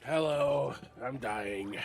Hello, I'm dying.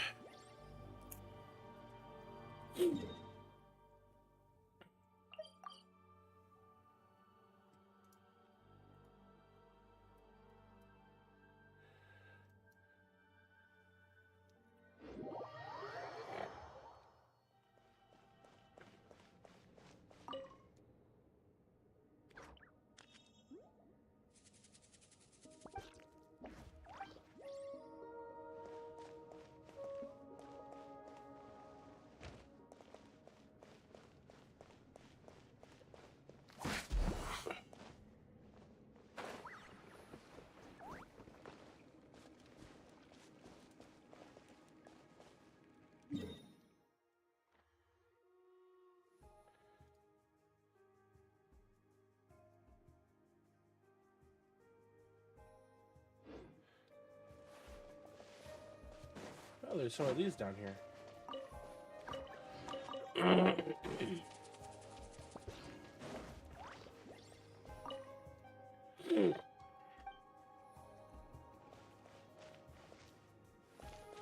Oh, there's some of these down here.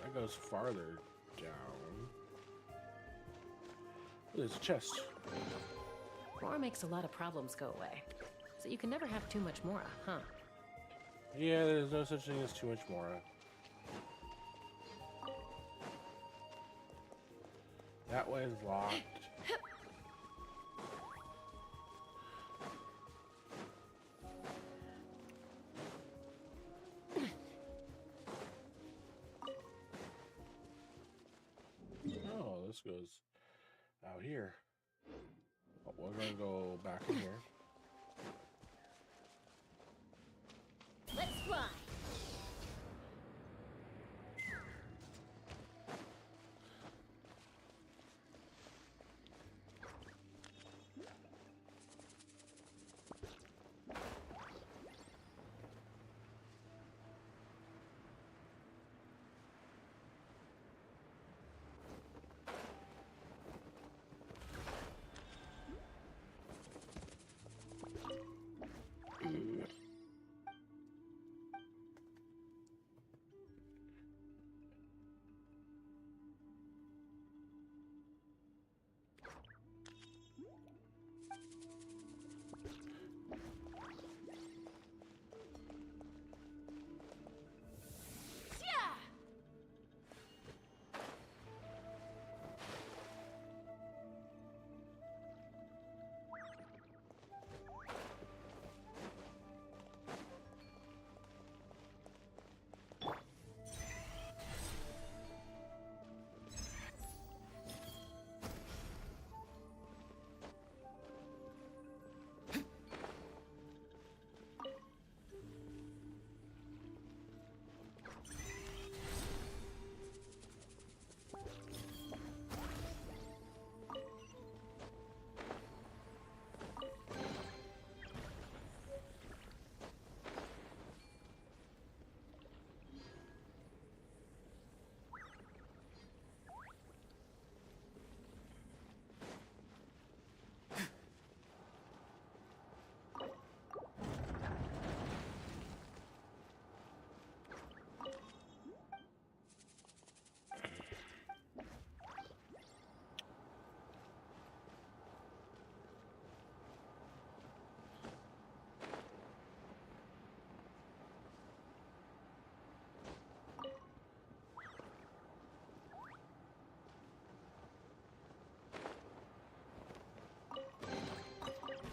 That goes farther down. There's a chest. Mora makes a lot of problems go away. So you can never have too much Mora, huh? Yeah, there's no such thing as too much Mora. That way is locked. Oh, this goes out here. Oh, we're gonna go back in here. Let's fly!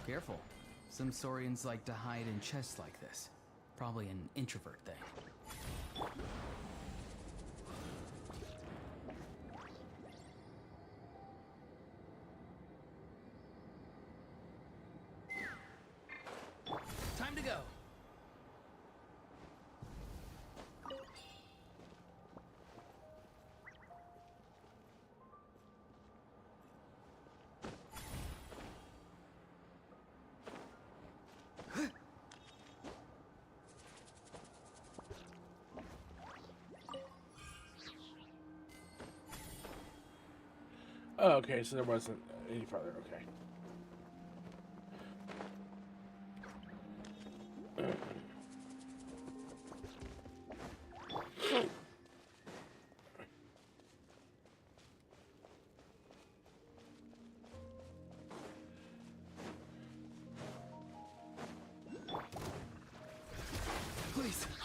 Careful. Some Saurians like to hide in chests like this. Probably an introvert thing. Time to go. Oh, okay, so there wasn't any farther. Okay.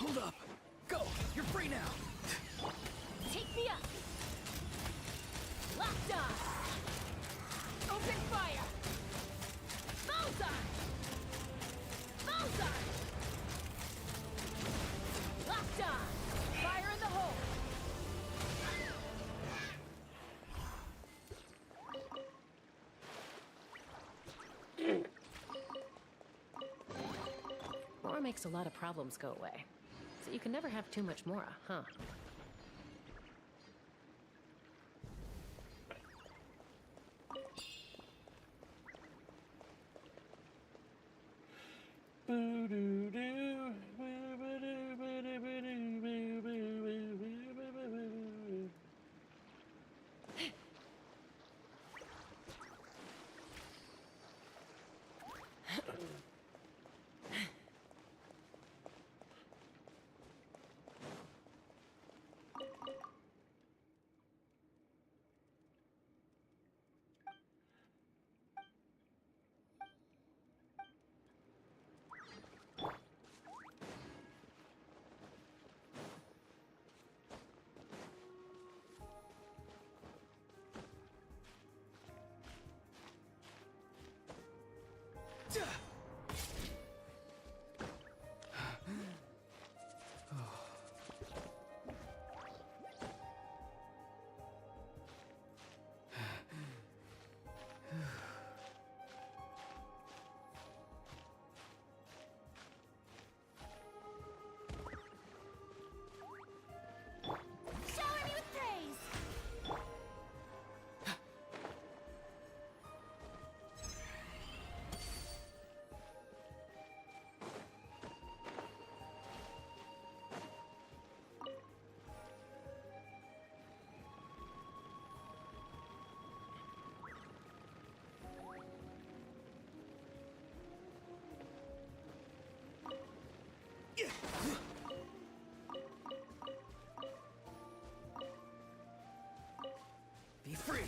Hold up! Go! You're free now! Take me up! Locked on! Open fire! Bullseye! Bullseye! Locked on! Fire in the hole! Mora makes a lot of problems go away. So you can never have too much Mora, huh? Shower me with praise! Be free!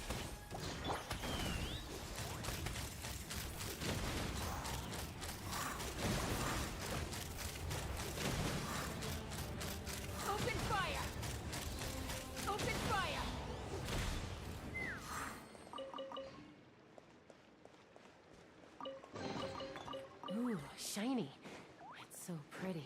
Open fire! Open fire! Ooh, shiny. It's so pretty.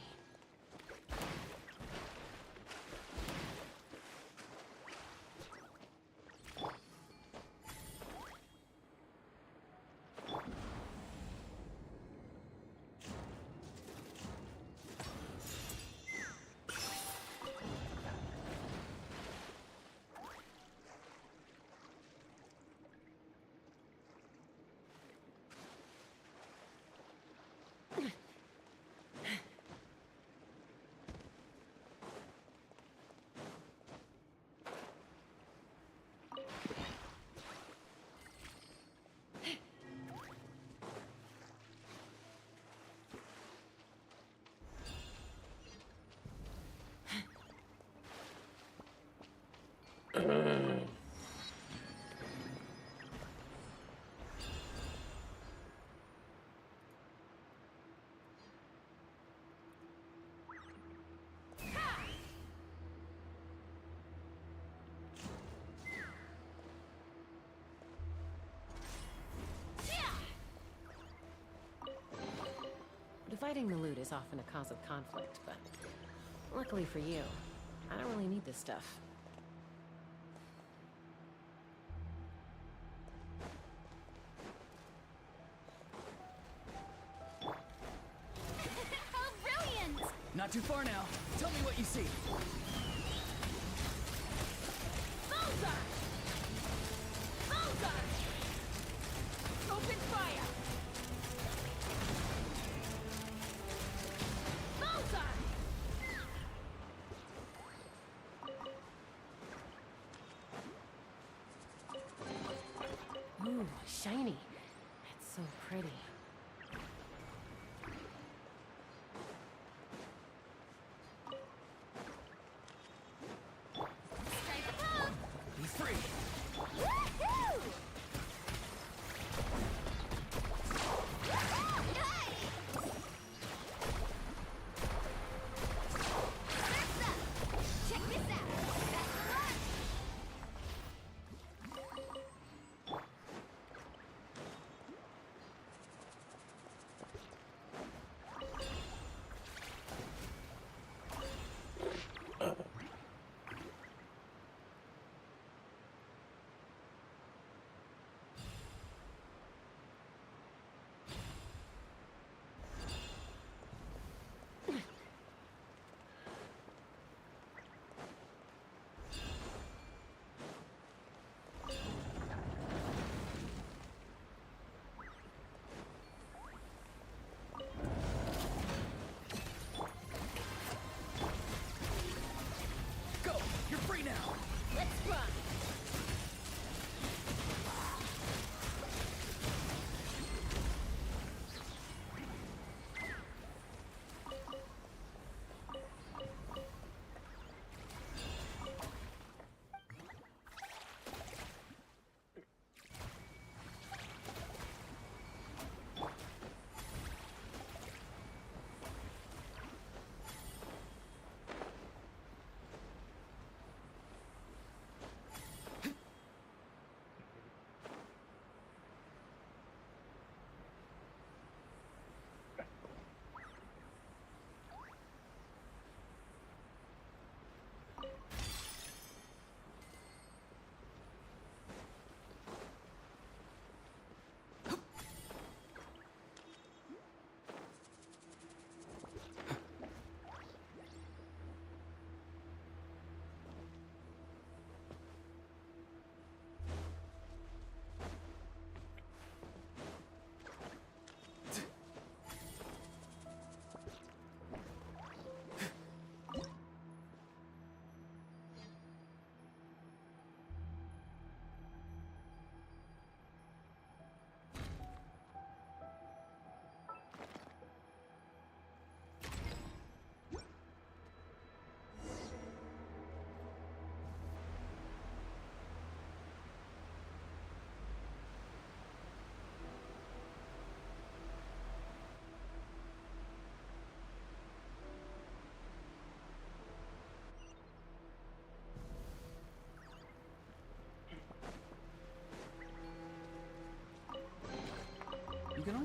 Dividing the loot is often a cause of conflict, but luckily for you, I don't really need this stuff. How brilliant! Not too far now. Tell me what you see. Bullseye! Bullseye! Open fire! Bullseye! Ooh, shiny. It's so pretty. Strike a pose! Be free! Woohoo! Yay!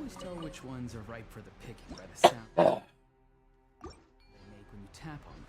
always tell which ones are ripe for the picking by the sound they make when you tap on them.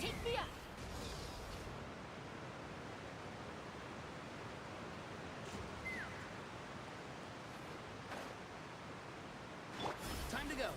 Take me up! Time to go.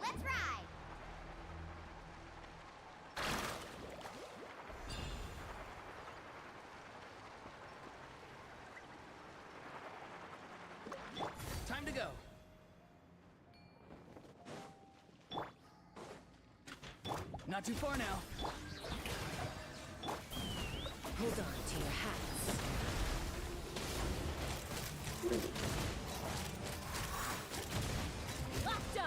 Let's ride! Time to go. Not too far now. Hold on to your hats. Locked on!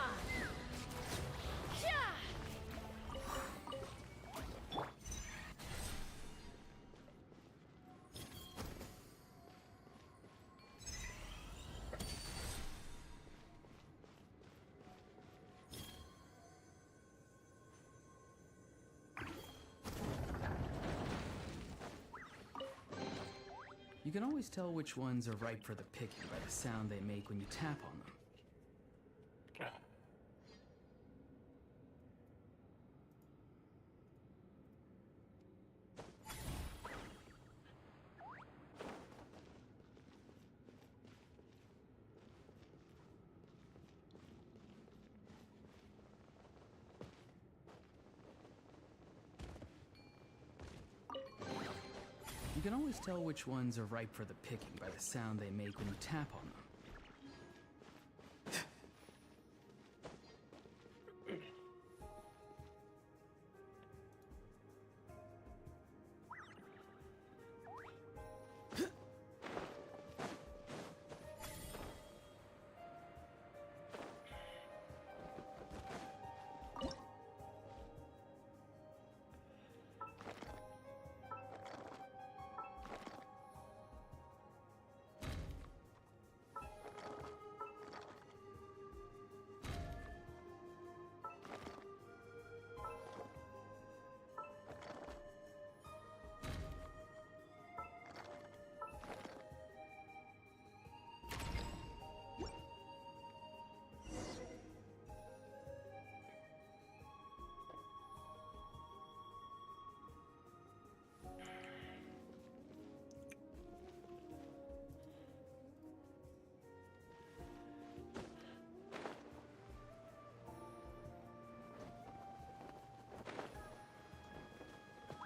Yeah! You can always tell which ones are ripe for the picking by the sound they make when you tap on them. You can always tell which ones are ripe for the picking by the sound they make when you tap on them.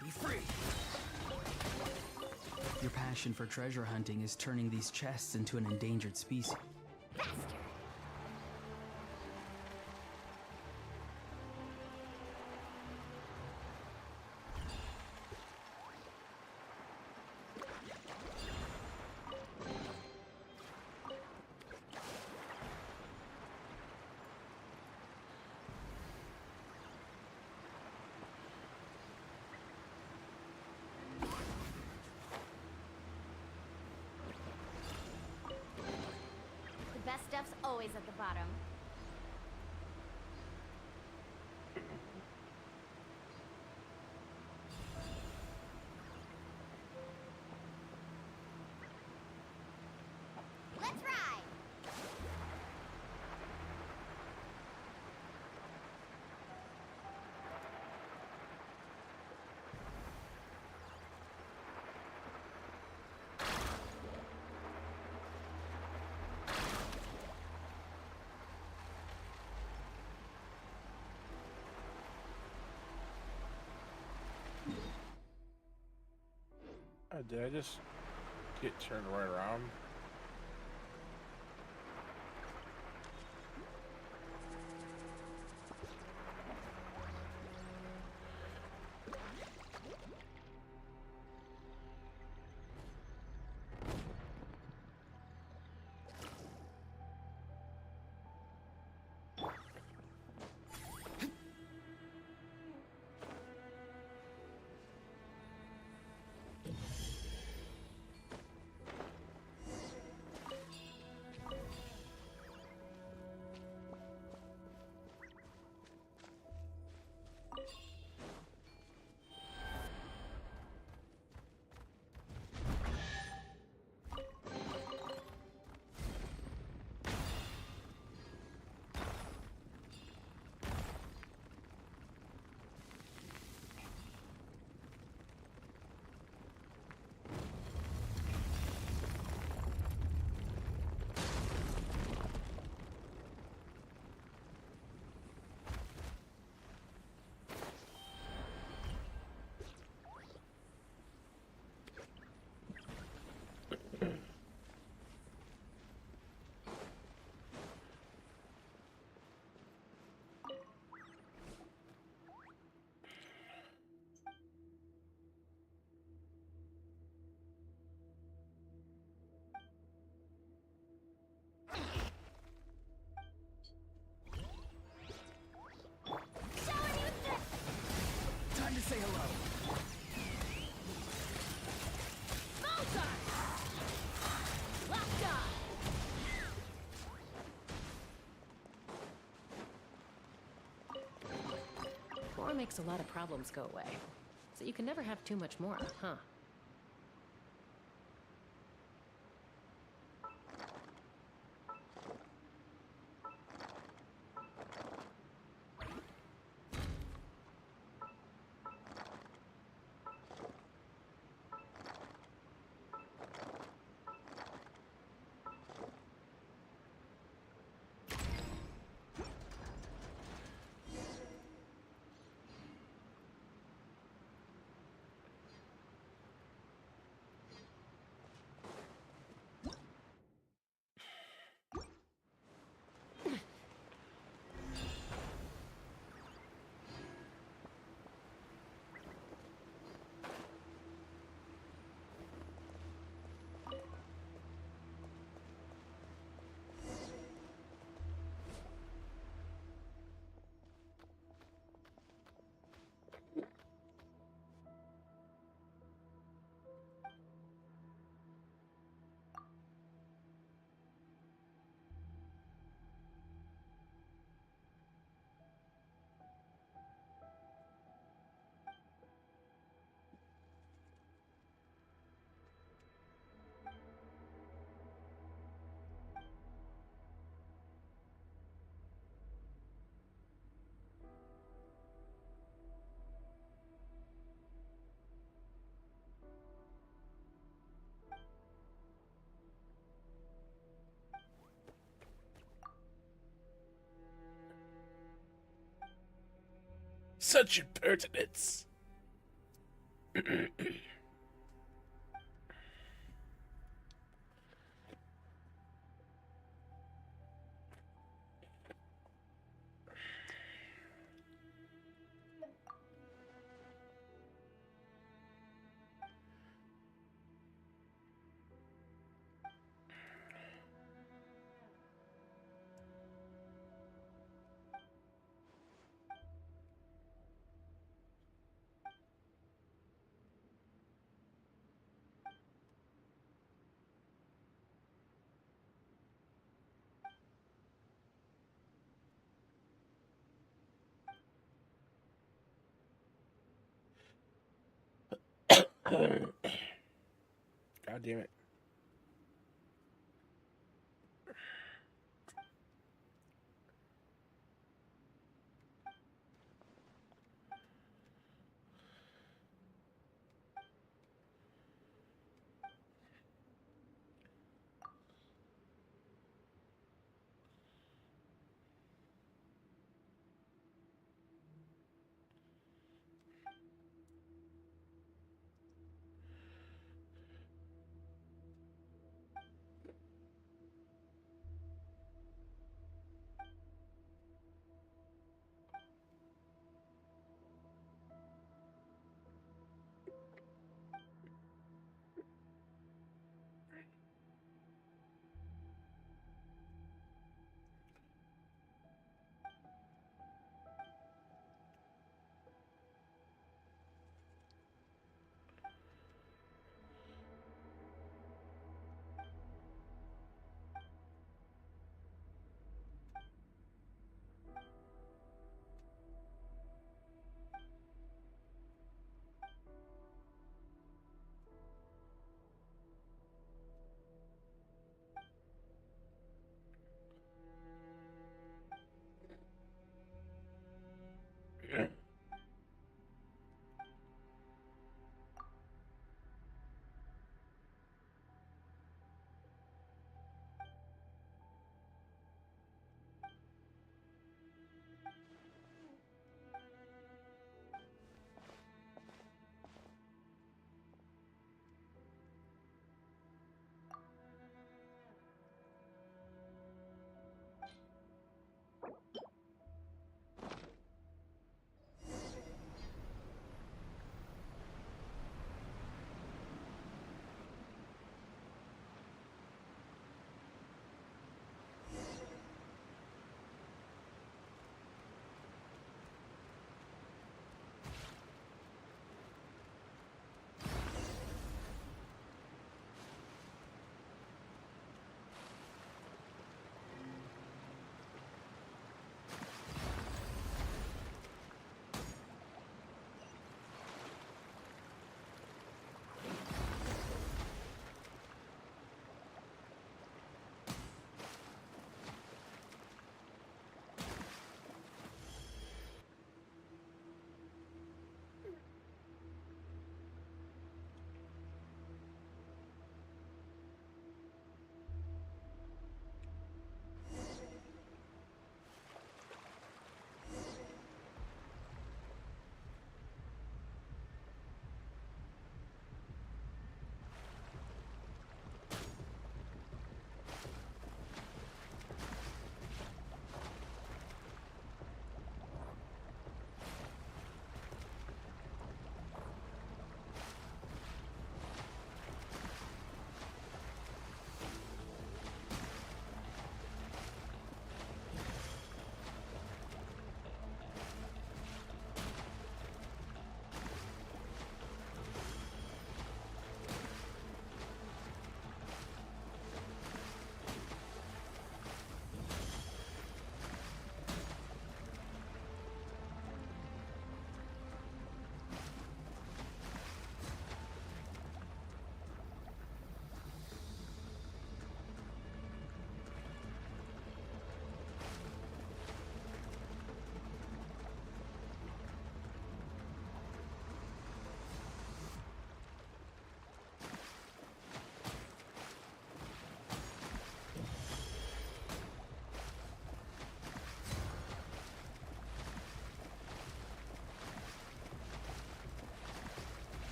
Be free! Your passion for treasure hunting is turning these chests into an endangered species. Faster! The best stuff's always at the bottom. Did I just get turned right around? Time to say hello. More makes a lot of problems go away. So you can never have too much more, huh? Such impertinence. God damn it.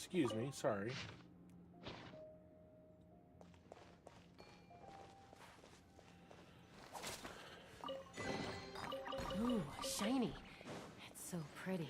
Excuse me, sorry. Ooh, shiny. It's so pretty.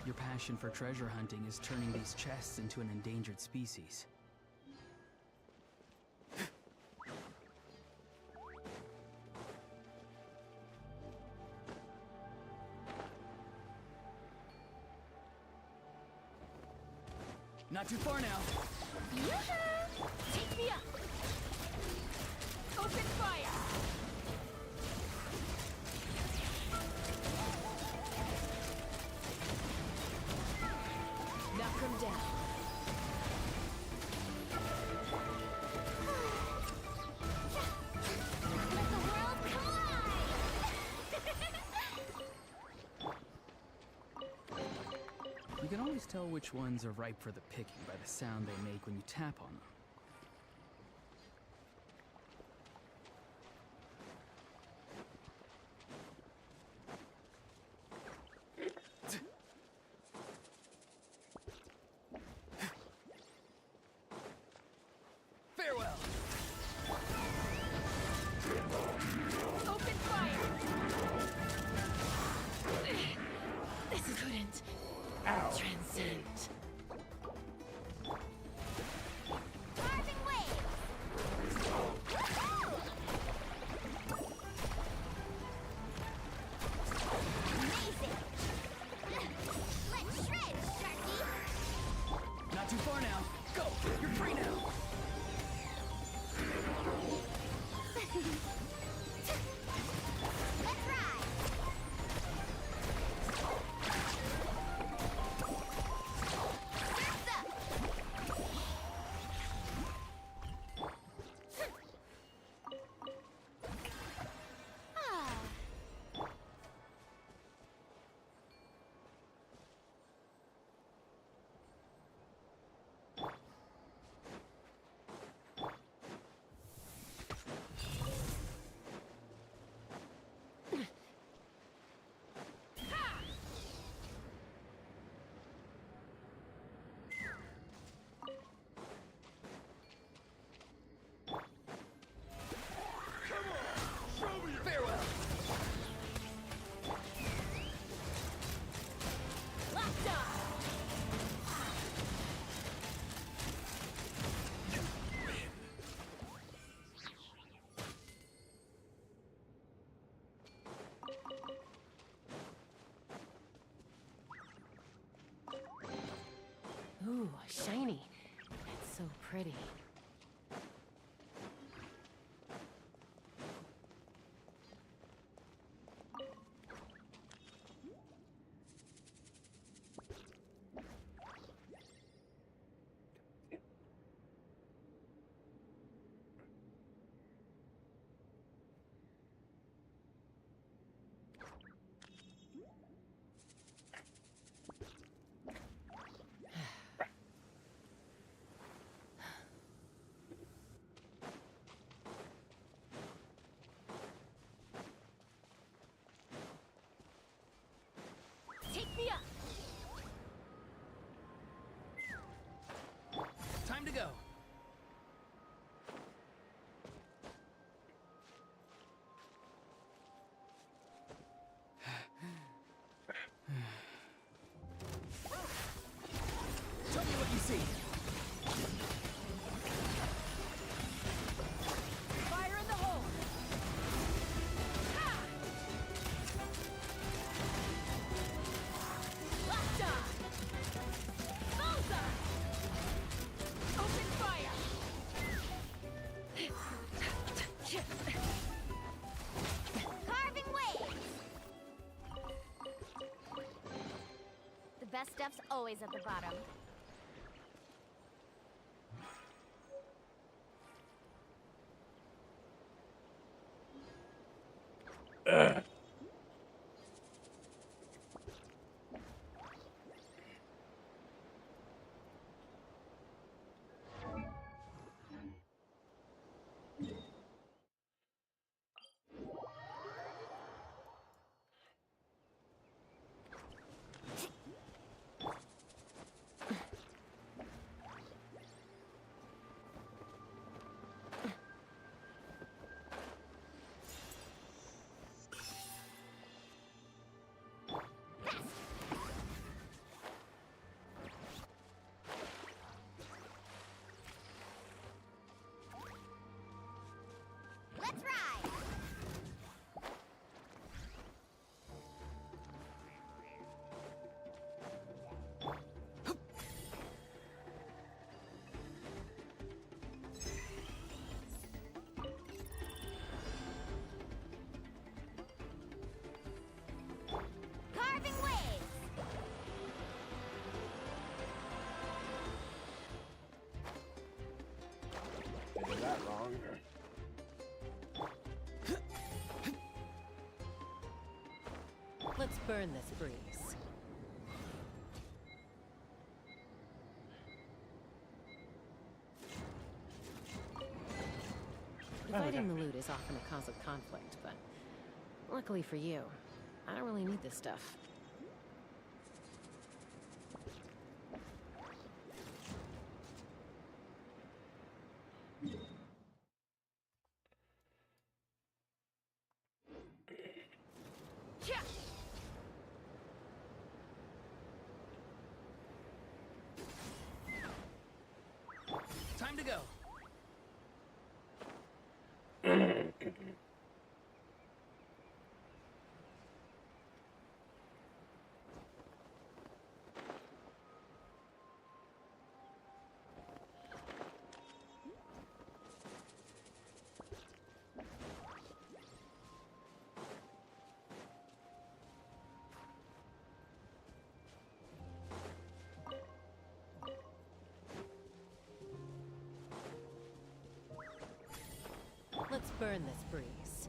Your passion for treasure hunting is turning these chests into an endangered species. Not too far now. Yoo-hoo! Take me up! Open fire! Knock him down. Let the world collide! You can always tell which ones are ripe for the picking by the sound they make when you tap on them. Farewell! Open fire! This couldn't transcend. Carving waves! Woohoo! Amazing! Let's shred, Sharky! Not too far now. Go! You're free now! Let's ride! Surf's up! Ah. Ooh, shiny. It's so pretty. Take me up! Time to go. Tell me what you see. Fire in the hole! Ha! Locked on! Bullseye! Open fire! Carving waves! The best stuff's always at the bottom. Let's ride! Carving waves! Did that wrong. Let's burn this breeze. Dividing the loot is often a cause of conflict, but luckily for you, I don't really need this stuff. Yeah. Time to go. Let's burn this breeze.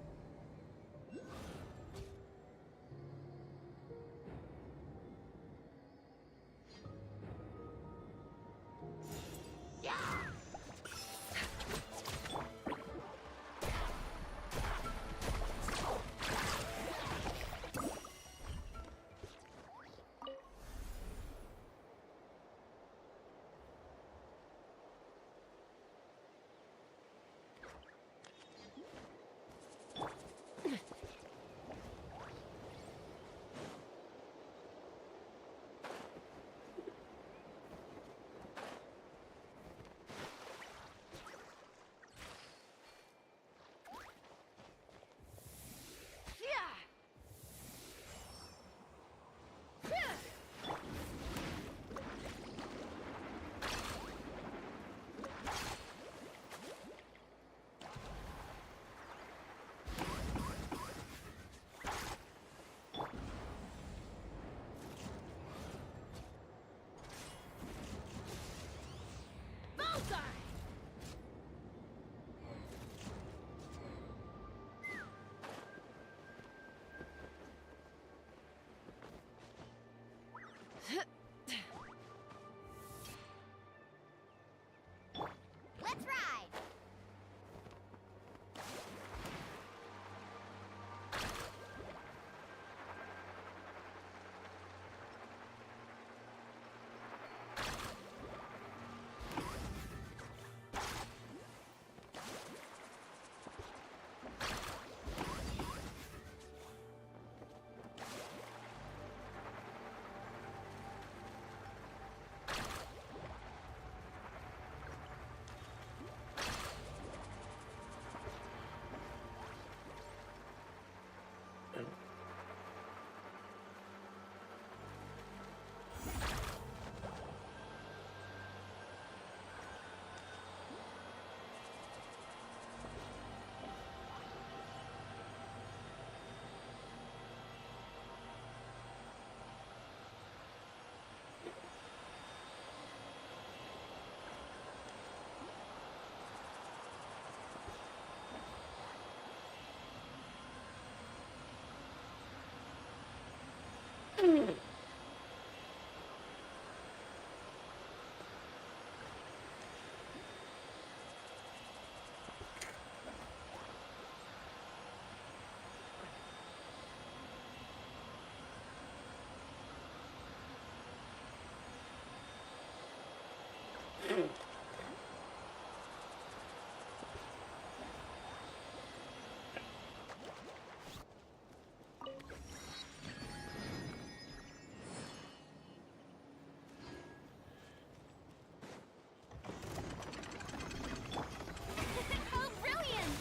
How brilliant!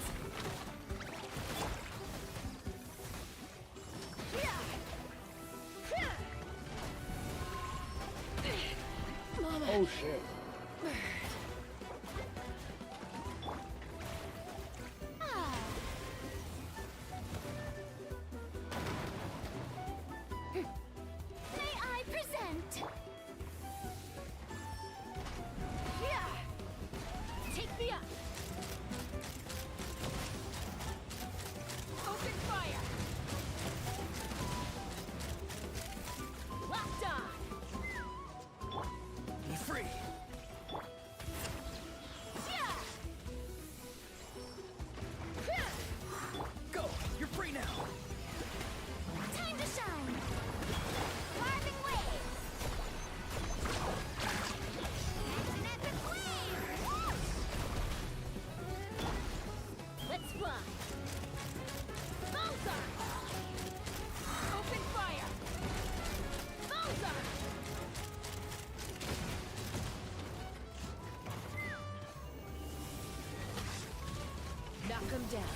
Oh shit. Ah. May I present? Take me up. Open fire. Locked on. Be free. Go. You're free now. Time to shine. Carving waves. And an epic wave. Let's fly. Bullseye. Open fire. Bullseye. Knock him down.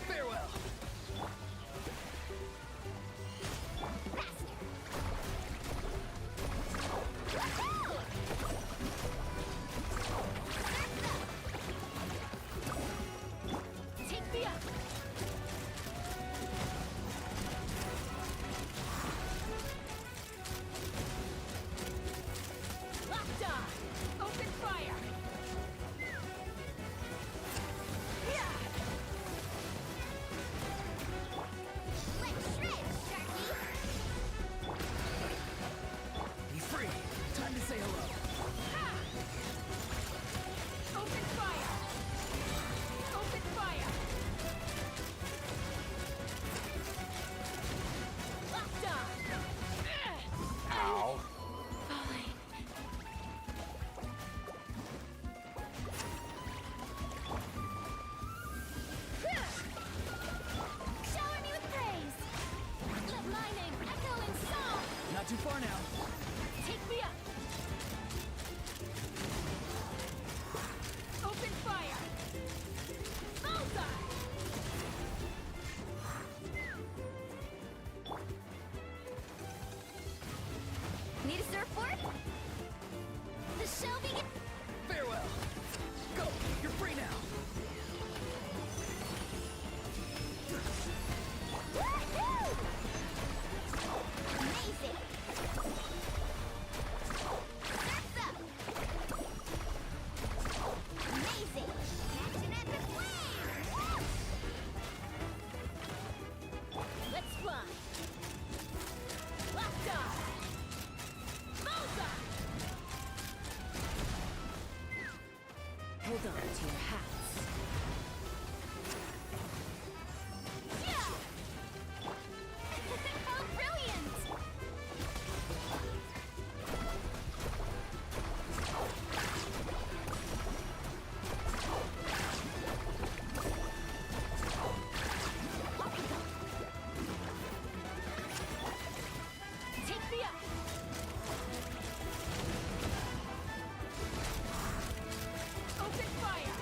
Farewell. Take me up. Locked on. Open fire. Let's shred, Sharky. Be free. Time to say hello. Open fire. Open fire. Locked on. Ow. Shower me with praise. Let my name echo in song. Not too far now. Take me up. Open fire. Bullseye. Need a surfboard? The show begins. Farewell. Go. You're free now. Woohoo! Amazing. Surf's up. Amazing. Catch an epic wave. Let's fly. Locked on. Bullseye. Hold on to your hats. Yeah! How brilliant! Take me up! Open fire!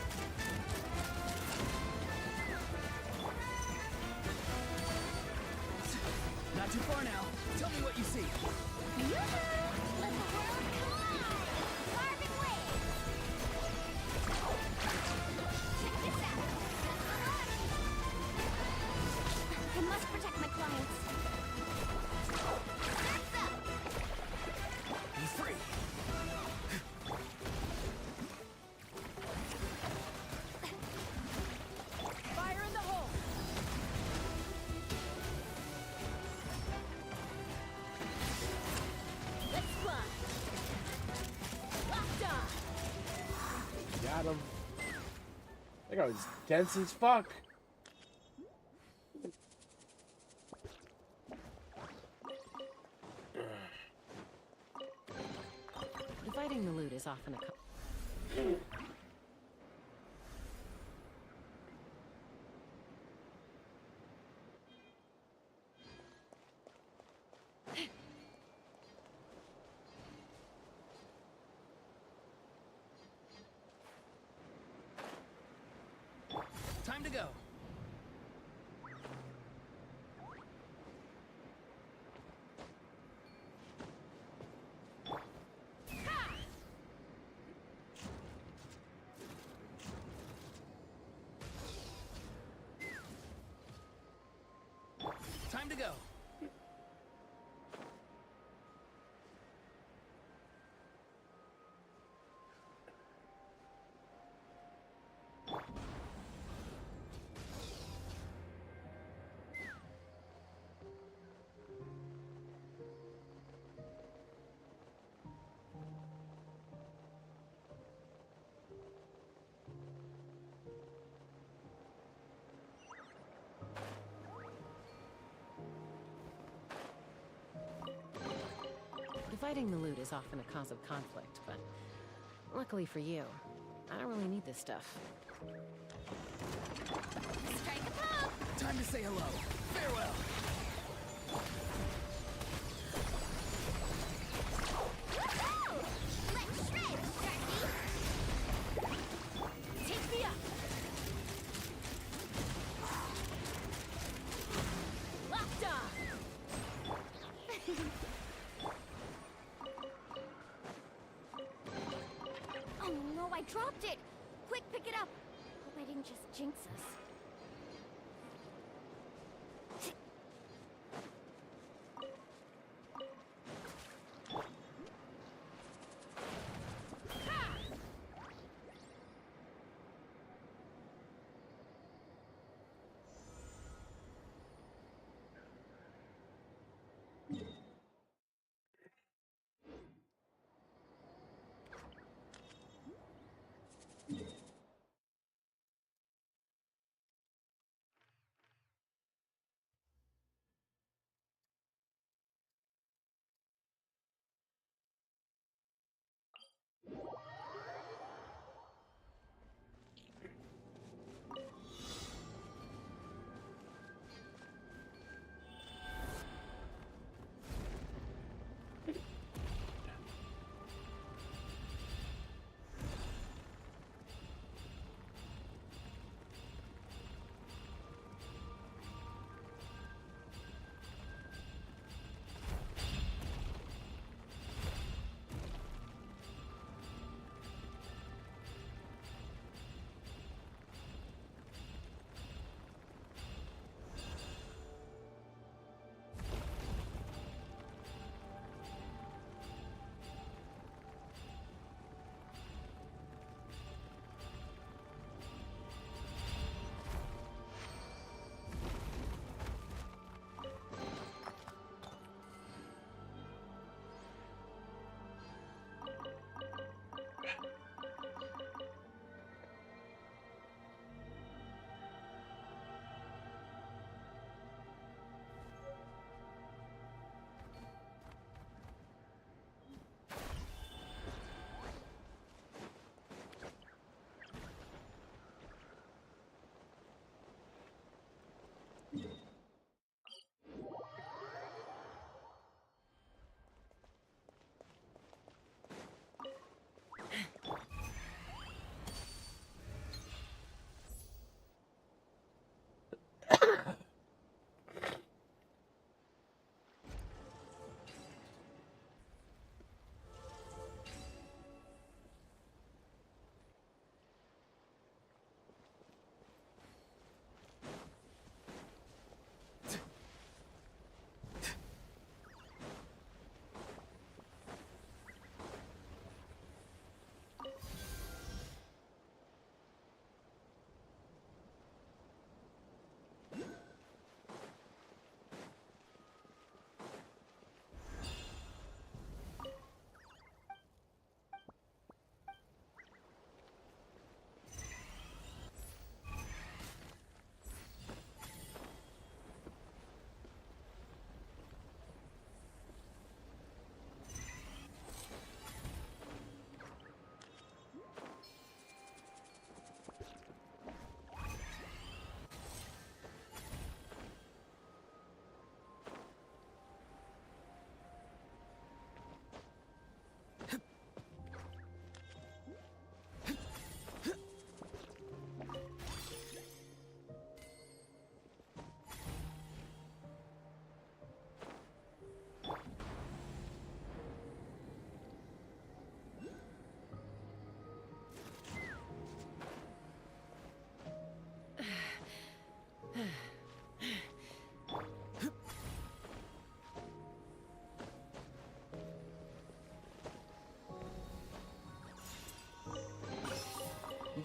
Not too far now. Tell me what you see. Yoo-hoo! Let the world collide! Carving waves! Check this out! I must protect my clients. Surf's up! Be free. Fire in the hole! Got him. That guy was dense as fuck. Dividing the loot is often a Time to go. Time to go. Dividing the loot is often a cause of conflict, but luckily for you, I don't really need this stuff. Strike a pose! Time to say hello. Farewell. Woohoo! Let's shred, Sharky! Take me up! Locked on! Oh no, I dropped it! Quick, pick it up! Hope I didn't just jinx us.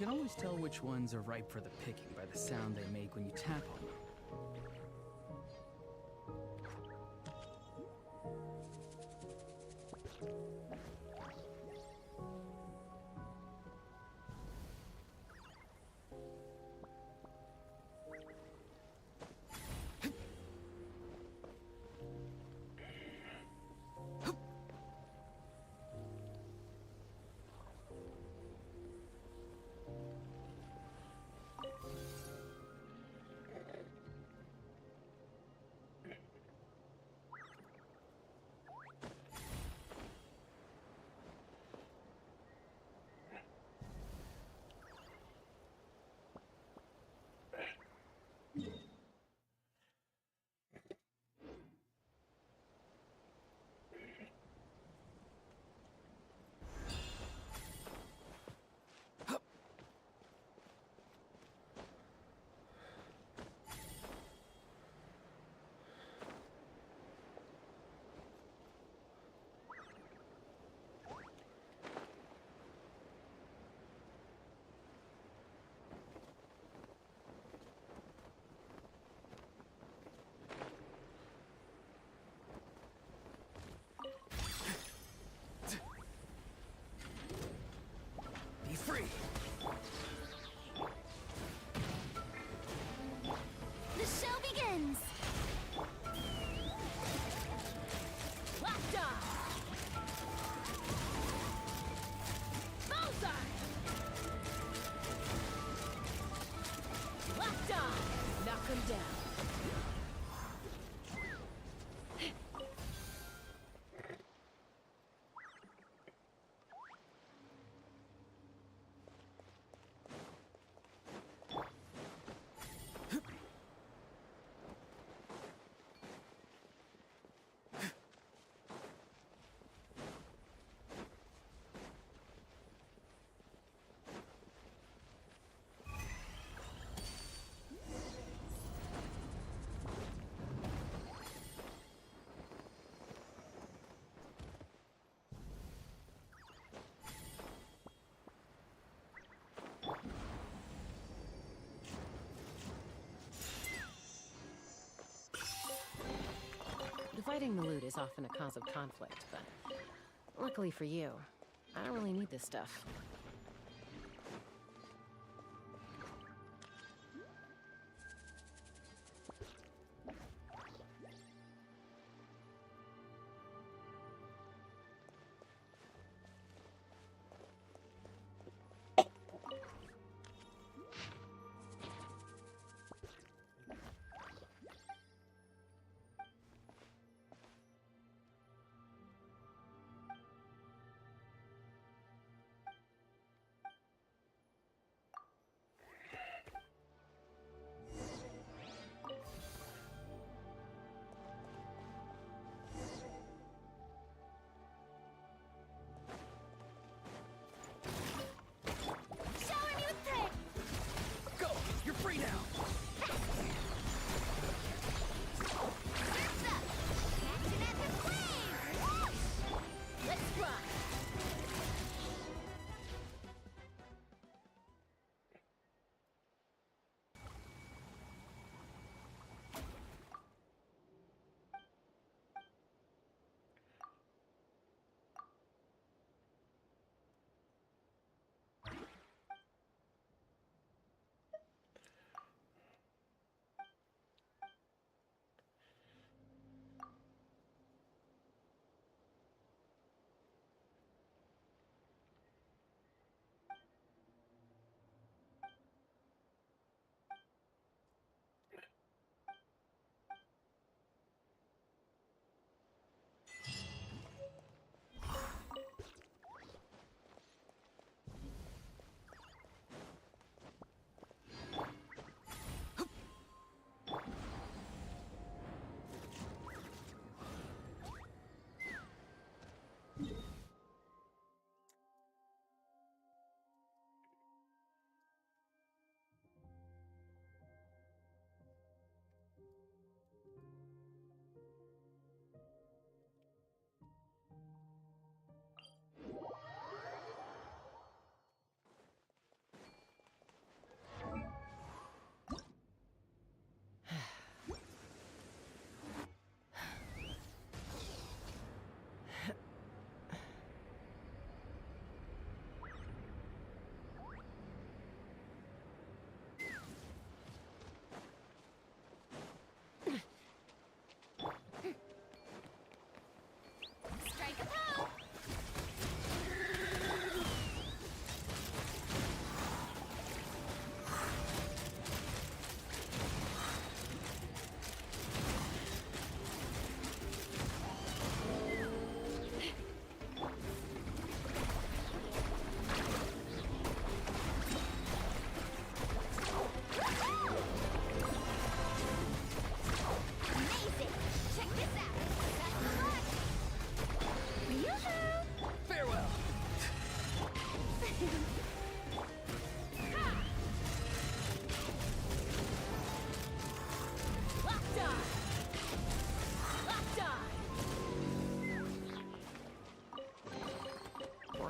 can always tell which ones are ripe for the picking by the sound they make when you tap on them. Be free! The show begins! Locked on! Bullseye! Locked on! Knock him down. Dividing the loot is often a cause of conflict, but luckily for you, I don't really need this stuff.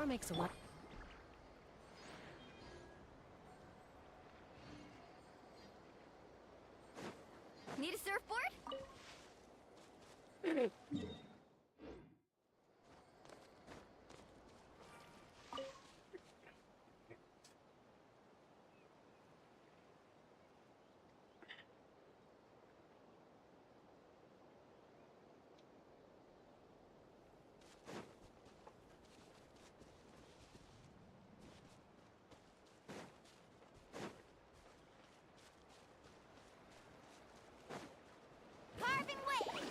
Sora makes a lot. Need a surfboard? Carving waves!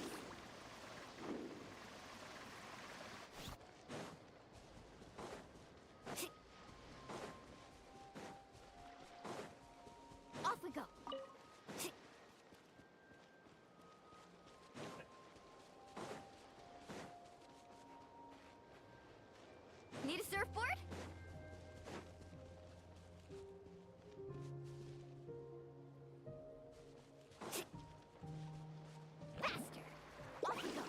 Off we go. Need a surfboard? Faster! Off we go.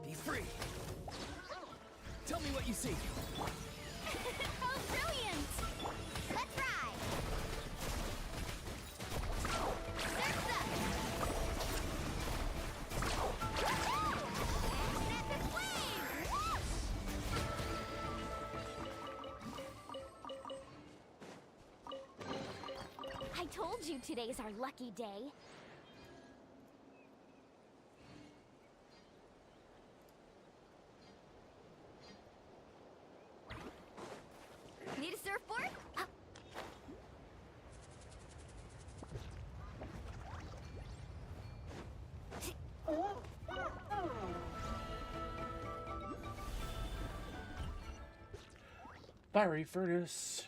Be free! Tell me what you see! Oh, brilliant! Let's ride! Surf's up! Woohoo! And epic wave! I told you today's our lucky day. Need a surfboard? Up. Fiery furnace.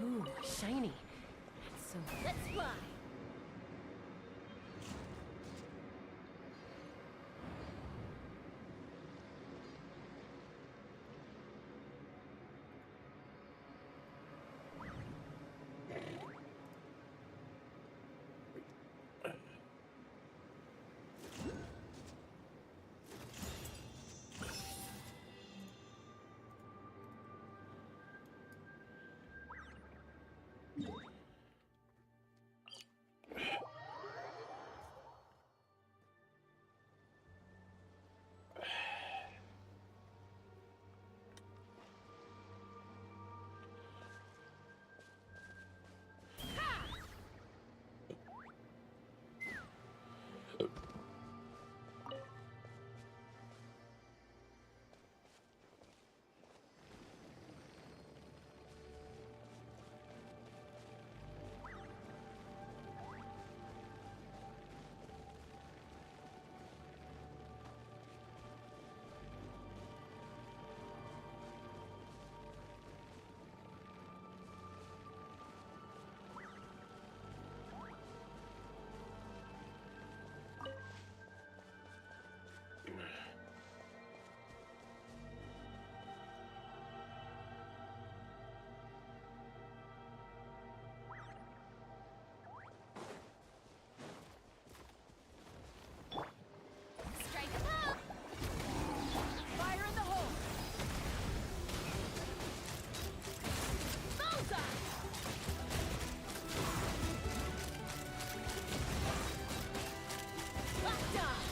Ooh, shiny. So Let's fly. Strike a pop. Fire in the hole. Bullseye. Locked on.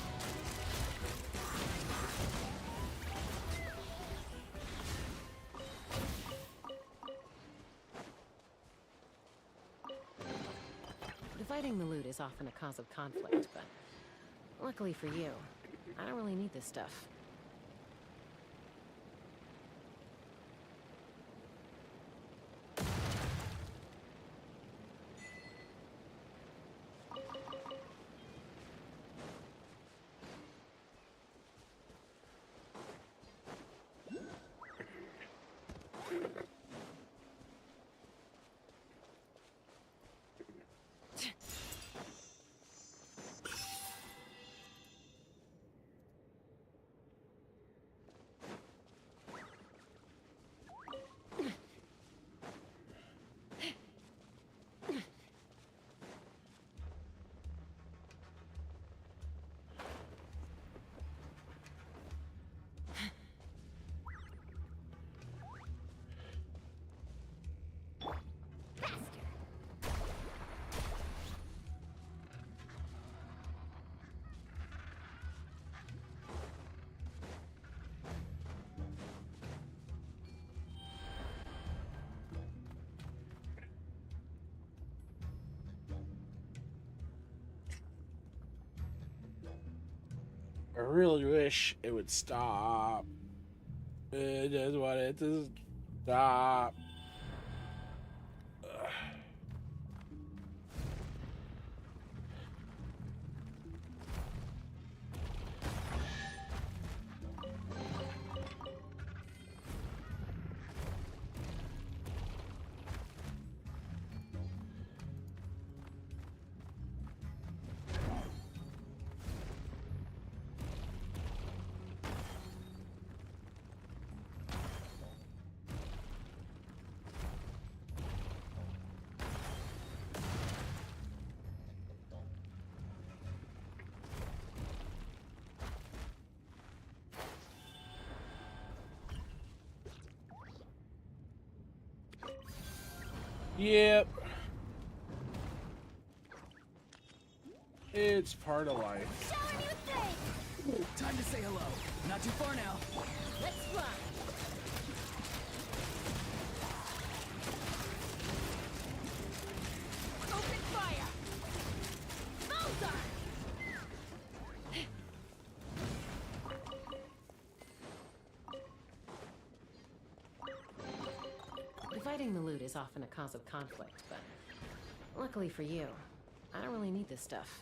dividing the loot is often a cause of conflict, but luckily for you, I don't really need this stuff. I really wish it would stop. I just want it to stop. Ugh. Yep. It's part of life. Show a new thing! Time to say hello. Not too far now. Let's fly. Open fire! Bullseye! Dividing the loot is often a cause of conflict, but luckily for you, I don't really need this stuff.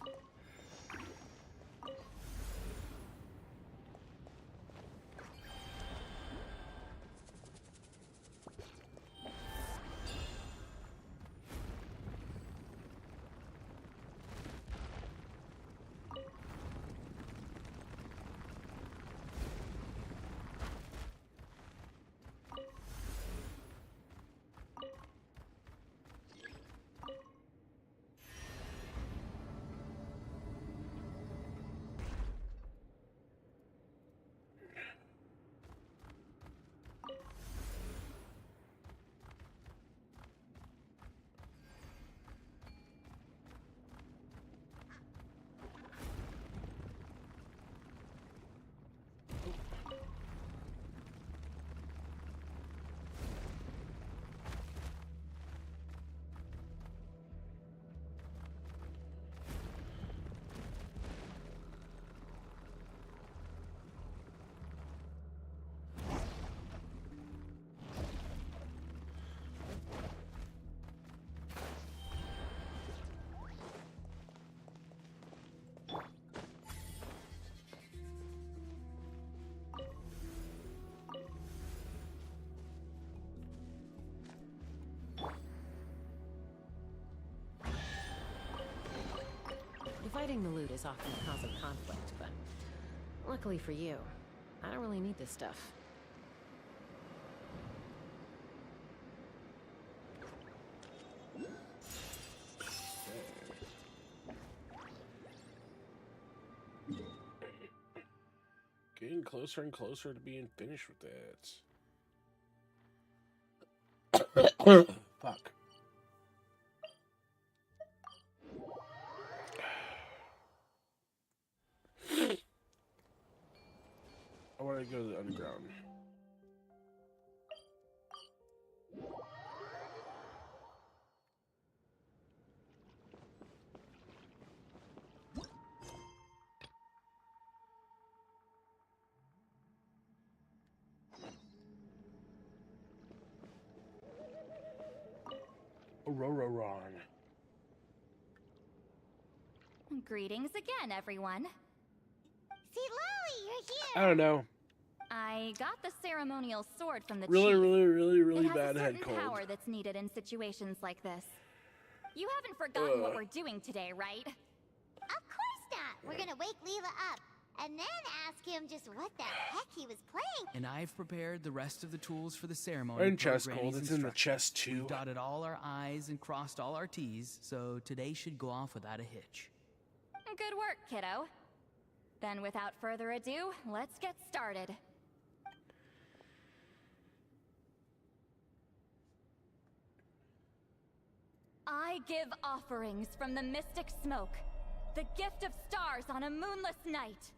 Dividing the loot is often a cause of conflict, but luckily for you, I don't really need this stuff. Getting closer and closer to being finished with that. Fuck. I want to go to the underground. Auroraron. Greetings again, everyone. See, Lily, you're here! I don't know. I got the ceremonial sword from the Really, chief. really It has bad a head certain cold. power that's needed in situations like this. You haven't forgotten what we're doing today, right? Of course not. We're gonna wake Leela up and then ask him just what the heck he was playing. And I've prepared the rest of the tools for the ceremony. And per chest Granny's cold. It's in the instructions. chest too. We've dotted all our I's and crossed all our T's, so today should go off without a hitch. Good work, kiddo. Then without further ado, let's get started. I give offerings from the mystic smoke, the gift of stars on a moonless night,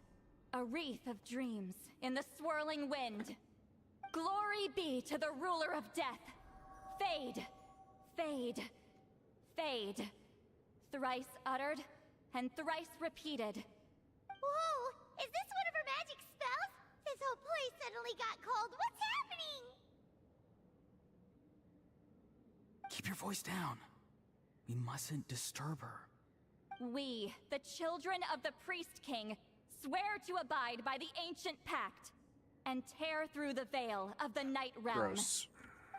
a wreath of dreams in the swirling wind. Glory be to the ruler of death. Fade, fade, fade. Thrice uttered and thrice repeated. Whoa! Is this one of her magic spells? This whole place suddenly got cold. What's happening? Keep your voice down. We mustn't disturb her. We, the children of the Priest King, swear to abide by the ancient pact and tear through the veil of the Night Realm. Gross.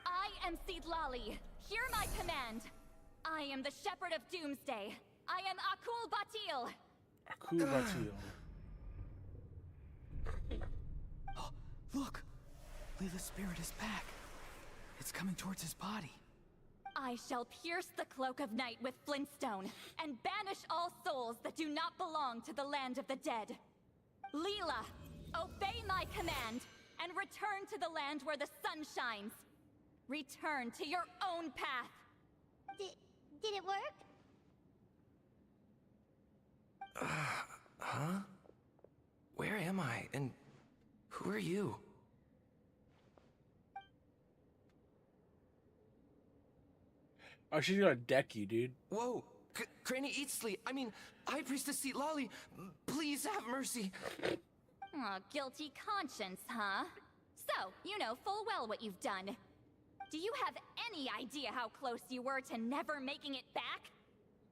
I am Seedlali. Hear my command. I am the Shepherd of Doomsday. I am Akul Batil. Akul Batil. Oh, look! Leela's spirit is back. It's coming towards his body. I shall pierce the cloak of night with Flintstone and banish all souls that do not belong to the land of the dead. Leela, obey my command and return to the land where the sun shines. Return to your own path. Did it work? Huh? Where am I? And who are you? Oh, she's gonna deck you, dude. Whoa! Granny Eatsley, I mean, High Priestess Seat Lolly, please have mercy. Aw, guilty conscience, huh? So, you know full well what you've done. Do you have any idea how close you were to never making it back?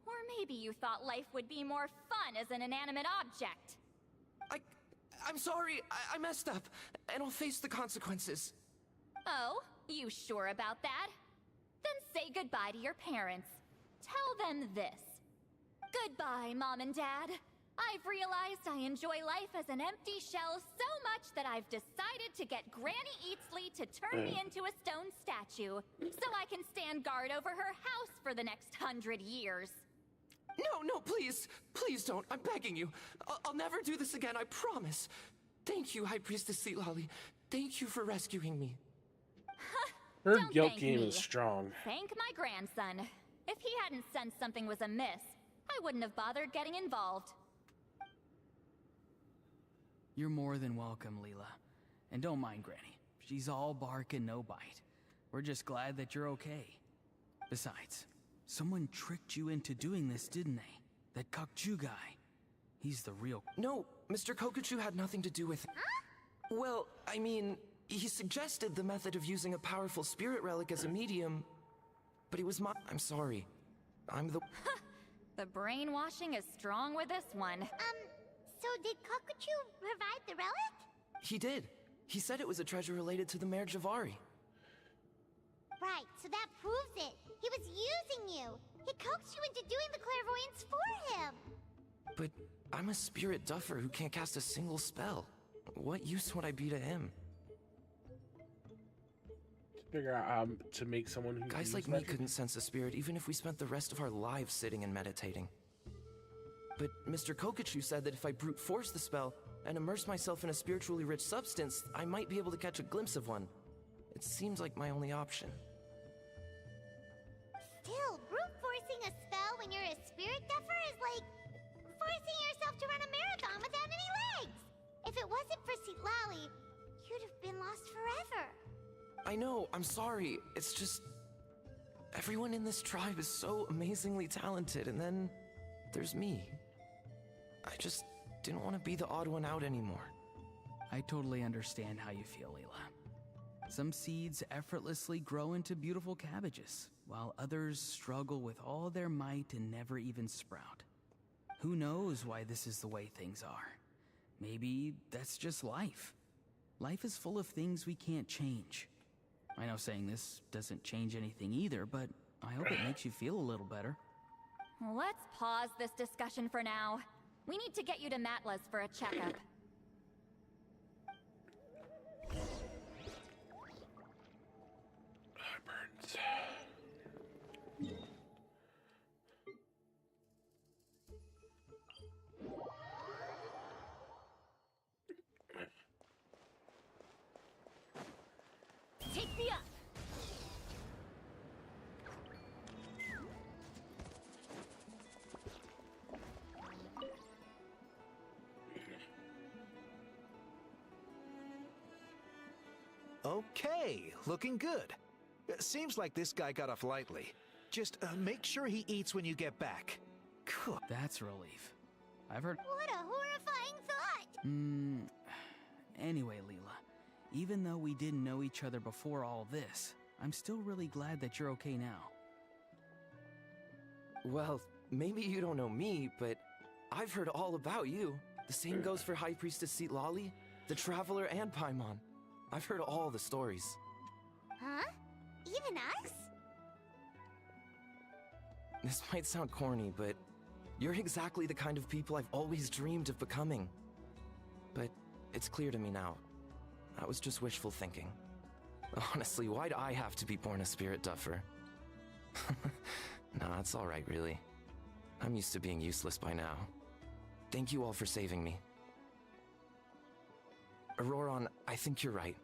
Or maybe you thought life would be more fun as an inanimate object. I'm sorry, I messed up, and I'll face the consequences. Oh, you sure about that? Then say goodbye to your parents. Tell them this. Goodbye, Mom and Dad. I've realized I enjoy life as an empty shell so much that I've decided to get Granny Eatsley to turn me into a stone statue, so I can stand guard over her house for the next 100 years. No, please. Please don't. I'm begging you. I'll never do this again, I promise. Thank you, High Priestess Seat Lolly. Thank you for rescuing me. Her Don't guilt thank game me. is strong. Thank my grandson. If he hadn't sensed something was amiss, I wouldn't have bothered getting involved. You're more than welcome, Leela. And don't mind Granny. She's all bark and no bite. We're just glad that you're okay. Besides, someone tricked you into doing this, didn't they? That Kokchu guy. He's the real... No, Mr. Kokuchu had nothing to do with it. Well, I mean, he suggested the method of using a powerful spirit relic as a medium, but it was my... I'm sorry. I'm the... The brainwashing is strong with this one. So did Kokuchu provide the relic? He did. He said it was a treasure related to the Mare Javari. Right, so that proves it. He was using you. He coaxed you into doing the clairvoyance for him. But I'm a spirit duffer who can't cast a single spell. What use would I be to him? Figure out how to make someone who Guys like me couldn't sense a spirit even if we spent the rest of our lives sitting and meditating. But Mr. Kokuchu said that if I brute force the spell and immerse myself in a spiritually rich substance, I might be able to catch a glimpse of one. It seems like my only option. Still, brute forcing a spell when you're a spirit duffer is like forcing yourself to run a marathon without any legs. If it wasn't for Seat Lally, you'd have been lost forever. I know, I'm sorry. It's just... everyone in this tribe is so amazingly talented, and then there's me. I just didn't want to be the odd one out anymore. I totally understand how you feel, Leela. Some seeds effortlessly grow into beautiful cabbages, while others struggle with all their might and never even sprout. Who knows why this is the way things are? Maybe that's just life. Life is full of things we can't change. I know saying this doesn't change anything either, but I hope it makes you feel a little better. Let's pause this discussion for now. We need to get you to Matla's for a checkup. Burns. Take me up! Okay, looking good. Seems like this guy got off lightly. Just make sure he eats when you get back. Cool. That's relief. I've heard... What a horrifying thought! Anyway, Leela, even though we didn't know each other before all this, I'm still really glad that you're okay now. Well, maybe you don't know me, but I've heard all about you. The same goes for High Priestess Seat Lolly, the Traveler, and Paimon. I've heard all the stories. Huh? Even us? This might sound corny, but you're exactly the kind of people I've always dreamed of becoming. But it's clear to me now. That was just wishful thinking. Honestly, why'd I have to be born a spirit duffer? Nah, it's alright, really. I'm used to being useless by now. Thank you all for saving me. Auroron, I think you're right.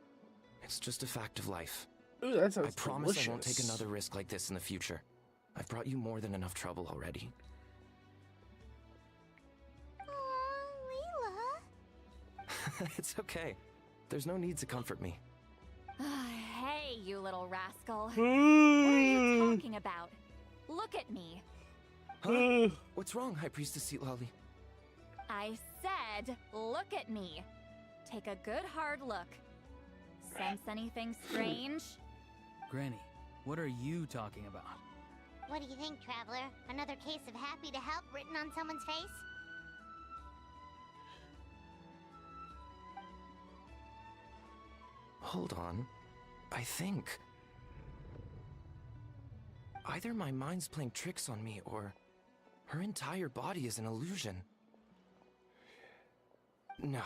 It's just a fact of life. Ooh, that sounds I promise delicious. I won't take another risk like this in the future. I've brought you more than enough trouble already. Leela. It's okay. There's no need to comfort me. Hey, you little rascal. What are you talking about? Look at me. Huh? What's wrong, High Priestess Citlali? I said, look at me. Take a good hard look. Sense anything strange? Granny, what are you talking about? What do you think, Traveler? Another case of happy to help written on someone's face? Hold on. I think... either my mind's playing tricks on me, or her entire body is an illusion. No,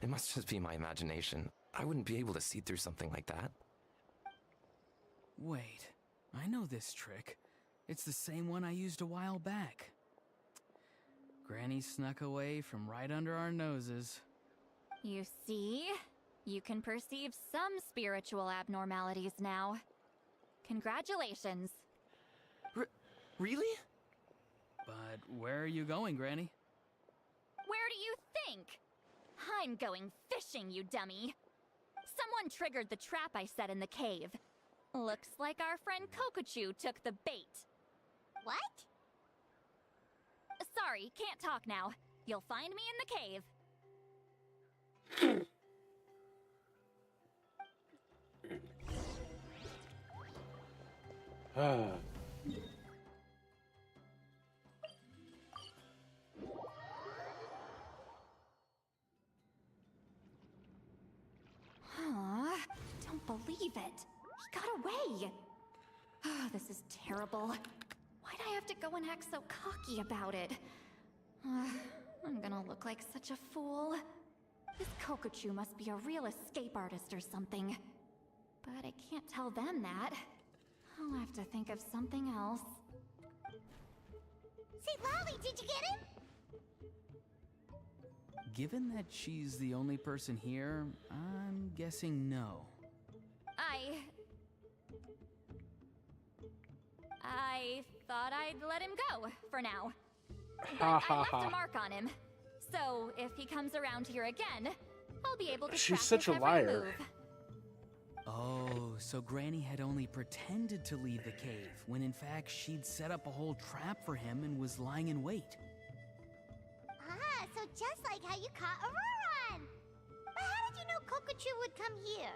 it must just be my imagination. I wouldn't be able to see through something like that. Wait, I know this trick. It's the same one I used a while back. Granny snuck away from right under our noses. You see? You can perceive some spiritual abnormalities now. Congratulations. Really? But where are you going, Granny? Where do you think? I'm going fishing, you dummy. Someone triggered the trap I set in the cave. Looks like our friend Kokochu took the bait. What? Sorry, can't talk now. You'll find me in the cave. Huh? Don't believe it. He got away. This is terrible. Why'd I have to go and act so cocky about it? I'm gonna look like such a fool. This Kokochu must be a real escape artist or something. But I can't tell them that. I'll have to think of something else. Citlali, did you get him? Given that she's the only person here, I'm guessing no. I thought I'd let him go, for now. But I left a mark on him. So, if he comes around here again, I'll be able to She's track such his a every liar. move. Oh, so Granny had only pretended to leave the cave, when in fact she'd set up a whole trap for him and was lying in wait. Ah, so just like how you caught Auroron! But how did you know Kokochu would come here?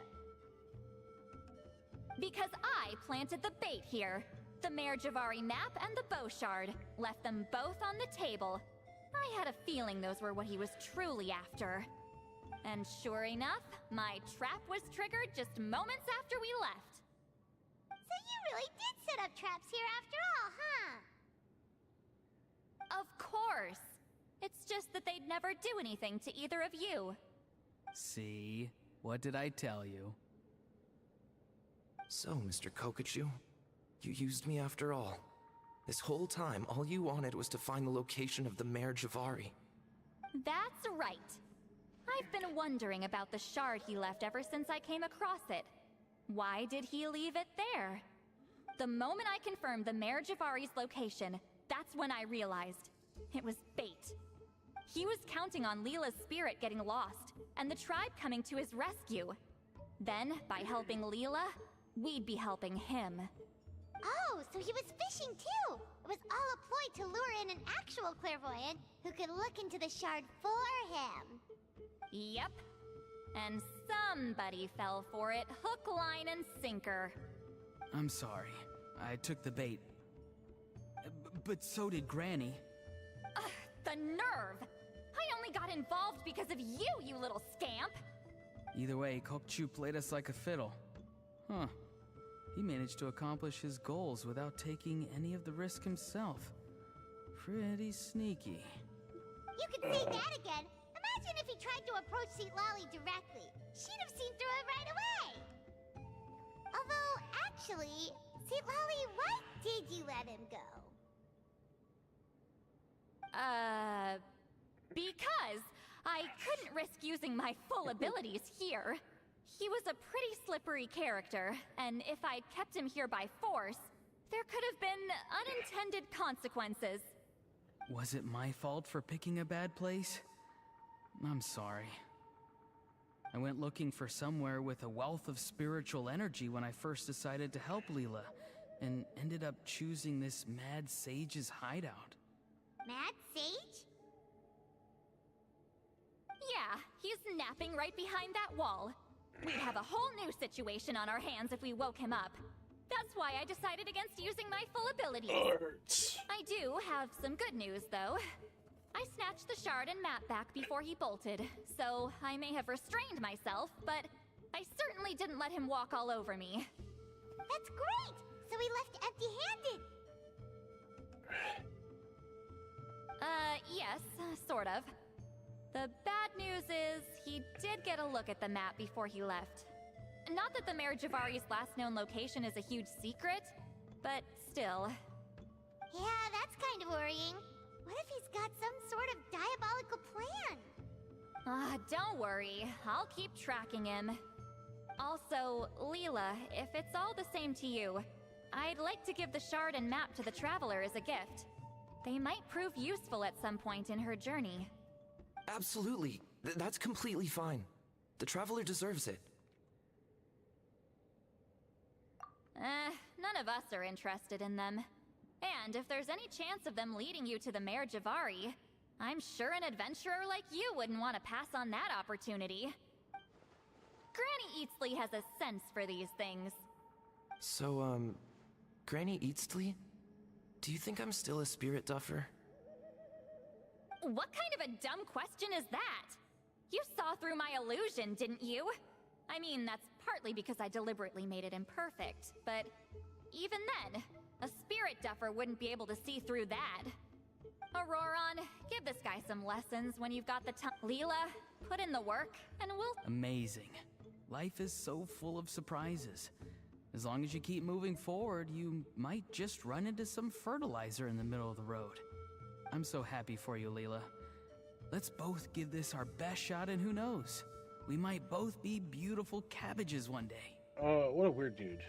Because I planted the bait here. The Mare Javari map and the bow shard. Left them both on the table. I had a feeling those were what he was truly after. And sure enough, my trap was triggered just moments after we left. So you really did set up traps here after all, huh? Of course. It's just that they'd never do anything to either of you. See? What did I tell you? So, Mr. Kokochu, you used me after all. This whole time, all you wanted was to find the location of the Mare Javari. That's right. I've been wondering about the shard he left ever since I came across it. Why did he leave it there? The moment I confirmed the Mare Javari's location, that's when I realized it was bait. He was counting on Leela's spirit getting lost, and the tribe coming to his rescue. Then, by helping Leela, we'd be helping him. Oh, so he was fishing too! It was all a ploy to lure in an actual clairvoyant who could look into the shard for him. Yep. And somebody fell for it, hook, line, and sinker. I'm sorry. I took the bait. But so did Granny. Ugh, the nerve! I only got involved because of you, you little scamp! Either way, Kokchu played us like a fiddle. Huh. He managed to accomplish his goals without taking any of the risk himself. Pretty sneaky. You could say that again! Imagine if he tried to approach Citlali directly. She'd have seen through it right away! Although, actually, Citlali, why did you let him go? Because I couldn't risk using my full abilities here. He was a pretty slippery character, and if I'd kept him here by force, There could have been unintended consequences. Was it my fault for picking a bad place? I'm sorry. I went looking for somewhere with a wealth of spiritual energy when I first decided to help Leela, and ended up choosing this mad sage's hideout. Mad Sage? Yeah, he's napping right behind that wall. We'd have a whole new situation on our hands if we woke him up. That's why I decided against using my full abilities. Arts. I do have some good news, though. I snatched the shard and map back before he bolted, so I may have restrained myself, but I certainly didn't let him walk all over me. That's great! So we left empty-handed! Yes, sort of. The bad news is, he did get a look at the map before he left. Not that the Mayor Javari's last known location is a huge secret, but still. Yeah, that's kind of worrying. What if he's got some sort of diabolical plan? Don't worry. I'll keep tracking him. Also, Leela, if it's all the same to you, I'd like to give the shard and map to the Traveler as a gift. They might prove useful at some point in her journey. Absolutely. That's completely fine. The Traveler deserves it. None of us are interested in them. And if there's any chance of them leading you to the Mayor Javari, I'm sure an adventurer like you wouldn't want to pass on that opportunity. Granny Eatsley has a sense for these things. So, Granny Eatsley? Do you think I'm still a spirit duffer? What kind of a dumb question is that? You saw through my illusion, didn't you? I mean, that's partly because I deliberately made it imperfect, but even then, a spirit duffer wouldn't be able to see through that. Auroron, give this guy some lessons when you've got the time. Leela, put in the work, and we'll... Amazing. Life is so full of surprises. As long as you keep moving forward, you might just run into some fertilizer in the middle of the road. I'm so happy for you, Leela. Let's both give this our best shot, and who knows? We might both be beautiful cabbages one day. What a weird dude.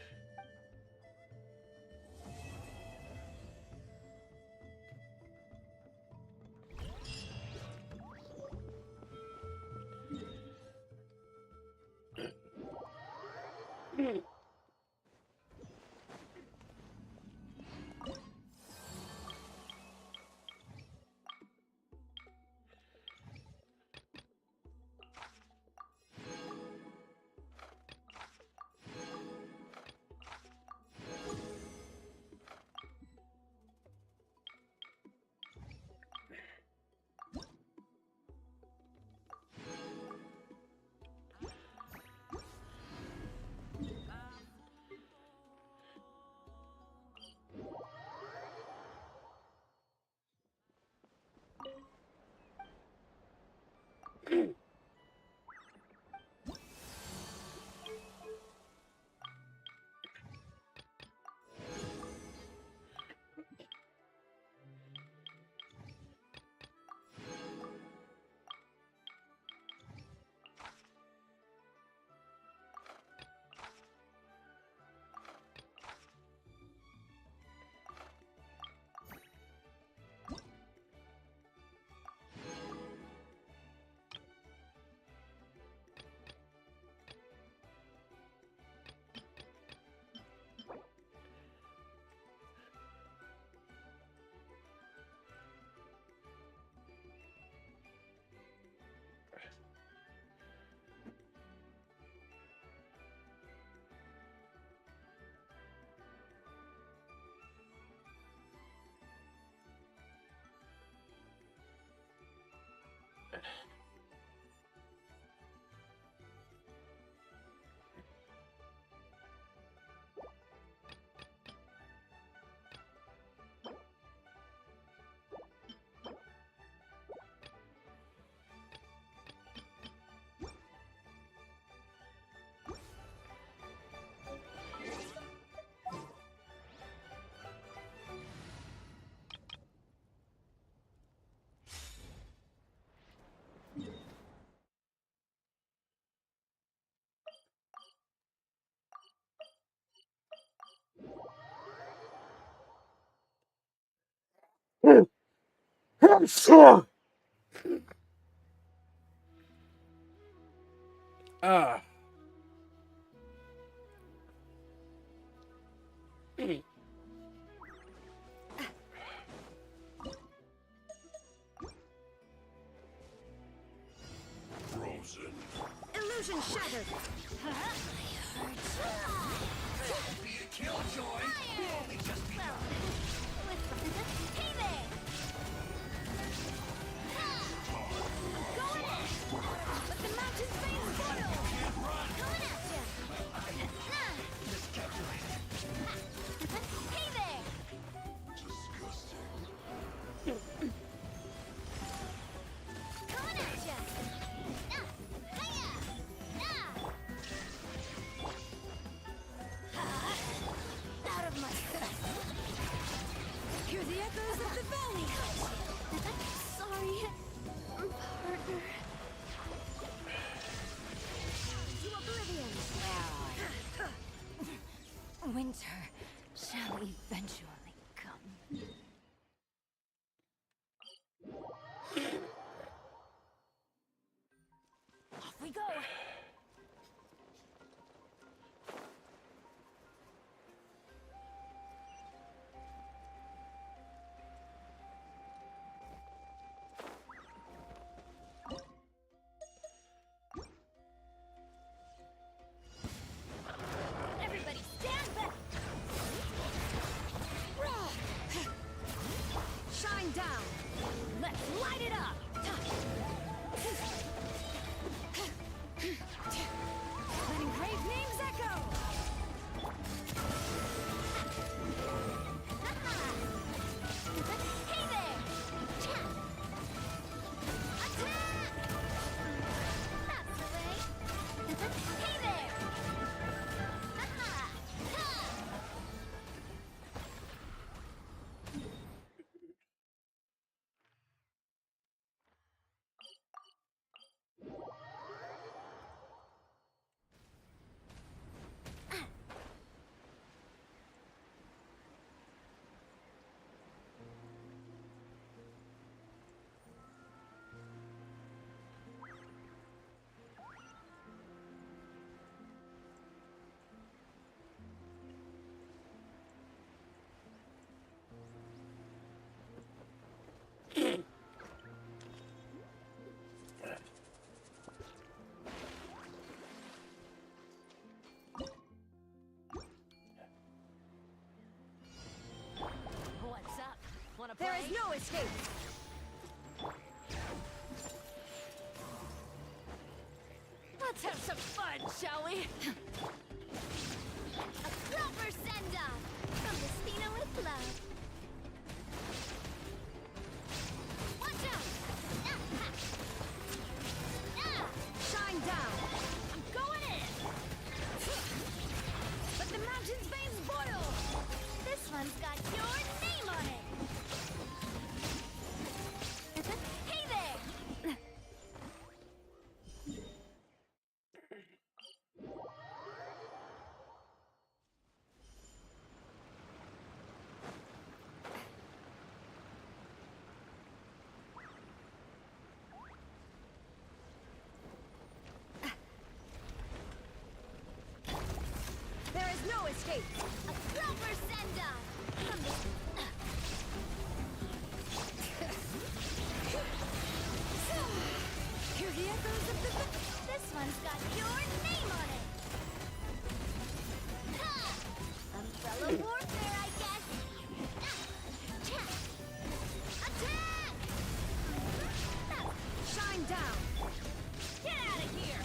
Ah. Illusion shattered. Hey there! Going in! But the mountain's veins portal! Coming at ya! Hey there! Coming at ya! Hiya! Out of my sight! Hear the echoes of the valley! Sorry, partner. To oblivion! Winter shall eventually come. Off we go! Everybody stand back! Shine down. Let's light it up! Let engraved names echo! Hey there! Attack! That's the way! Hey there! What's up? Wanna play? There is no escape. Let's have some fun, shall we? A proper send-off from Destino with love. Watch out! Shine down. I'm going in! But the mountain's veins boil. This one's got your name on it! Hey there! There is no escape. A proper send-off from the... Hear the echoes of the... This one's got your name on it! Ha! Umbrella warfare, I guess! Attack! Shine down. Get out of here!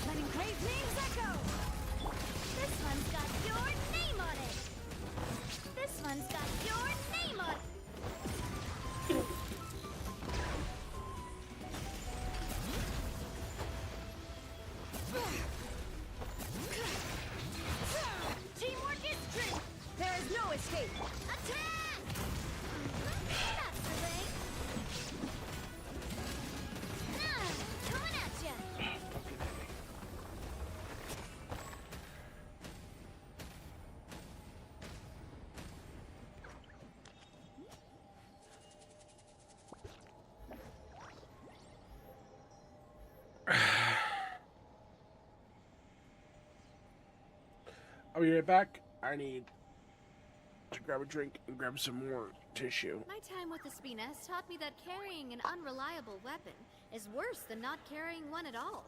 Let engraved names echo. This one's got your name on it! This one's got your name on it! Teamwork is strength! There is no escape. Attack! That's the way! Coming at ya! I'll be right back. I need to grab a drink and grab some more tissue. My time with the Spina has taught me that carrying an unreliable weapon is worse than not carrying one at all.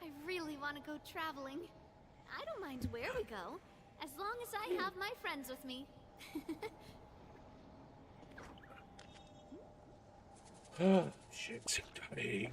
I really want to go traveling. I don't mind where we go, as long as I have my friends with me. Shit's dying.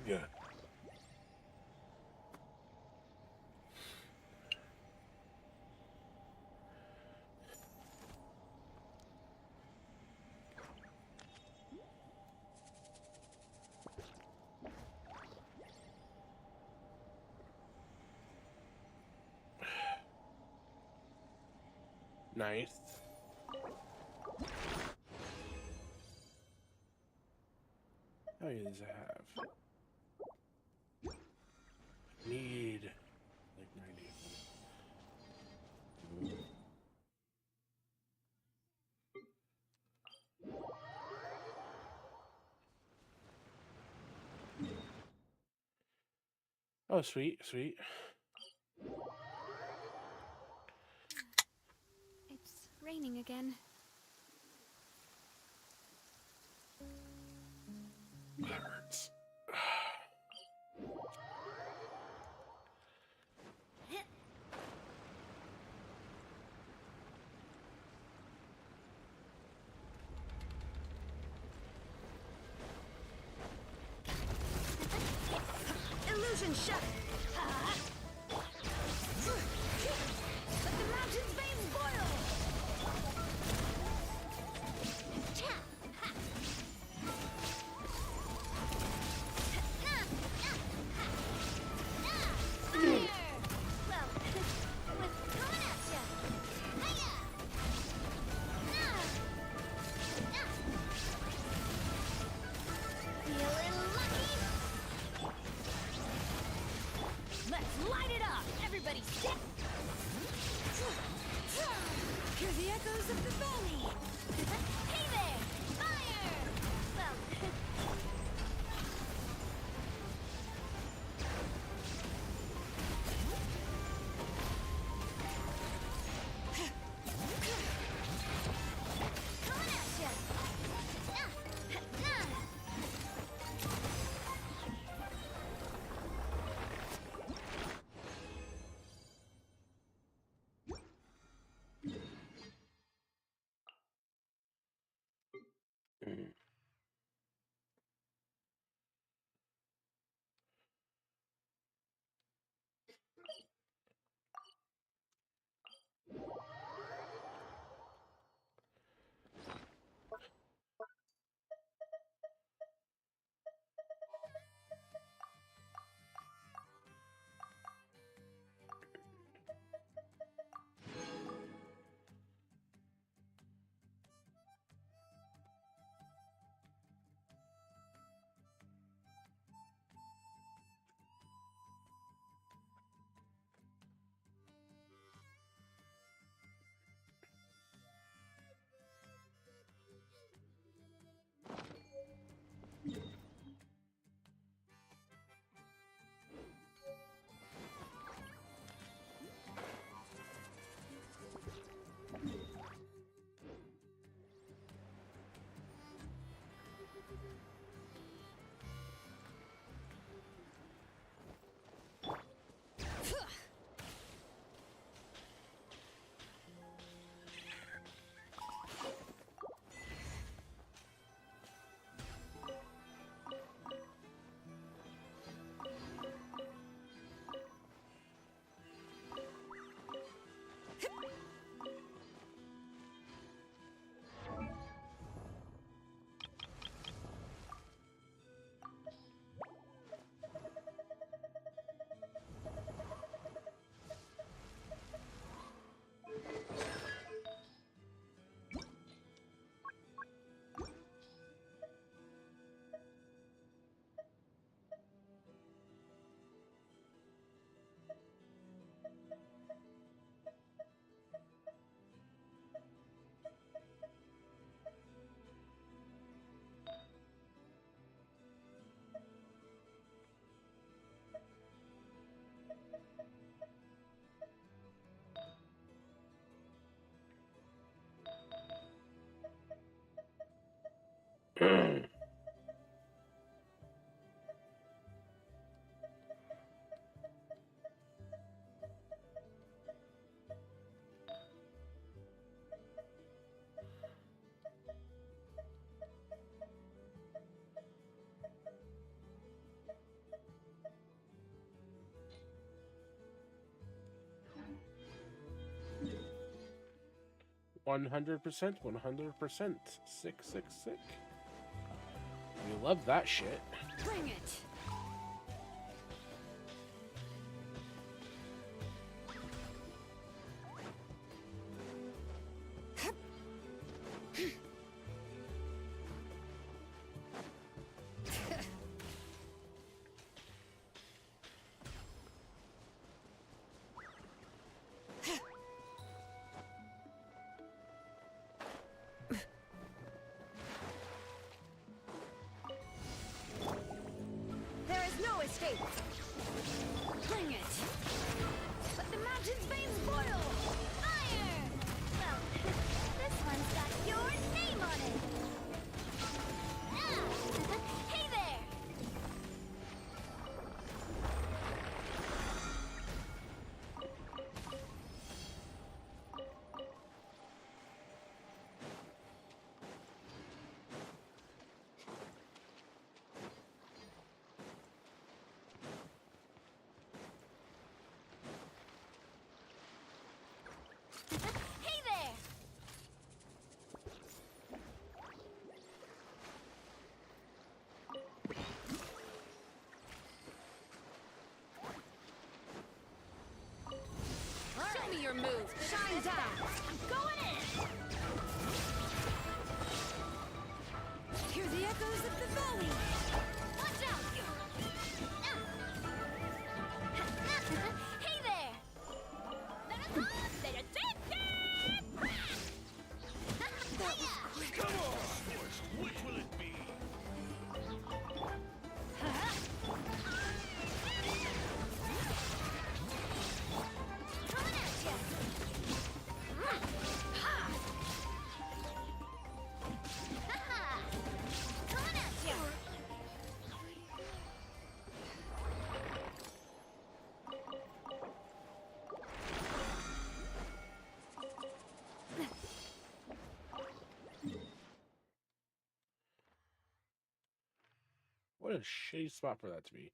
Nice. How many does it have? Need like 90. Oh, sweet, sweet. It's raining again. That hurts. Illusion shut! Let the mountain's veins boil! Let's light it up! Everybody sit! Hear the echoes of the valley! Hey there! Fire! Well... Coming at ya! 100%, 100%. Sick, sick, sick. We love that shit. Bring it. There is no escape. Bring it. Let the mountain's veins boil. Fire! Well, this one's got your name on it. Ah! Hey there! Hey there! Show me your moves. Shine down. I'm going in! Hear the echoes of the valley. Watch out! Hey there! Come on! Which will it be? Coming at ya! Coming at ya! What a shitty spot for that to be.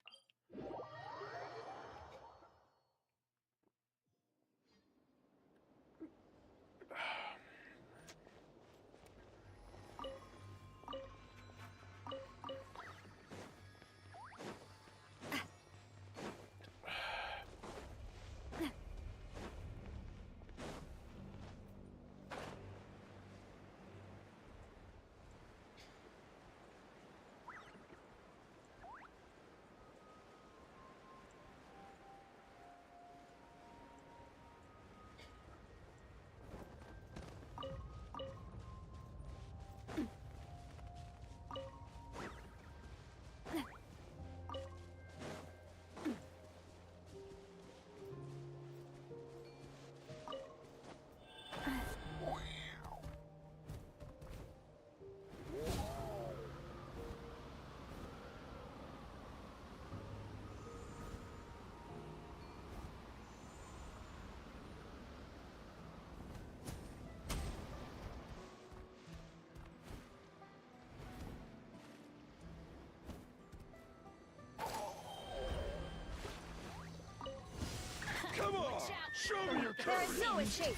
Come on! Show me your There courage! is no escape.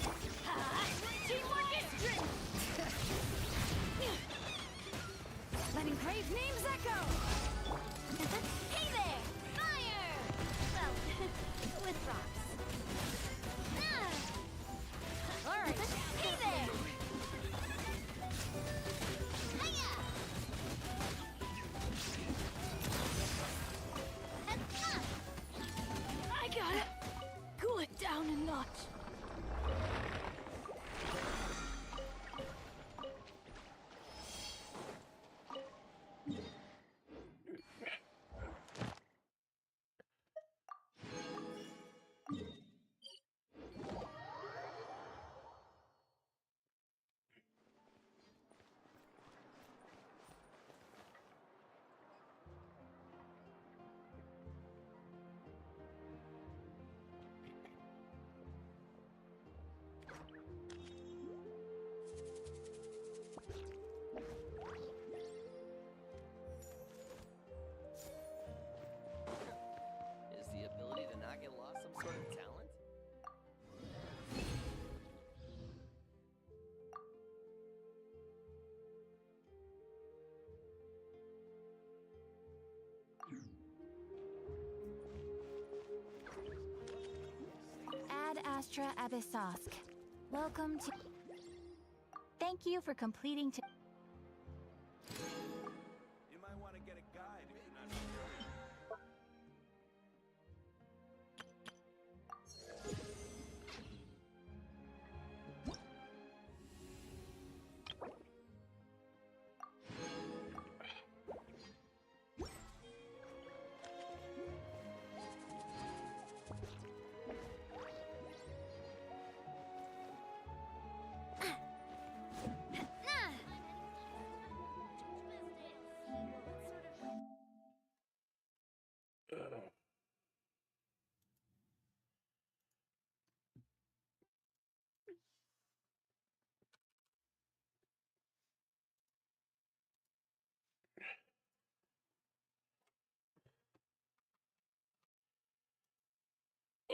Teamwork is strength. Letting brave names echo. Hey there! Fire! Well, with rocks. Alright, hey there! Hiya! I gotta cool it down a notch. Astra Abyssosk. Welcome to... Thank you for completing to... You might want to get a guide if you're not familiar.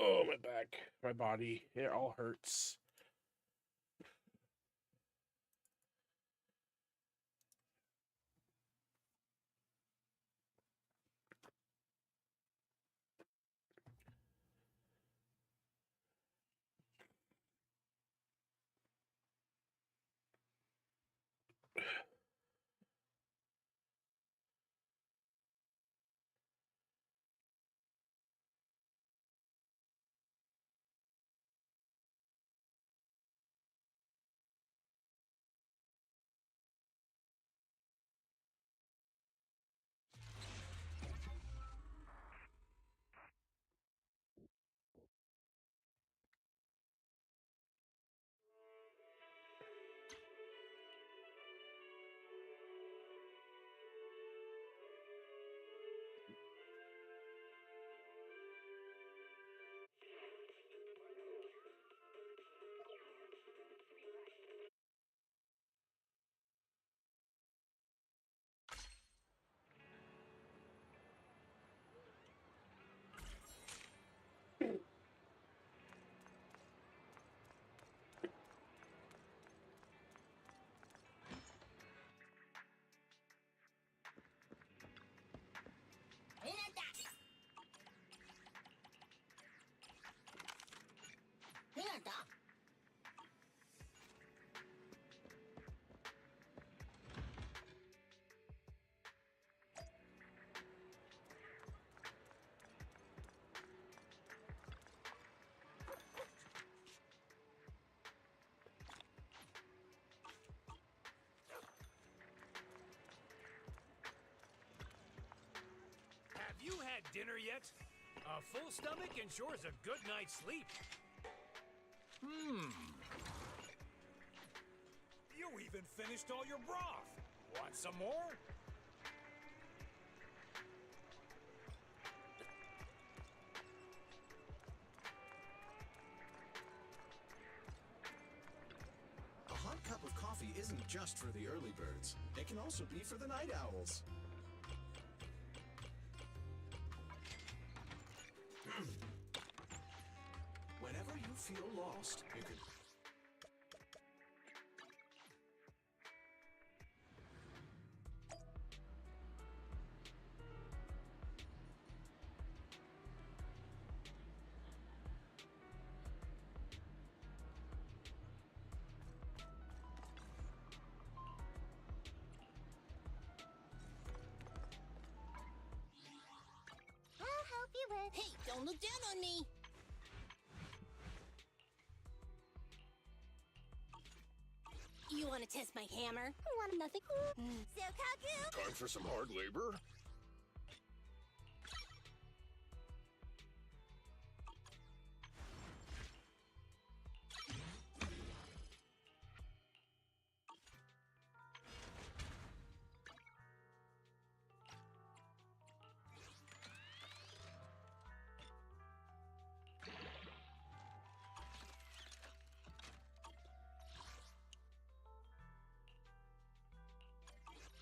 Oh, my back, my body, it all hurts. Have you had dinner yet? A full stomach ensures a good night's sleep. You even finished all your broth. Want some more? A hot cup of coffee isn't just for the early birds. It can also be for the night owls. Whenever you feel lost, you can... I'll help you with... Hey, don't look down on me! You want to test my hammer? Want nothing. Sukaku! Time for some hard labor?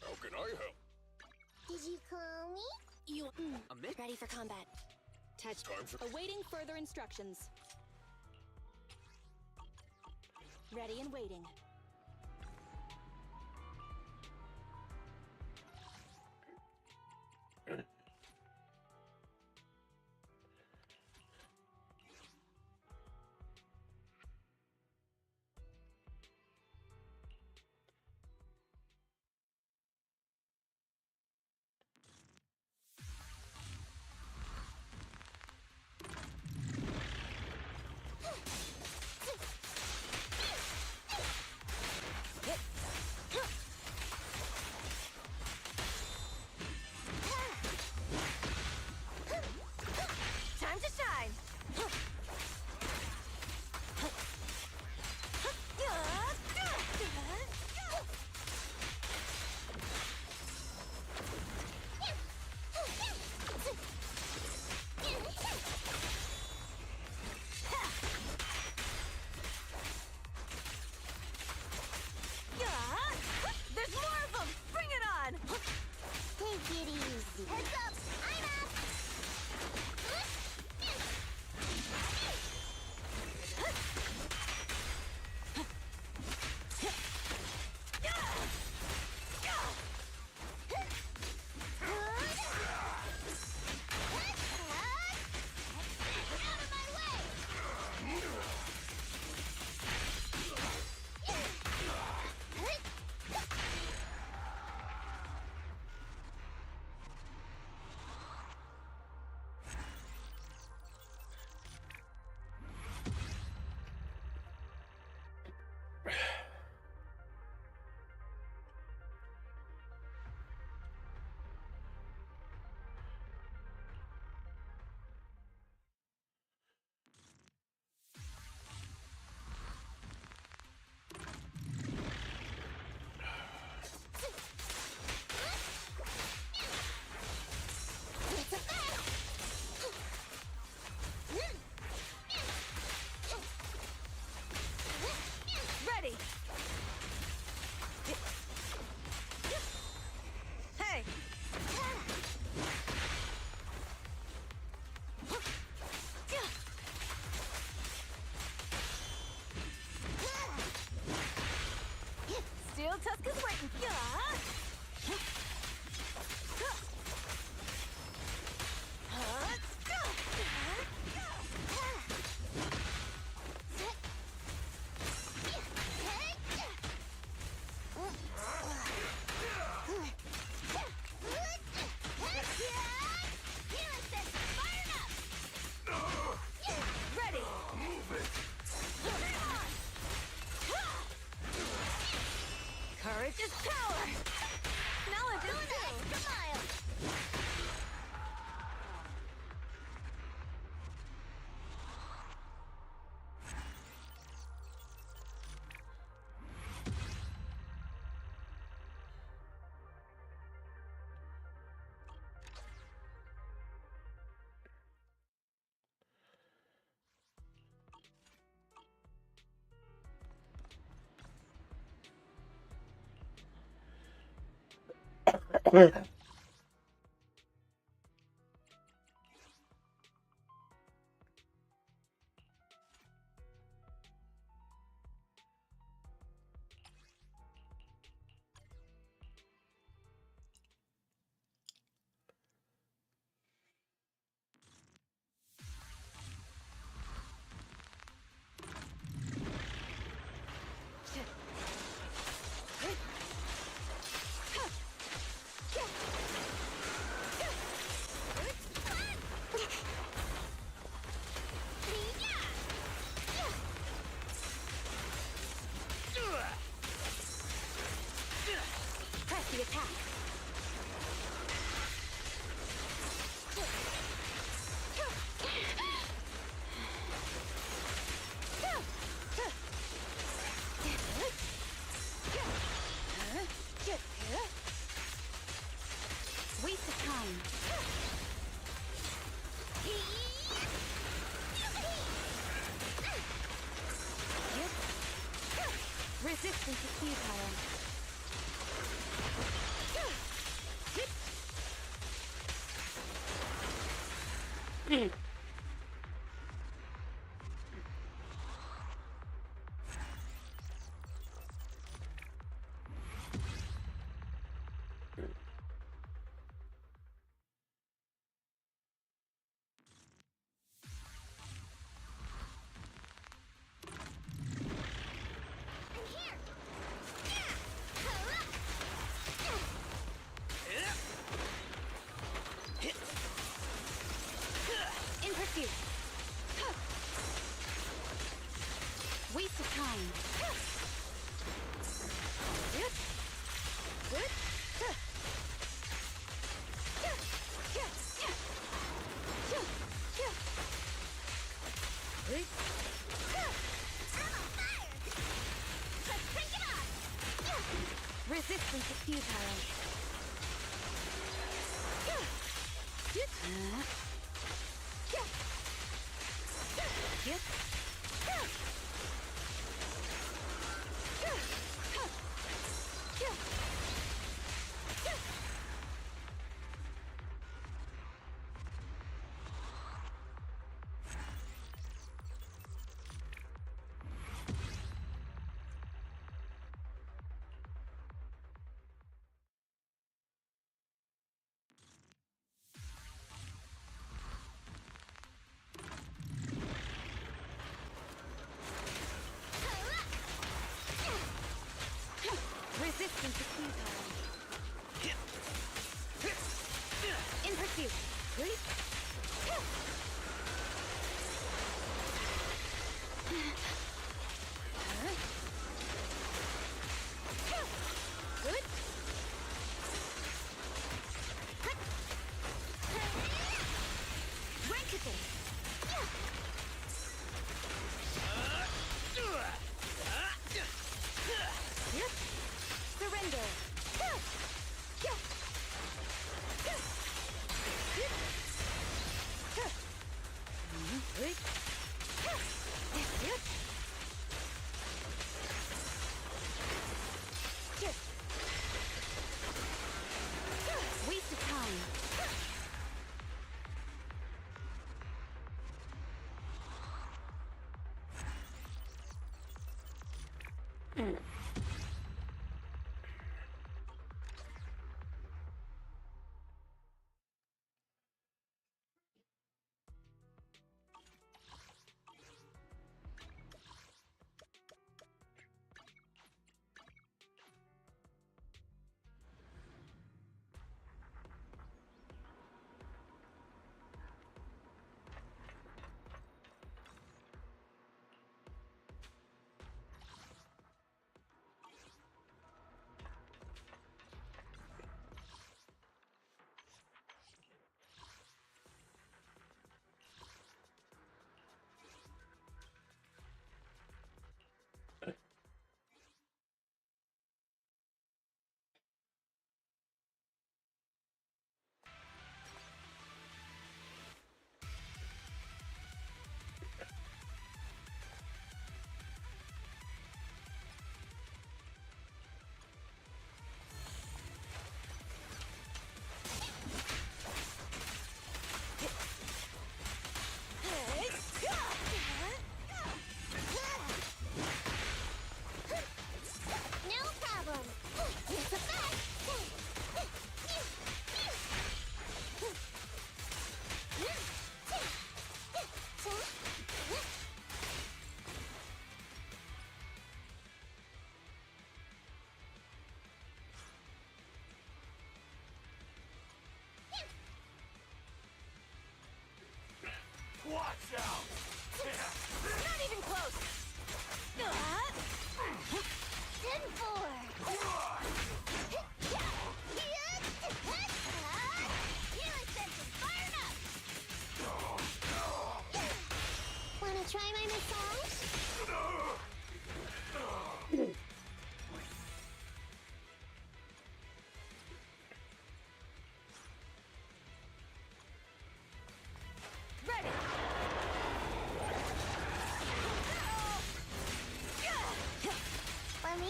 How can I help? Did you call me? You A mitt? ready for combat? Touch. Time for... Awaiting further instructions. Ready and waiting. Tusk is waiting. Courage is power! Knowledge is skill! Press the attack. Waste of time. Resistance is futile. In pursuit. Waste of time. Resistance is futile. Resistance is futile. In pursuit. Good. Rank it there. Surrender. Waste of time.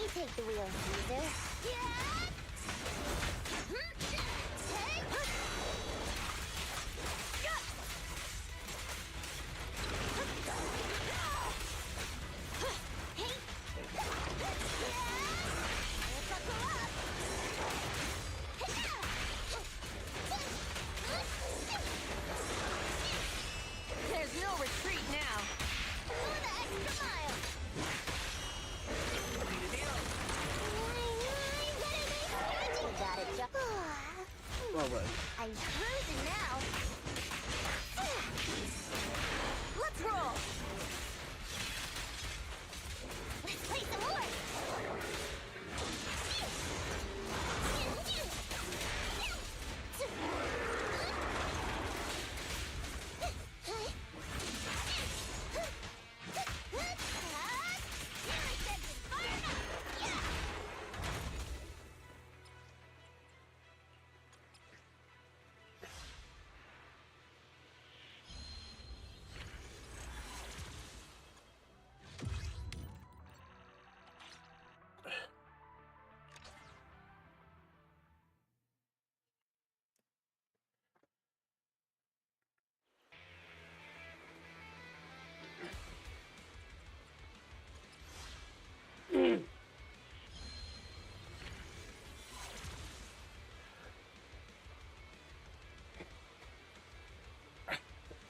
You take the wheel, Caesar. There's no retreat now. Go the extra mile. You got it, Chuck. Well, but I'm cruising now. Let's roll. Let's play some more.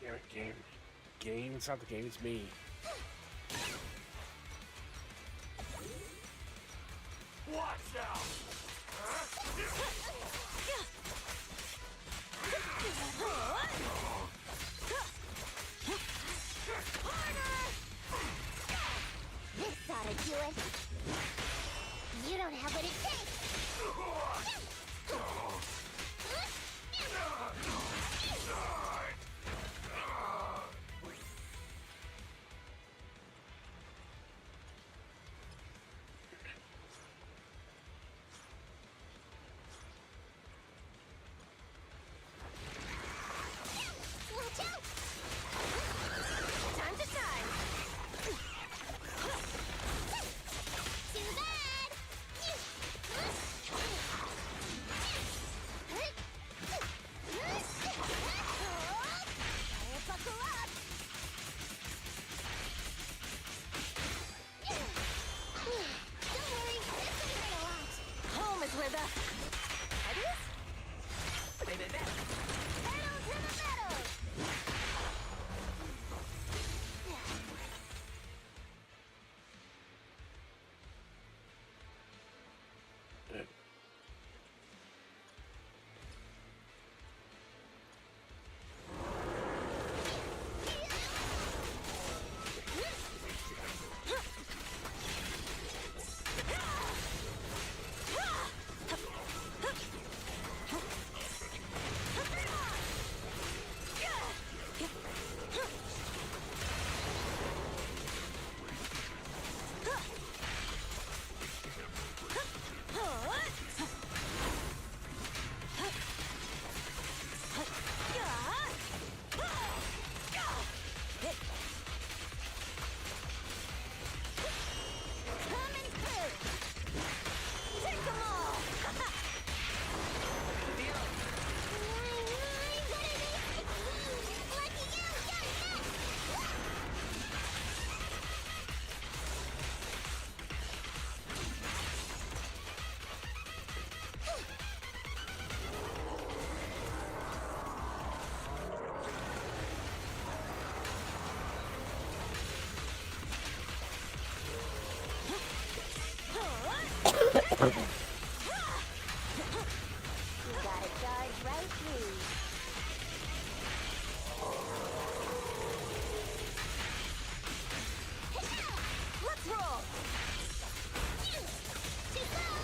damn it, game. Game, it's not the game, it's me. Watch out! This ought to do it. You don't have what it takes. Watch out! Time to shine! Too bad! I'll buckle up! Don't worry, this will hurt a lot. Home is where the... That is? Pedal to the metal! Coming through! Take them all! Lucky you, You got it charged right through. Let's roll! Too slow!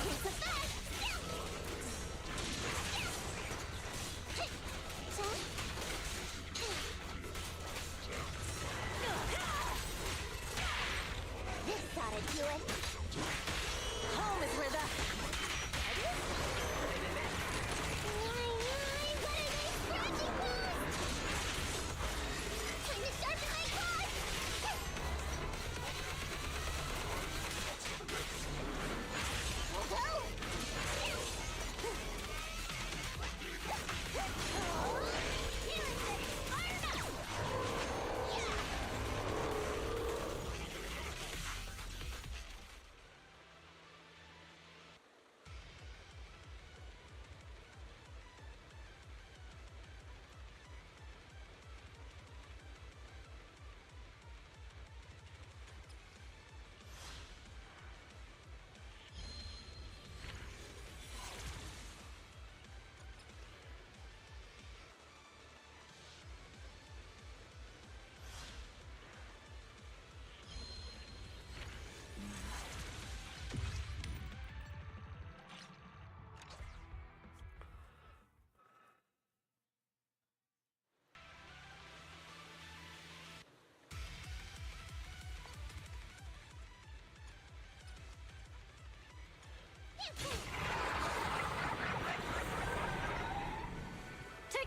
Here's the back! This ought to do it. Home is where the... What are they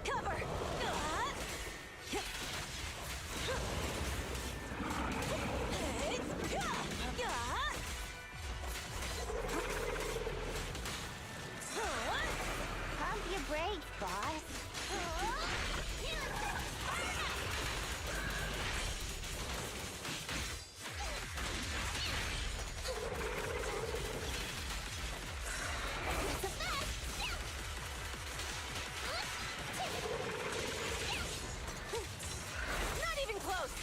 Take cover! Pump your brakes, boss. Not even close!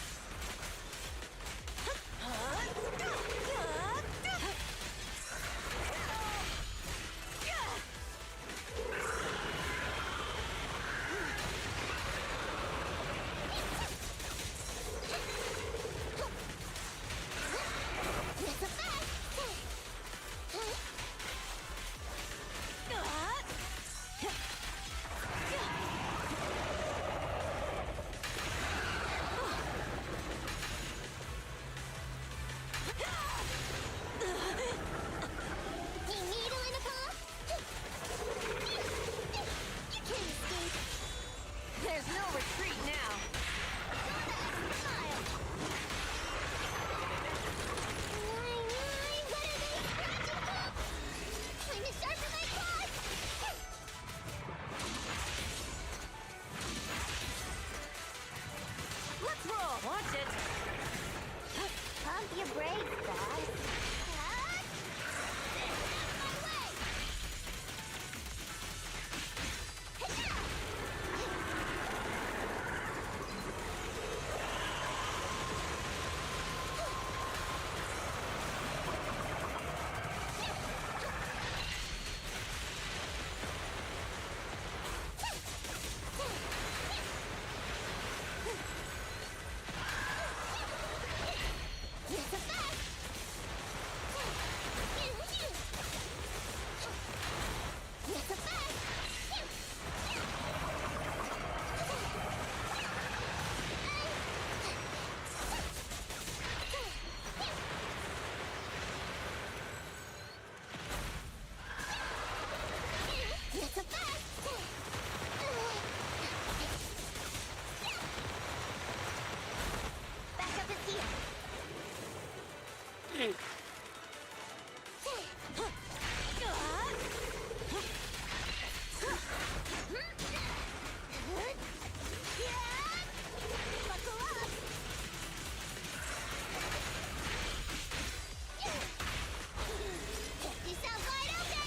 Needle in a pump? You can't escape. There's no retreat now. Smile. What are they scratching for? Time to sharpen my claws. Let's roll! Watch it! Pump your brakes, boss. Back up is here. Buckle up. Get yourself wide open.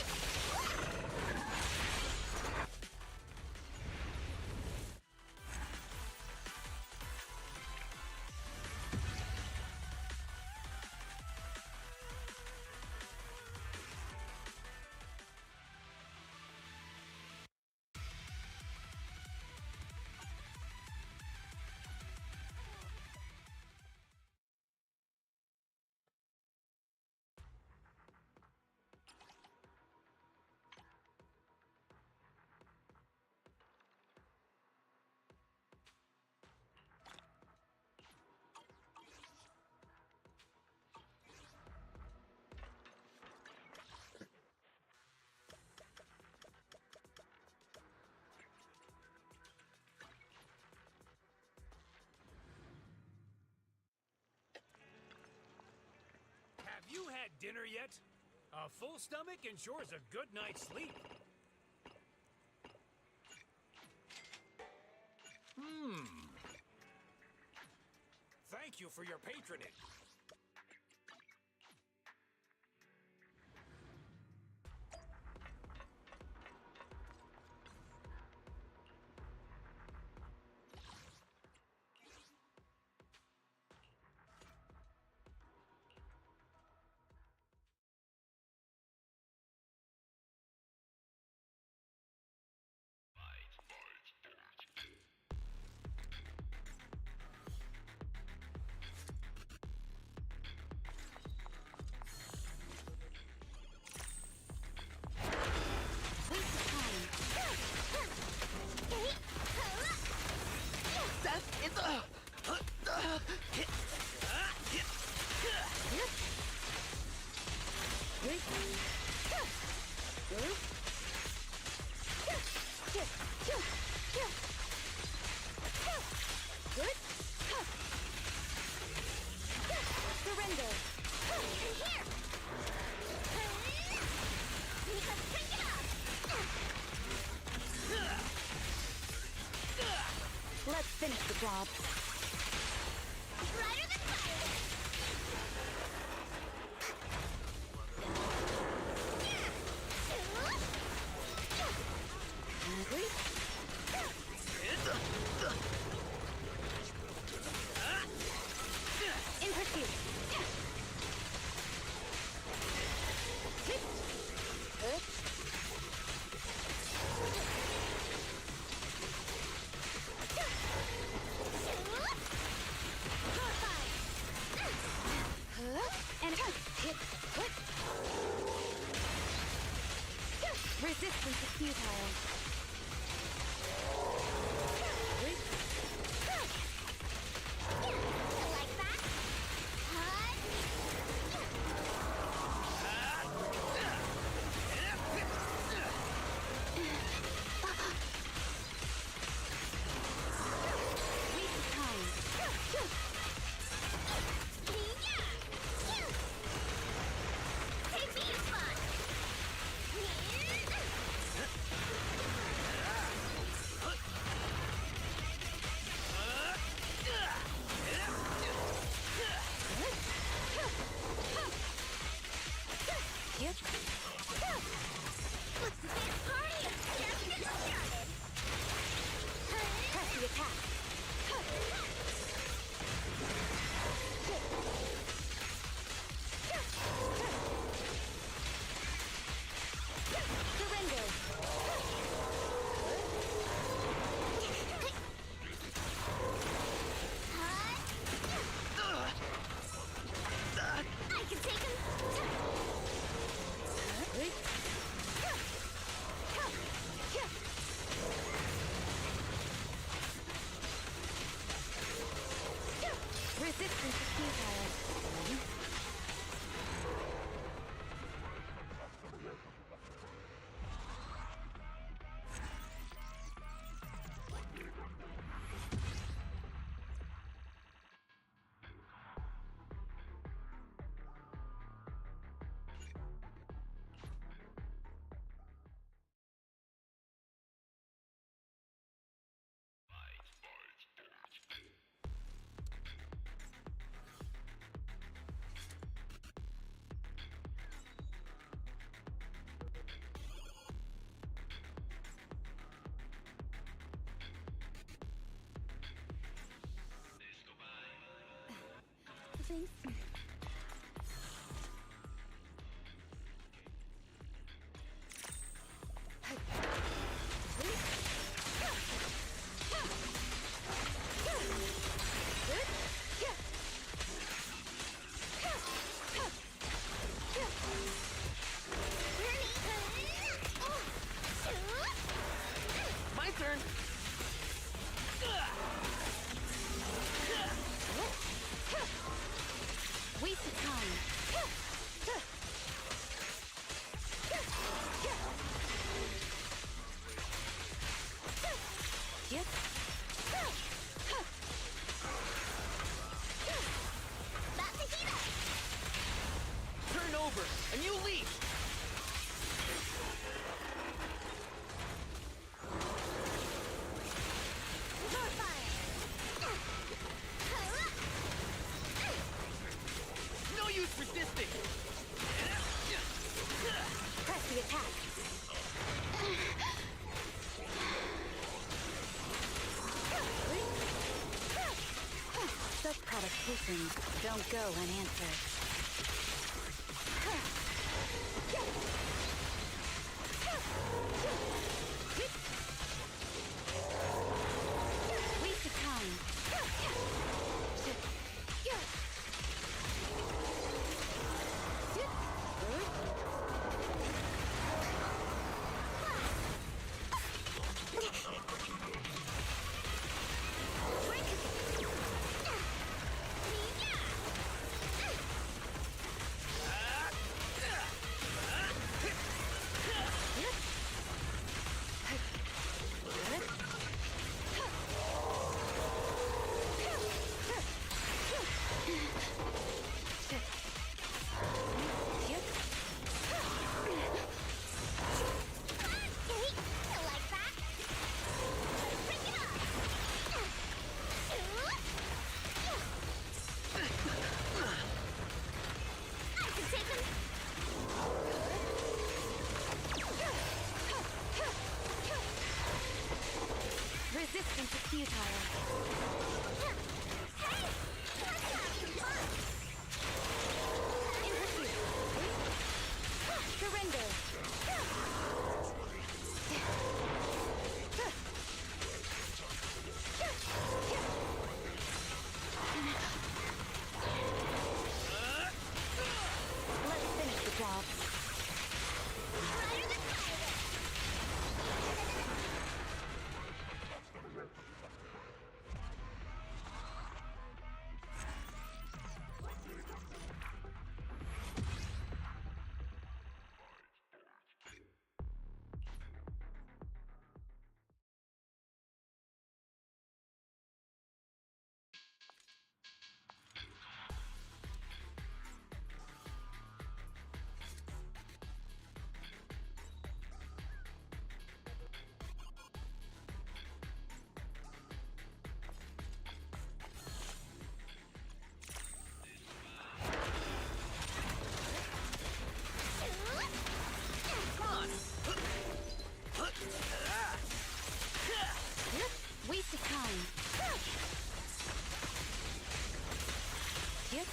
Have you had dinner yet? A full stomach ensures a good night's sleep. Thank you for your patronage. Let's finish the job. Brighter than fire! Hungry? In pursuit. And hit. Resistance is futile. Like that? Waste of time. Take me a spot! Yep. Looks like this party is just getting started! Press the attack. Surrender. I can take him! Resistance is futile. Thanks. My turn! Waste of time. Yep. About to heat up! Turn over, and you lead! More fire! No use resisting! Press the attack. Such provocations don't go unanswered. Waste of time. futile. In pursuit. Surrender. Let's finish the job. Waste of time. Yep.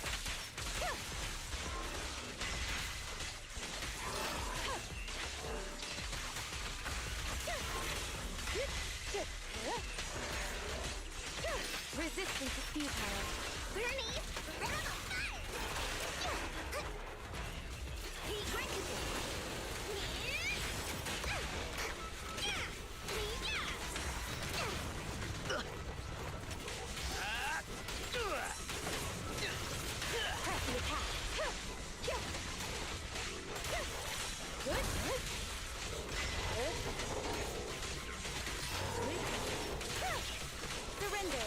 Resistance is futile. Bernie, right on the fire! He granted it! Press the attack. Surrender.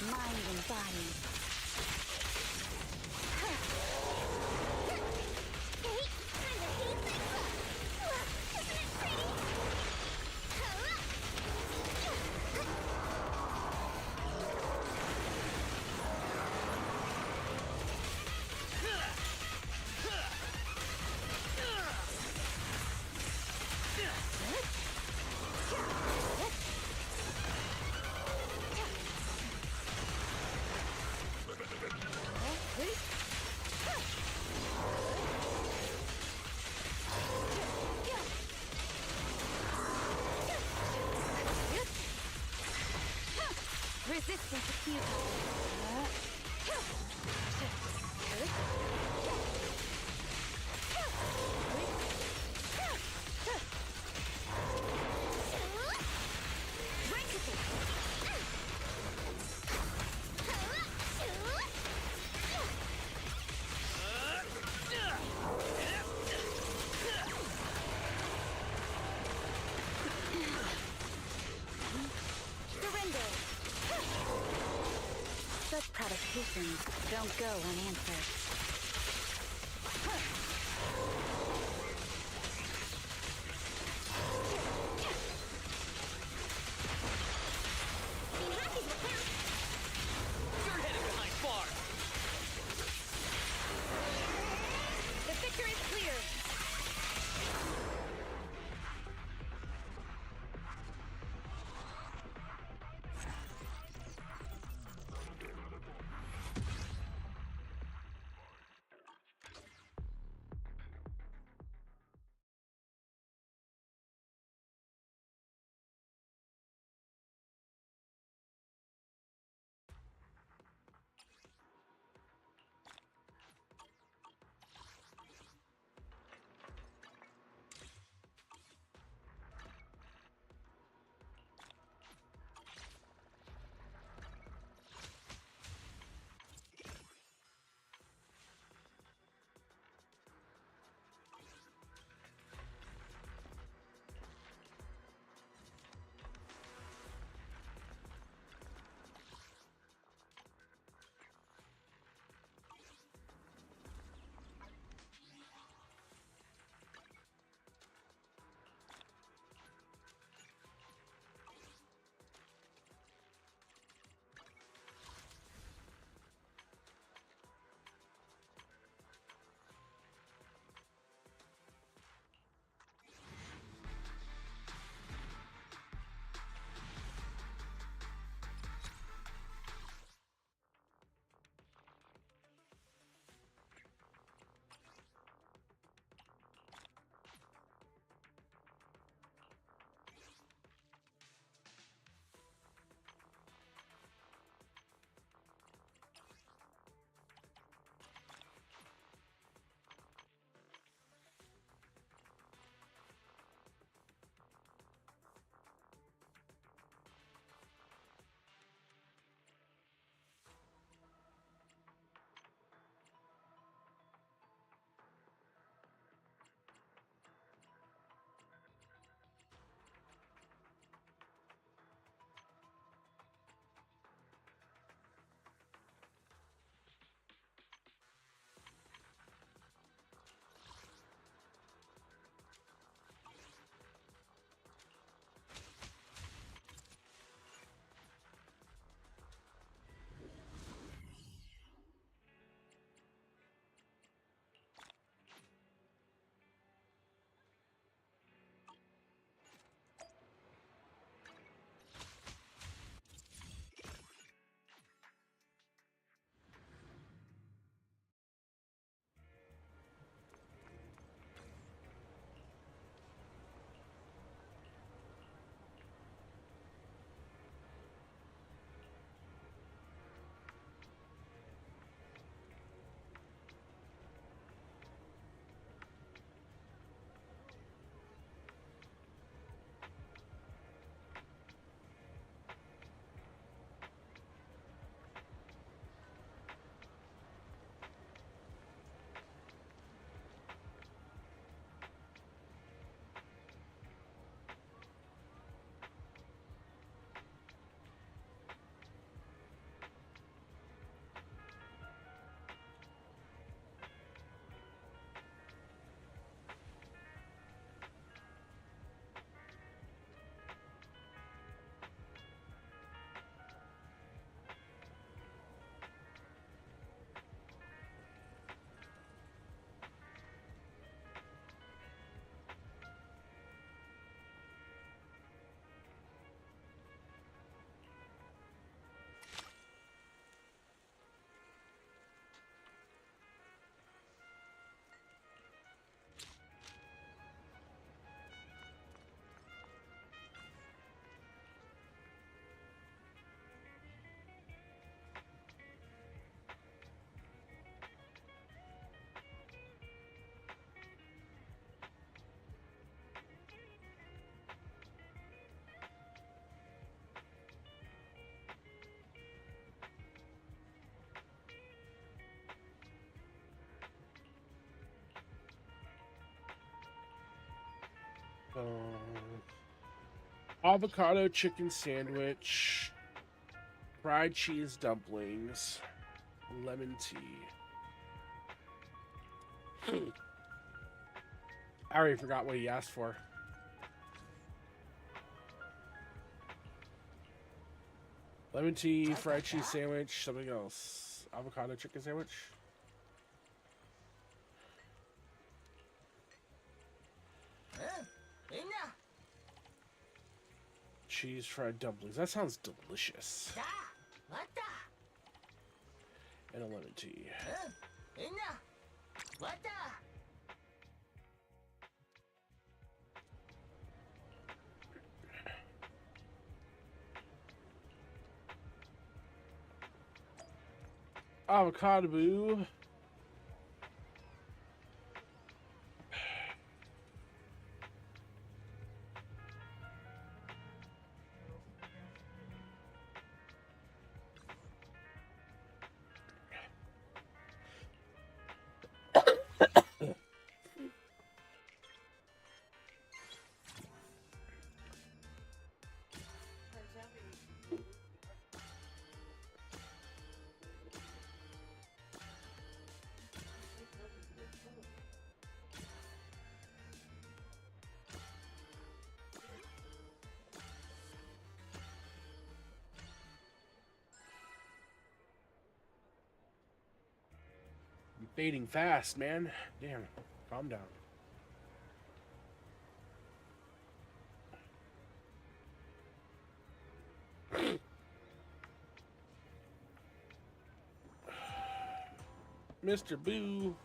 Mind and body. Hey, time to heat things up! Look, isn't it pretty? Resistance is futile. Surrender! Such provocations don't go unanswered. Being happy will count! You're headed behind bars. The victor is clear. Avocado chicken sandwich, fried cheese dumplings, lemon tea. I already forgot what he asked for. Lemon tea, fried cheese sandwich, something else. Avocado chicken sandwich. Cheese fried dumplings. That sounds delicious. And a lemon tea. Avocado boo. Fading fast, man. Damn. Calm down. Mr. Boo.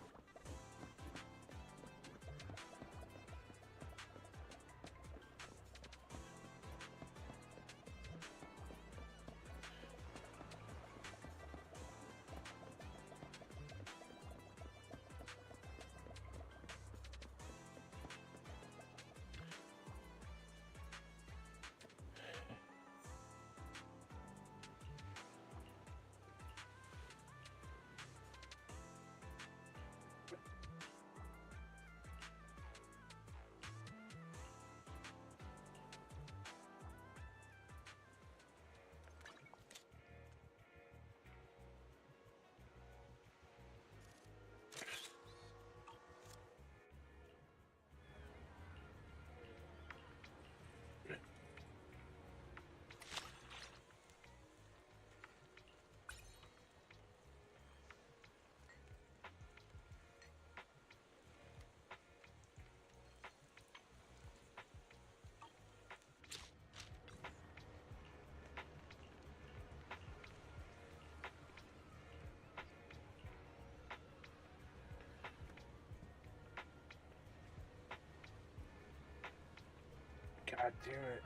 God damn it.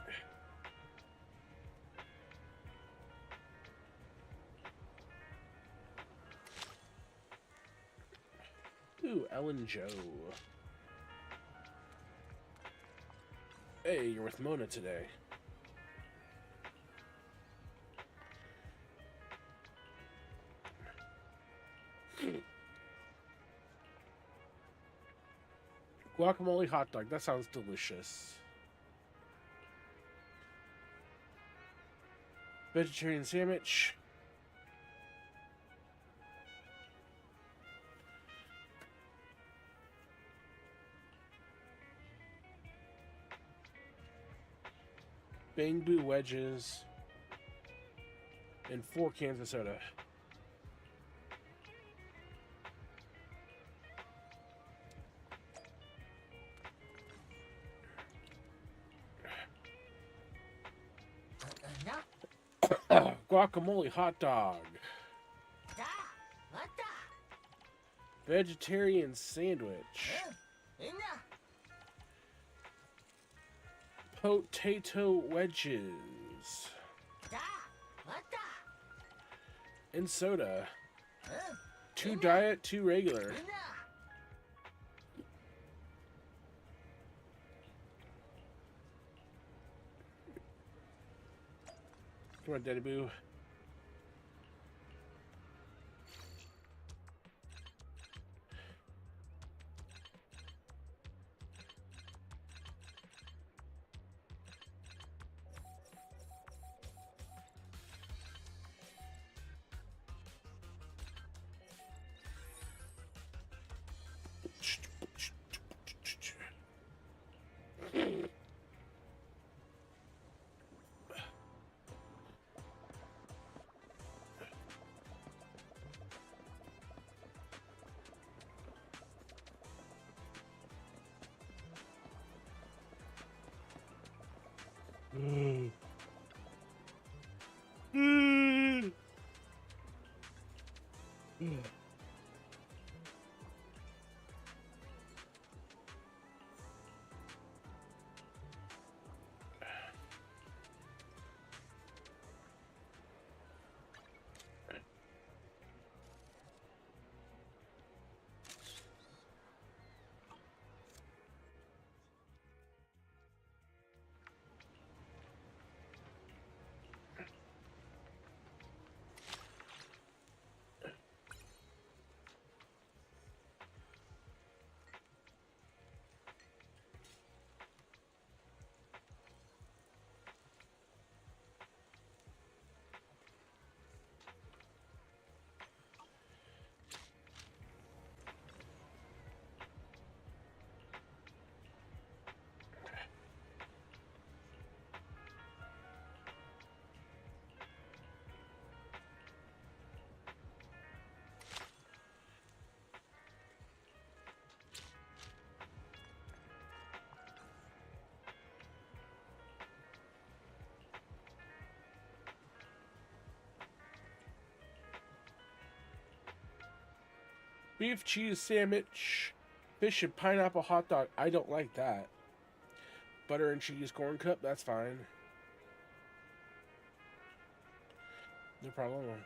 Ooh, Ellen Joe. Hey, you're with Mona today. Guacamole hot dog. That sounds delicious. Vegetarian sandwich. Bamboo wedges. And 4 cans of soda. Guacamole hot dog. Vegetarian sandwich. Potato wedges. And soda. 2 diet, 2 regular. Come on, Daddy Boo. Beef cheese sandwich, fish and pineapple hot dog. I don't like that. Butter and cheese corn cup. That's fine. No problem.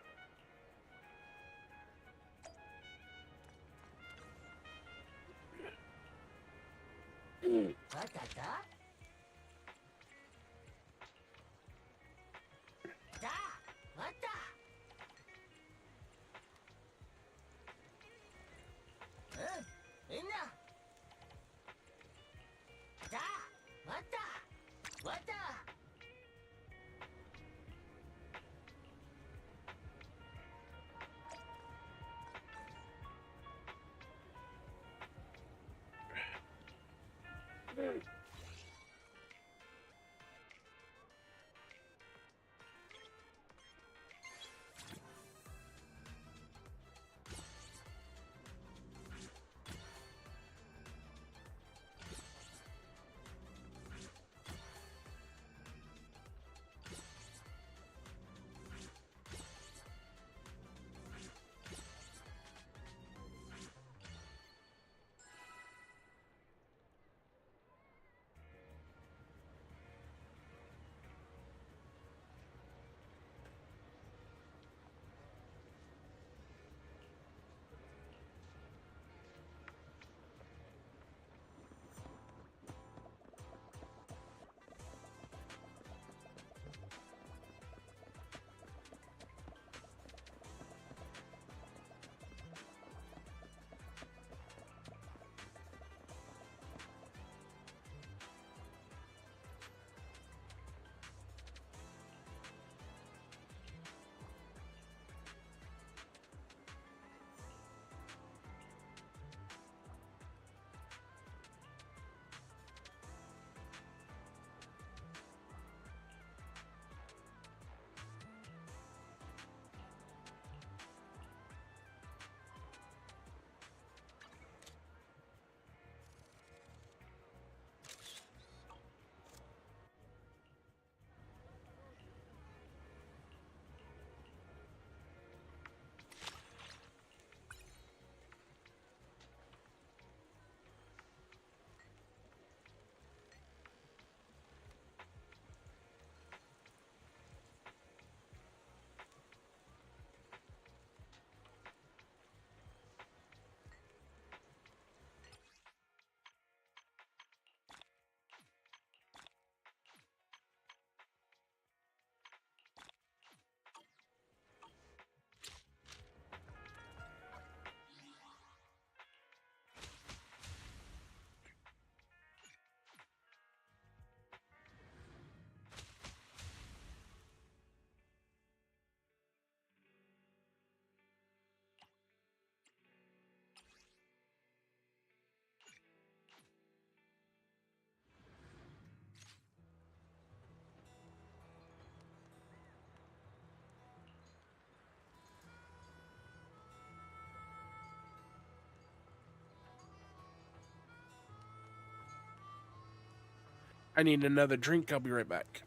I need another drink. I'll be right back.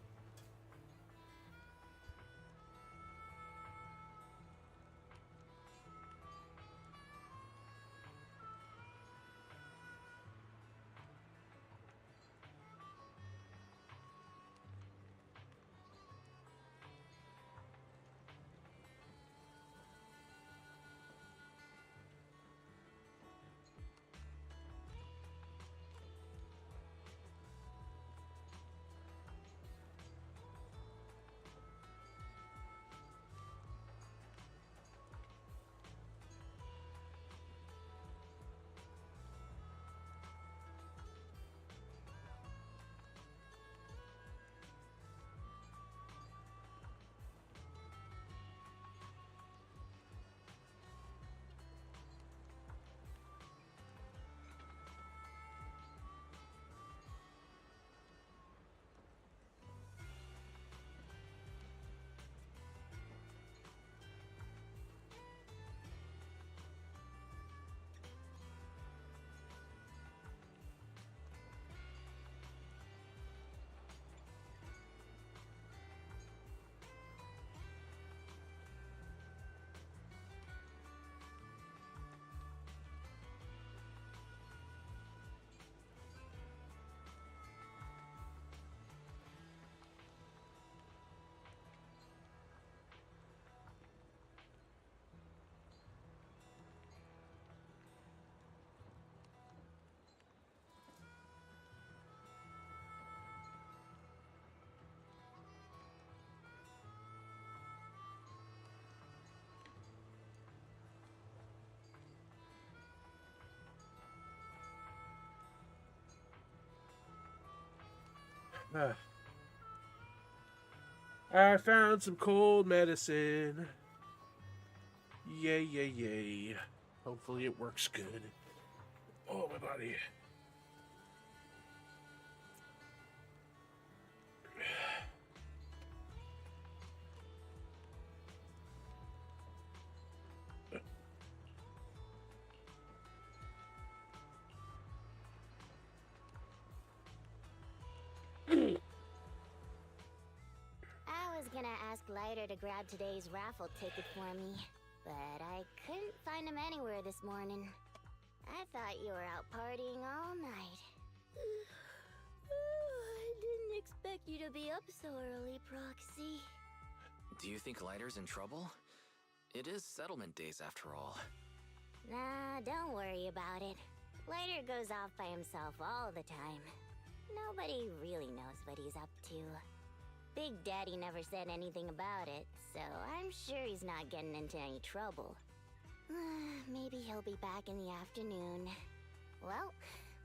I found some cold medicine. Yay, yay, yay. Hopefully it works good. Oh, my body. I was gonna ask Lighter to grab today's raffle ticket for me, but I couldn't find him anywhere this morning. I thought you were out partying all night. I didn't expect you to be up so early, Proxy. Do you think Lighter's in trouble? It is settlement days after all. Nah, don't worry about it. Lighter goes off by himself all the time. Nobody really knows what he's up to. Big Daddy never said anything about it, so I'm sure he's not getting into any trouble. Maybe he'll be back in the afternoon. Well,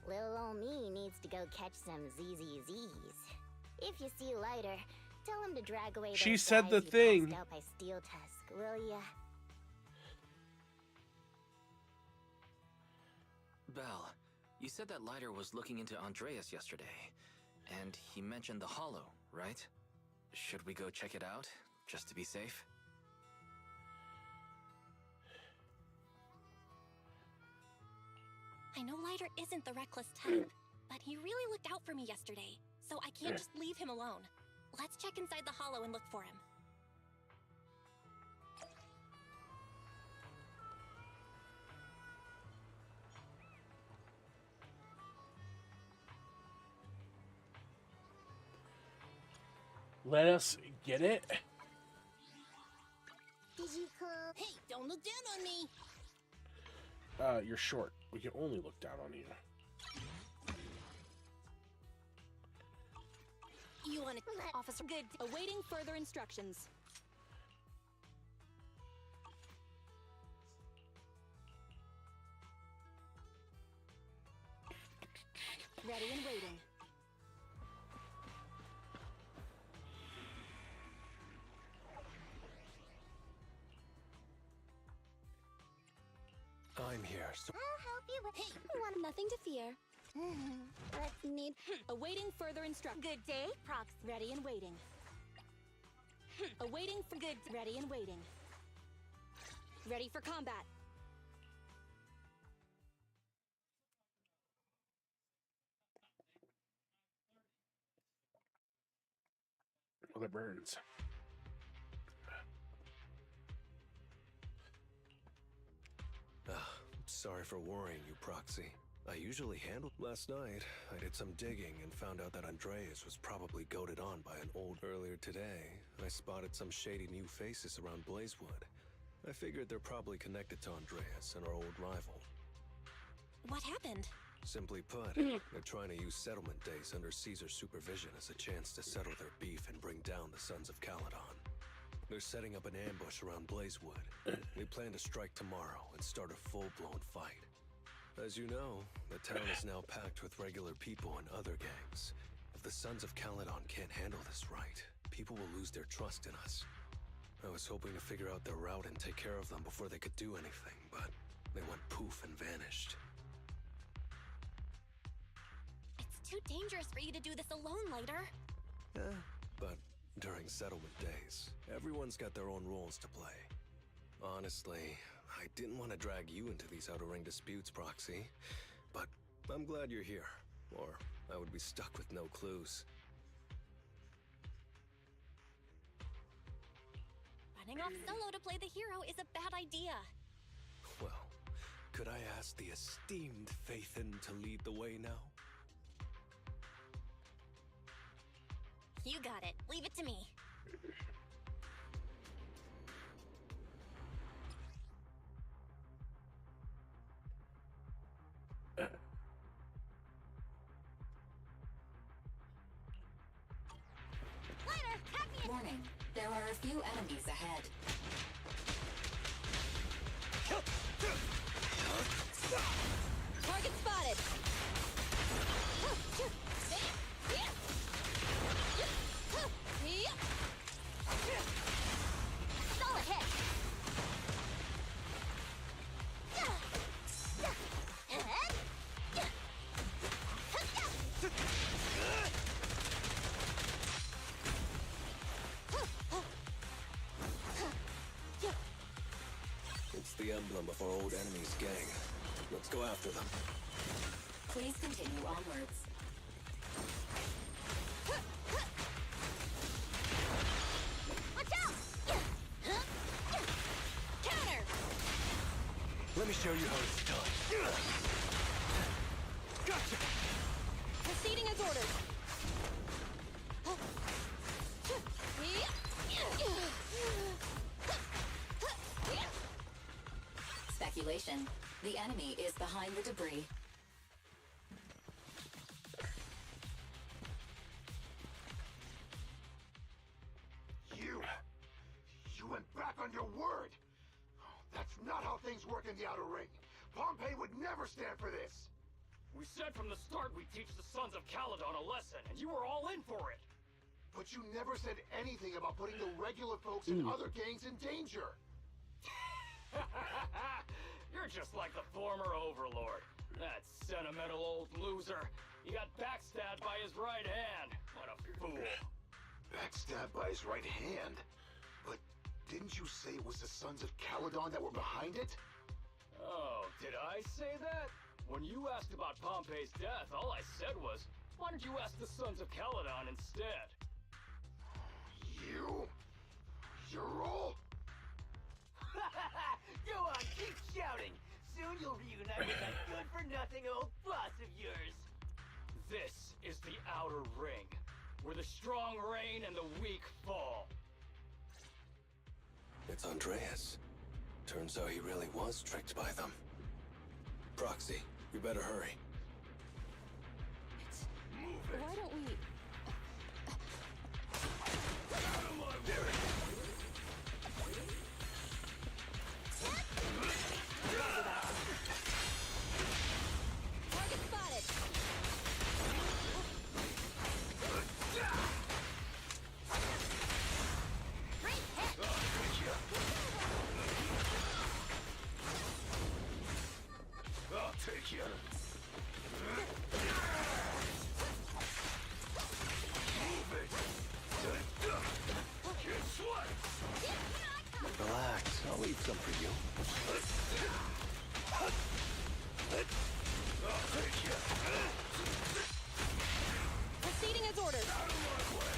little old me needs to go catch some ZZZs. If you see Lighter, tell him to drag away She those said guys the he thing. passed out by Steel Tusk, will ya? Belle, you said that Lighter was looking into Andreas yesterday, and he mentioned the Hollow, right? Should we go check it out, just to be safe? I know Lighter isn't the reckless type, but he really looked out for me yesterday, so I can't just leave him alone. Let's check inside the Hollow and look for him. Let us get it. Did you call? Hey, don't look down on me! You're short. We can only look down on you. You want to... Officer, good. Awaiting further instructions. Ready and waiting. I'm here, so... I'll help you with... Hey, nothing to fear. Let's need... Awaiting further instructions. Good day, Prox. Ready and waiting. Awaiting for good. Ready and waiting. Ready for combat. Oh, that burns. Sorry for worrying you, Proxy. I usually handle... Last night, I did some digging and found out that Andreas was probably goaded on by an old... Earlier today, I spotted some shady new faces around Blazewood. I figured they're probably connected to Andreas and our old rival. What happened? Simply put, they're trying to use settlement days under Caesar's supervision as a chance to settle their beef and bring down the Sons of Caledon. They're setting up an ambush around Blazewood. We plan to strike tomorrow and start a full-blown fight. As you know, the town is now packed with regular people and other gangs. If the Sons of Caledon can't handle this right, people will lose their trust in us. I was hoping to figure out their route and take care of them before they could do anything, but they went poof and vanished. It's too dangerous for you to do this alone, Lighter. But during settlement days, everyone's got their own roles to play. Honestly, I didn't want to drag you into these Outer Ring disputes, Proxy, but I'm glad you're here, or I would be stuck with no clues. Running off solo to play the hero is a bad idea. Well, could I ask the esteemed Phaethon to lead the way now? You got it. Leave it to me. Warning, there are a few enemies ahead. Target spotted! Solid hit! It's the emblem of our old enemy's gang. Let's go after them. Please continue onwards. Watch out! Counter! Let me show you how it's done. Gotcha! Proceeding as ordered. Speculation. The enemy is behind the debris. You went back on your word! That's not how things work in the Outer Ring. Pompey would never stand for this! We said from the start we'd teach the Sons of Caledon a lesson, and you were all in for it! But you never said anything about putting the regular folks and other gangs in danger! You're just like the former Overlord. That sentimental old loser. He got backstabbed by his right hand. What a fool. Backstabbed by his right hand? But didn't you say it was the Sons of Caledon that were behind it? Oh, did I say that? When you asked about Pompey's death, all I said was, why don't you ask the Sons of Caledon instead? You? You're all? Go on, keep shouting! Soon you'll reunite with that good-for-nothing old boss of yours! This is the Outer Ring, where the strong reign and the weak fall. It's Andreas. Turns out he really was tricked by them. Proxy, you better hurry. Move it! Why don't we... Out of my way! Target spotted! Great hit! I'll take you. Move it! Guess what? Relax, I'll leave some for you. I'll take you! Proceeding as ordered. Out of my way!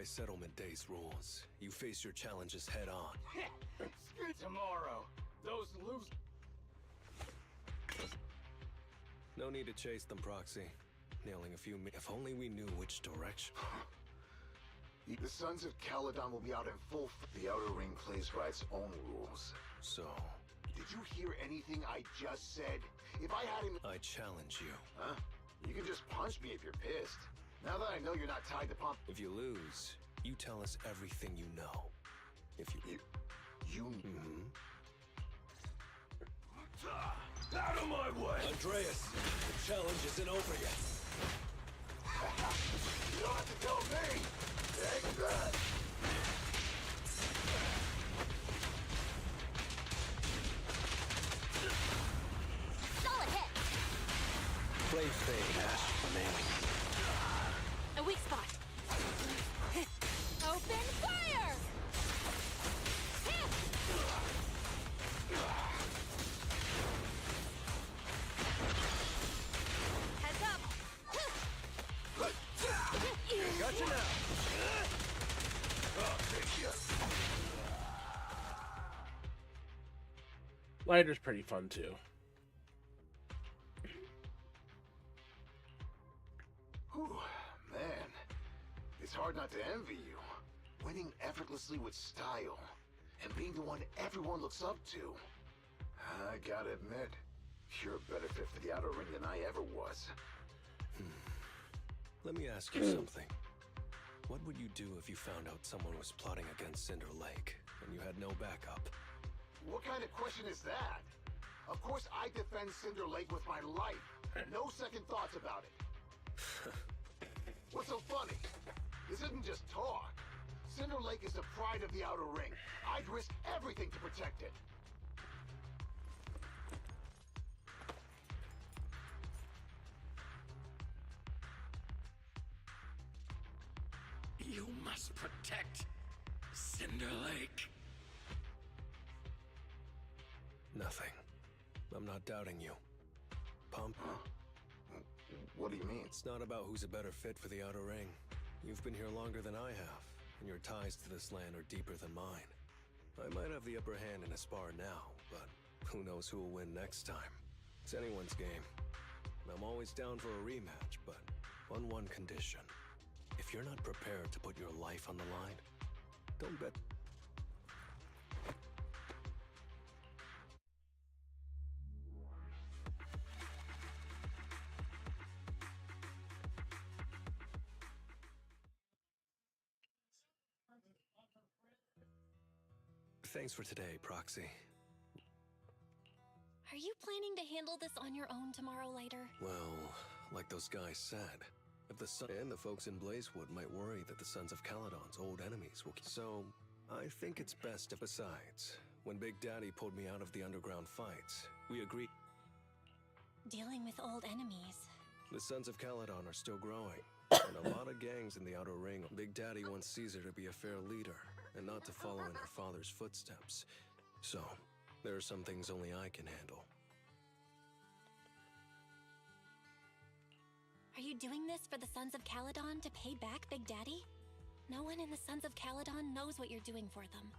by Settlement Day's rules. You face your challenges head on. Screw tomorrow. Those lose. No need to chase them, Proxy. Nailing a few if only we knew which direction. The Sons of Caledon will be out in full. The Outer Ring plays by its own rules. So, did you hear anything I just said? If I had him... I challenge you. Huh? You can just punch me if you're pissed. Now that I know you're not tied to Pomp... If you lose, you tell us everything you know. If you... You... Mm-hmm. Out of my way! Andreas, the challenge isn't over yet. You don't have to tell me! Take that! Solid hit! Flame fade, Ash remaining. A weak spot. Open fire! Heads up! Gotcha now! Lighter's pretty fun too. Whew, man. It's hard not to envy you. Winning effortlessly with style. And being the one everyone looks up to. I gotta admit, you're a better fit for the Outer Ring than I ever was. Let me ask you something. What would you do if you found out someone was plotting against Cinder Lake and you had no backup? What kind of question is that? Of course I defend Cinder Lake with my life. No second thoughts about it. What's so funny? This isn't just talk. Cinder Lake is the pride of the Outer Ring. I'd risk everything to protect it. You must protect Cinder Lake. Nothing. I'm not doubting you. Pump? What do you mean? It's not about who's a better fit for the Outer Ring. You've been here longer than I have, and your ties to this land are deeper than mine. I might have the upper hand in a spar now, but who knows who will win next time. It's anyone's game. I'm always down for a rematch, but on one condition. If you're not prepared to put your life on the line, don't bet. Thanks for today, Proxy. Are you planning to handle this on your own tomorrow, Lighter? Well, like those guys said, if the Sun and the folks in Blazewood might worry that the Sons of Caledon's old enemies will... So, I think it's best if... Besides, when Big Daddy pulled me out of the underground fights, we agreed... Dealing with old enemies. The Sons of Caledon are still growing, and a lot of gangs in the Outer Ring. Big Daddy wants Caesar to be a fair leader, and not to follow in her father's footsteps. So, there are some things only I can handle. Are you doing this for the Sons of Caledon to pay back Big Daddy? No one in the Sons of Caledon knows what you're doing for them.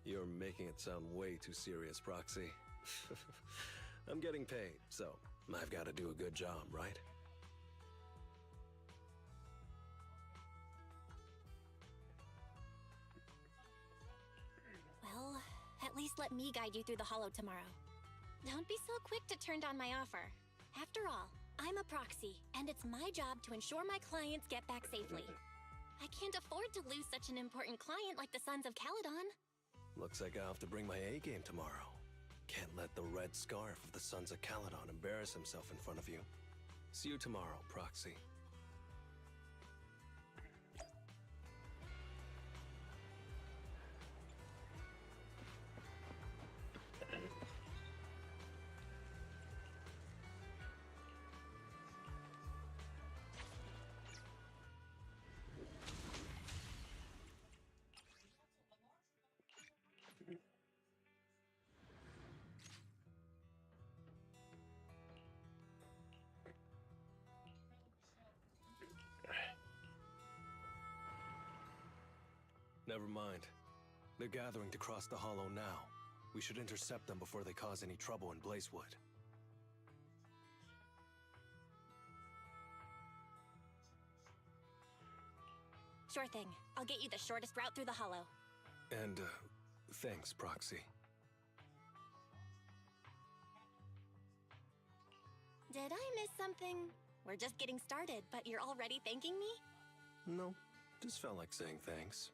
You're making it sound way too serious, Proxy. I'm getting paid, so I've got to do a good job, right? Well, at least let me guide you through the hollow tomorrow. Don't be so quick to turn down my offer. After all, I'm a proxy, and it's my job to ensure my clients get back safely. I can't afford to lose such an important client like the Sons of Caledon. Looks like I have to bring my A game tomorrow. Can't let the red scarf of the Sons of Caledon embarrass himself in front of you. See you tomorrow, Proxy. Never mind. They're gathering to cross the hollow now. We should intercept them before they cause any trouble in Blazewood. Sure thing. I'll get you the shortest route through the hollow. And, thanks, Proxy. Did I miss something? We're just getting started, but you're already thanking me? No, just felt like saying thanks.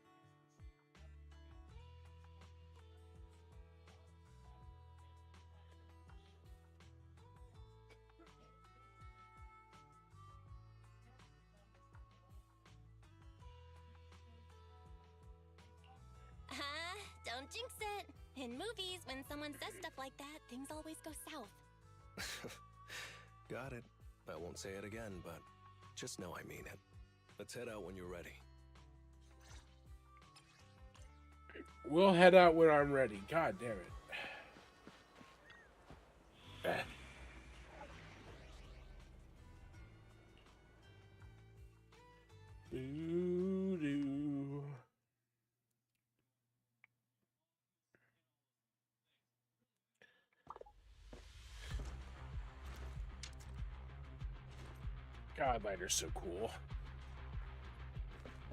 Don't jinx it. In movies, when someone says stuff like that, things always go south. Got it. I won't say it again, but just know I mean it. Let's head out when you're ready. We'll head out when I'm ready. God damn it. Doo-doo. God, Lighter's so cool.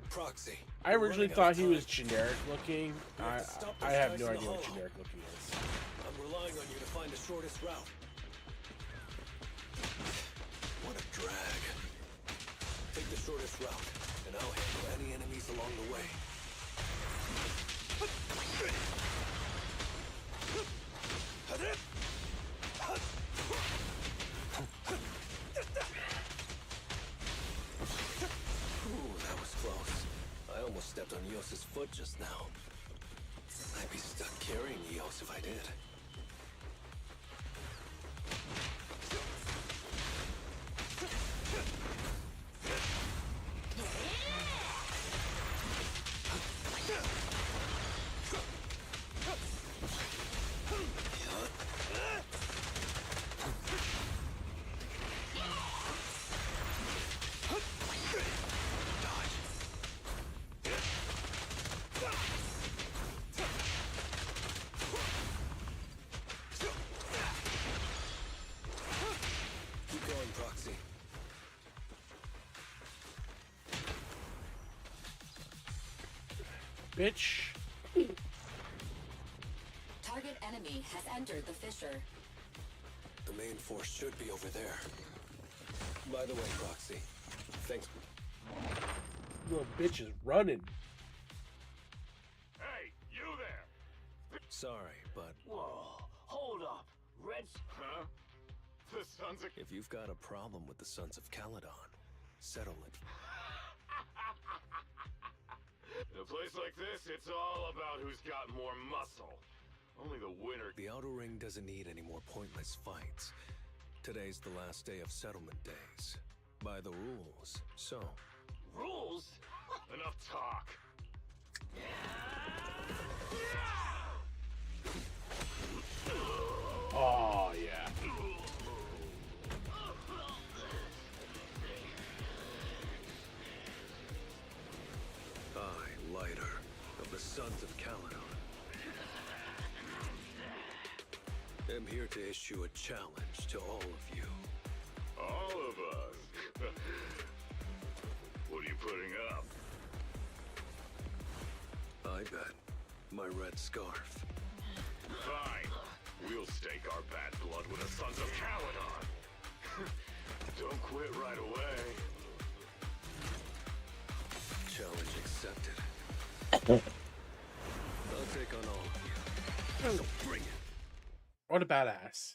Proxy. I originally thought he was generic looking. I have no idea what generic looking is. I'm relying on you to find the shortest route. What a drag. Take the shortest route, and I'll handle any enemies along the way. Ooh, that was close. I almost stepped on Eos's foot just now. I'd be stuck carrying Eos if I did. Bitch. Target enemy has entered the fissure. The main force should be over there. By the way, Proxy, thanks. Little bitch is running. Hey, you there! Sorry, but... Whoa, hold up. Reds... Huh? The Sons of... If you've got a problem with the Sons of Caledon, settle it. In a place like this, it's all about who's got more muscle. Only the winner... The Outer Ring doesn't need any more pointless fights. Today's the last day of settlement days. By the rules, so... Rules? Enough talk. Oh, yeah. I, Lighter, of the Sons of Caledon, am here to issue a challenge to all of you. All of us? What are you putting up? I bet my red scarf. Fine. We'll stake our bad blood with the Sons of Caledon. Don't quit right away. Challenge accepted. I'll take on all of you. So bring it. What a badass.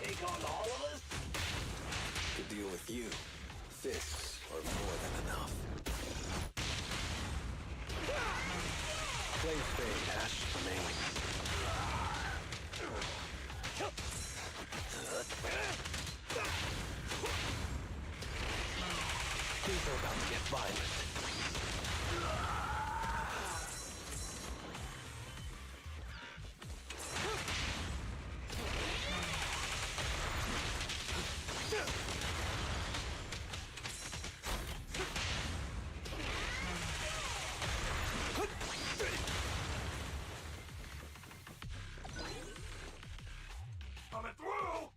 take on all of us? To deal with you, fists are more than enough. Play fade, Ash remains. Things are about to get violent. Coming through!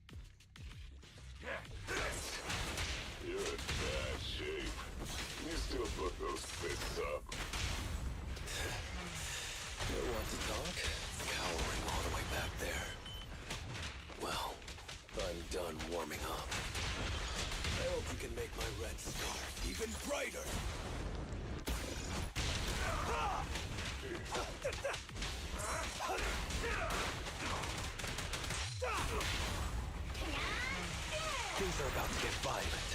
You're in bad shape. You still put those fists up. You want to talk? Cowering all the way back there. Well, I'm done warming up. I hope you can make my red scarf even brighter. Things are about to get violent.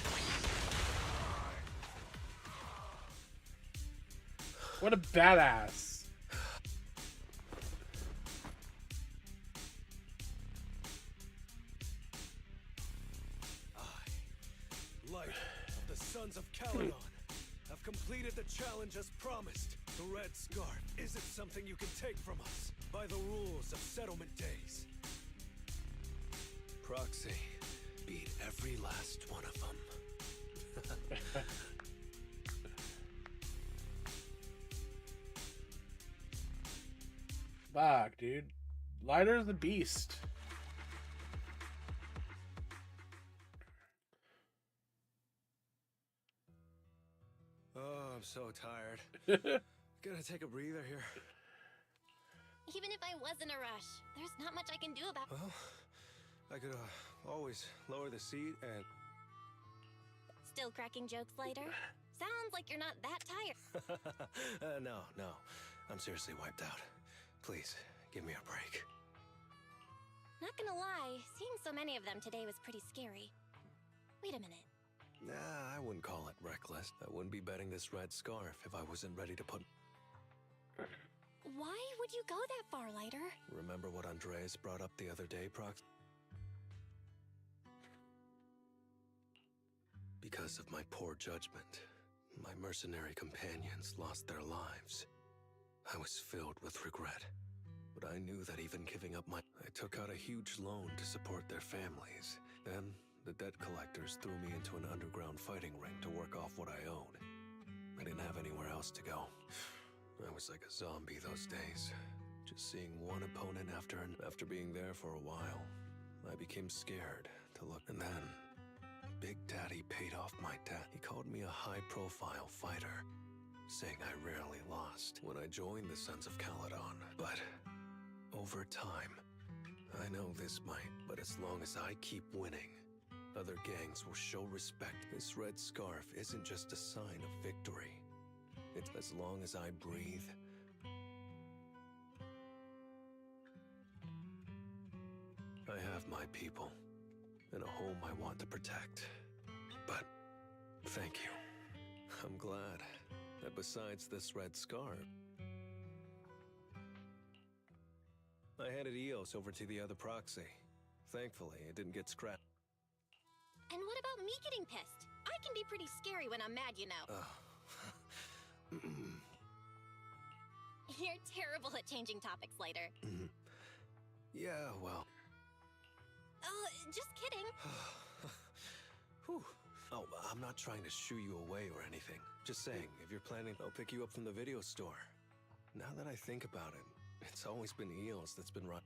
What a badass. Light of the Sons of Caledon, have completed the challenge as promised. The red scarf isn't something you can take from us by the rules of settlement days. Proxy, beat every last one of them. Fuck, dude. Lighter's the beast. Oh, I'm so tired. Gotta take a breather here. Even if I was in a rush, there's not much I can do about Well, I could always lower the seat and... Still cracking jokes later? Sounds like you're not that tired. No. I'm seriously wiped out. Please, give me a break. Not gonna lie, seeing so many of them today was pretty scary. Wait a minute. Nah, I wouldn't call it reckless. I wouldn't be betting this red scarf if I wasn't ready to put... Why would you go that far, Lighter? Remember what Andreas brought up the other day, Prox? Because of my poor judgment, my mercenary companions lost their lives. I was filled with regret, but I knew that even giving up I took out a huge loan to support their families. Then, the debt collectors threw me into an underground fighting ring to work off what I owed. I didn't have anywhere else to go. I was like a zombie those days, just seeing one opponent after being there for a while. I became scared to look, and then Big Daddy paid off my debt. He called me a high-profile fighter, saying I rarely lost when I joined the Sons of Caledon. But over time, I know this might, but as long as I keep winning, other gangs will show respect. This red scarf isn't just a sign of victory. It's as long as I breathe. I have my people and a home I want to protect. But thank you. I'm glad that besides this red scarf, I handed Eos over to the other proxy. Thankfully, it didn't get scrapped. And what about me getting pissed? I can be pretty scary when I'm mad, you know. You're terrible at changing topics later. Yeah, well... Oh, just kidding. Whew. Oh, I'm not trying to shoo you away or anything. Just saying, if you're planning, I'll pick you up from the video store. Now that I think about it, it's always been Eos that's been running.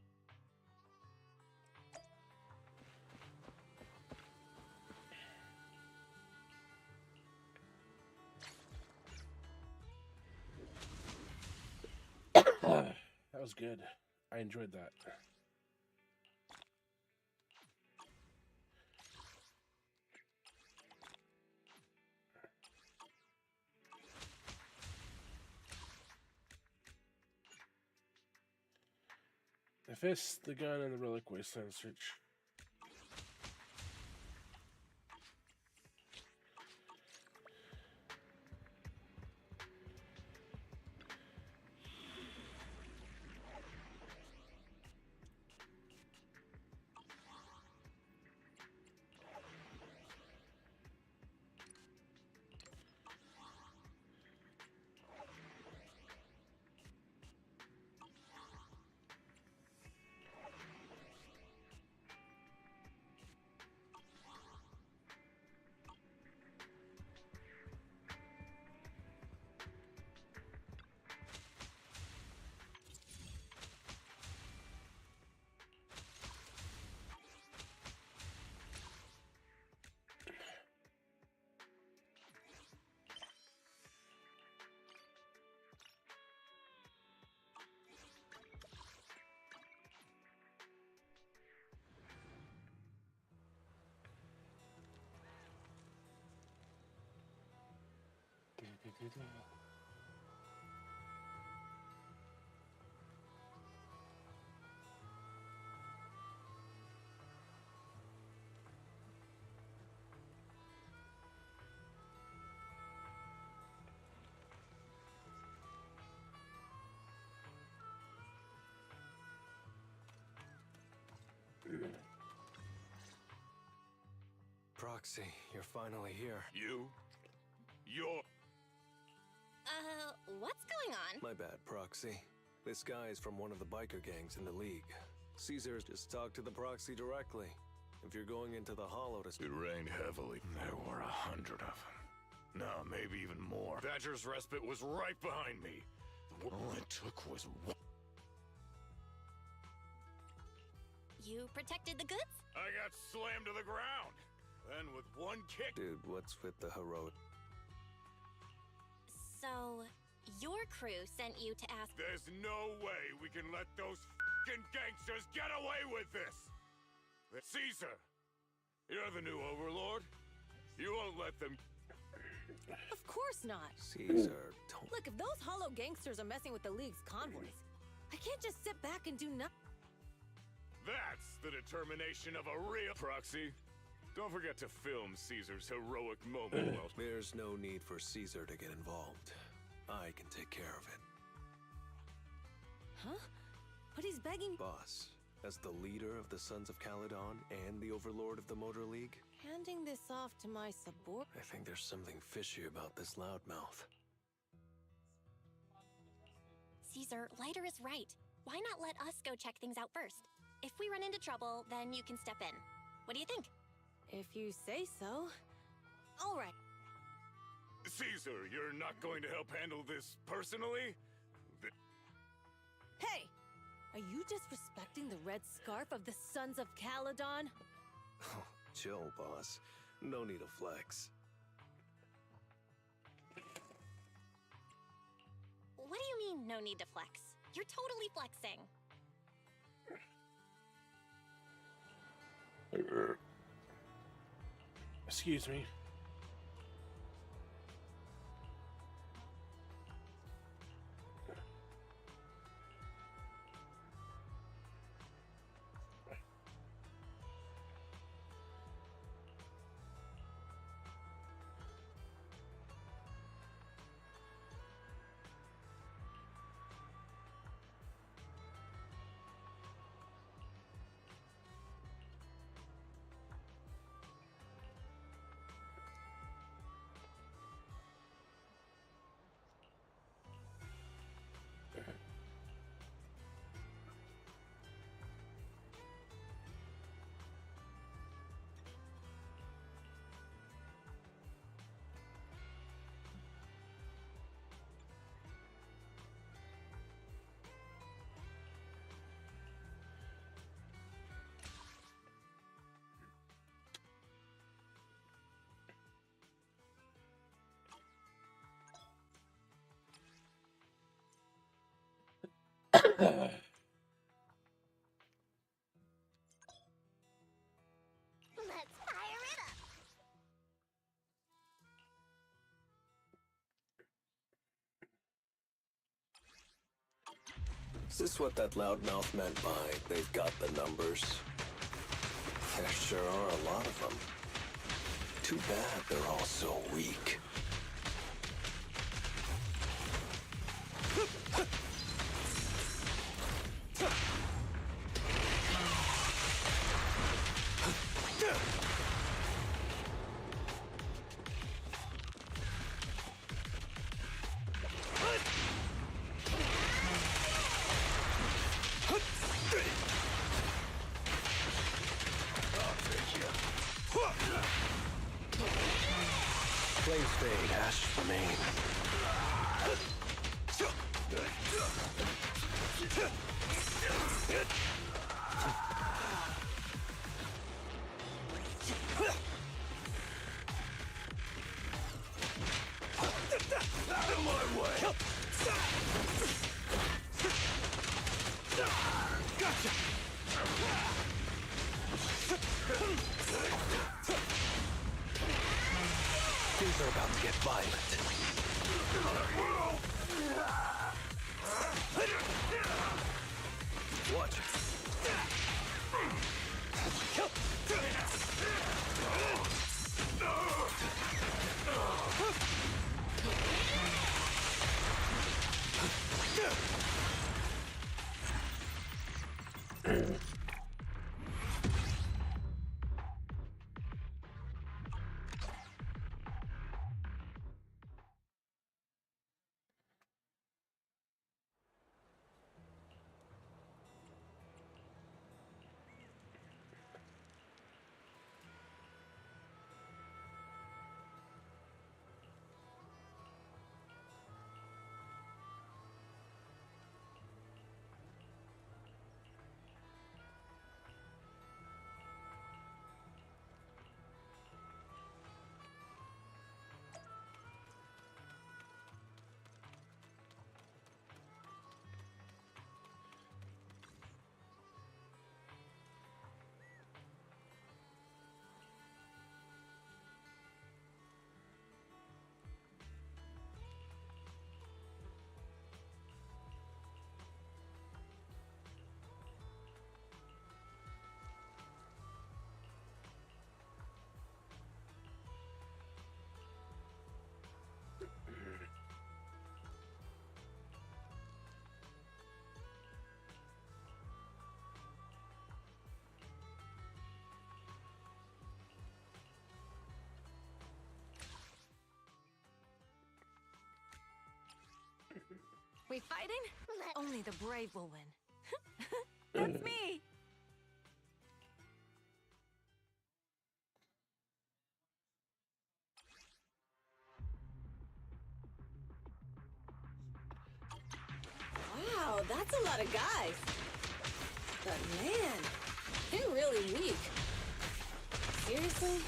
That was good. I enjoyed that. The fist, the gun, and the relic wasteland search. Proxy, you're finally here. You're... What's going on? My bad, Proxy. This guy is from one of the biker gangs in the League. Caesar just talked to the Proxy directly. If you're going into the Hollow to... It rained heavily. There were 100 of them. No, maybe even more. Badger's Respite was right behind me. All it took was one... You protected the goods? I got slammed to the ground. Then with one kick... Dude, what's with the heroic... So, your crew sent you to ask... There's no way we can let those f***ing gangsters get away with this! Caesar! You're the new overlord. You won't let them... Of course not. Caesar, don't... Look, if those hollow gangsters are messing with the League's convoys, I can't just sit back and do nothing. That's the determination of a real... Proxy, don't forget to film Caesar's heroic moment while... There's no need for Caesar to get involved. I can take care of it. Huh? But he's begging... Boss, as the leader of the Sons of Caledon and the overlord of the Motor League, Handing this off to my subordinate... I think there's something fishy about this loudmouth. Caesar, Lighter is right. Why not let us go check things out first? If we run into trouble, then you can step in. What do you think? If you say so. All right. Caesar, you're not going to help handle this personally? Hey! Are you disrespecting the red scarf of the Sons of Caledon? Oh, chill, boss. No need to flex. What do you mean, no need to flex? You're totally flexing. Excuse me. Let's fire it up! Is this what that loudmouth meant by they've got the numbers? There sure are a lot of them. Too bad they're all so weak. Flames fade, ashes remain. Out of my way! Gotcha! Things are about to get violent. Watch. We fighting? Only the brave will win. That's me! Wow, that's a lot of guys. But man, they're really weak. Seriously?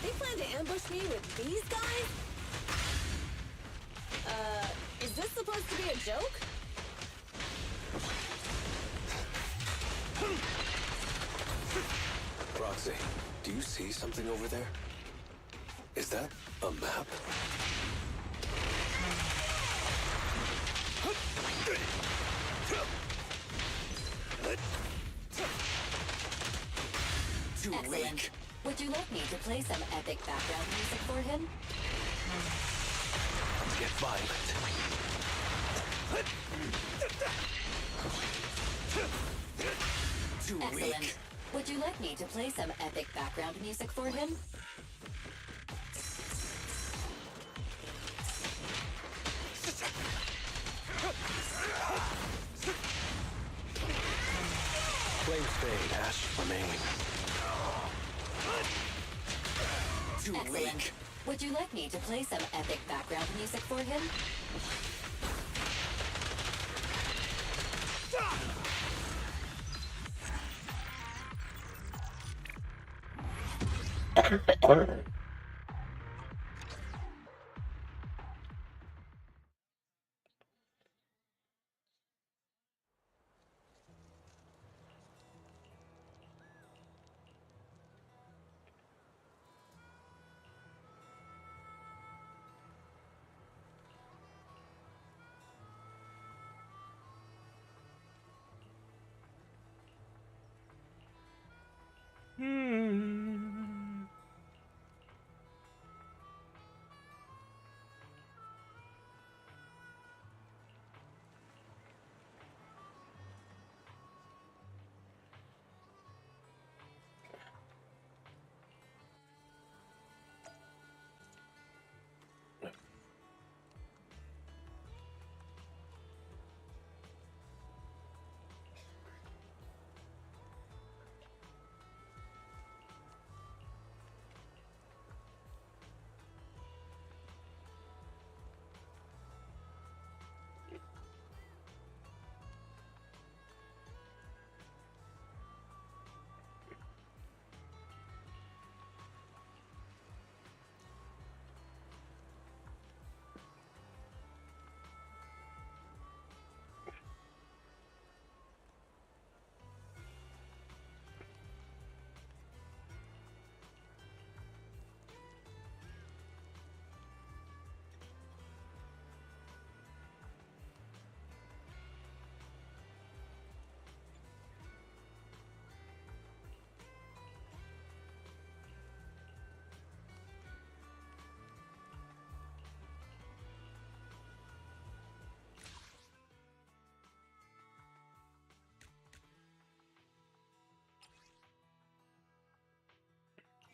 They plan to ambush me with these guys? Is this supposed to be a joke? Roxy, do you see something over there? Is that a map? Too weak. Would you like me to play some epic background music for him? Get violent. Too Excellent. weak. Would you like me to play some epic background music for him? Flames fade, ash remain. Too Excellent. weak. Would you like me to play some epic background music for him?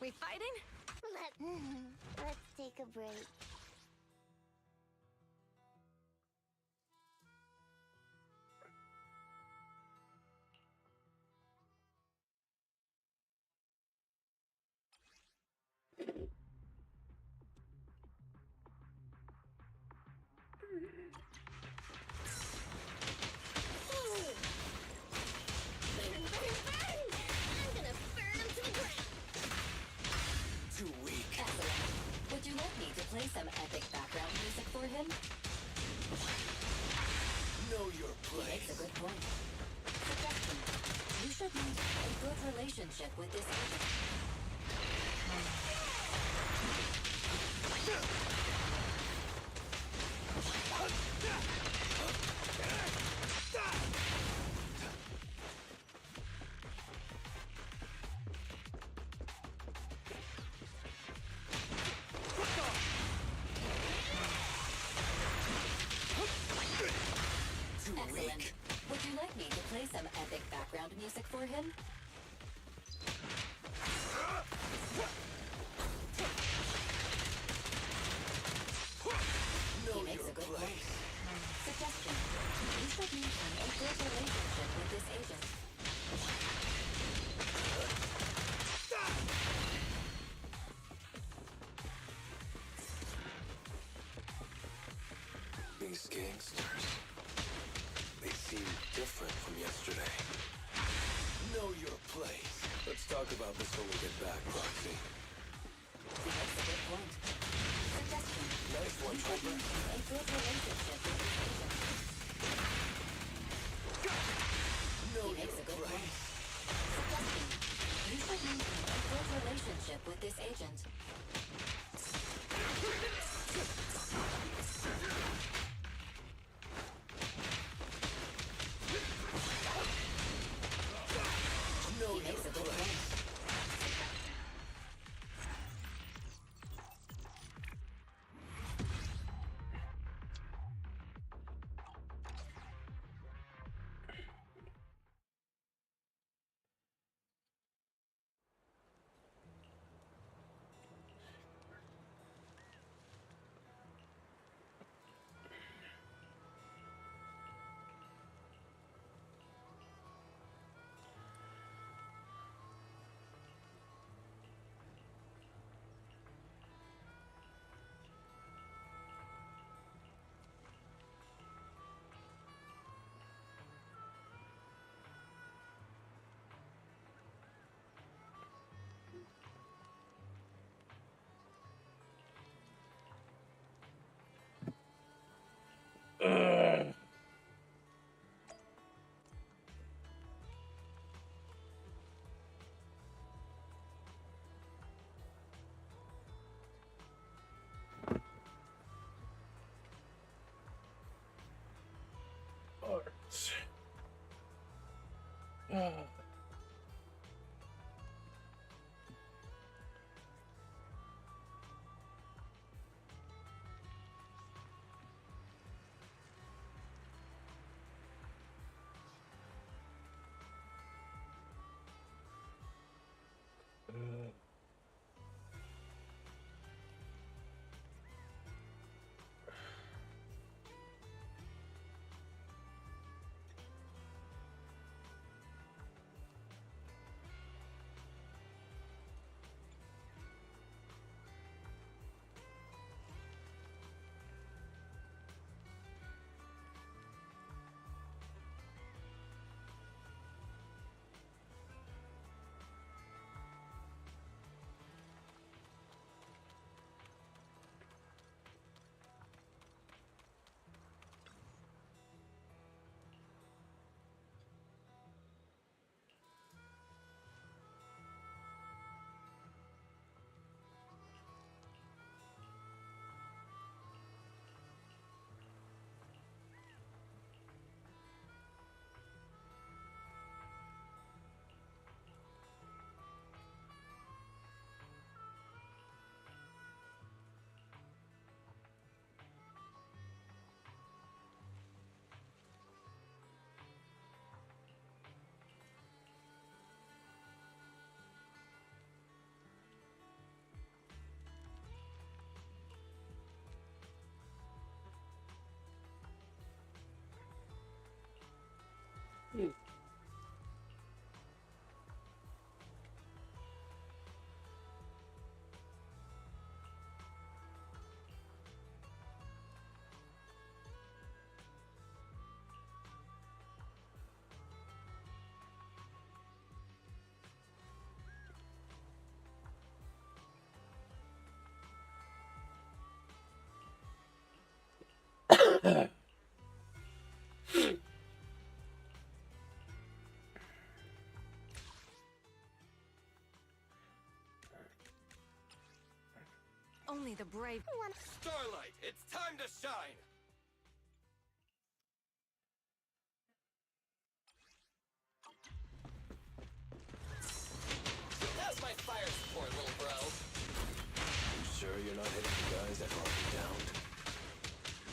We fighting? Let's take a break. Too weak. Excellent. Would you like me to play some epic background music for him? Know your He place. makes a good point. Suggestion. You should need a good relationship with this agent. Excellent. Would you like me to play some epic background music for him? He makes a good point. Suggestion. You should maintain a good relationship with this agent. These gangsters. They seem different from yesterday. Know your place. Let's talk about this when we get back, Proxy. He makes a good point. Suggestion. Nice one, You should Trooper. maintain a good relationship with this agent. Know He makes your a good point. place. Suggestion. You should maintain a good relationship with this agent. Know He makes your a good place. point. Only the brave. Starlight, it's time to shine! That's my fire support, little bro. You sure you're not hitting the guys that brought you down?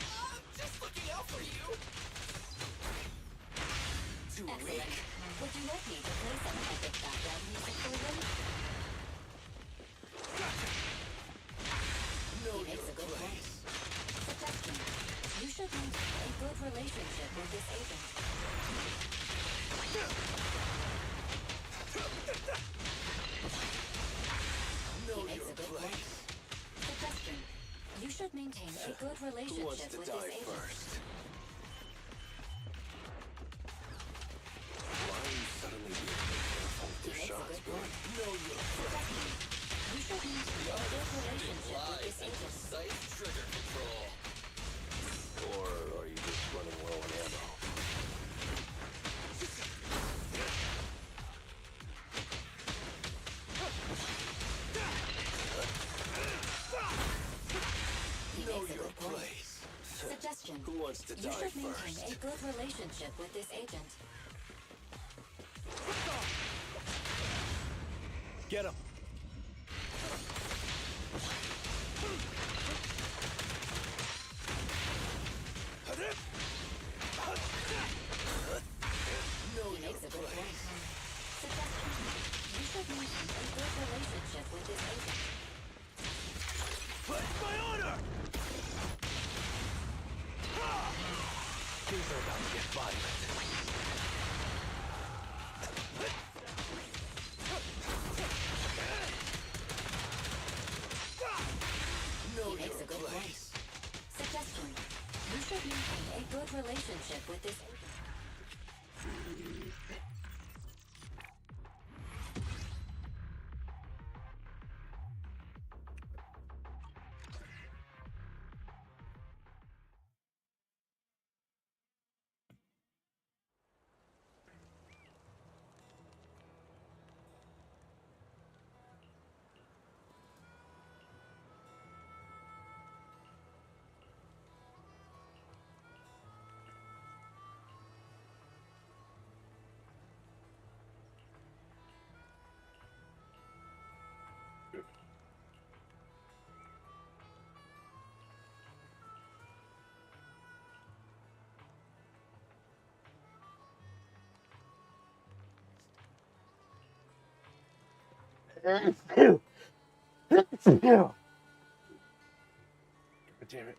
I'm just looking out for you! Too weak. Would you like me to play some epic background music for them? Know He makes your a good point. place. Suggestion. You should maintain a good relationship with this agent. Know He makes your a good place. point. Suggestion. You should maintain a good Who wants relationship to with die this agent. first? Why are you suddenly being careful with He your makes a shots, good bro? point. Know your Suggestion. You should maintain a good relationship with lies this and agent. precise trigger control. Or are you just running low on ammo? He Know makes a your good point. place. Suggestion. Who wants to You die should maintain first? a good relationship with this agent. Get him. Know He your makes a good point. place. Suggestion. You should maintain a good relationship with this agent. What's my order? Things are about to get violent. Know He makes your a good point. place. Suggestion. You should maintain a good relationship with this agent. God damn it.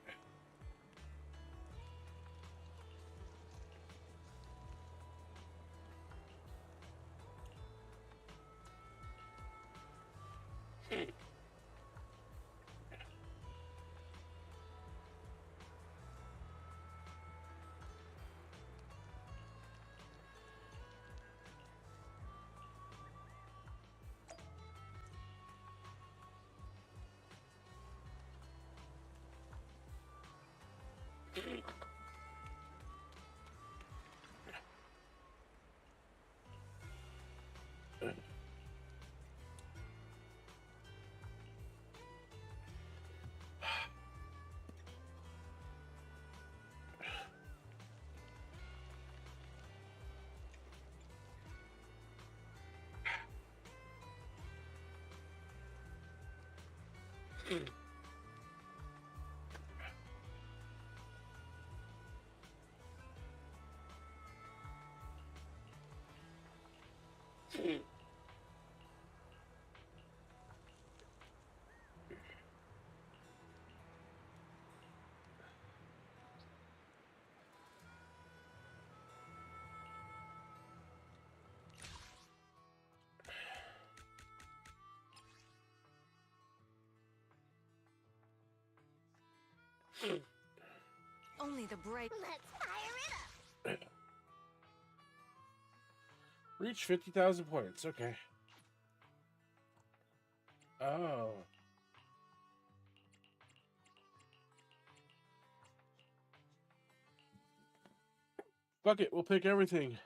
Only the brave. Let's fire it up. Reach 50,000 points. Okay. Oh. Fuck it, we'll pick everything.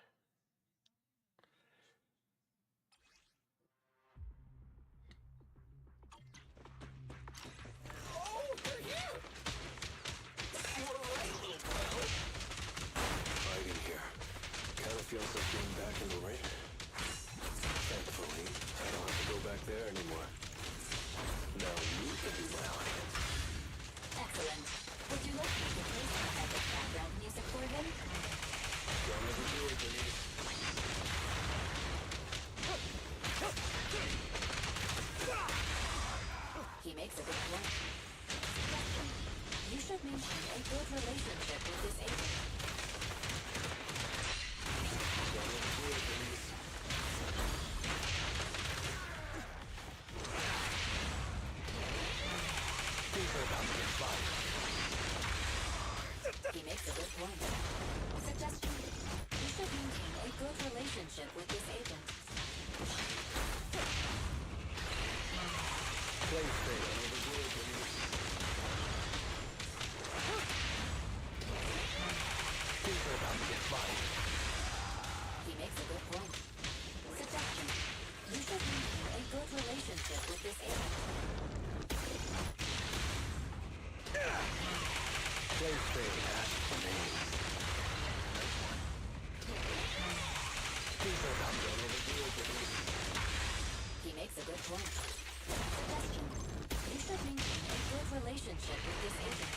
Fighting here. Kinda feels like being back in the ring. Thankfully, I don't have to go back there anymore. Now you can be my audience. Excellent. Would you like me to play some epic background music for him? Don't overdo it, Denise. He makes a good point. You should maintain a good relationship with this agent. Don't overdo it, Denise. Things are about to get fired. He makes a good point. Suggestion. You should maintain a good relationship with this agent. Play straight, don't overdo it, Denise. Things are about to get fired. He makes a good point. Suggestion. You should maintain a good relationship with this agent. Play straight, ask for names. Things are about to overdo it, Denise. He makes a good point. Suggestion. You should maintain a good relationship with this agent.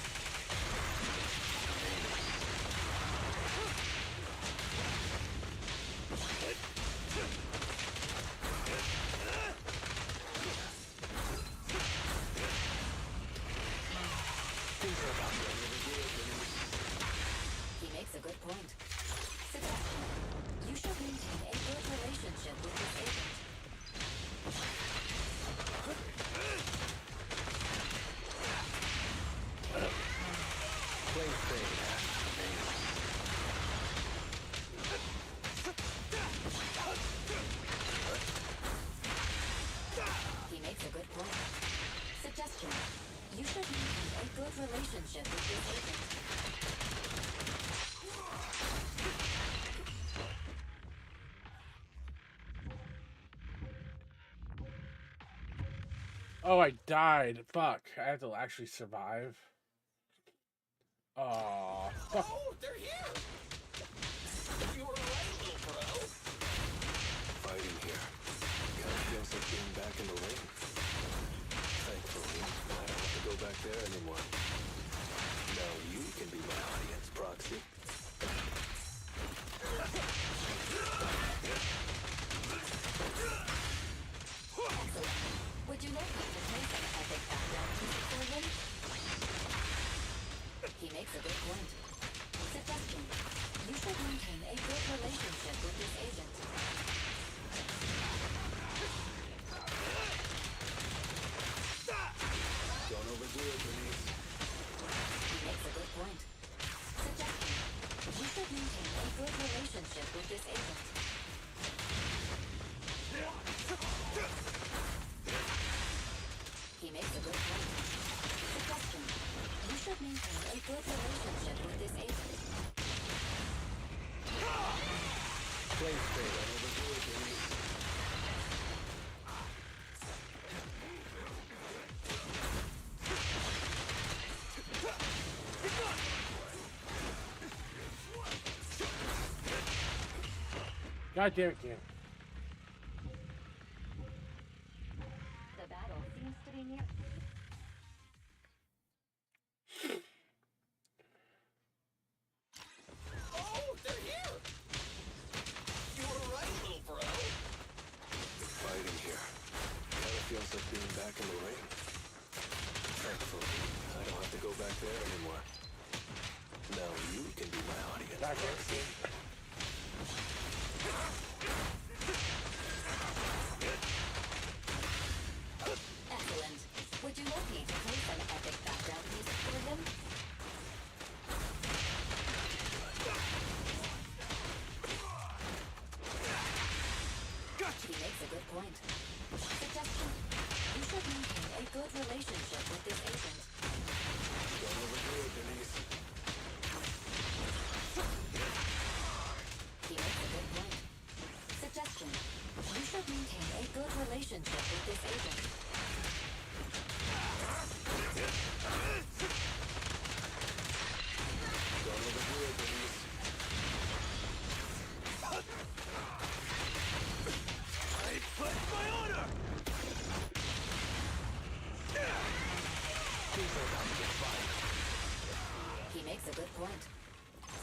Things are about to overdo it, Denise. He makes a good point. Suggestion. You should maintain a good relationship with this agent. Play straight, ask for names. He makes a good point. Suggestion. You should maintain a good relationship with this agent. Oh, I died. Fuck. I have to actually survive. Aw. Fuck. Oh, they're here! You were right, little bro. Fighting here. Kinda feels like being back in the ring. Thankfully, I don't have to go back there anymore. Now you can be my audience, Proxy. Excellent. Would you like me to play some epic background music for him? He makes a good point. Suggestion. You should maintain a good relationship with this agent. Don't overdo it, Denise. He makes a good point. Suggestion. You should maintain a good relationship with this agent. He makes a good point. Suggestion. You should maintain a good relationship with this agent. Play straight, don't overdo it, Denise. God damn it, Cam. The battle seems to be near. Oh, they're here! You were right, little bro. Fighting here. Kinda feels like being back in the ring. Thankfully, I don't have to go back there anymore. Now you can be my audience. Back in. Excellent. Would you like me to play some epic background music for him? He makes a good point. Suggestion. You should maintain a good relationship with this agent. Don't overdo it, Denise. Caesar about to get fired. He makes a good point.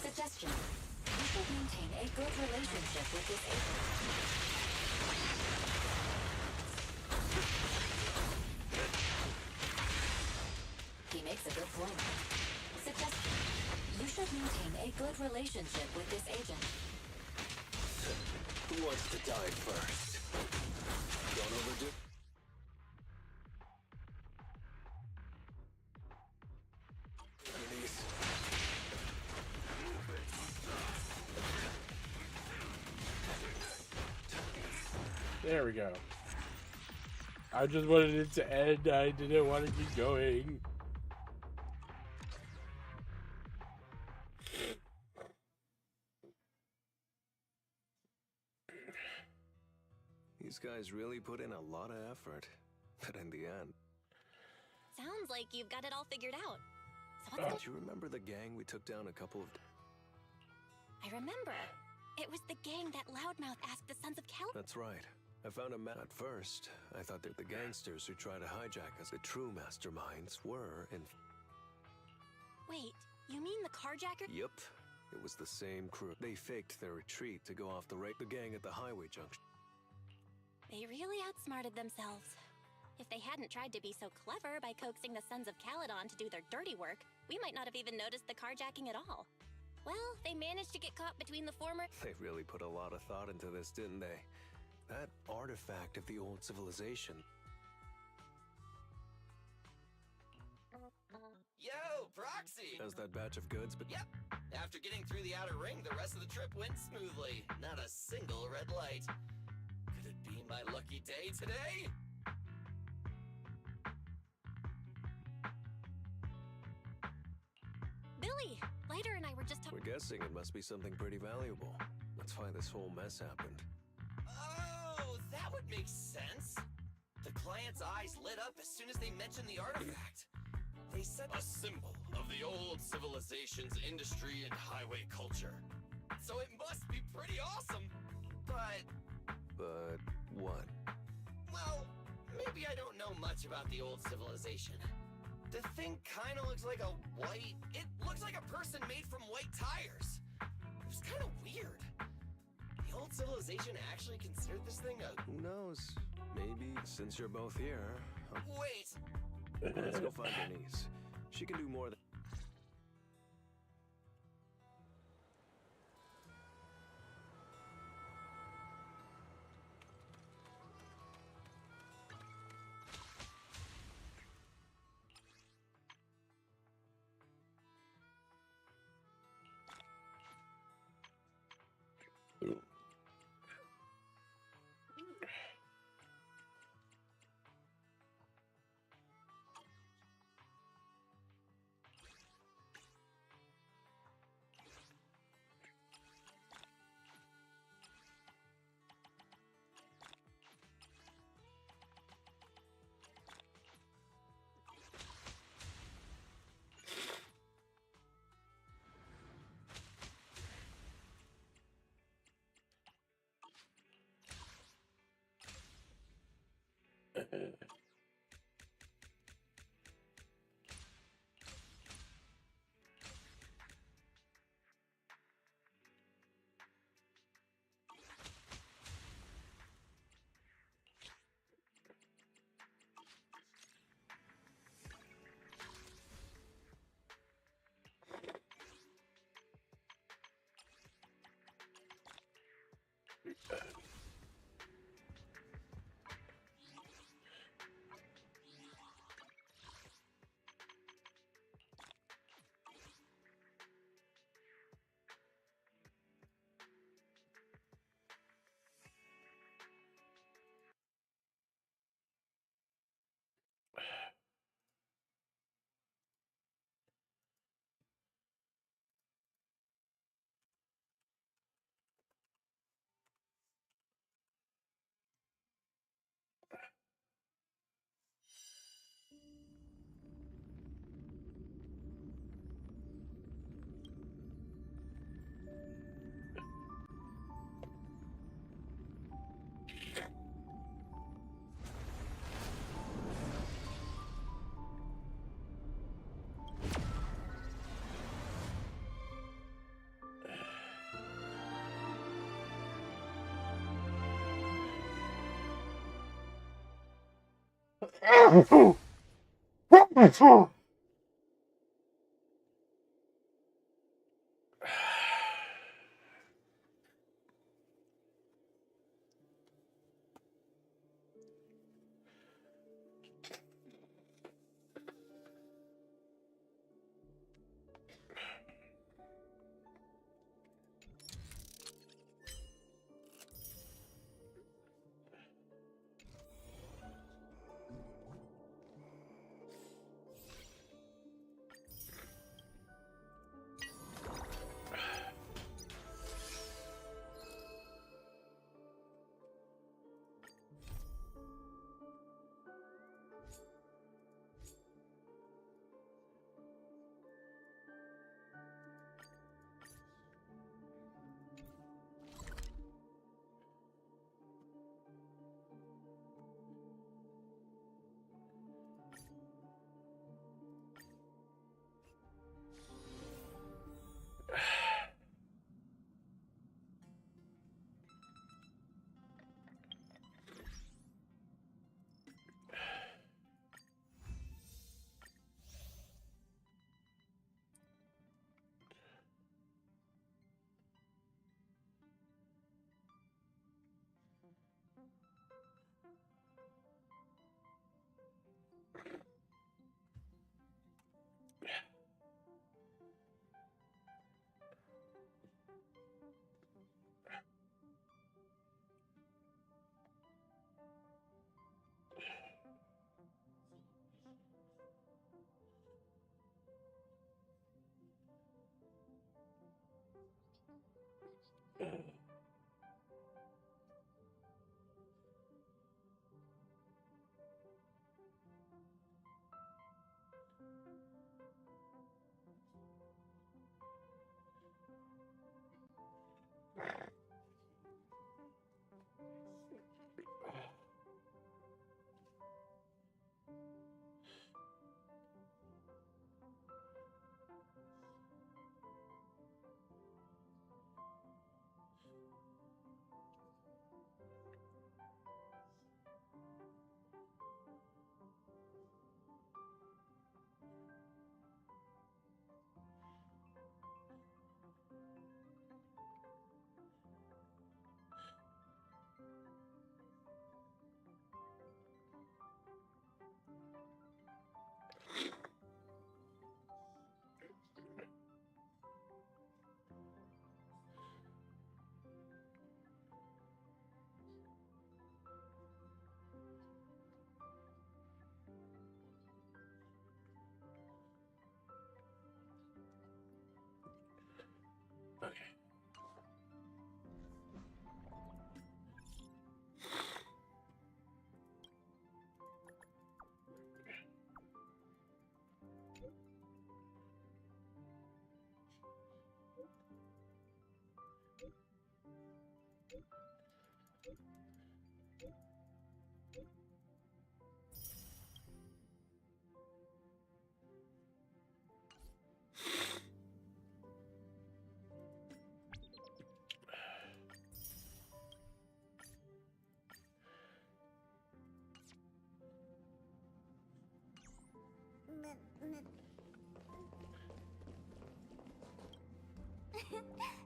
Suggestion. You should maintain a good relationship with this agent. He makes a good point. Suggestion. You should maintain a good relationship with this agent. Who wants to die first? Don't overdo. Enemies. There we go. I just wanted it to end. I didn't want to keep going. These guys really put in a lot of effort. But in the end... Sounds like you've got it all figured out. So what's Don't you remember the gang we took down a couple of... I remember. It was the gang that Loudmouth asked the Sons of Cal. That's right. I found a map. At first, I thought that the gangsters who tried to hijack us, the true masterminds, were in... Wait, you mean the carjacker? Yup. It was the same crew. They faked their retreat to go off the the gang at the highway junction. They really outsmarted themselves. If they hadn't tried to be so clever by coaxing the Sons of Caledon to do their dirty work, we might not have even noticed the carjacking at all. Well, they managed to get caught between the former... They really put a lot of thought into this, didn't they? That artifact of the old civilization. Yo, Proxy! How's that batch of goods? But Yep. After getting through the outer ring, the rest of the trip went smoothly. Not a single red light. Could it be my lucky day today? Billy! Lighter and I were just talking... we're guessing it must be something pretty valuable. That's why this whole mess happened. Oh, that would make sense. The client's eyes lit up as soon as they mentioned the artifact. They said a symbol of the old civilization's industry and highway culture. So it must be pretty awesome. But what? well, maybe I don't know much about the old civilization. The thing kind of looks like a white... It looks like a person made from white tires. It was kind of weird. The old civilization actually considered this thing a... Who knows? Maybe since you're both here... Wait! Let's go find Denise. She can do more than...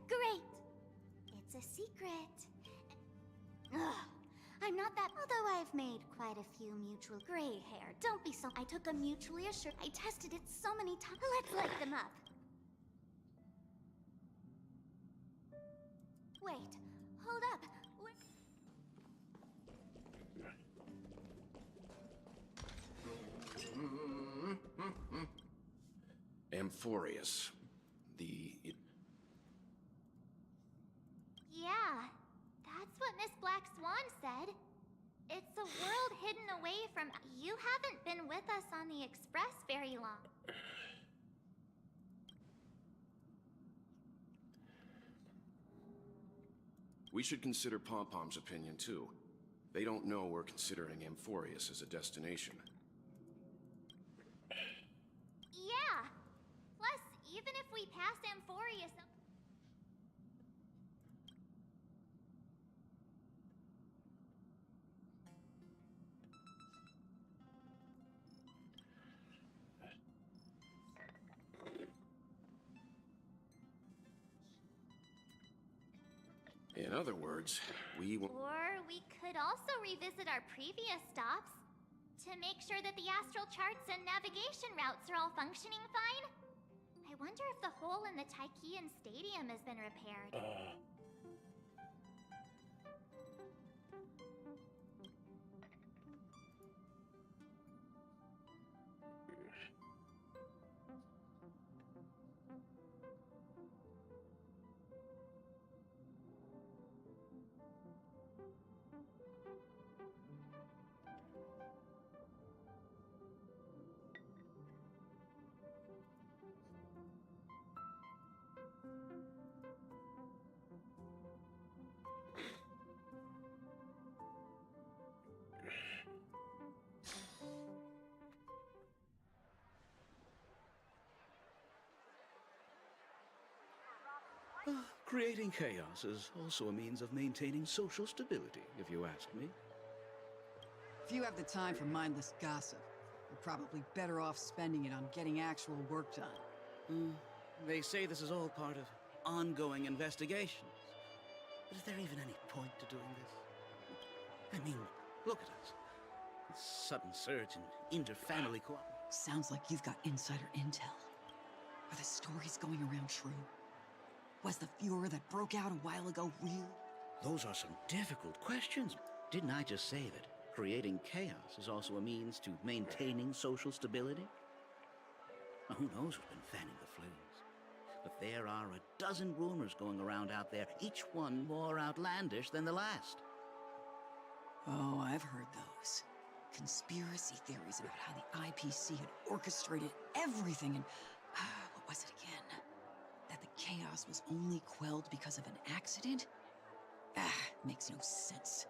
Great! It's a secret. Ugh, I'm not that. Although I've made quite a few mutual gray hair. Don't be so. I took a mutually assured. I tested it so many times. Let's light them up. Wait, hold up. Amphorius. Yeah, that's what Miss Black Swan said. It's a world hidden away from. You haven't been with us on the Express very long. We should consider Pom-Pom's opinion, too. They don't know we're considering Amphorius as a destination. Yeah. Plus, even if we pass Amphorius... other words, we will... Or we could also revisit our previous stops to make sure that the astral charts and navigation routes are all functioning fine. I wonder if the hole in the Tychean Stadium has been repaired. Creating chaos is also a means of maintaining social stability, if you ask me. If you have the time for mindless gossip, you're probably better off spending it on getting actual work done. They say this is all part of ongoing investigations. But is there even any point to doing this? I mean, look at us. This sudden surge in inter-family Sounds like you've got insider intel. Are the stories going around true? Was the furor that broke out a while ago real? Those are some difficult questions. Didn't I just say that creating chaos is also a means to maintaining social stability? Now, who knows who's been fanning the flames? But there are a dozen rumors going around out there, each one more outlandish than the last. Oh, I've heard those. Conspiracy theories about how the IPC had orchestrated everything and... what was it again? That the chaos was only quelled because of an accident? Makes no sense.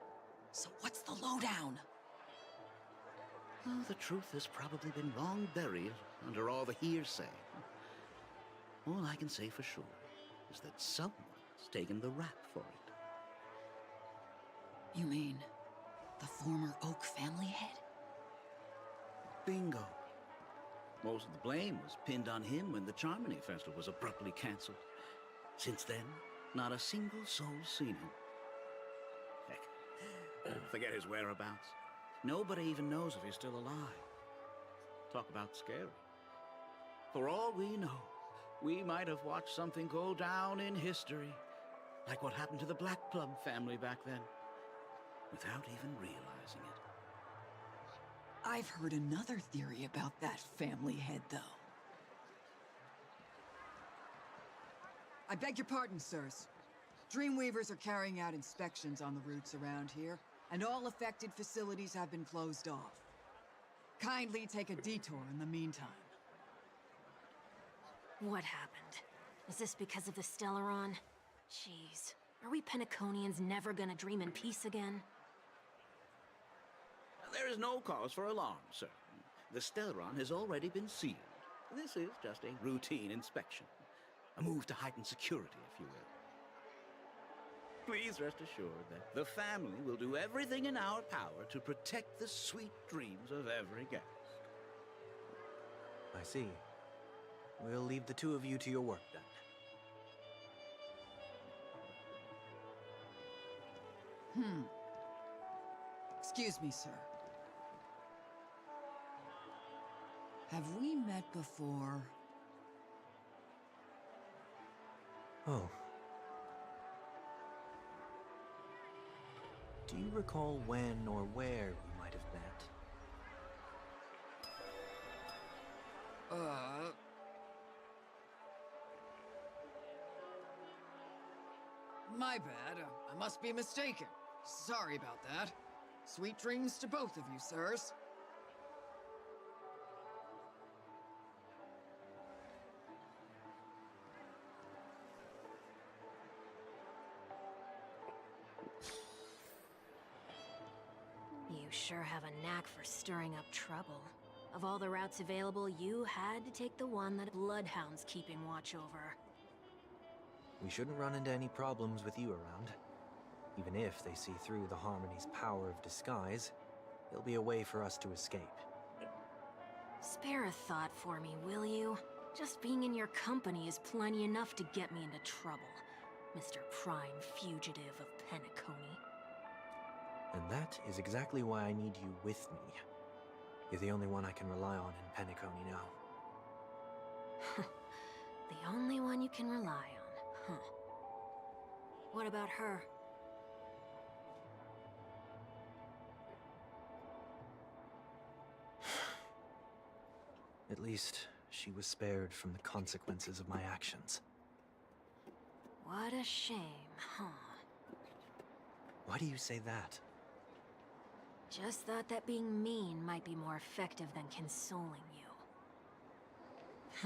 So what's the lowdown? Well, the truth has probably been long buried under all the hearsay. All I can say for sure is that someone's taken the rap for it. You mean the former Oak family head? Bingo. Most of the blame was pinned on him when the Charmony Festival was abruptly cancelled. Since then, not a single soul's seen him. Heck, forget his whereabouts. Nobody even knows if he's still alive. Talk about scary. For all we know, we might have watched something go down in history, like what happened to the Black Plum family back then, without even realizing it. I've heard another theory about that family head, though. I beg your pardon, sirs. Dreamweavers are carrying out inspections on the routes around here, and all affected facilities have been closed off. Kindly take a detour in the meantime. What happened? Is this because of the Stellaron? Jeez, are we Penaconians never gonna dream in peace again? There is no cause for alarm, sir. The Stellaron has already been sealed. This is just a routine inspection. A move to heighten security, if you will. Please rest assured that the family will do everything in our power to protect the sweet dreams of every guest. I see. We'll leave the two of you to your work, then. Excuse me, sir. Have we met before? Oh. Do you recall when or where we might have met? My bad. I must be mistaken. Sorry about that. Sweet dreams to both of you, sirs. You sure have a knack for stirring up trouble. Of all the routes available, you had to take the one that Bloodhound's keeping watch over. We shouldn't run into any problems with you around. Even if they see through the Harmony's power of disguise, there'll be a way for us to escape. Spare a thought for me, will you? Just being in your company is plenty enough to get me into trouble. Mr. Prime Fugitive of Penacony. And that is exactly why I need you with me. You're the only one I can rely on in Penacony now. The only one you can rely on, huh? What about her? At least, she was spared from the consequences of my actions. What a shame, huh? Why do you say that? Just thought that being mean might be more effective than consoling you.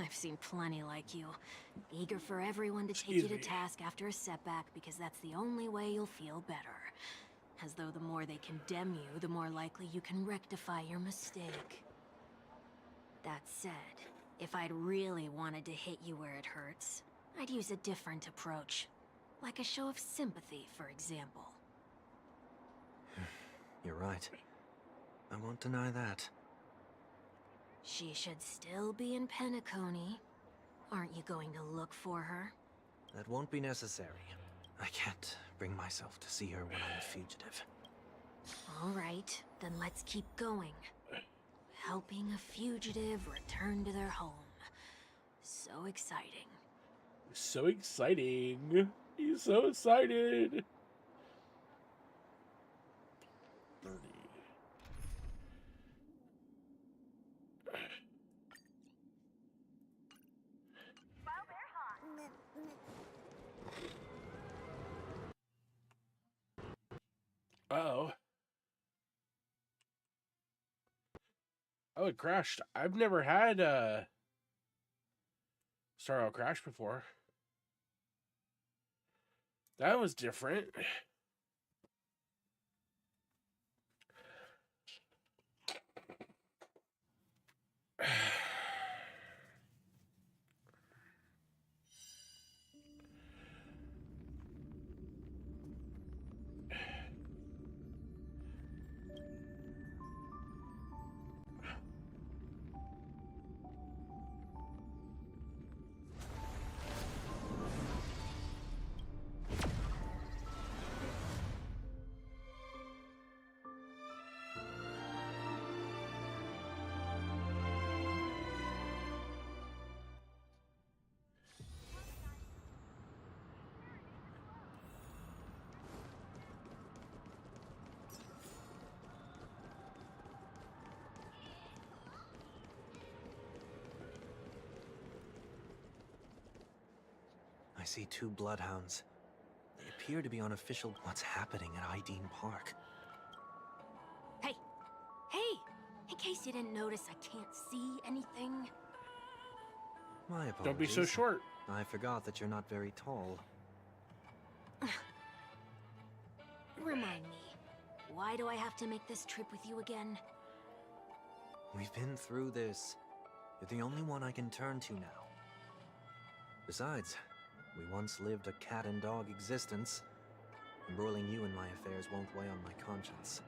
I've seen plenty like you, eager for everyone to take you to task after a setback because that's the only way you'll feel better. As though the more they condemn you, the more likely you can rectify your mistake. That said, if I'd really wanted to hit you where it hurts, I'd use a different approach. Like a show of sympathy, for example. You're right. I won't deny that. She should still be in Penacony. Aren't you going to look for her? That won't be necessary. I can't bring myself to see her when I'm a fugitive. All right, then let's keep going. Helping a fugitive return to their home. So exciting. So exciting. He's so excited. 30. Uh-oh. Oh, it crashed. I've never had Star Rail crash before. That was different. I see 2 bloodhounds. They appear to be on official... What's happening at Ideen Park? Hey! Hey! In case you didn't notice, I can't see anything. My apologies. Don't be so short. I forgot that you're not very tall. Remind me, why do I have to make this trip with you again? We've been through this. You're the only one I can turn to now. Besides, we once lived a cat-and-dog existence. Embroiling you in my affairs won't weigh on my conscience.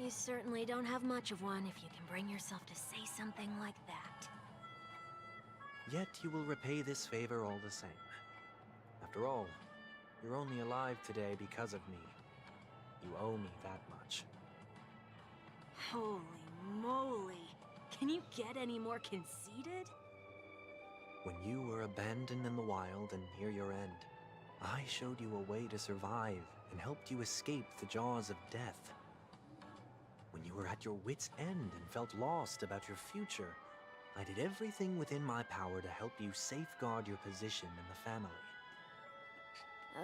You certainly don't have much of one if you can bring yourself to say something like that. Yet you will repay this favor all the same. After all, you're only alive today because of me. You owe me that much. Holy moly! Can you get any more conceited? When you were abandoned in the wild and near your end, I showed you a way to survive and helped you escape the jaws of death. When you were at your wit's end and felt lost about your future, I did everything within my power to help you safeguard your position in the family.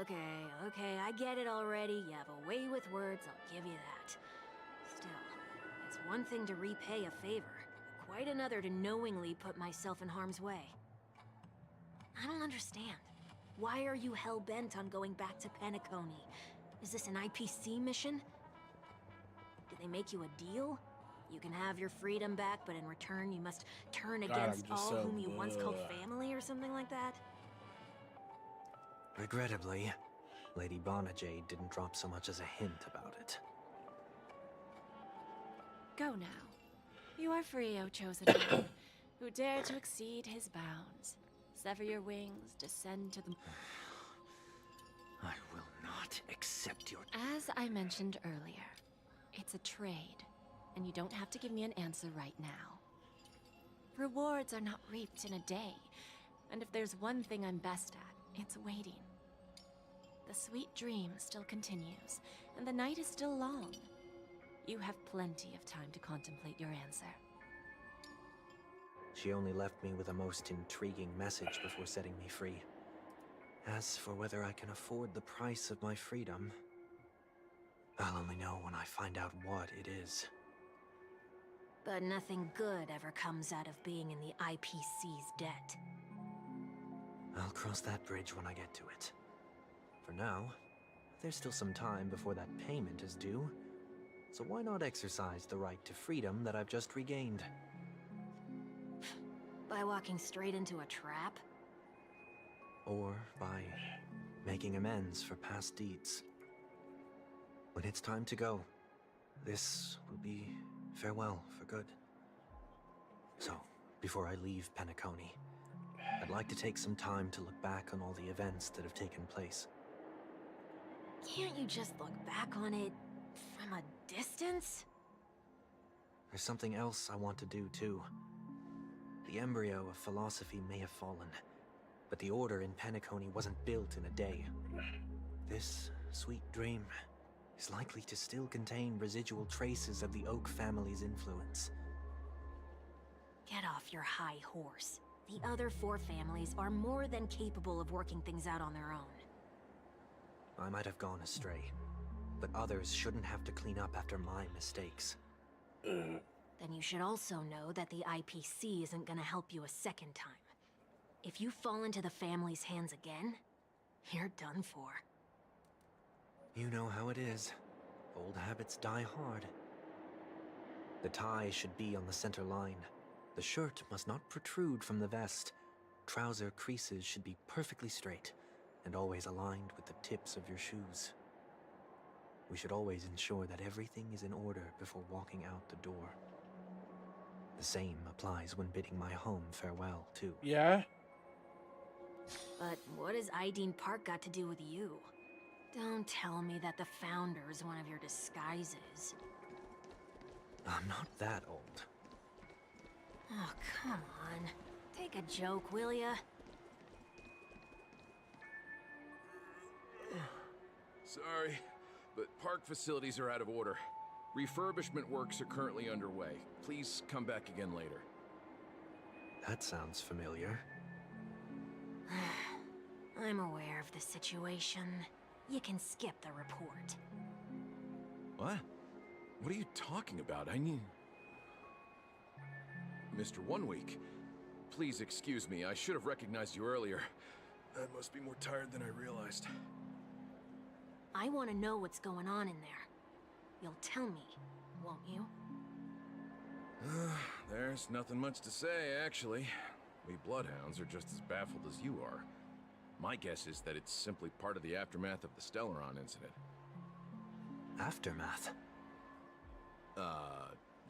Okay, I get it already. You have a way with words, I'll give you that. Still, it's one thing to repay a favor, quite another to knowingly put myself in harm's way. I don't understand. Why are you hell-bent on going back to Penacony? Is this an IPC mission? Did they make you a deal? You can have your freedom back, but in return you must turn against all whom you once called family or something like that? Regrettably, Lady Bonajade didn't drop so much as a hint about it. Go now. You are free, O chosen one, who dare to exceed his bounds. Sever your wings, descend to the... not accept your... As I mentioned earlier, it's a trade, and you don't have to give me an answer right now. Rewards are not reaped in a day, and if there's one thing I'm best at, it's waiting. The sweet dream still continues, and the night is still long. You have plenty of time to contemplate your answer. She only left me with a most intriguing message before setting me free. As for whether I can afford the price of my freedom, I'll only know when I find out what it is. But nothing good ever comes out of being in the IPC's debt. I'll cross that bridge when I get to it. For now, there's still some time before that payment is due, so why not exercise the right to freedom that I've just regained? By walking straight into a trap? Or by making amends for past deeds. When it's time to go, this will be farewell for good. So, before I leave Penacony, I'd like to take some time to look back on all the events that have taken place. Can't you just look back on it from a distance? There's something else I want to do too. The embryo of philosophy may have fallen, but the order in Penacony wasn't built in a day. This sweet dream is likely to still contain residual traces of the Oak family's influence. Get off your high horse. The other 4 families are more than capable of working things out on their own. I might have gone astray, but others shouldn't have to clean up after my mistakes. Then you should also know that the IPC isn't gonna help you a second time. If you fall into the family's hands again, you're done for. You know how it is. Old habits die hard. The tie should be on the center line. The shirt must not protrude from the vest. Trouser creases should be perfectly straight, and always aligned with the tips of your shoes. We should always ensure that everything is in order before walking out the door. The same applies when bidding my home farewell, too. Yeah? But what has Ideen Park got to do with you? Don't tell me that the Founder's one of your disguises. I'm not that old. Oh, come on. Take a joke, will ya? Sorry, but park facilities are out of order. Refurbishment works are currently underway. Please come back again later. That sounds familiar. I'm aware of the situation. You can skip the report. What? What are you talking about? I mean... Mr. One Week, please excuse me. I should have recognized you earlier. I must be more tired than I realized. I want to know what's going on in there. You'll tell me, won't you? There's nothing much to say, actually. We Bloodhounds are just as baffled as you are. My guess is that it's simply part of the aftermath of the Stellaron incident. Aftermath?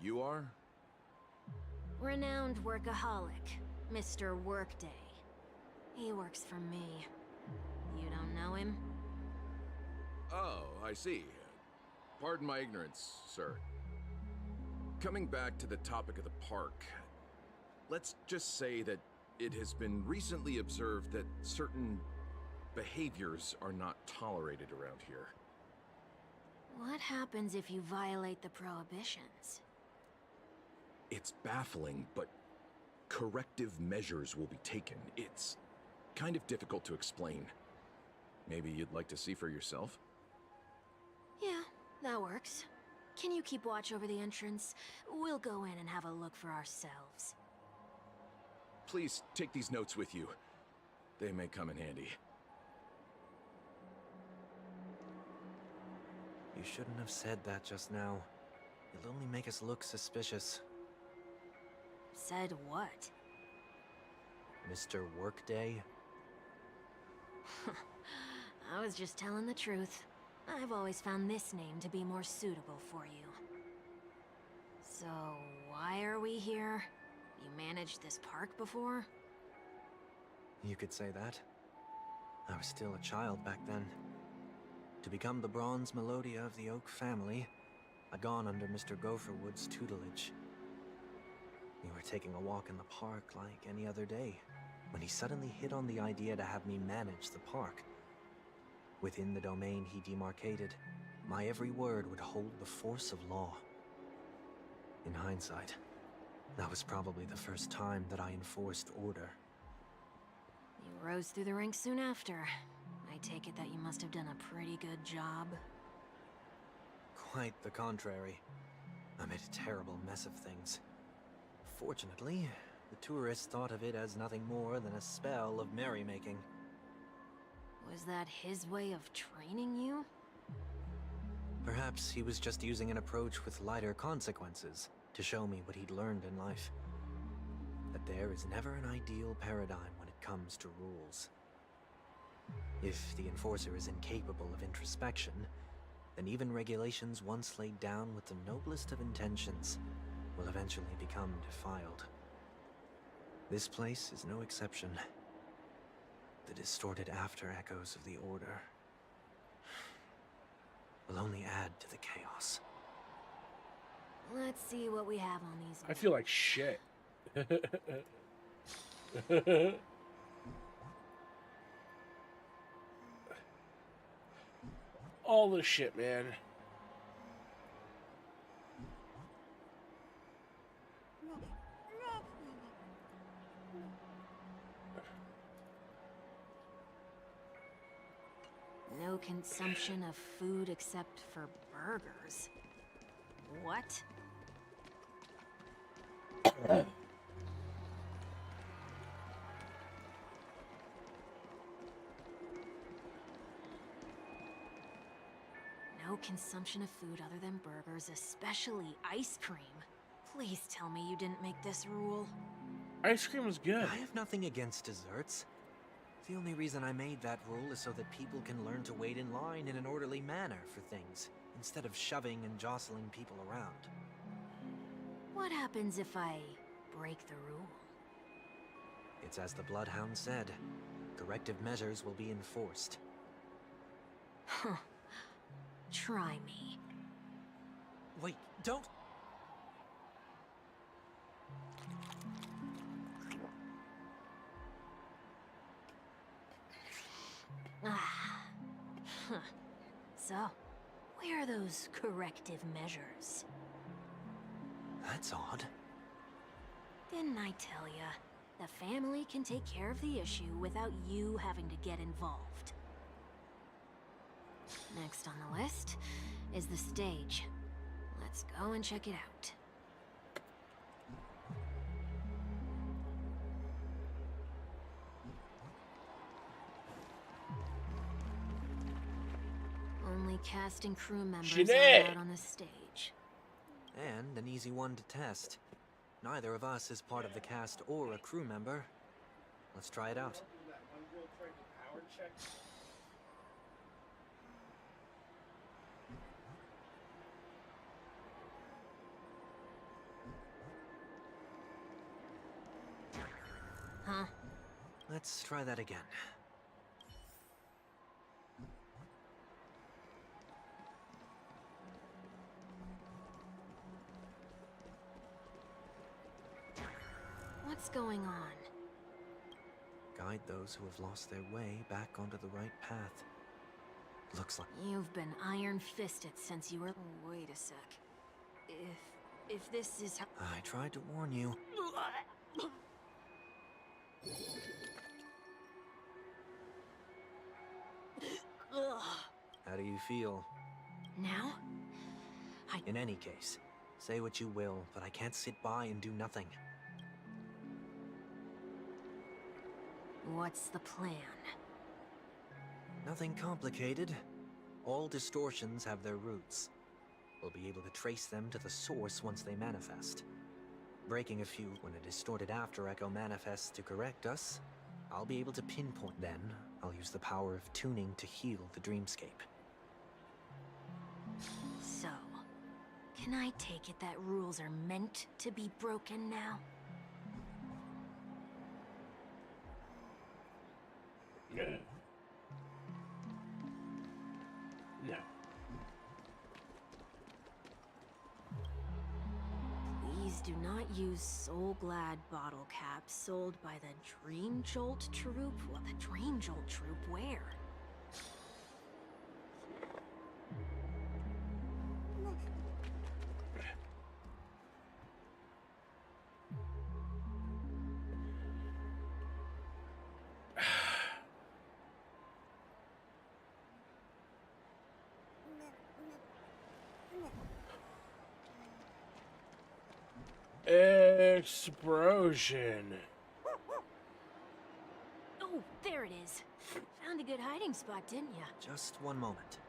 You are? Renowned workaholic, Mr. Workday. He works for me. You don't know him? Oh, I see. Pardon my ignorance, sir. Coming back to the topic of the park, let's just say that it has been recently observed that certain behaviors are not tolerated around here. What happens if you violate the prohibitions? It's baffling, but corrective measures will be taken. It's kind of difficult to explain. Maybe you'd like to see for yourself? Yeah, that works. Can you keep watch over the entrance? We'll go in and have a look for ourselves. Please take these notes with you. They may come in handy. You shouldn't have said that just now. It'll only make us look suspicious. Said what? Mr. Workday? I was just telling the truth. I've always found this name to be more suitable for you. So, why are we here? You managed this park before? You could say that. I was still a child back then. To become the Bronze Melodia of the Oak family, I'd gone under Mr. Gopherwood's tutelage. We were taking a walk in the park like any other day, when he suddenly hit on the idea to have me manage the park. Within the domain he demarcated, my every word would hold the force of law. In hindsight, that was probably the first time that I enforced order. You rose through the ranks soon after. I take it that you must have done a pretty good job. Quite the contrary. I made a terrible mess of things. Fortunately, the tourists thought of it as nothing more than a spell of merrymaking. Was that his way of training you? Perhaps he was just using an approach with lighter consequences to show me what he'd learned in life. That there is never an ideal paradigm when it comes to rules. If the enforcer is incapable of introspection, then even regulations once laid down with the noblest of intentions will eventually become defiled. This place is no exception. The distorted after-echoes of the Order will only add to the chaos. Let's see what we have on these. I feel like shit. All this shit, man. No consumption of food except for burgers. What? No consumption of food other than burgers, especially ice cream. Please tell me you didn't make this rule. Ice cream was good. I have nothing against desserts. The only reason I made that rule is so that people can learn to wait in line in an orderly manner for things, instead of shoving and jostling people around. What happens if I break the rule? It's as the Bloodhound said. Corrective measures will be enforced. Huh. Try me. Wait, don't... Ah. Huh. So, where are those corrective measures? That's odd. Didn't I tell ya? The family can take care of the issue without you having to get involved. Next on the list is the stage. Let's go and check it out. Only cast and crew members are allowed on the stage. And an easy one to test. Neither of us is part of the cast or a crew member. Let's try it out. Huh? Let's try that again. What's going on? Guide those who have lost their way back onto the right path. Looks like... You've been iron-fisted since you were... Wait a sec. If this is how... I tried to warn you. How do you feel? Now? In any case, say what you will, but I can't sit by and do nothing. What's the plan? Nothing complicated. All distortions have their roots. We'll be able to trace them to the source once they manifest. Breaking a few when a distorted after-echo manifests to correct us, I'll be able to pinpoint. Then, I'll use the power of tuning to heal the dreamscape. So, can I take it that rules are meant to be broken now? use Soul Glad bottle caps sold by the Dream Jolt Troop? Well, the Dream Jolt Troop, where? Explosion. Oh, there it is. Found a good hiding spot, didn't ya? Just one moment.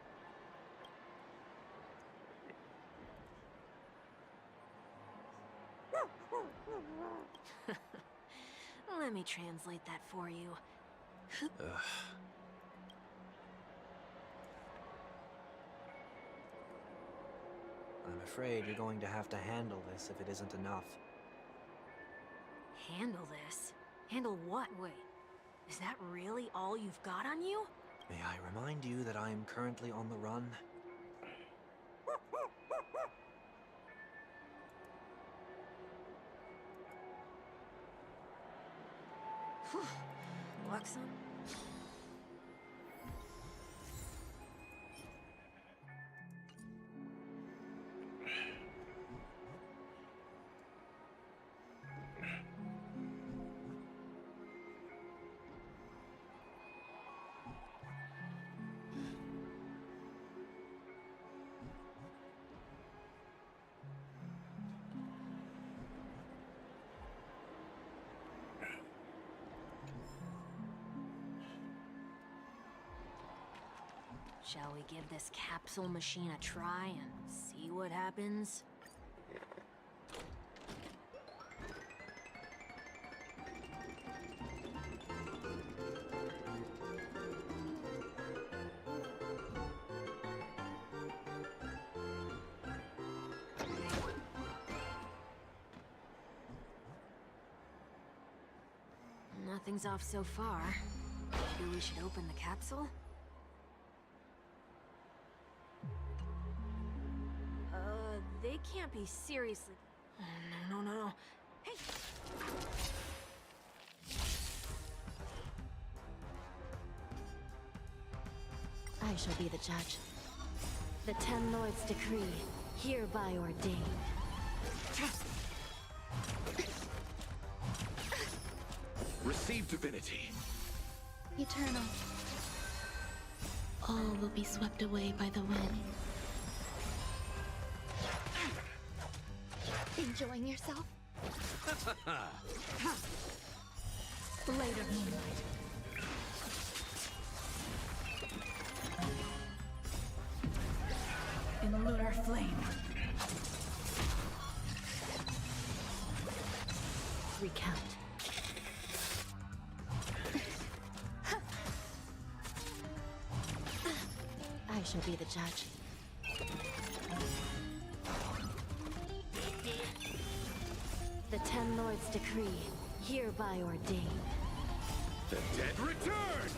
Let me translate that for you. Ugh. I'm afraid you're going to have to handle this if it isn't enough. Handle this? Handle what? Wait, is that really all you've got on you? May I remind you that I am currently on the run? Luxon? Shall we give this capsule machine a try and see what happens? Nothing's off so far. Maybe we should open the capsule? They can't be seriously... No. Hey! I shall be the judge. The Ten Lords' decree, hereby ordained. Receive divinity. Eternal. All will be swept away by the wind. Enjoying yourself? Blade of Moonlight. In lunar flame. Recount. I shall be the judge. The Ten Lords' decree, hereby ordained. The dead return!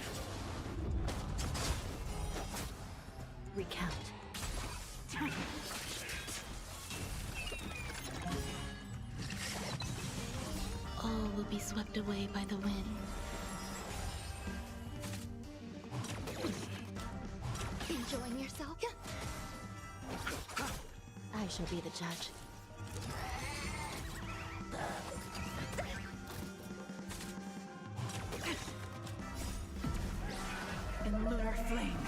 Recount. All will be swept away by the wind. Enjoying yourself? I shall be the judge. In lunar flame.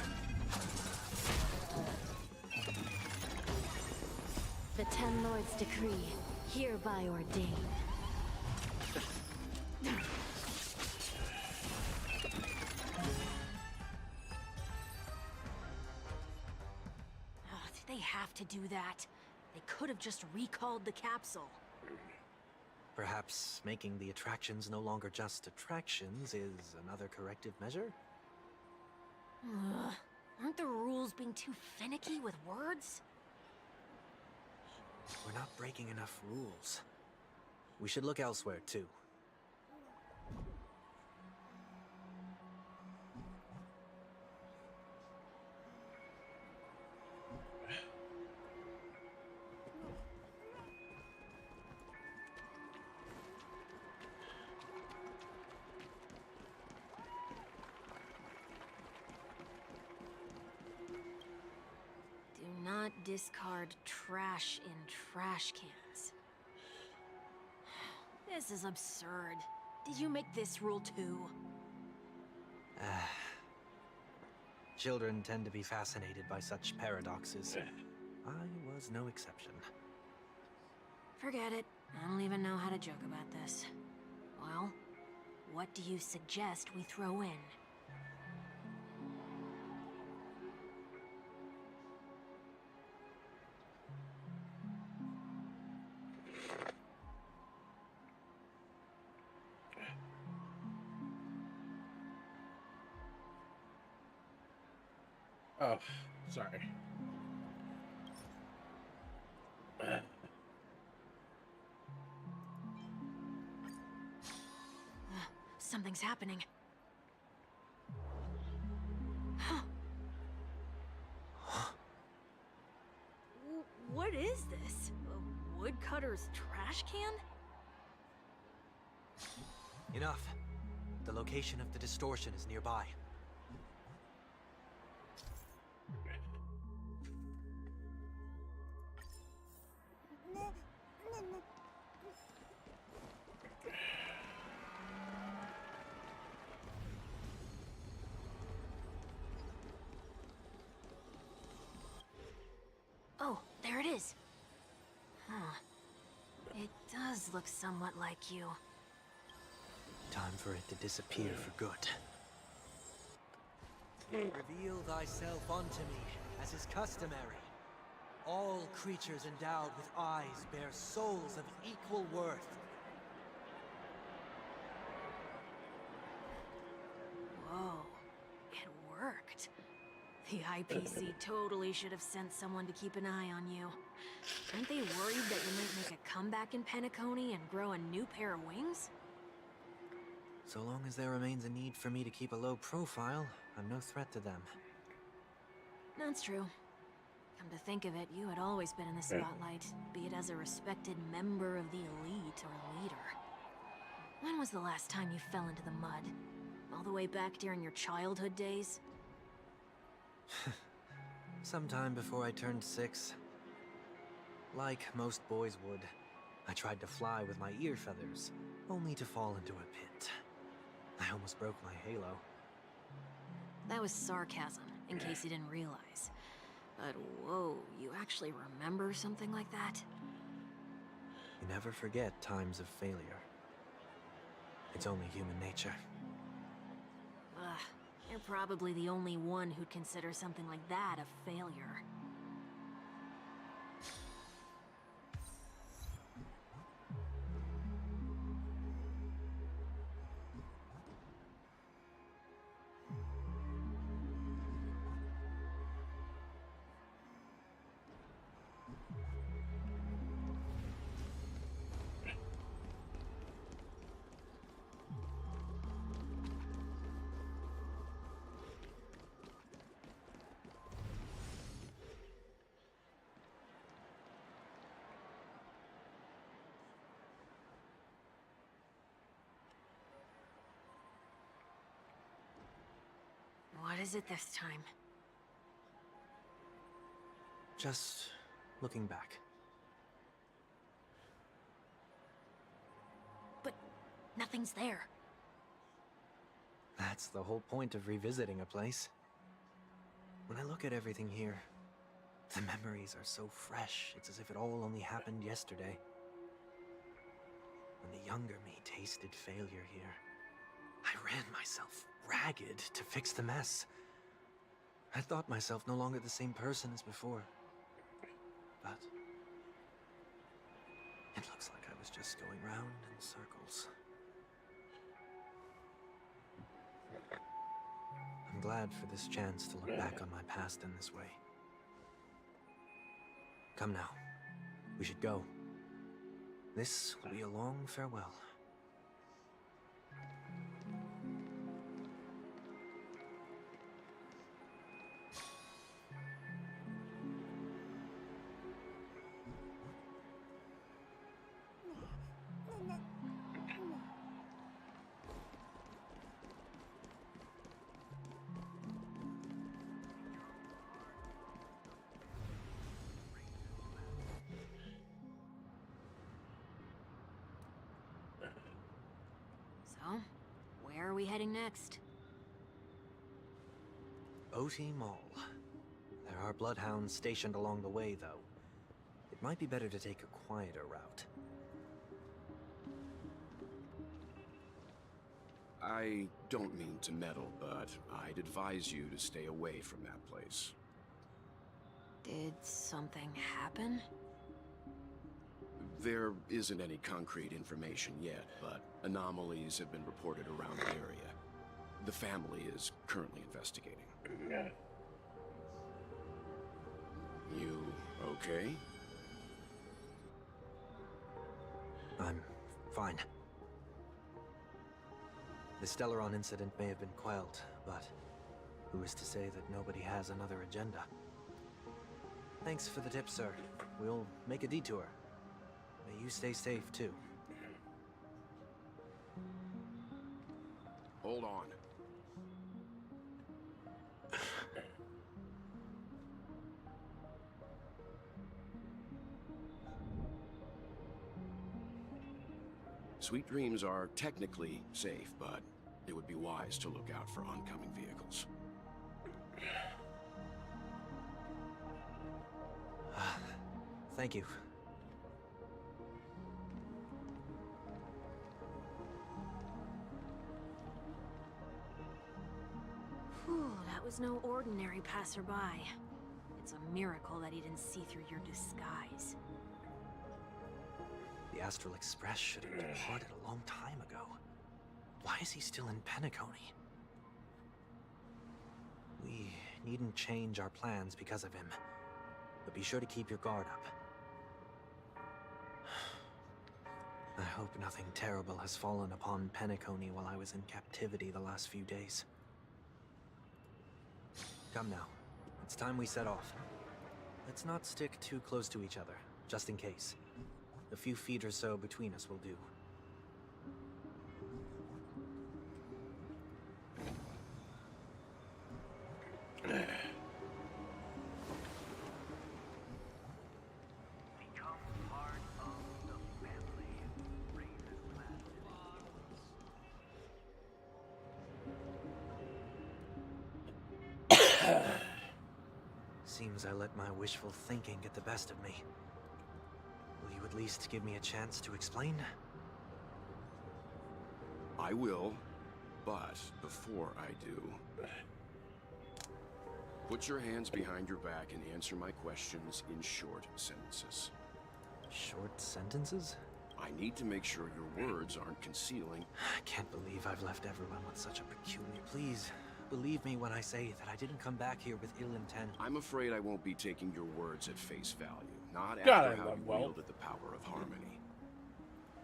The Ten Lords' decree, hereby ordained. Oh, did they have to do that? They could have just recalled the capsule. Perhaps making the attractions no longer just attractions is another corrective measure? Ugh. Aren't the rules being too finicky with words? We're not breaking enough rules. We should look elsewhere, too. discard trash in trash cans. This is absurd. Did you make this rule too? Children tend to be fascinated by such paradoxes. I was no exception. Forget it. I don't even know how to joke about this. Well, what do you suggest we throw in? Oh, sorry. Something's happening. What is this? A woodcutter's trash can? Enough. The location of the distortion is nearby. Oh, there it is. Huh. It does look somewhat like you. Time for it to disappear for good. Reveal thyself unto me, as is customary. All creatures endowed with eyes bear souls of equal worth. Whoa, it worked. The IPC totally should have sent someone to keep an eye on you. Aren't they worried that you might make a comeback in Penacony and grow a new pair of wings? So long as there remains a need for me to keep a low profile, I'm no threat to them. That's true. Come to think of it, you had always been in the spotlight, be it as a respected member of the elite or leader. When was the last time you fell into the mud? All the way back during your childhood days? Sometime before I turned 6. Like most boys would, I tried to fly with my ear feathers, only to fall into a pit. I almost broke my halo. That was sarcasm, in case you didn't realize. But whoa, you actually remember something like that? You never forget times of failure. It's only human nature. Ugh, you're probably the only one who'd consider something like that a failure. What is it this time? Just looking back. But nothing's there. That's the whole point of revisiting a place. When I look at everything here, the memories are so fresh, it's as if it all only happened yesterday. When the younger me tasted failure here, I ran myself ragged to fix the mess. I thought myself no longer the same person as before. But it looks like I was just going round in circles. I'm glad for this chance to look back on my past in this way. Come now, we should go. This will be a long farewell. So, where are we heading next? OT Mall. There are bloodhounds stationed along the way, though. It might be better to take a quieter route. I don't mean to meddle, but I'd advise you to stay away from that place. Did something happen? There isn't any concrete information yet, but anomalies have been reported around the area. The family is currently investigating. You okay? I'm fine. The Stellaron incident may have been quelled, but who is to say that nobody has another agenda? Thanks for the tip, sir. We'll make a detour. May you stay safe, too. Hold on. Sweet Dreams are technically safe, but it would be wise to look out for oncoming vehicles. Thank you. Whew, that was no ordinary passerby. It's a miracle that he didn't see through your disguise. The Astral Express should have departed a long time ago. Why is he still in Penacony? We needn't change our plans because of him, but be sure to keep your guard up. I hope nothing terrible has fallen upon Penacony while I was in captivity the last few days. Come now, it's time we set off. Let's not stick too close to each other, just in case. A few feet or so between us will do. Seems I let my wishful thinking get the best of me. Will you at least give me a chance to explain? I will, but before I do, put your hands behind your back and answer my questions in short sentences. Short sentences? I need to make sure your words aren't concealing. I can't believe I've left everyone with such a peculiar... Please, believe me when I say that I didn't come back here with ill intent. I'm afraid I won't be taking your words at face value. Not God, after I how love you Welt. wielded the power of harmony.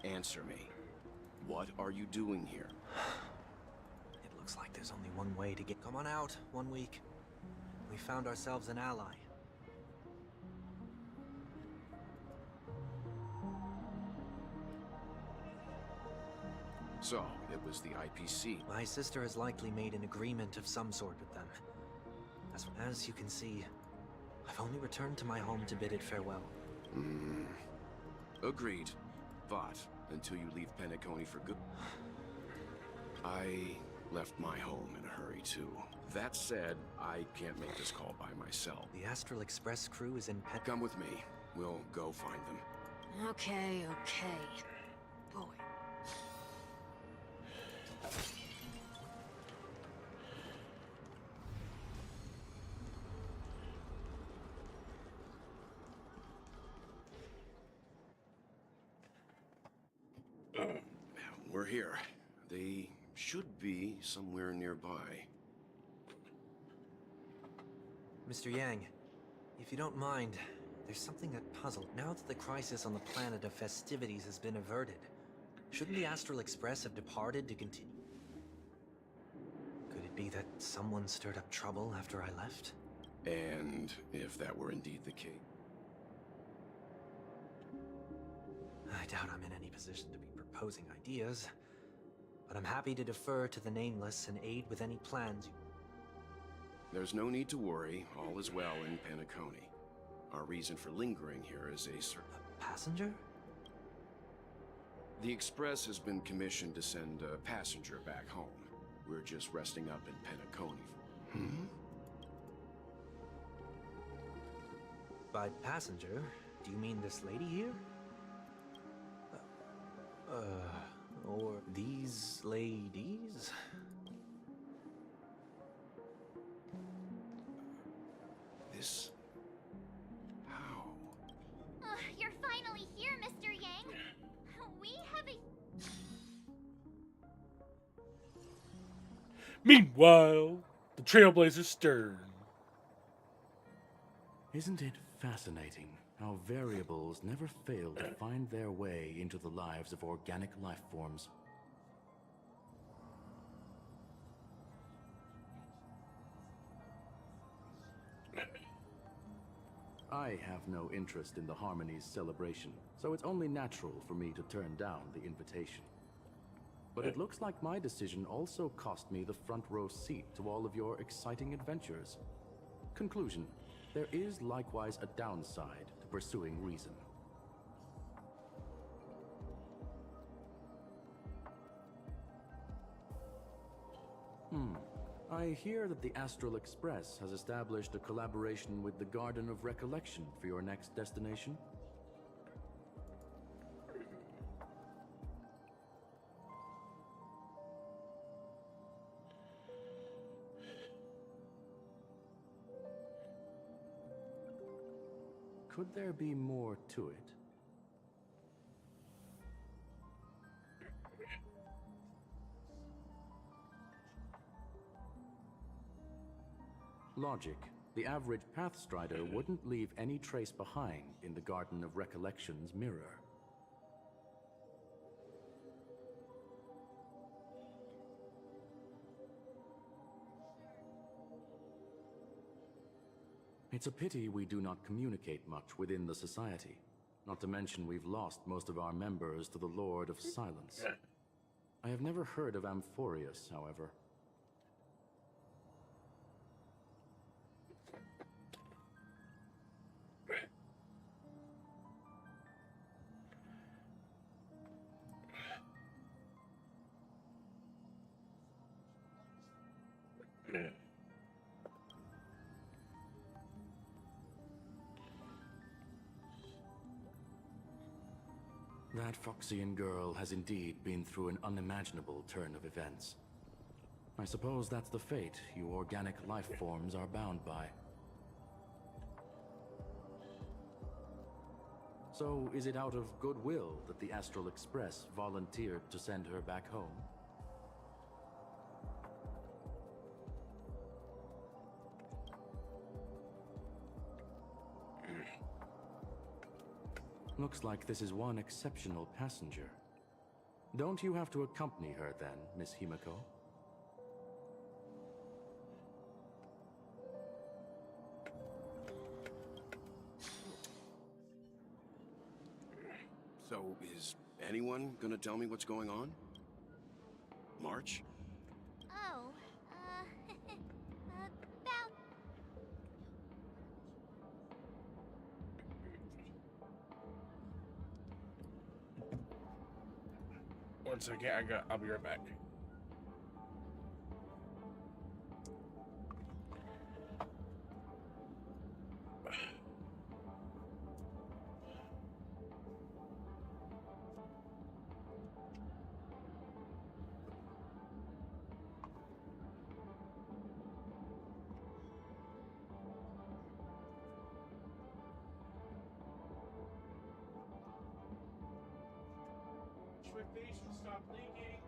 Answer me. What are you doing here? It looks like there's only one way to get... Come on out, 1 week. We found ourselves an ally. So, it was the IPC. My sister has likely made an agreement of some sort with them. As you can see, I've only returned to my home to bid it farewell. Agreed. But, until you leave Penacony for good... I left my home in a hurry, too. That said, I can't make this call by myself. The Astral Express crew is in Come with me. We'll go find them. Okay. Boy. We're here. They should be somewhere nearby. Mr. Yang, if you don't mind, there's something that puzzled. Now that the crisis on the planet of festivities has been averted, shouldn't the Astral Express have departed to continue? Could it be that someone stirred up trouble after I left? And if that were indeed the case... I doubt I'm in any position to be proposing ideas, but I'm happy to defer to the Nameless and aid with any plans. There's no need to worry. All is well in Penacony. Our reason for lingering here is a certain... Passenger? The Express has been commissioned to send a passenger back home. We're just resting up in Penacony. By passenger, do you mean this lady here? Or these ladies? This... how? You're finally here, Mr. Yang. We have a... Meanwhile, the Trailblazers stirred. Isn't it fascinating how variables never fail to find their way into the lives of organic life forms? I have no interest in the Harmony's celebration, so it's only natural for me to turn down the invitation. But it looks like my decision also cost me the front row seat to all of your exciting adventures. Conclusion: there is likewise a downside to pursuing reason. I hear that the Astral Express has established a collaboration with the Garden of Recollection for your next destination. Could there be more to it? Logic. The average Pathstrider wouldn't leave any trace behind in the Garden of Recollection's mirror. It's a pity we do not communicate much within the society. Not to mention we've lost most of our members to the Lord of Silence. I have never heard of Amphorius, however. That Foxian girl has indeed been through an unimaginable turn of events. I suppose that's the fate you organic life forms are bound by. So, is it out of goodwill that the Astral Express volunteered to send her back home? Looks like this is one exceptional passenger. Don't you have to accompany her then, Miss Himiko? So, is anyone gonna tell me what's going on? March? Oh, about... One second, I'll be right back. Expectations stop leaking.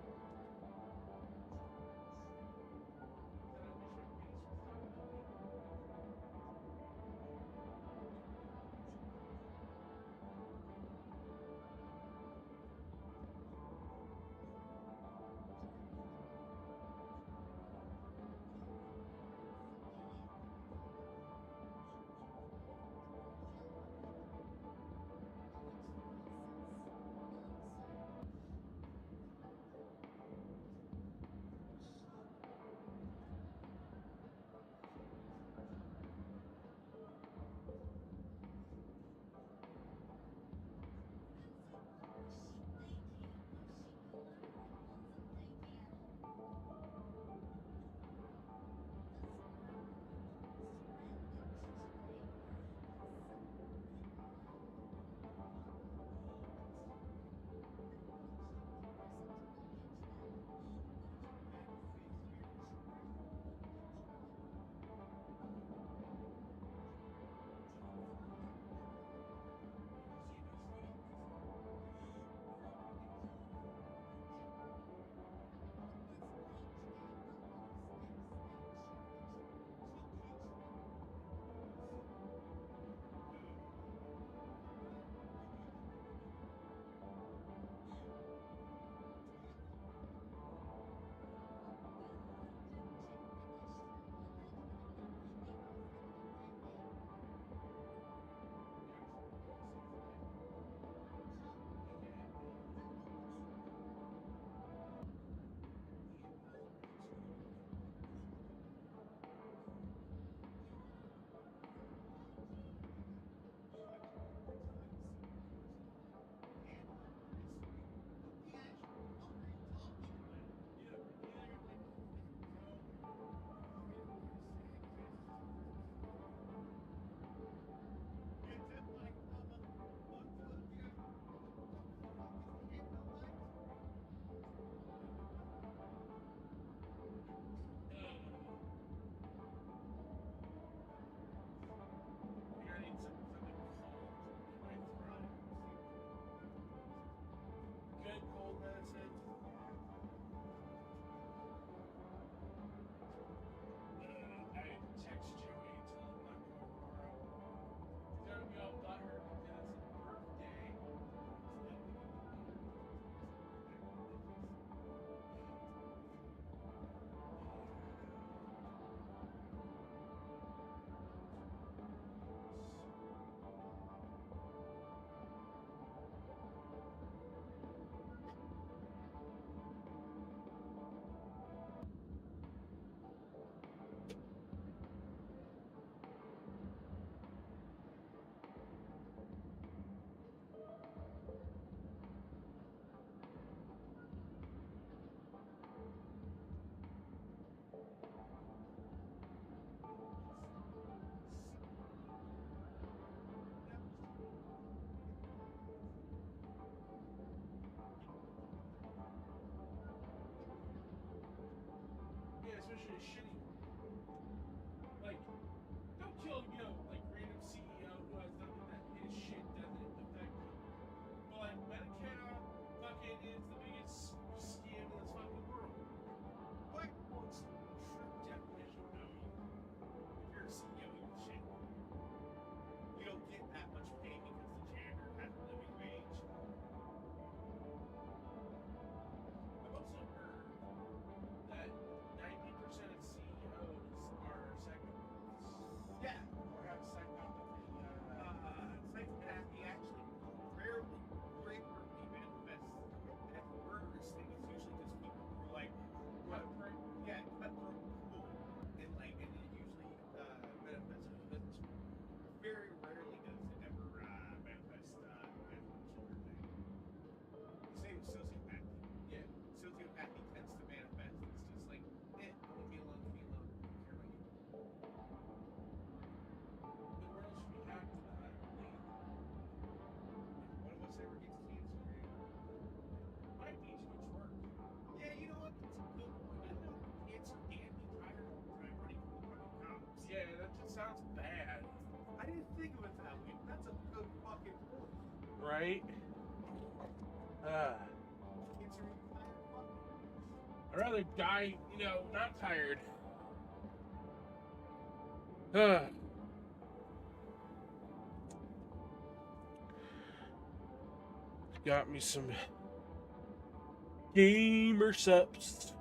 right? I'd rather die, you know, not tired. Got me some gamer subs.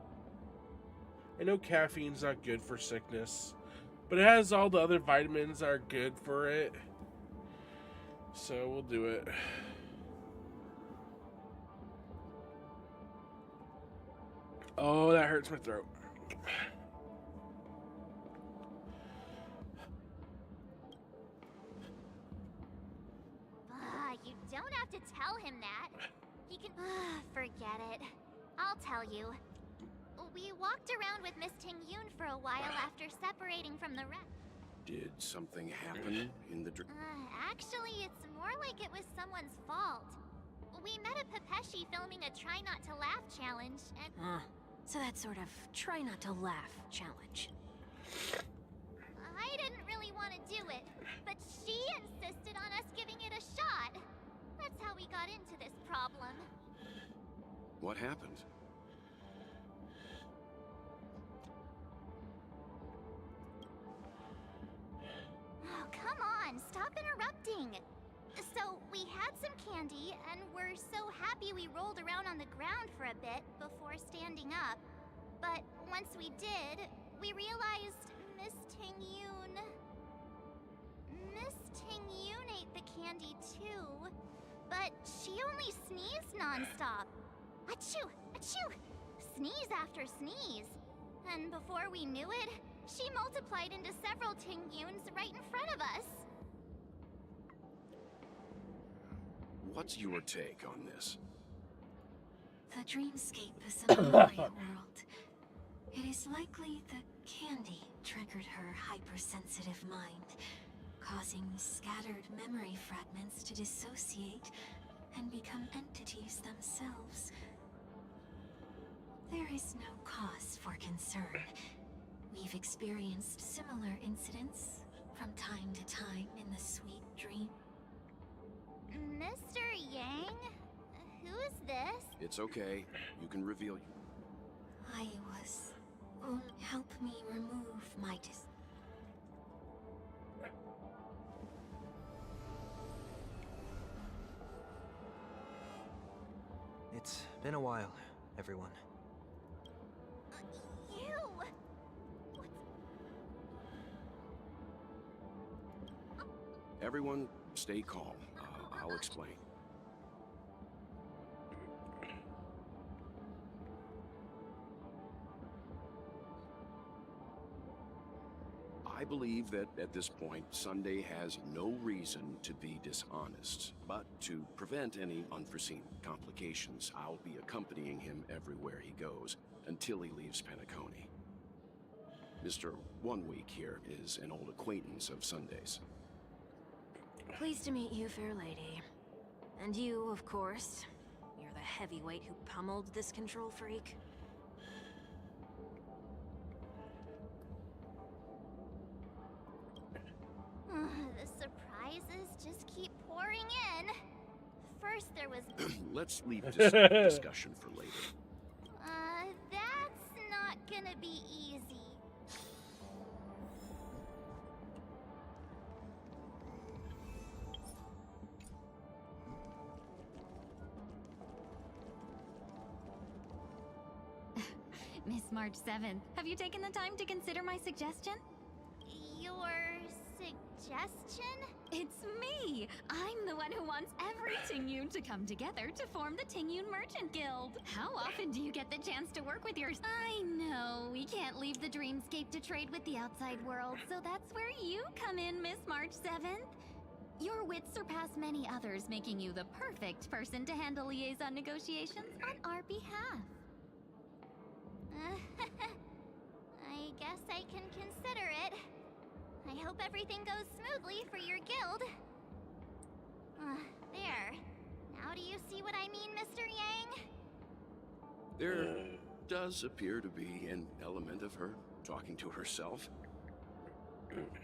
I know caffeine's not good for sickness, but it has all the other vitamins that are good for it. So we'll do it. Oh, that hurts my throat. You don't have to tell him that. He can... Forget it. I'll tell you. We walked around with Miss Ting-Yun for a while after separating from the rest. Did something happen in the Actually, it's more like it was someone's fault. We met a Pepeshi filming a Try Not to Laugh challenge, and... So that sort of try not to laugh challenge. I didn't really want to do it, but she insisted on us giving it a shot. That's how we got into this problem. What happened? Oh, come on, stop interrupting. So, we had some candy, and we're so happy we rolled around on the ground for a bit before standing up. But once we did, we realized Miss Ting-Yun ate the candy too, but she only sneezed nonstop. Achoo! Achoo! Sneeze after sneeze. And before we knew it, she multiplied into several Ting-Yuns right in front of us. What's your take on this? The dreamscape is an Maya world. It is likely the candy triggered her hypersensitive mind, causing scattered memory fragments to dissociate and become entities themselves. There is no cause for concern. We've experienced similar incidents from time to time in the sweet dream. Mr. Yang? Who is this? It's okay. You can reveal. I was... help me remove my It's been a while, everyone. You! Everyone, stay calm. I'll explain. I believe that at this point, Sunday has no reason to be dishonest. But to prevent any unforeseen complications, I'll be accompanying him everywhere he goes until he leaves Penacony. Mr. 1 Week here is an old acquaintance of Sunday's. Pleased to meet you, fair lady. And you, of course. You're the heavyweight who pummeled this control freak. The surprises just keep pouring in. First there was... Let's leave this discussion for later. That's not gonna be easy. Miss March 7th, have you taken the time to consider my suggestion? Your suggestion? It's me! I'm the one who wants every Ting-Yun to come together to form the Ting-Yun Merchant Guild. How often do you get the chance to work with your... I know, we can't leave the dreamscape to trade with the outside world, so that's where you come in, Miss March 7th. Your wits surpass many others, making you the perfect person to handle liaison negotiations on our behalf. I guess I can consider it. I hope everything goes smoothly for your guild. There. Now do you see what I mean, Mr. Yang? There does appear to be an element of her talking to herself. Ugh,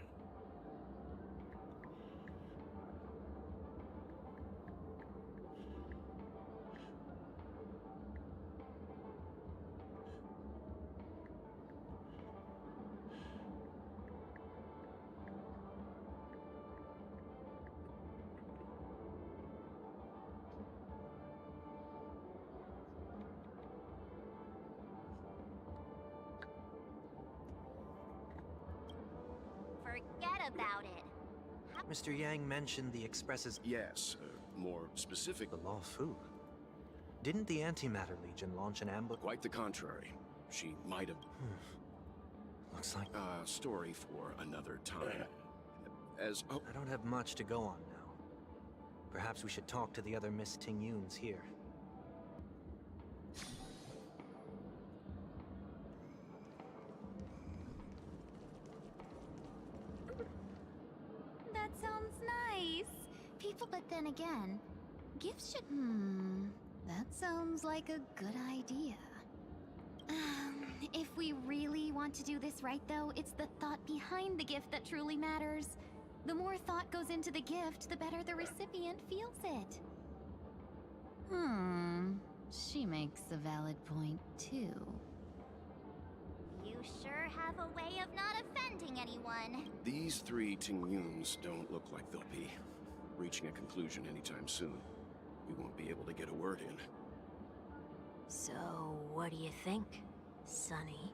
forget about it. Mr. Yang mentioned the Express's... Yes, more specific... The Luofu. Didn't the Antimatter Legion launch an ambush? Quite the contrary. She might have... Looks like... story for another time. As... Oh. I don't have much to go on now. Perhaps we should talk to the other Miss Tingyuns here. That sounds nice. People, but then again, gifts should... that sounds like a good idea. If we really want to do this right, though, it's the thought behind the gift that truly matters. The more thought goes into the gift, the better the recipient feels it. She makes a valid point, too. You sure have a way of not offending anyone. These three Tingyuns don't look like they'll be reaching a conclusion anytime soon. We won't be able to get a word in. So, what do you think, Sonny?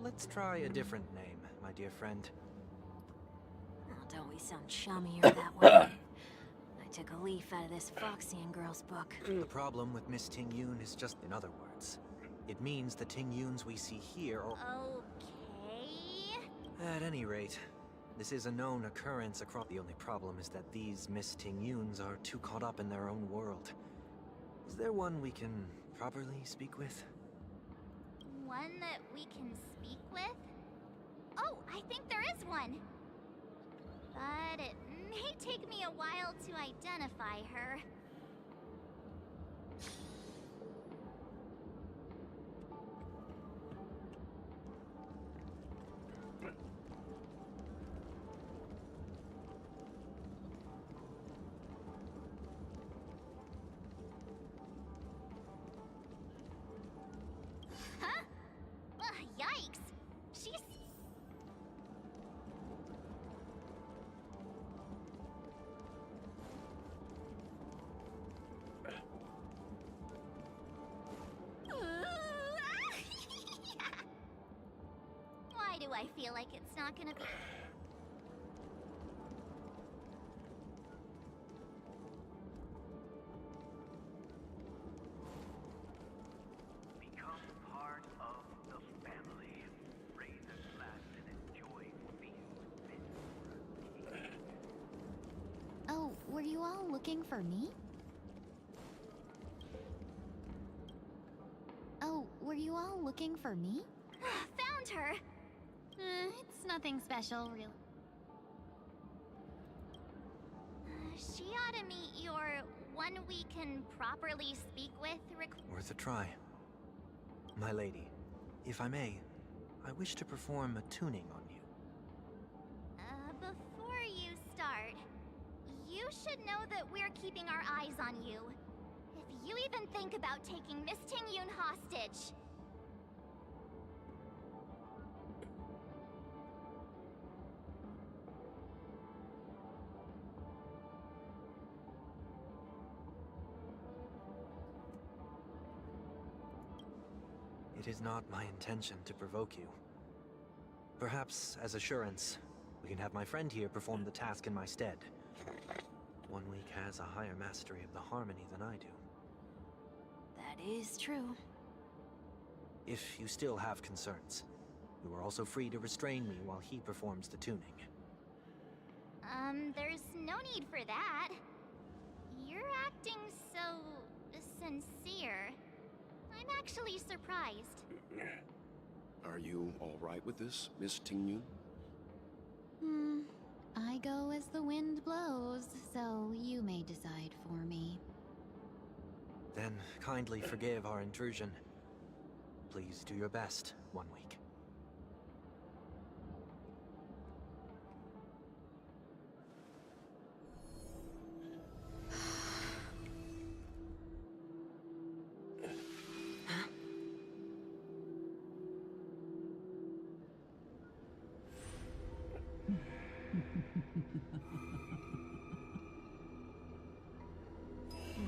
Let's try a different name, my dear friend. Oh, don't we sound chummier that way? I took a leaf out of this Foxian girl's book. The problem with Miss Tingyun is just, in other words, it means the Tingyuns we see here are... Okay... At any rate, this is a known occurrence across... The only problem is that these Miss Tingyuns are too caught up in their own world. Is there one we can properly speak with? One that we can speak with? Oh, I think there is one! But it may take me a while to identify her. Huh? Yikes! She's... Why do I feel like it's not gonna be... Become part of the family. Raise a glass and enjoy Oh, were you all looking for me? Oh, were you all looking for me? Found her! It's nothing special, really. She ought to meet your one we can properly speak with Worth a try. My lady, if I may, I wish to perform a tuning on you. Before you start, you should know that we're keeping our eyes on you. If you even think about taking Miss Tingyun hostage... It is not my intention to provoke you. Perhaps, as assurance, we can have my friend here perform the task in my stead. One week has a higher mastery of the harmony than I do. That is true. If you still have concerns, you are also free to restrain me while he performs the tuning. There's no need for that. You're acting so... sincere. I'm actually surprised. Are you all right with this, Miss Tingyun? I go as the wind blows, so you may decide for me. Then kindly forgive our intrusion. Please do your best, One Week.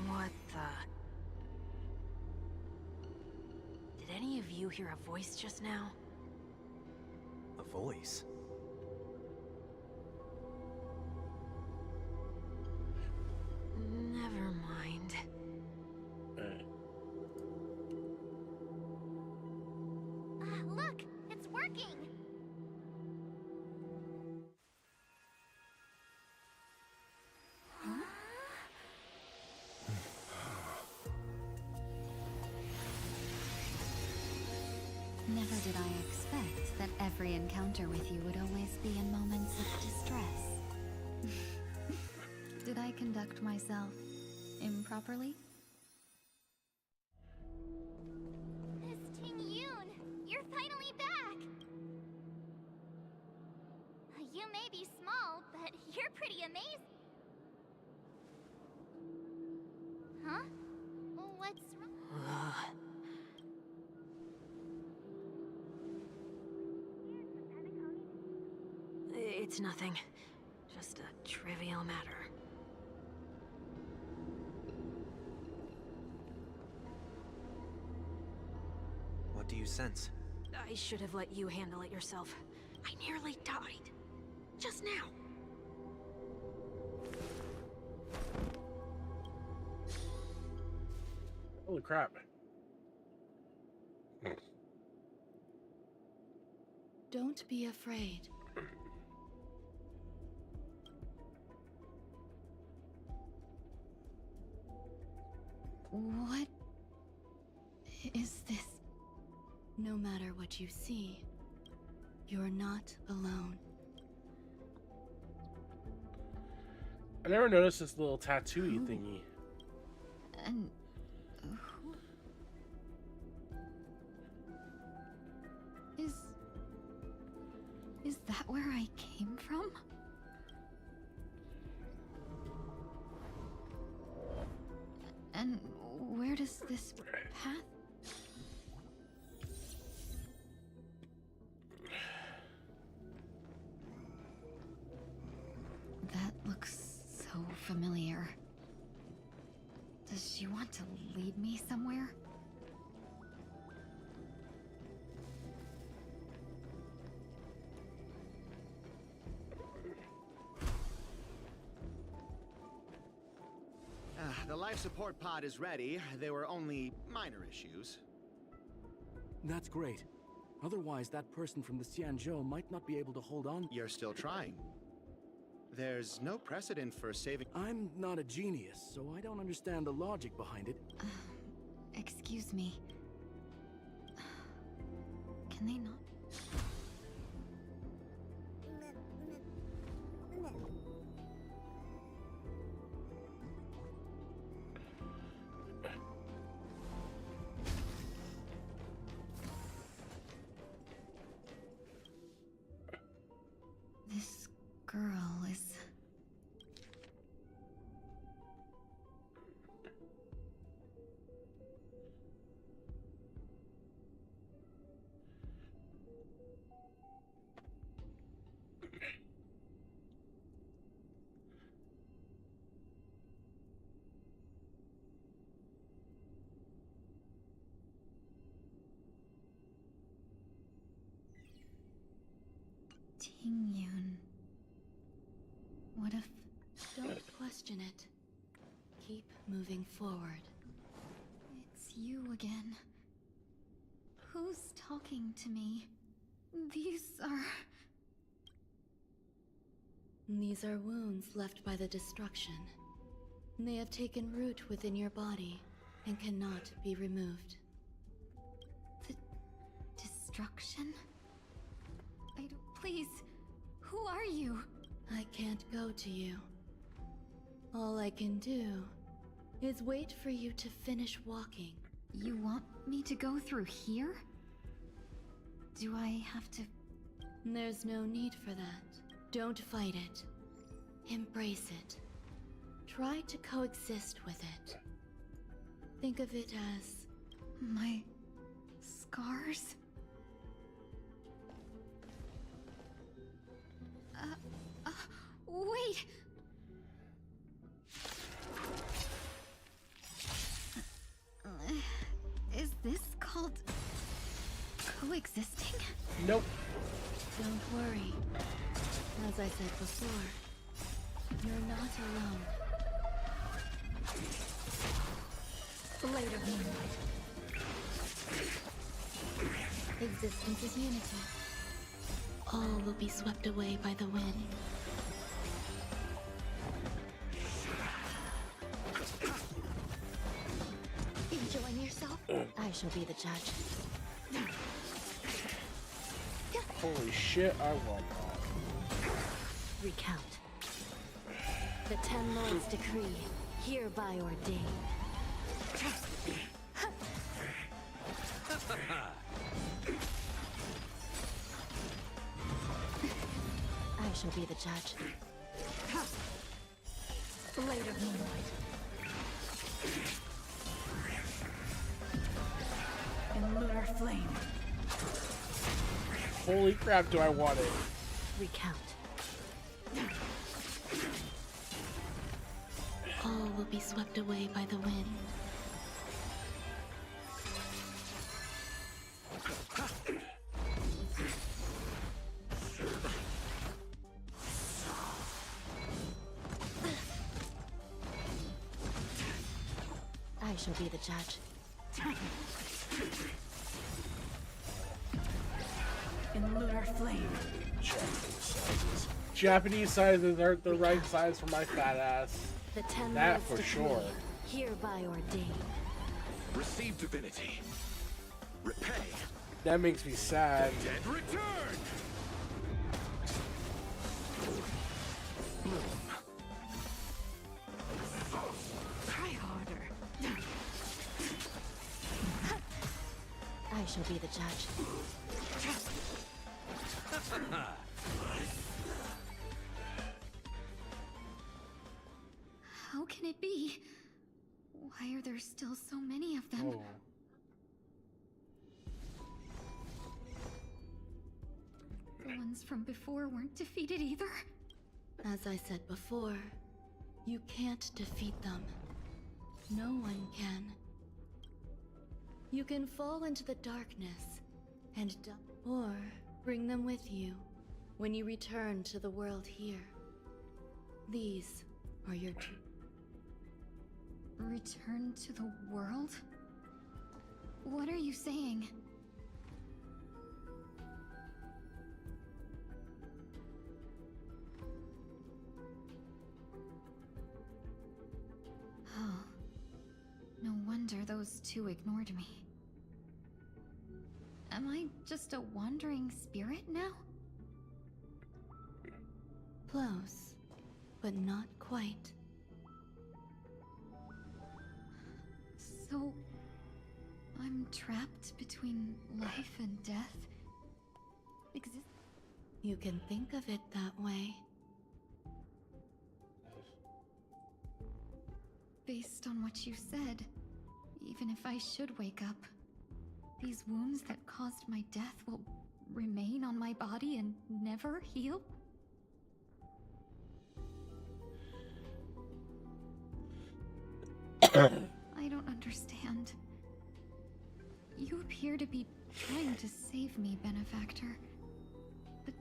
What the... Did any of you hear a voice just now? voice. Never mind. Look, it's working. Never did I expect that every encounter with you would always be in moments of distress. Did I conduct myself improperly? Miss Ting Yun, you're finally back. You may be small, but you're pretty amazing. Huh? What's wrong? It's nothing. Just a trivial matter. What do you sense? I should have let you handle it yourself. I nearly died. Just now. Holy crap. Don't be afraid. What is this? No matter what you see, you're not alone. I never noticed this little tattoo-y thingy. And who? Is that where I came from? And where does this path? That looks so familiar. Does she want to lead me somewhere? The life support pod is ready. There were only minor issues. That's great. Otherwise, that person from the Xianzhou might not be able to hold on. You're still trying. There's no precedent for saving. I'm not a genius, so I don't understand the logic behind it. Excuse me. Can they not? This girl is... Ting Yun. What if... Don't question it. Keep moving forward. It's you again. Who's talking to me? These are wounds left by the destruction. They have taken root within your body and cannot be removed. The destruction? Please, who are you? I can't go to you. All I can do is wait for you to finish walking. You want me to go through here? Do I have to... There's no need for that. Don't fight it. Embrace it. Try to coexist with it. Think of it as... my... scars? Wait! Is this called... coexisting? Nope. Don't worry. As I said before, you're not alone. Blade of Moonlight. Existence is unity. All will be swept away by the wind. Enjoying yourself? I shall be the judge. Holy shit, I want that. Recount. The 10 Lords' decree, hereby ordained. I shall be the judge. Blade of Moonlight. In lunar flame. Holy crap, do I want it? Recount. All will be swept away by the wind. I shall be the judge. In lunar flame. Japanese sizes aren't the right size for my fat ass. The 10 That Lords' for decree, sure. hereby ordained. Receive divinity. Repay. That makes me sad. Dead return. Try harder. I shall be the judge. How can it be? Why are there still so many of them? Oh. The ones from before weren't defeated either? As I said before, you can't defeat them. No one can. You can fall into the darkness and die, or bring them with you when you return to the world here. These are your two. Return to the world? What are you saying? Oh. No wonder those two ignored me. Am I just a wandering spirit now? Close, but not quite. So, I'm trapped between life and death? You can think of it that way. Based on what you said, even if I should wake up, these wounds that caused my death will remain on my body and never heal? I don't understand. You appear to be trying to save me, Benefactor. But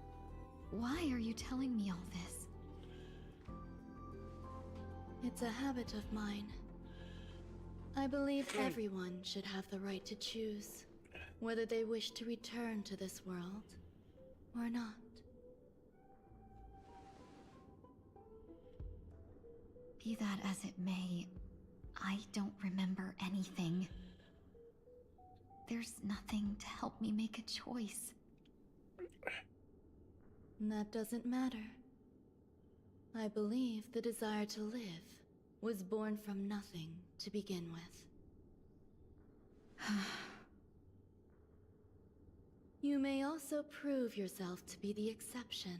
why are you telling me all this? It's a habit of mine. I believe everyone should have the right to choose whether they wish to return to this world or not. Be that as it may, I don't remember anything. There's nothing to help me make a choice. That doesn't matter. I believe the desire to live was born from nothing to begin with. You may also prove yourself to be the exception.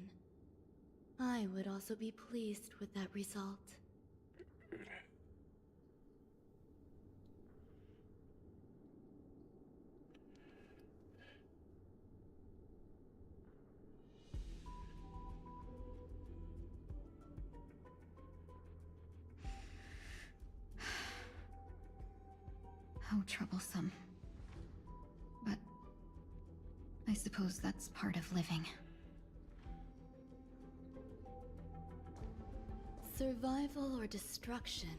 I would also be pleased with that result. How troublesome. But I suppose that's part of living. Survival or destruction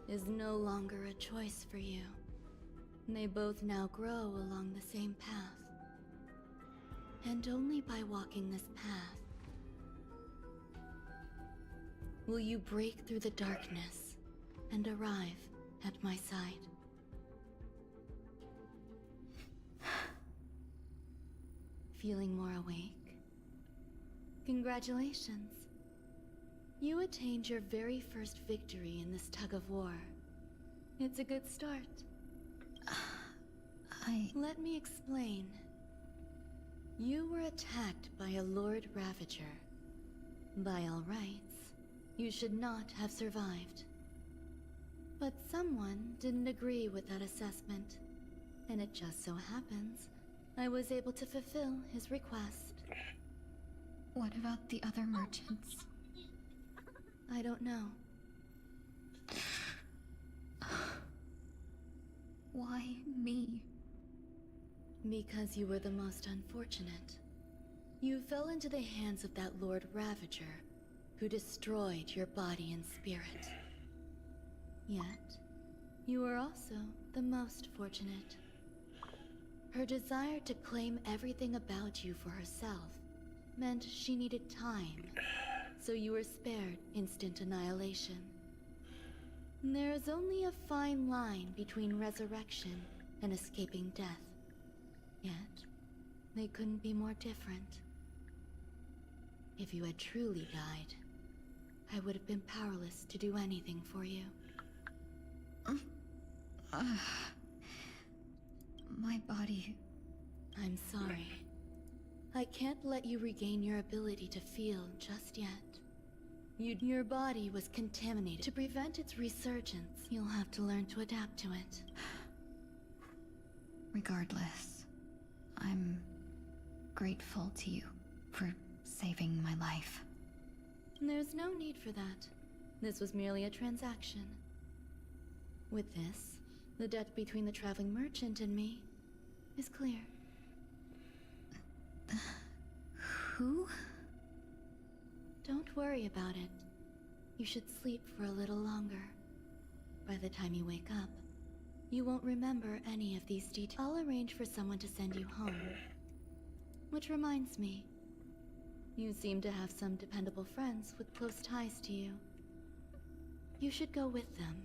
is no longer a choice for you. They both now grow along the same path. And only by walking this path will you break through the darkness and arrive at my side. Feeling more awake? Congratulations. You attained your very first victory in this tug of war. It's a good start. Let me explain. You were attacked by a Lord Ravager. By all rights, you should not have survived. But someone didn't agree with that assessment, and it just so happens I was able to fulfill his request. What about the other merchants? I don't know. Why me? Because you were the most unfortunate. You fell into the hands of that Lord Ravager, who destroyed your body and spirit. Yet, you were also the most fortunate. Her desire to claim everything about you for herself meant she needed time, so you were spared instant annihilation. There is only a fine line between resurrection and escaping death. Yet, they couldn't be more different. If you had truly died, I would have been powerless to do anything for you. My body... I'm sorry. I can't let you regain your ability to feel just yet. Your body was contaminated. To prevent its resurgence, you'll have to learn to adapt to it. Regardless, I'm grateful to you for saving my life. There's no need for that. This was merely a transaction. With this, the debt between the traveling merchant and me is clear. Who? Don't worry about it. You should sleep for a little longer. By the time you wake up, you won't remember any of these details. I'll arrange for someone to send you home. Which reminds me, you seem to have some dependable friends with close ties to you. You should go with them.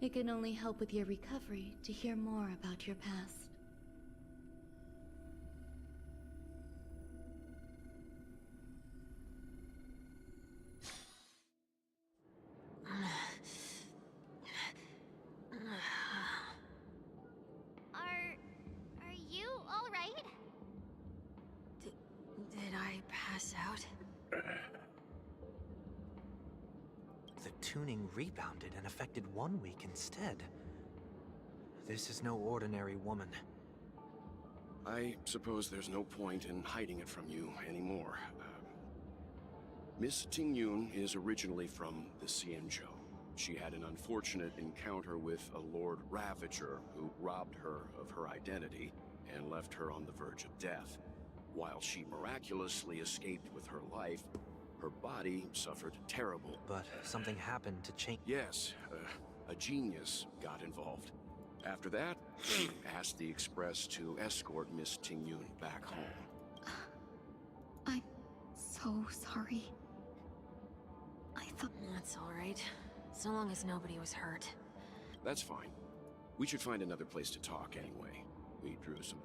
It can only help with your recovery to hear more about your past. Are you all right? Did I pass out? The tuning rebounded and affected 1 week instead. This is no ordinary woman. I suppose there's no point in hiding it from you anymore. Miss Tingyun is originally from the Xianzhou. She had an unfortunate encounter with a Lord Ravager who robbed her of her identity and left her on the verge of death. While she miraculously escaped with her life, her body suffered terrible. But something happened to change. Yes, a genius got involved. After that, she asked the Express to escort Miss Tingyun back home. I'm so sorry. I thought... That's all right. So long as nobody was hurt. That's fine. We should find another place to talk anyway. We drew some...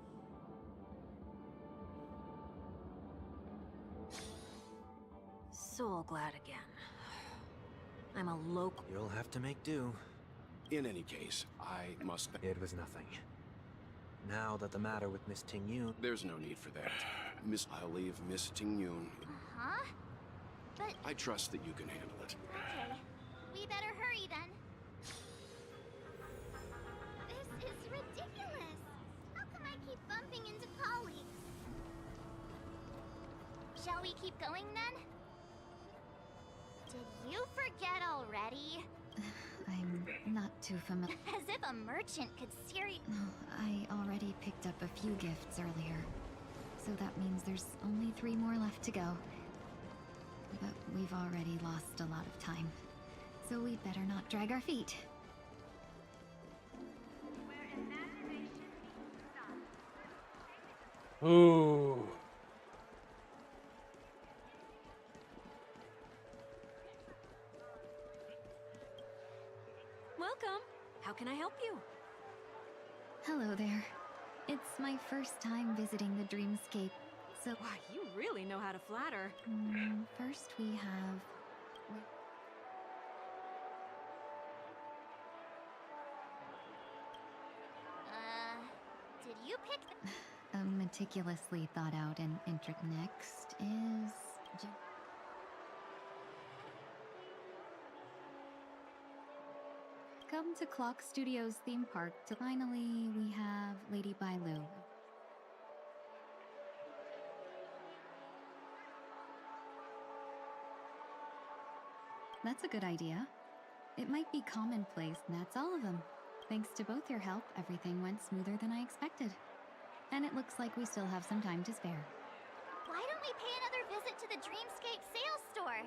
Soul glad again. I'm a local... You'll have to make do. In any case, I must... It was nothing. Now that the matter with Miss Tingyun... There's no need for that. I'll leave Miss Tingyun... Huh? But... I trust that you can handle it. Okay. We better hurry then. This is ridiculous. How come I keep bumping into colleagues? Shall we keep going then? Did you forget already? I'm not too familiar. As if a merchant could No, I already picked up a few gifts earlier. So that means there's only 3 more left to go. but we've already lost a lot of time. So we'd better not drag our feet. Ooh. Welcome. How can I help you? Hello there. It's my first time visiting the Dreamscape, so... Wow, you really know how to flatter. First we have... Did you pick the... A meticulously thought out and intricate. Next is... Come to Clock Studios theme park. Finally, we have Lady Bailu. That's a good idea. It might be commonplace, and that's all of them. Thanks to both your help, everything went smoother than I expected. And it looks like we still have some time to spare. Why don't we pay another visit to the Dreamscape sales store?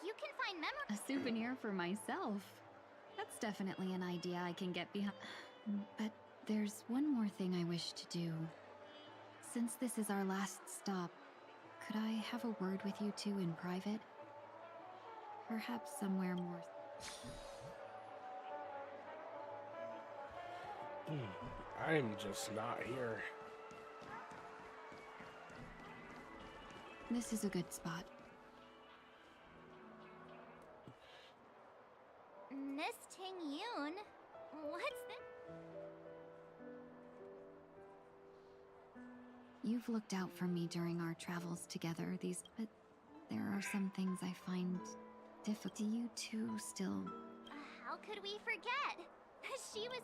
You can find A souvenir for myself. That's definitely an idea I can get behind. But there's one more thing I wish to do. Since this is our last stop, could I have a word with you two in private? Perhaps somewhere more... I'm just not here. This is a good spot. Miss Ting Yun? What's this? You've looked out for me during our travels together, but there are some things I find difficult. Do you two still... How could we forget? She was...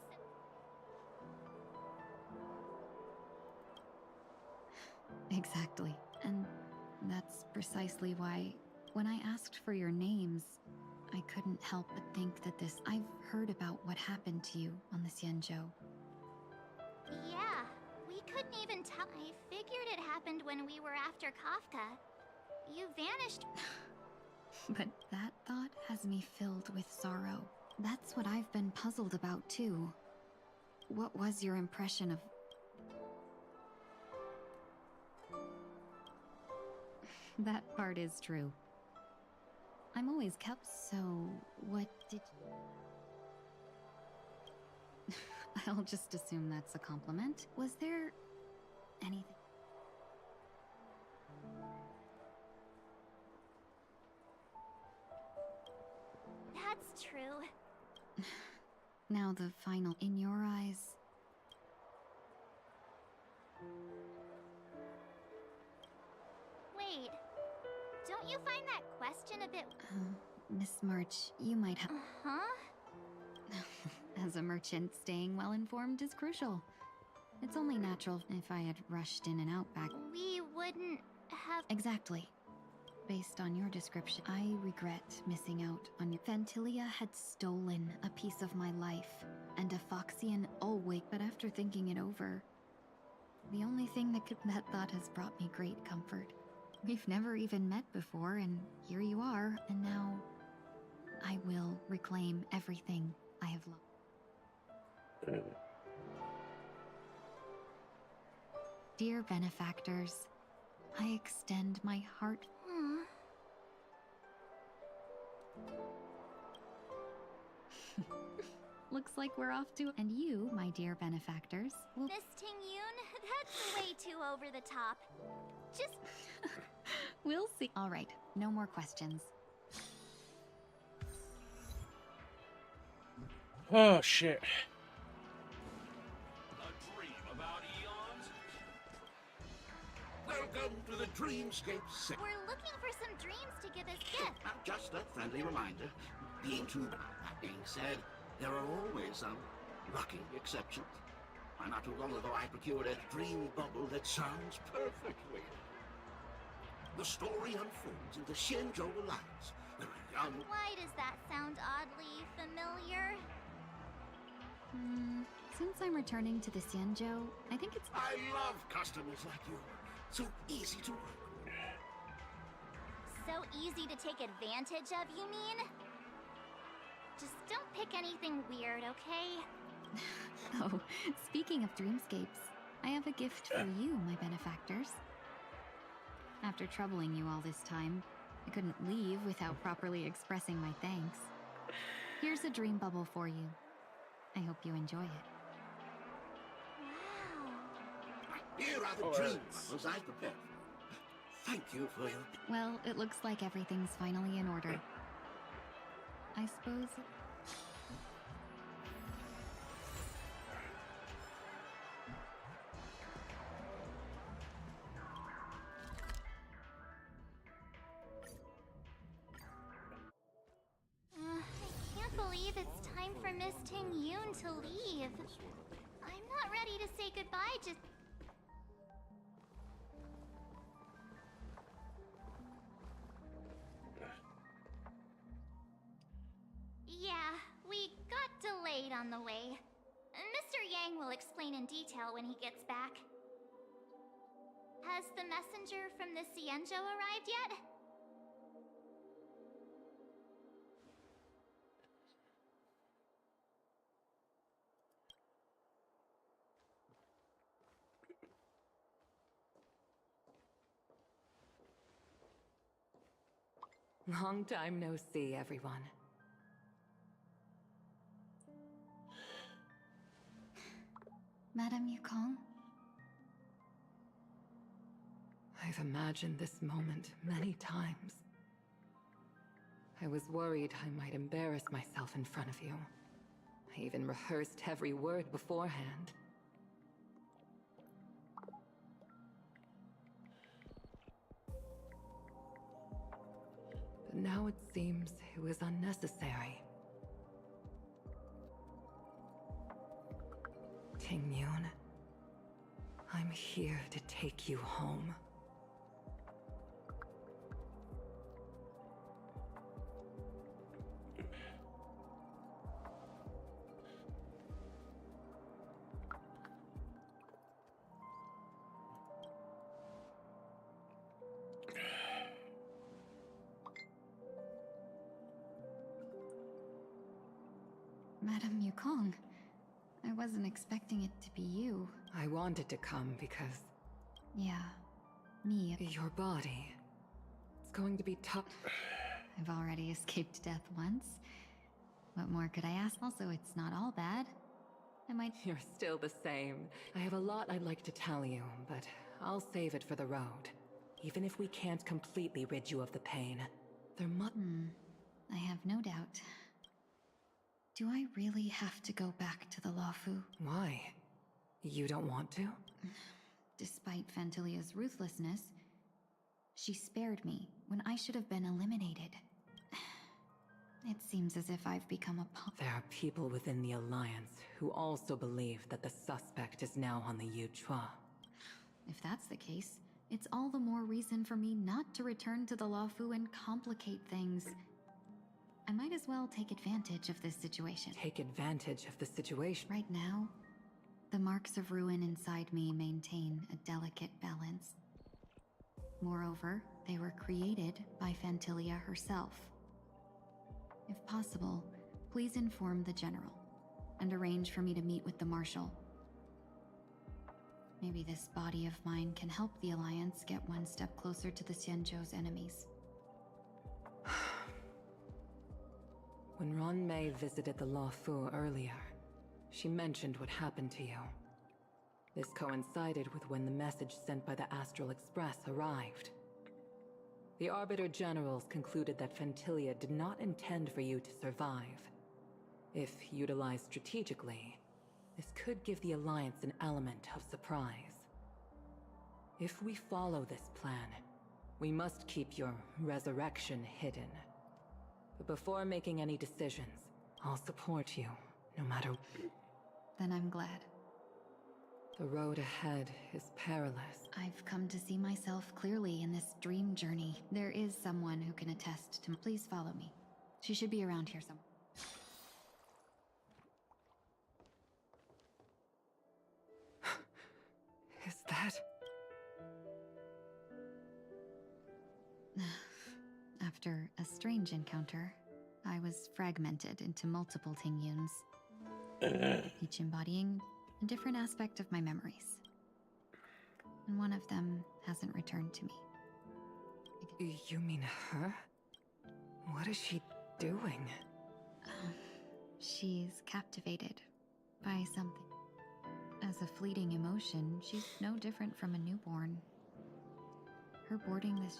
Exactly. And that's precisely why, when I asked for your names, I couldn't help but think that I've heard about what happened to you on the Xianzhou. Yeah, we couldn't even tell. I figured it happened when we were after Kafka. You vanished. But that thought has me filled with sorrow. That's what I've been puzzled about, too. What was your impression of... That part is true. I'm always kept... So, what did... I'll just assume that's a compliment. Was there... anything... That's true. Now the final... In your eyes... Wait. Don't you find that question a bit... Miss March, you might have... Huh? As a merchant, staying well-informed is crucial. It's only natural if I had rushed in and out back... We wouldn't have... Exactly. Based on your description, I regret missing out on your... Phantilia had stolen a piece of my life, and a Foxian always... But after thinking it over, the only thing that thought has brought me great comfort. We've never even met before, and here you are, and now I will reclaim everything I have lost. Dear benefactors, I extend my heart. Looks like we're off to... And you, my dear benefactors, will... Miss Ting Yun, that's way too over the top. Just... We'll see. All right, no more questions. Oh, shit. A dream about eons? Welcome to the Dreamscape City. We're looking for some dreams to give as gifts. Just a friendly reminder. Being too... That being said, there are always some lucky exceptions. Not too long ago, I procured a dream bubble that sounds perfectly. The story unfolds in the Xianzhou Alliance. There are young... Why does that sound oddly familiar? Since I'm returning to the Xianzhou, I think it's... I love customers like you. So easy to work with. so easy to take advantage of, you mean? Just don't pick anything weird, okay? Oh, speaking of dreamscapes, I have a gift for you, my benefactors. After troubling you all this time, I couldn't leave without properly expressing my thanks. Here's a dream bubble for you. I hope you enjoy it. Here are the dream bubbles I prepared. Thank you for your... Well, it looks like everything's finally in order. I suppose... I can't believe it's time for Miss Ting Yoon to leave. I'm not ready to say goodbye just... Yeah, we got delayed on the way. Mr. Yang will explain in detail when he gets back. Has the messenger from the Xianzhou arrived yet? Long time no see, everyone. Madame Yukong? I've imagined this moment many times. I was worried I might embarrass myself in front of you. I even rehearsed every word beforehand. But now it seems it was unnecessary. Ting Yun, I'm here to take you home. Madame Yukong, I wasn't expecting it to be you. I wanted to come because... Yeah, me. Your body. It's going to be tough. I've already escaped death once. What more could I ask? Also, it's not all bad. I might... You're still the same. I have a lot I'd like to tell you, but I'll save it for the road. Even if we can't completely rid you of the pain, there must... I have no doubt. Do I really have to go back to the Luofu? Why? You don't want to? Despite Fantilia's ruthlessness, she spared me when I should have been eliminated. It seems as if I've become a There are people within the Alliance who also believe that the suspect is now on the Yuchua. If that's the case, it's all the more reason for me not to return to the Luofu and complicate things. I might as well take advantage of this situation. Take advantage of the situation? Right now, the marks of ruin inside me maintain a delicate balance. Moreover, they were created by Fantilia herself. If possible, please inform the General, and arrange for me to meet with the Marshal. Maybe this body of mine can help the Alliance get one step closer to the Xianzhou's enemies. When Ron Mei visited the Luofu earlier, she mentioned what happened to you. This coincided with when the message sent by the Astral Express arrived. The Arbiter Generals concluded that Fantilia did not intend for you to survive. If utilized strategically, this could give the Alliance an element of surprise. If we follow this plan, we must keep your resurrection hidden. But before making any decisions, I'll support you, no matter... Then I'm glad. The road ahead is perilous. I've come to see myself clearly in this dream journey. There is someone who can attest to... Please follow me. She should be around here somewhere. Is that... After a strange encounter, I was fragmented into multiple Tingyuns, each embodying a different aspect of my memories. And one of them hasn't returned to me. You mean her? What is she doing? She's captivated by something. As a fleeting emotion, she's no different from a newborn. Her boarding this...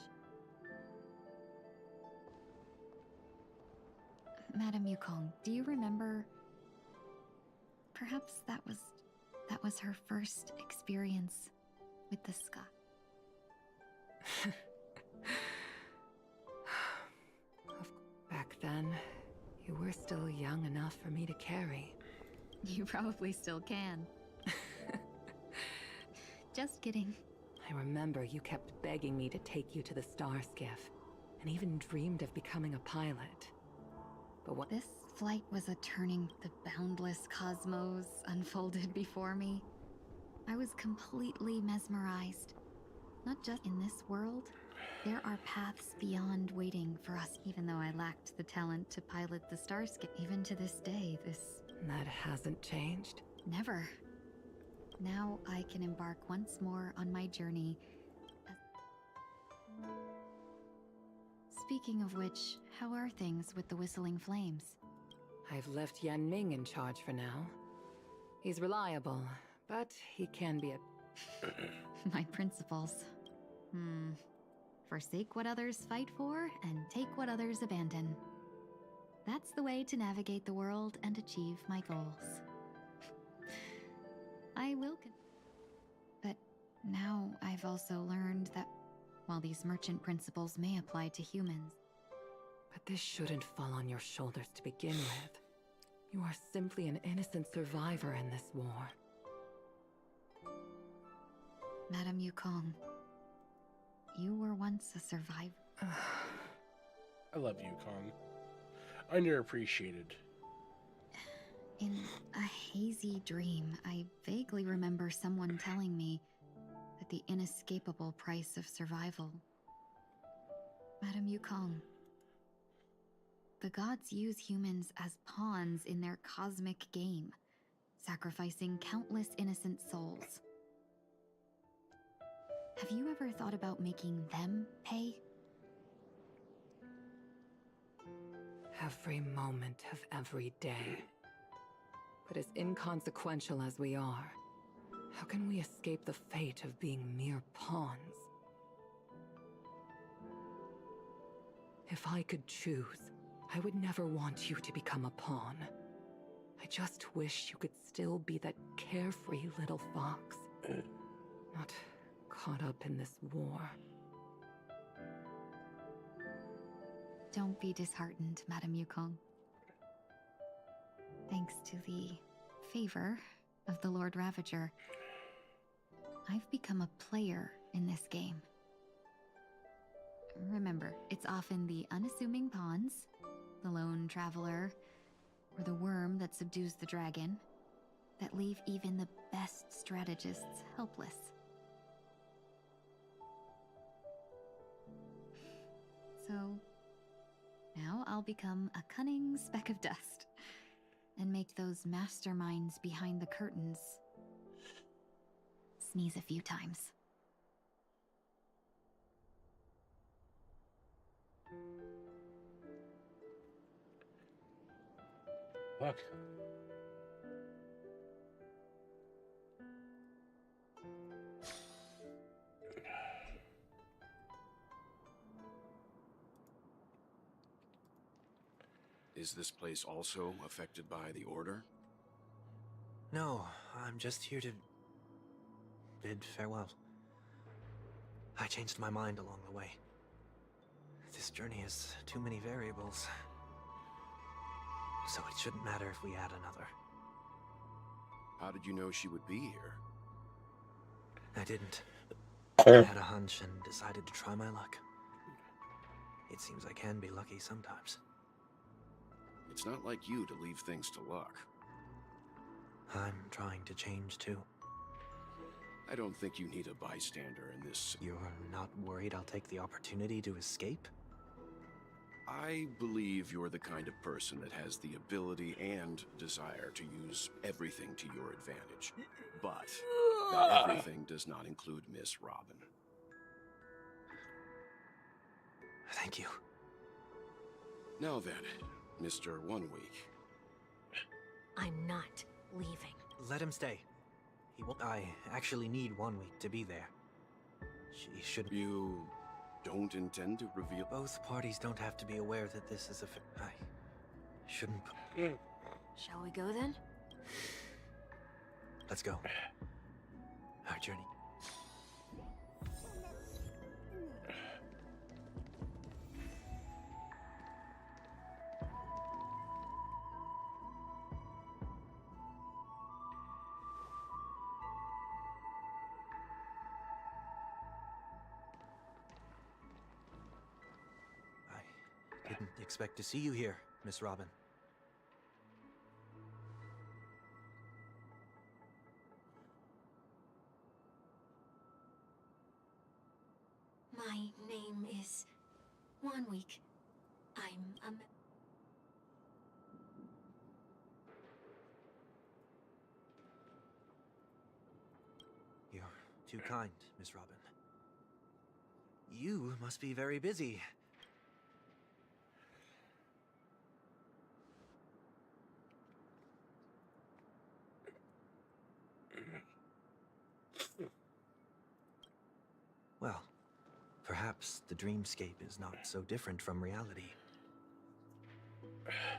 Madame Yukong, do you remember? Perhaps that was her first experience with the sky. Back then, you were still young enough for me to carry. You probably still can. Just kidding. I remember you kept begging me to take you to the star skiff, and even dreamed of becoming a pilot. But what— This flight was a turning the boundless cosmos unfolded before me. I was completely mesmerized. Not just in this world, there are paths beyond waiting for us. Even though I lacked the talent to pilot the Starskip, even to this day, That hasn't changed? Never. Now I can embark once more on my journey. Speaking of which, how are things with the Whistling Flames? I've left Yan Ming in charge for now. He's reliable, but he can be a... My principles. Forsake what others fight for, and take what others abandon. That's the way to navigate the world and achieve my goals. I will But now I've also learned that while these merchant principles may apply to humans... But this shouldn't fall on your shoulders to begin with. You are simply an innocent survivor in this war. Madame Yukong, you were once a survivor. I love you, Kong. Underappreciated. In a hazy dream, I vaguely remember someone telling me that the inescapable price of survival. Madame Yukong, the gods use humans as pawns in their cosmic game, sacrificing countless innocent souls. Have you ever thought about making them pay? Every moment of every day. But as inconsequential as we are, how can we escape the fate of being mere pawns? If I could choose, I would never want you to become a pawn. I just wish you could still be that carefree little fox. Not caught up in this war. Don't be disheartened, Madame Yukong. Thanks to the favor of the Lord Ravager, I've become a player in this game. Remember, it's often the unassuming pawns, the lone traveler, or the worm that subdues the dragon, that leave even the best strategists helpless. So, now I'll become a cunning speck of dust, and make those masterminds behind the curtains sneeze a few times. Fuck. Is this place also affected by the Order? No, I'm just here to bid farewell. I changed my mind along the way. This journey has too many variables. So it shouldn't matter if we add another. How did you know she would be here? I didn't. I had a hunch and decided to try my luck. It seems I can be lucky sometimes. It's not like you to leave things to luck. I'm trying to change too. I don't think you need a bystander in this... You're not worried I'll take the opportunity to escape? I believe you're the kind of person that has the ability and desire to use everything to your advantage. But that everything does not include Miss Robin. Thank you. Now then, Mr. 1 Week. I'm not leaving. Let him stay. He won't. I actually need 1 week to be there. She shouldn't. You don't intend to reveal? Both parties don't have to be aware that this is a I shouldn't. Shall we go then? Let's go. Our journey. I didn't expect to see you here, Miss Robin. My name is 1 Week. I'm You're too kind, Miss Robin. You must be very busy. Well, perhaps the dreamscape is not so different from reality.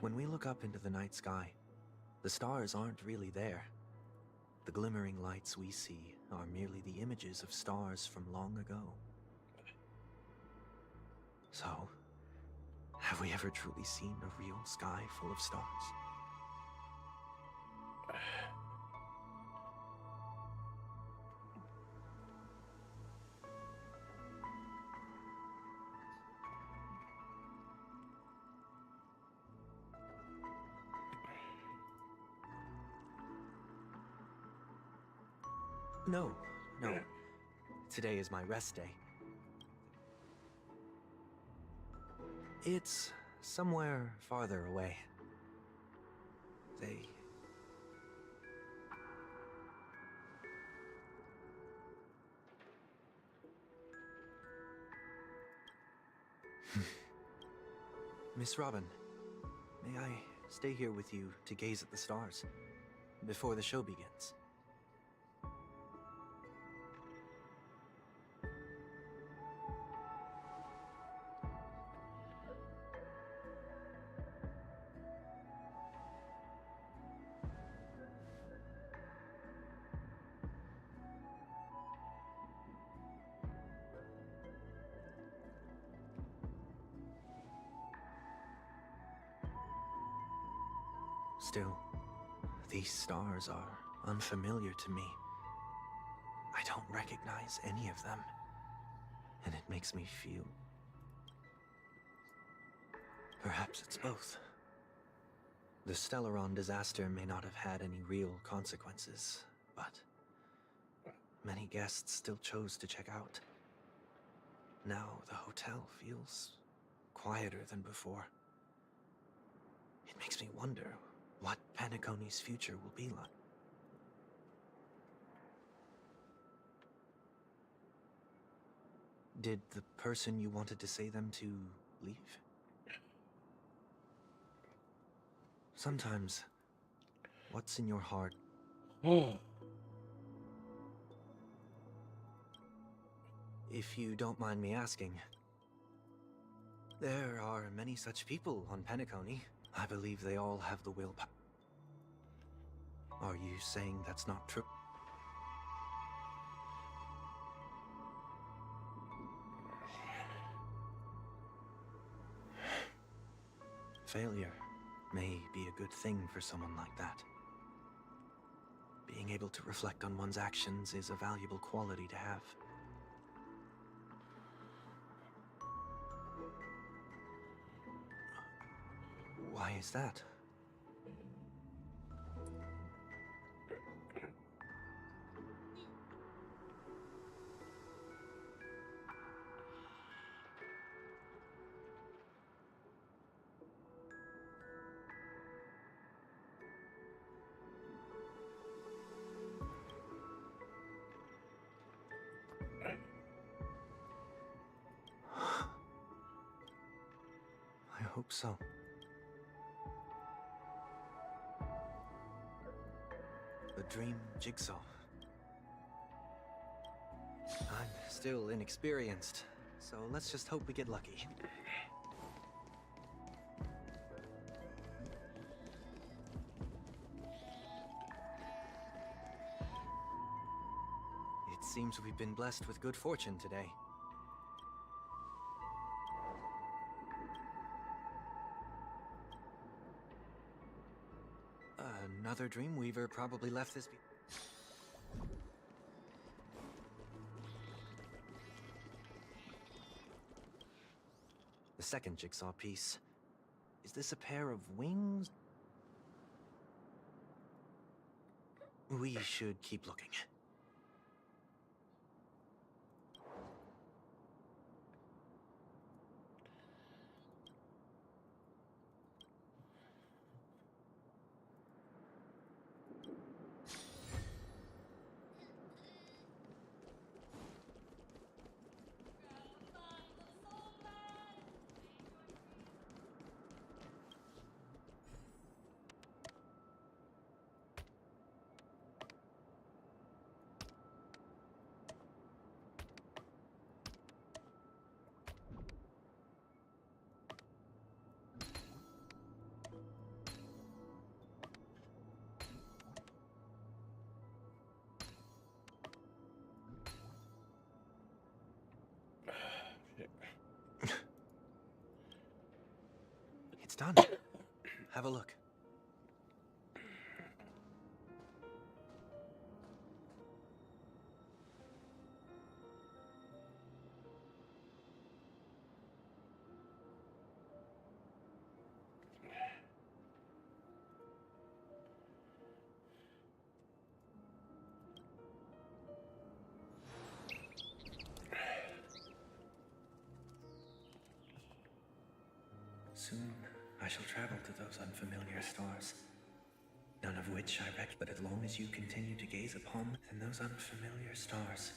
When we look up into the night sky, the stars aren't really there. The glimmering lights we see are merely the images of stars from long ago. So, have we ever truly seen a real sky full of stars? No. Today is my rest day. It's somewhere farther away. Miss Robin, may I stay here with you to gaze at the stars before the show begins? Still, these stars are unfamiliar to me. I don't recognize any of them, and it makes me feel... Perhaps it's both. The Stellaron disaster may not have had any real consequences, but many guests still chose to check out. Now the hotel feels quieter than before. It makes me wonder what Penacony's future will be like. Did the person you wanted to say them to leave? Sometimes, what's in your heart? If you don't mind me asking, there are many such people on Penacony. I believe they all have the willpower. Are you saying that's not true? Failure may be a good thing for someone like that. Being able to reflect on one's actions is a valuable quality to have. Why is that? hope so. The dream jigsaw. I'm still inexperienced, so let's just hope we get lucky. It seems we've been blessed with good fortune today. Another Dreamweaver probably left this. The second jigsaw piece. Is this a pair of wings? We should keep looking. It's done. Have a look. Soon, I shall travel to those unfamiliar stars, none of which I reckon. But as long as you continue to gaze upon them, those unfamiliar stars.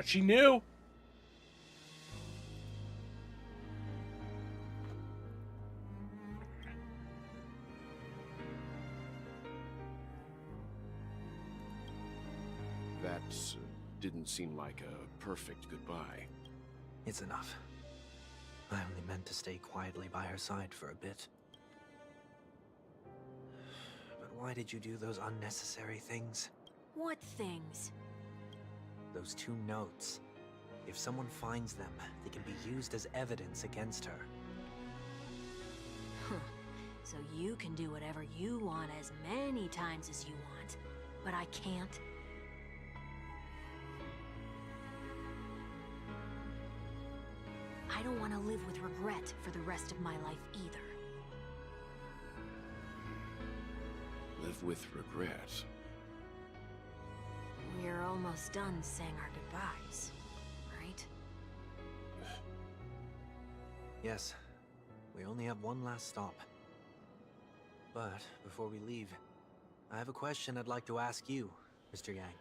She knew. That didn't seem like a perfect goodbye. It's enough. I only meant to stay quietly by her side for a bit. But why did you do those unnecessary things? What things? Those 2 notes. If someone finds them, they can be used as evidence against her. Huh. So you can do whatever you want as many times as you want, but I can't? I don't want to live with regret for the rest of my life either. Live with regret. We're almost done saying our goodbyes, right? Yes. We only have one last stop. But before we leave, I have a question I'd like to ask you, Mr. Yang.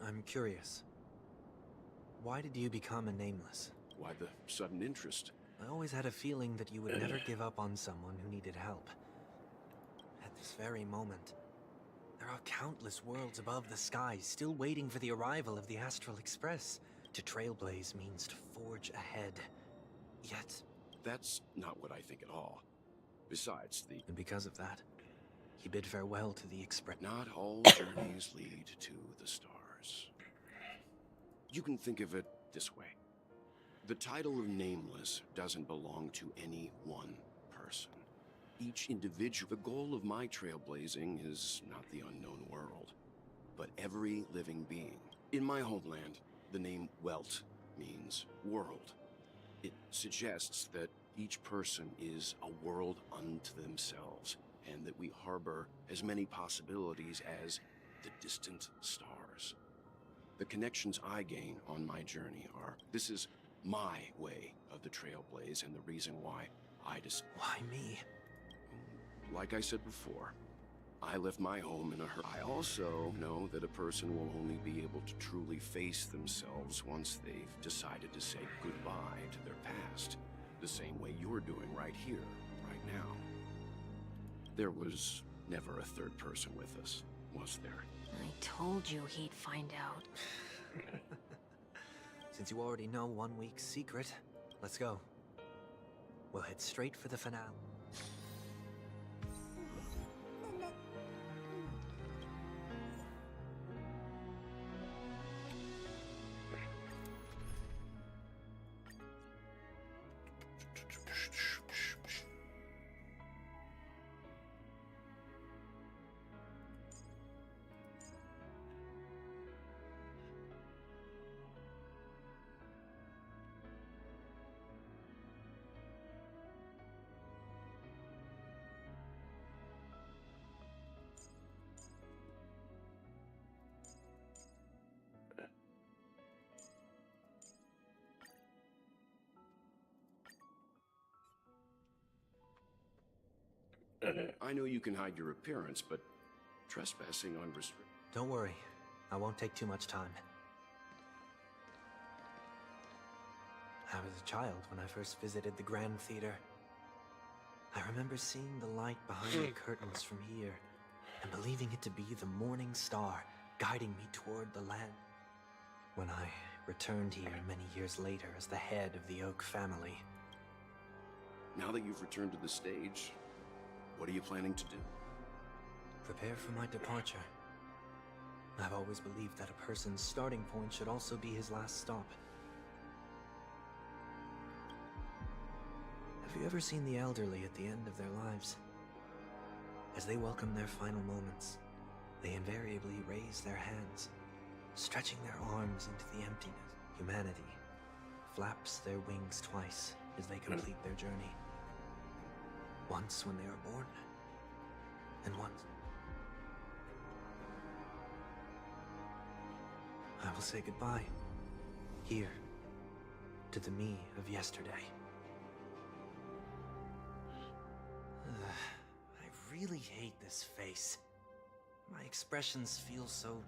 I'm curious. Why did you become a Nameless? Why the sudden interest? I always had a feeling that you would never give up on someone who needed help. At this very moment, there are countless worlds above the sky still waiting for the arrival of the Astral Express. To trailblaze means to forge ahead. Yet... That's not what I think at all. Besides, And because of that, he bid farewell to the Express. Not all journeys lead to the stars. You can think of it this way. The title of Nameless doesn't belong to any one person. Each individual. The goal of my trailblazing is not the unknown world, but every living being. In my homeland, the name Welt means world. It suggests that each person is a world unto themselves, and that we harbor as many possibilities as the distant stars. The connections I gain on my journey are... This is my way of the Trailblaze, and the reason why I just... Why me? Like I said before, I left my home in a hurry. I also know that a person will only be able to truly face themselves once they've decided to say goodbye to their past. The same way you're doing right here, right now. There was never a third person with us, was there? I told you he'd find out. Since you already know 1 week's secret, let's go. We'll head straight for the finale. I know you can hide your appearance, but trespassing unrestricted... Don't worry. I won't take too much time. I was a child when I first visited the Grand Theater. I remember seeing the light behind the curtains from here, and believing it to be the morning star guiding me toward the land. When I returned here many years later as the head of the Oak family. Now that you've returned to the stage, what are you planning to do? Prepare for my departure. I've always believed that a person's starting point should also be his last stop. Have you ever seen the elderly at the end of their lives? As they welcome their final moments, they invariably raise their hands, stretching their arms into the emptiness. Humanity flaps their wings twice as they complete their journey. Once when they are born, and once. I will say goodbye, here, to the me of yesterday. I really hate this face. My expressions feel so...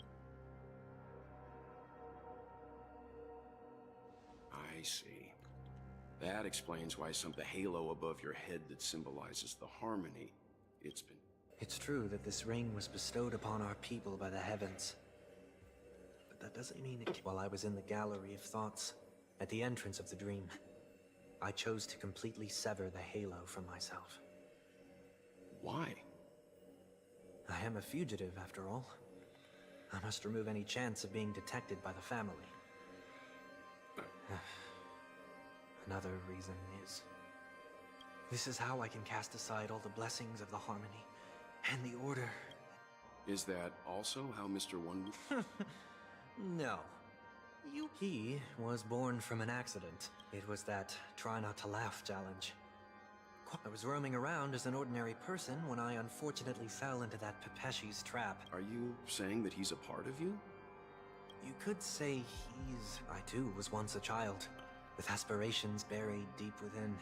I see. That explains why the halo above your head that symbolizes the harmony. It's true that this ring was bestowed upon our people by the heavens. But that doesn't mean it... While I was in the gallery of thoughts, at the entrance of the dream, I chose to completely sever the halo from myself. Why? I am a fugitive, after all. I must remove any chance of being detected by the family. Another reason is... this is how I can cast aside all the blessings of the harmony and the order. Is that also how Mr. One... No. He was born from an accident. It was that try not to laugh challenge. I was roaming around as an ordinary person when I unfortunately fell into that Pepeshi's trap. Are you saying that he's a part of you? You could say he's... I too was once a child, with aspirations buried deep within.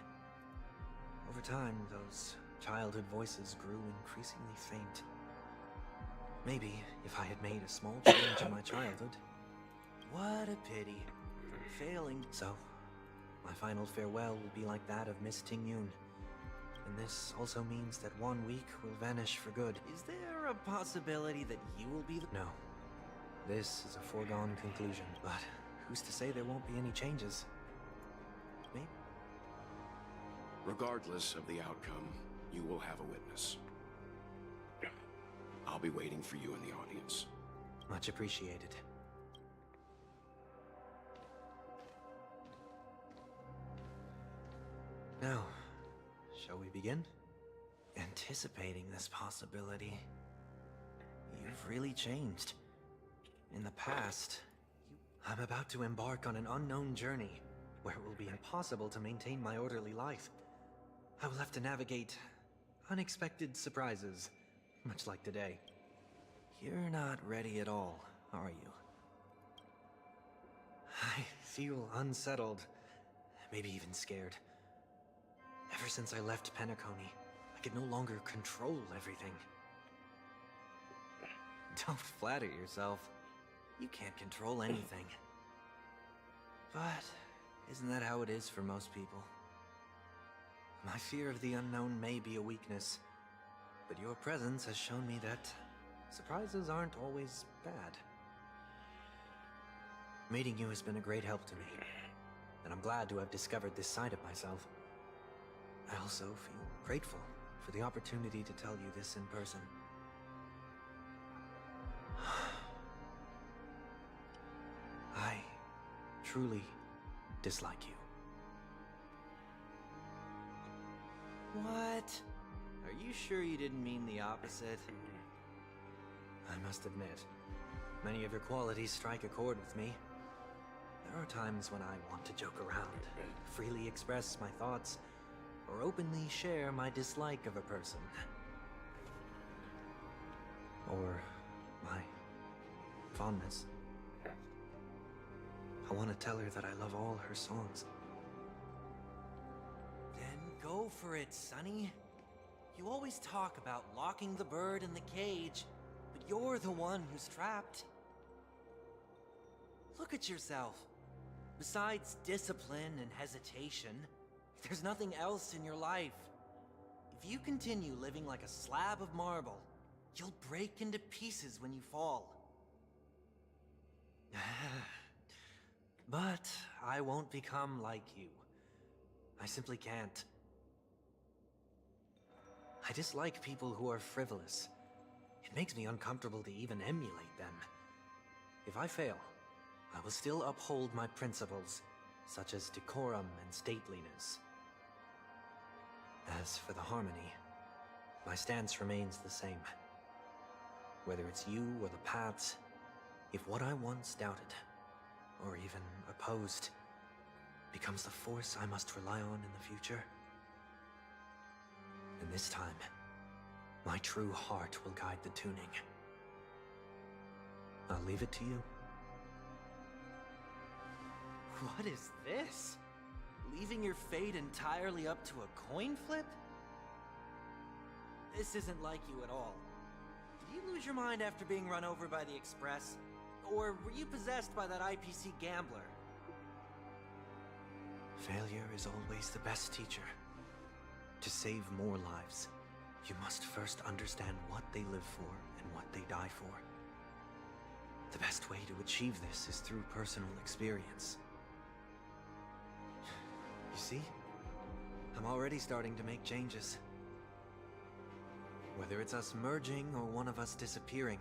Over time, those childhood voices grew increasingly faint. Maybe if I had made a small change in my childhood. What a pity. Failing. So, my final farewell will be like that of Miss Ting-Yun. And this also means that 1 week will vanish for good. Is there a possibility that you will be the... No. This is a foregone conclusion, but who's to say there won't be any changes? Maybe. Regardless of the outcome, you will have a witness. I'll be waiting for you in the audience. Much appreciated. Now, shall we begin? Anticipating this possibility, you've really changed. In the past, I'm about to embark on an unknown journey where it will be impossible to maintain my orderly life. I will have to navigate unexpected surprises, much like today. You're not ready at all, are you? I feel unsettled, maybe even scared. Ever since I left Penacony, I could no longer control everything. Don't flatter yourself. You can't control anything. But isn't that how it is for most people? My fear of the unknown may be a weakness, but your presence has shown me that surprises aren't always bad. Meeting you has been a great help to me, and I'm glad to have discovered this side of myself. I also feel grateful for the opportunity to tell you this in person. I truly dislike you. What? Are you sure you didn't mean the opposite? I must admit, many of your qualities strike a chord with me. There are times when I want to joke around, freely express my thoughts, or openly share my dislike of a person. Or my fondness. I want to tell her that I love all her songs. Then go for it, Sonny. You always talk about locking the bird in the cage, but you're the one who's trapped. Look at yourself. Besides discipline and hesitation, there's nothing else in your life. If you continue living like a slab of marble, you'll break into pieces when you fall. But I won't become like you. I simply can't. I dislike people who are frivolous. It makes me uncomfortable to even emulate them. If I fail, I will still uphold my principles, such as decorum and stateliness. As for the harmony, my stance remains the same. Whether it's you or the paths, if what I once doubted, or even opposed, becomes the force I must rely on in the future, then this time, my true heart will guide the tuning. I'll leave it to you. What is this? Leaving your fate entirely up to a coin flip? This isn't like you at all. Did you lose your mind after being run over by the Express? Or were you possessed by that IPC gambler? Failure is always the best teacher. To save more lives, you must first understand what they live for and what they die for. The best way to achieve this is through personal experience. You see? I'm already starting to make changes. Whether it's us merging or one of us disappearing,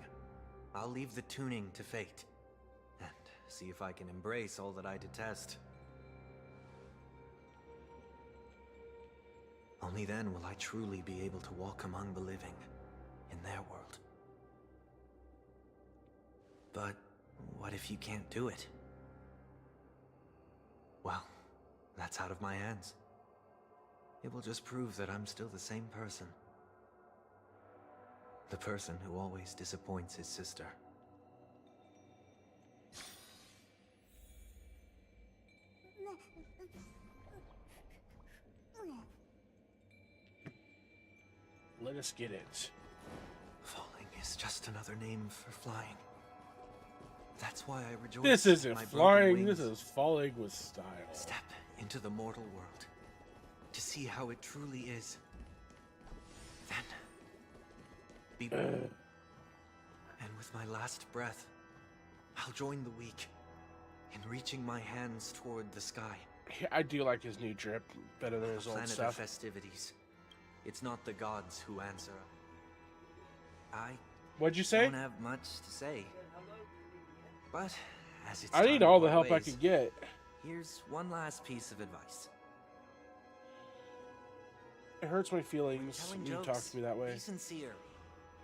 I'll leave the tuning to fate, and see if I can embrace all that I detest. Only then will I truly be able to walk among the living, in their world. But what if you can't do it? Well, that's out of my hands. It will just prove that I'm still the same person. The person who always disappoints his sister. Let us get it. Falling is just another name for flying. That's why I rejoice. This isn't in my flying, broken this wings. is falling with style. Step into the mortal world to see how it truly is. Then be born. And with my last breath, I'll join the weak in reaching my hands toward the sky. I do like his new drip better than his old Planet of stuff. festivities. It's not the gods who answer. I What'd you say? don't have much to say. But as it's I need time all to the part help I ways, can get. Here's one last piece of advice. It hurts my feelings Telling when you talk jokes, to me that way. Be sincere.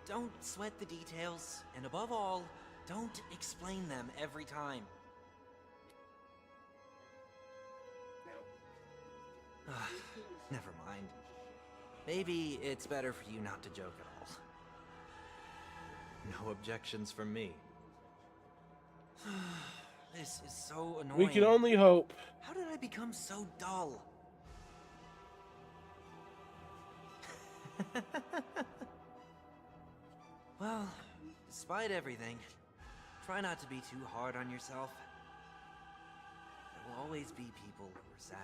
Don't sweat the details, and above all, don't explain them every time. Never mind. Maybe it's better for you not to joke at all. No objections from me. This is so annoying. We can only hope. How did I become so dull? Well, despite everything, try not to be too hard on yourself. There will always be people who are sad.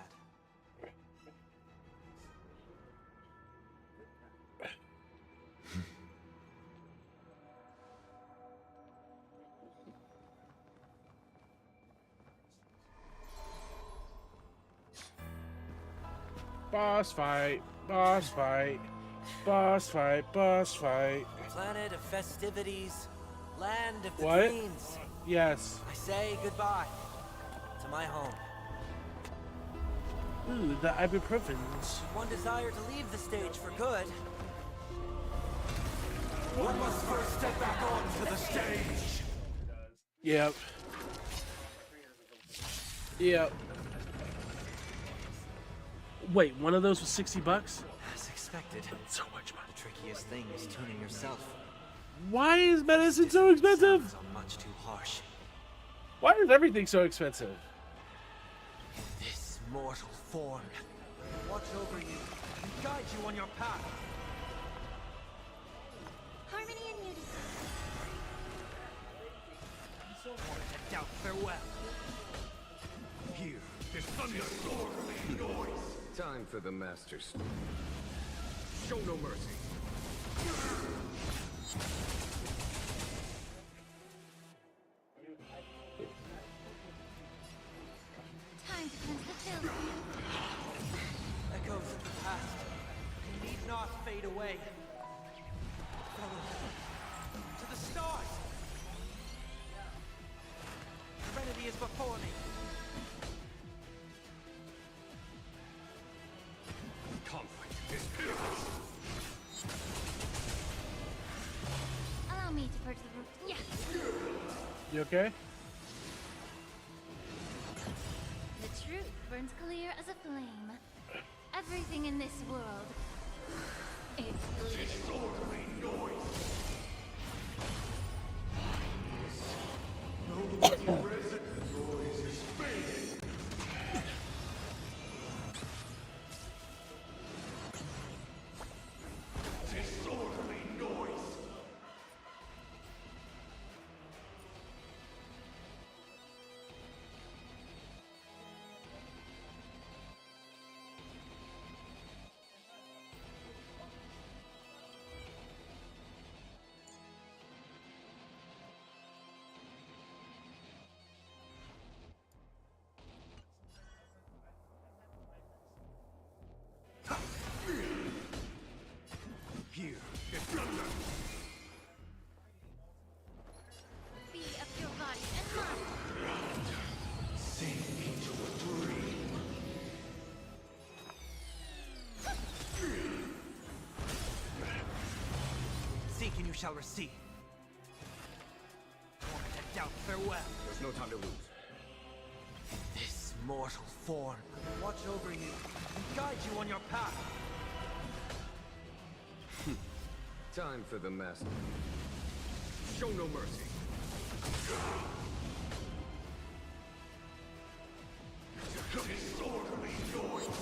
Boss fight, boss fight, boss fight, boss fight. Planet of festivities, land of the What? dreams. Yes. I say goodbye to my home. Ooh, the ibuprofens. One desire to leave the stage for good. One must first step back onto the stage. Yep. Yep. Wait, one of those was $60? As expected. So much money. The trickiest thing is tuning yourself. Why is medicine so expensive? Sounds much too harsh. Why is everything so expensive? This mortal form will watch over you and guide you on your path. Harmony and unity. So want to doubt farewell. Here is thunderstorm noise. Time for the Master's. Show no mercy. Time to cleanse the field. Echoes of the past need not fade away. Follow to the stars. Serenity is before me. Conflict is fearless. Allow me to purge the root. Yes. You okay? The truth burns clear as a flame. Everything in this world is bleeding. Disorderly noise. No resident noise is fading. Disorderly noise. Here is thunder. Be of your body and mind. Sink into a dream. Seek and you shall receive. Want to doubt farewell. There's no time to lose. This mortal form will watch over you and guide you on your path. Time for the Master. Show no mercy. Disorderly noise.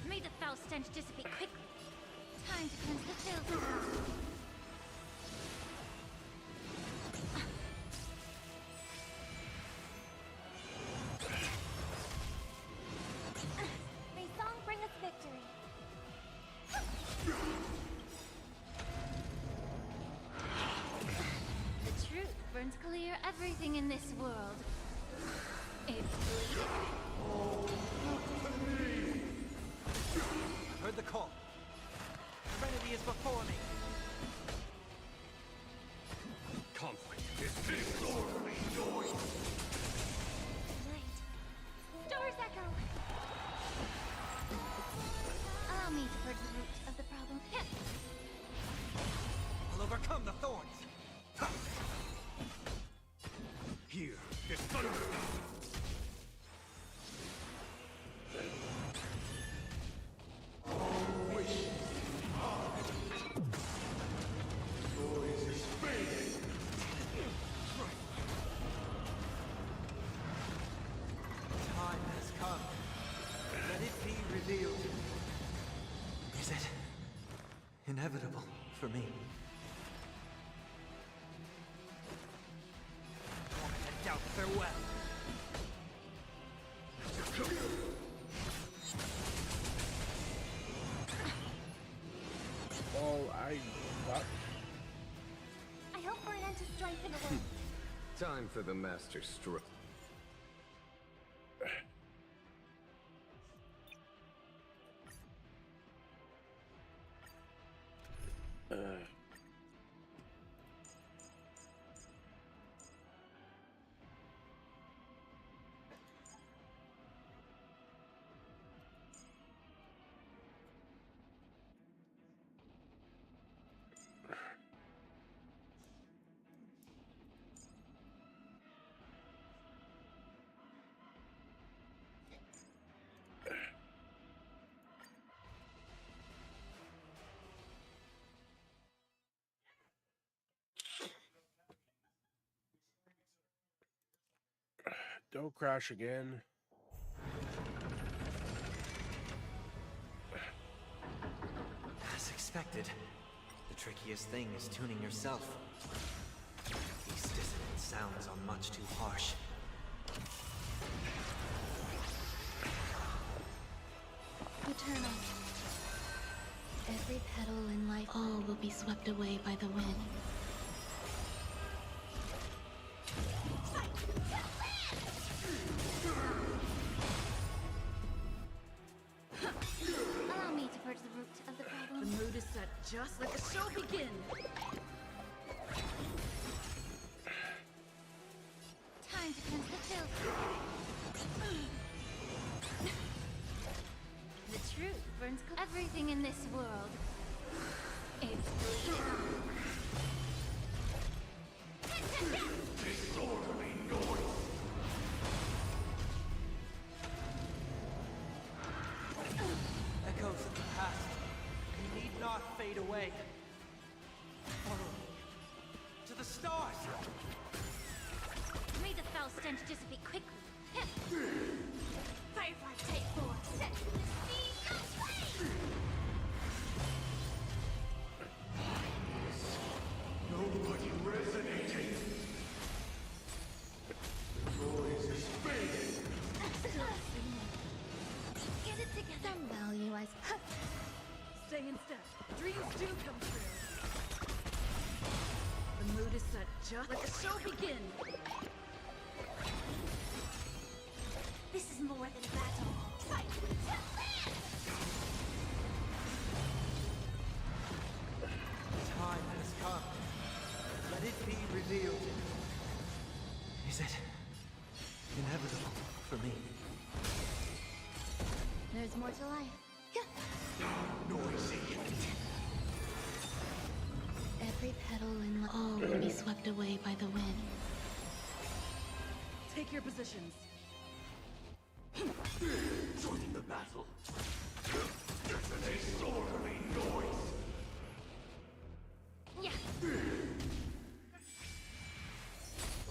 May the foul stench dissipate quickly. Time to cleanse the field. May song bring us victory. The truth burns clear everything in this world. It's bleeding. I've heard the call. Serenity is before me. Conflict is disorderly noise. Light. Doors echo. Allow me to purge the root of the problem. Yes. I'll overcome the thorns. Here is thunder. inevitable for me. And out farewell. All I got. I hope for an end to strength in the world. Time for the master stroke. Don't crash again. As expected, the trickiest thing is tuning yourself. These dissonant sounds are much too harsh. Eternal. Every petal in life, all will be swept away by the wind. Allow me to purge the root of the problem. The mood is set. Just let the show begin. Time to cleanse the filth. The truth burns everything in this world. It's bleeding. Disorderly noise. Echoes of the past. You need not fade away. Follow me. To the stars! May the foul stench dissipate quickly. Firefly, take 4. Set the speed. Nobody resonating. The noise is fading. Get it together. Some value I... Stay in step. Dreams do come true. The mood is set. Just let the show begin. This is more than a battle. Fight to live! Time has come. Let it be revealed. Is it inevitable for me? There's more to life. Noisy. Every petal in life, all will be swept away by the wind. Take your positions. Joining the battle. It's a disorderly noise. Yeah.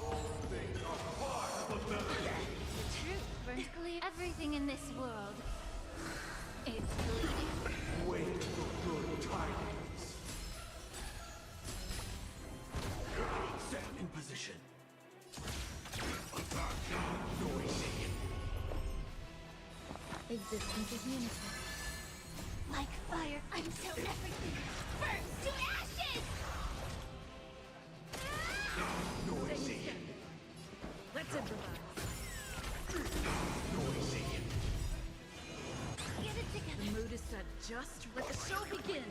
All things are part of the melody. The truth burns clear. Everything in this world. It's bleeding. Wait for good tidings. Set in position. Attack now, noisy. Existence is unity. Like fire, until everything burns to ashes! Noisy. Let's improvise. Noisy. Get it together. The mood is set. Just let the show begin.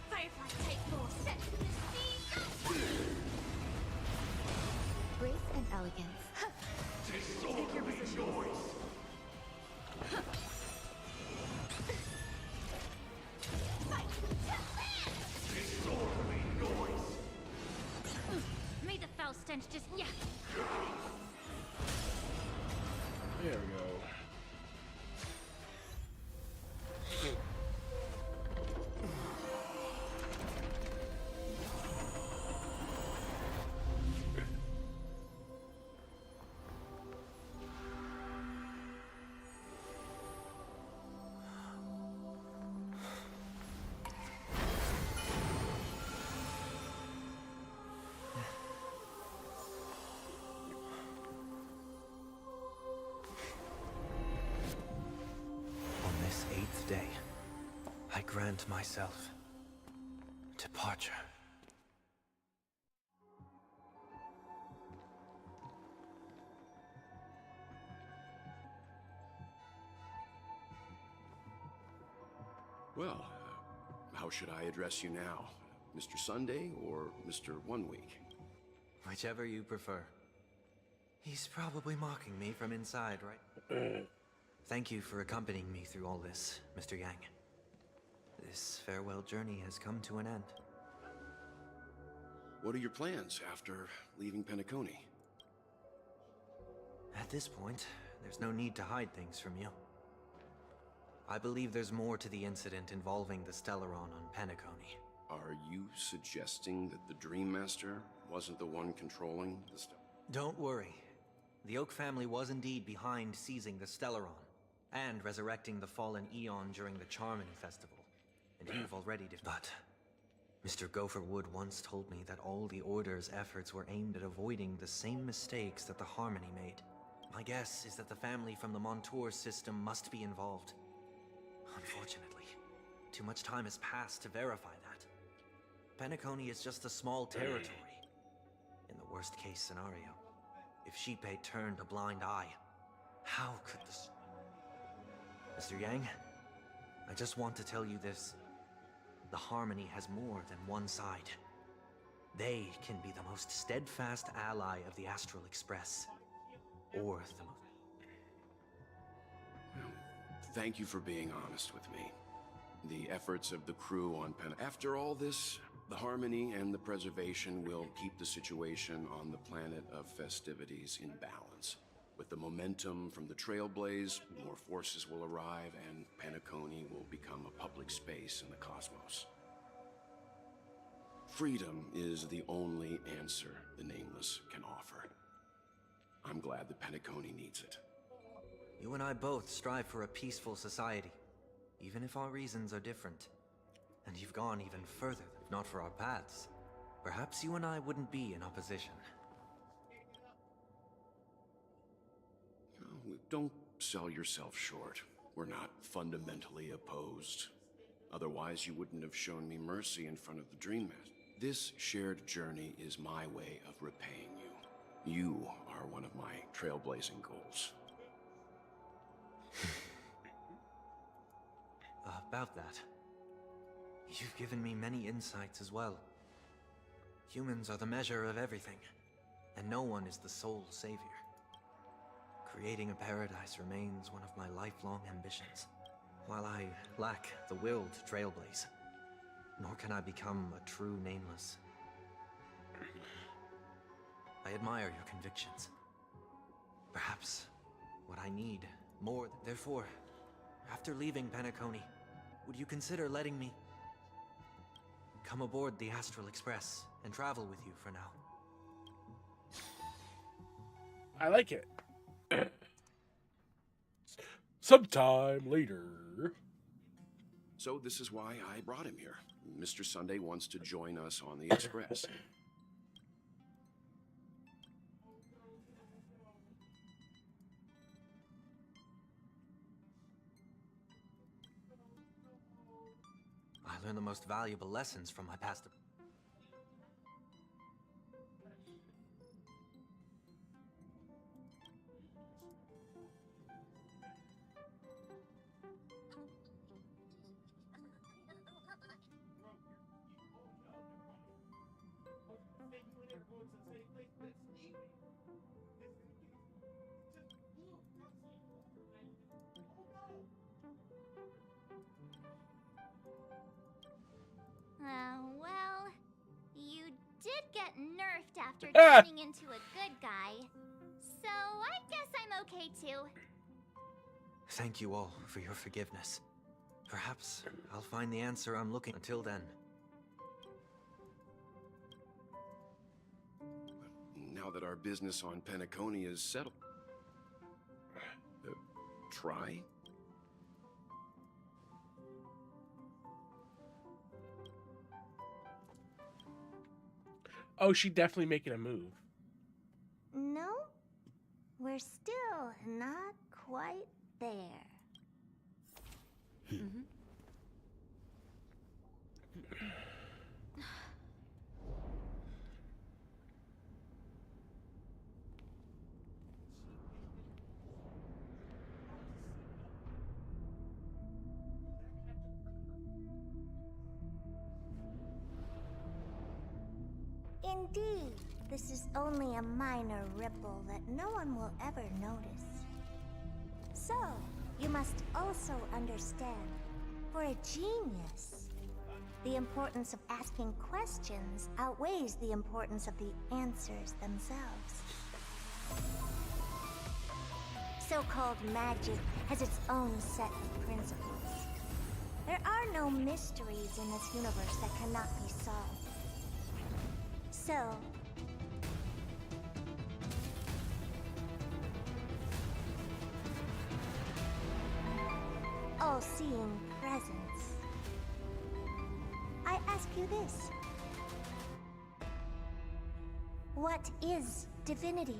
Firefly, take 4. Set the speed. Grace and elegance. Disorderly noise. Disorderly noise. May the foul stench just... Yeah. There we go. grant myself departure. Well, how should I address you now? Mr. Sunday or Mr. One Week? Whichever you prefer. He's probably mocking me from inside, right? Thank you for accompanying me through all this, Mr. Yang. This farewell journey has come to an end. What are your plans after leaving Penacony? At this point, there's no need to hide things from you. I believe there's more to the incident involving the Stellaron on Penacony. Are you suggesting that the Dream Master wasn't the one controlling the Don't worry. The Oak family was indeed behind seizing the Stellaron and resurrecting the fallen Eon during the Charmin Festival. And you've already But Mr. Gopher Wood once told me that all the Order's efforts were aimed at avoiding the same mistakes that the Harmony made. My guess is that the family from the Montour system must be involved. Unfortunately, too much time has passed to verify that. Penacony is just a small territory. In the worst-case scenario, if Xipe turned a blind eye, how could this... Mr. Yang, I just want to tell you this. The Harmony has more than one side. They can be the most steadfast ally of the Astral Express. Or the most... Thank you for being honest with me. The efforts of the crew on After all this, the Harmony and the Preservation will keep the situation on the planet of festivities in balance. With the momentum from the Trailblaze, more forces will arrive and Penacony will become a public space in the cosmos. Freedom is the only answer the Nameless can offer. I'm glad that Penacony needs it. You and I both strive for a peaceful society, even if our reasons are different. And you've gone even further, if not for our paths. Perhaps you and I wouldn't be in opposition. Don't sell yourself short. We're not fundamentally opposed. Otherwise, you wouldn't have shown me mercy in front of the Dream Master. This shared journey is my way of repaying you. You are one of my trailblazing goals. About that, you've given me many insights as well. Humans are the measure of everything, and no one is the sole savior. Creating a paradise remains one of my lifelong ambitions. While I lack the will to trailblaze, nor can I become a true Nameless. I admire your convictions. Perhaps what I need more. Therefore, after leaving Penacony, would you consider letting me come aboard the Astral Express and travel with you for now? I like it. Sometime later. So this is why I brought him here. Mr. Sunday wants to join us on the Express. I learned the most valuable lessons from my past. Well, you did get nerfed after turning into a good guy. So I guess I'm okay too. Thank you all for your forgiveness. Perhaps I'll find the answer I'm looking. Until then. Now that our business on Penacony is settled. Try? Oh, she definitely making a move. No, we're still not quite there. Indeed, this is only a minor ripple that no one will ever notice. So, you must also understand, for a genius, the importance of asking questions outweighs the importance of the answers themselves. So-called magic has its own set of principles. There are no mysteries in this universe that cannot be solved. So, all-seeing presence, I ask you this. What is divinity?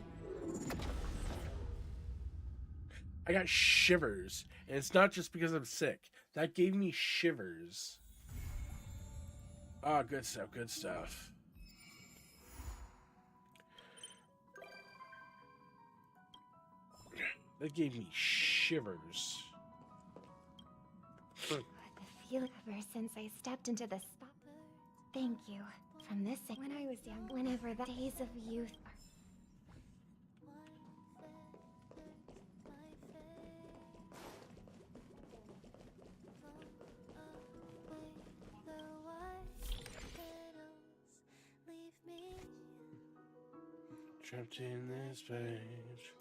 I got shivers, and it's not just because I'm sick. That gave me shivers. Ah, good stuff, good stuff. That gave me shivers. The feel ever since I stepped into the spot. Thank you. From this when I was young, whenever the days of youth are. Trapped in this page.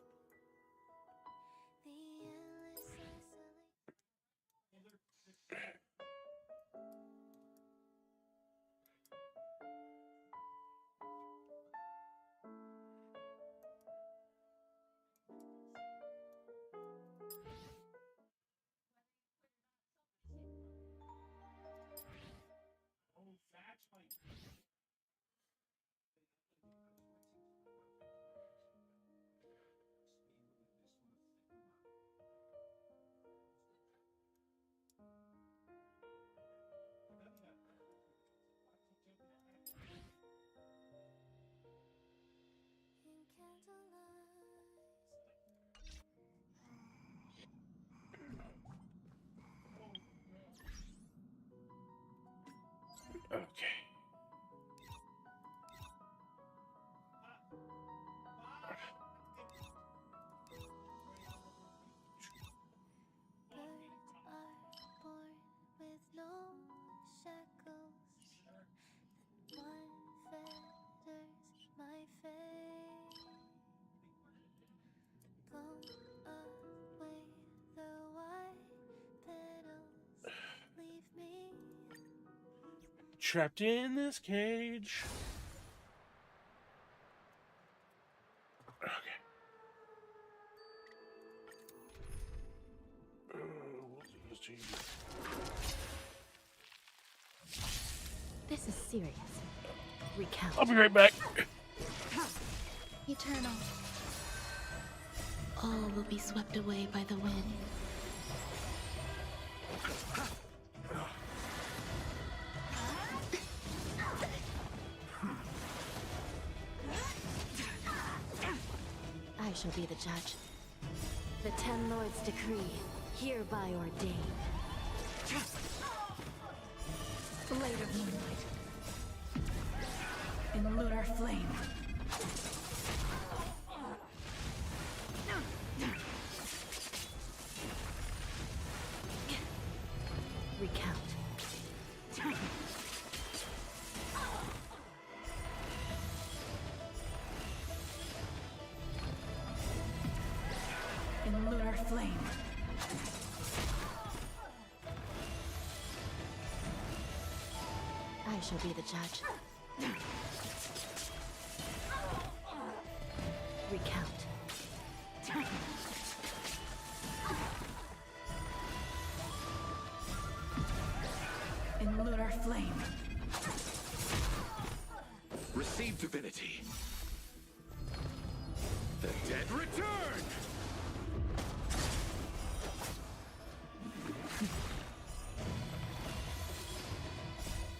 Okay. Trapped in this cage. Okay. This is serious. Recount. I'll be right back. Eternal. All will be swept away by the wind. I shall be the judge. The Ten Lords' decree, hereby ordained. Blade of moonlight. In lunar flame. Recount. In lunar flame. I shall be the judge. Recount. In lunar flame. Receive divinity. The dead return!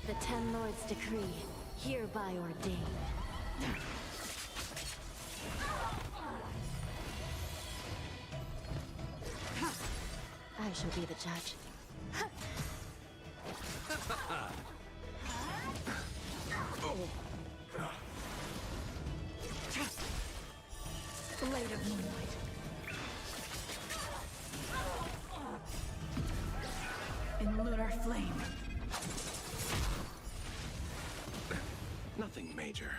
The Ten Lords' decree, hereby ordained. I shall be the judge. Blade of Moonlight. In lunar flame. Nothing major.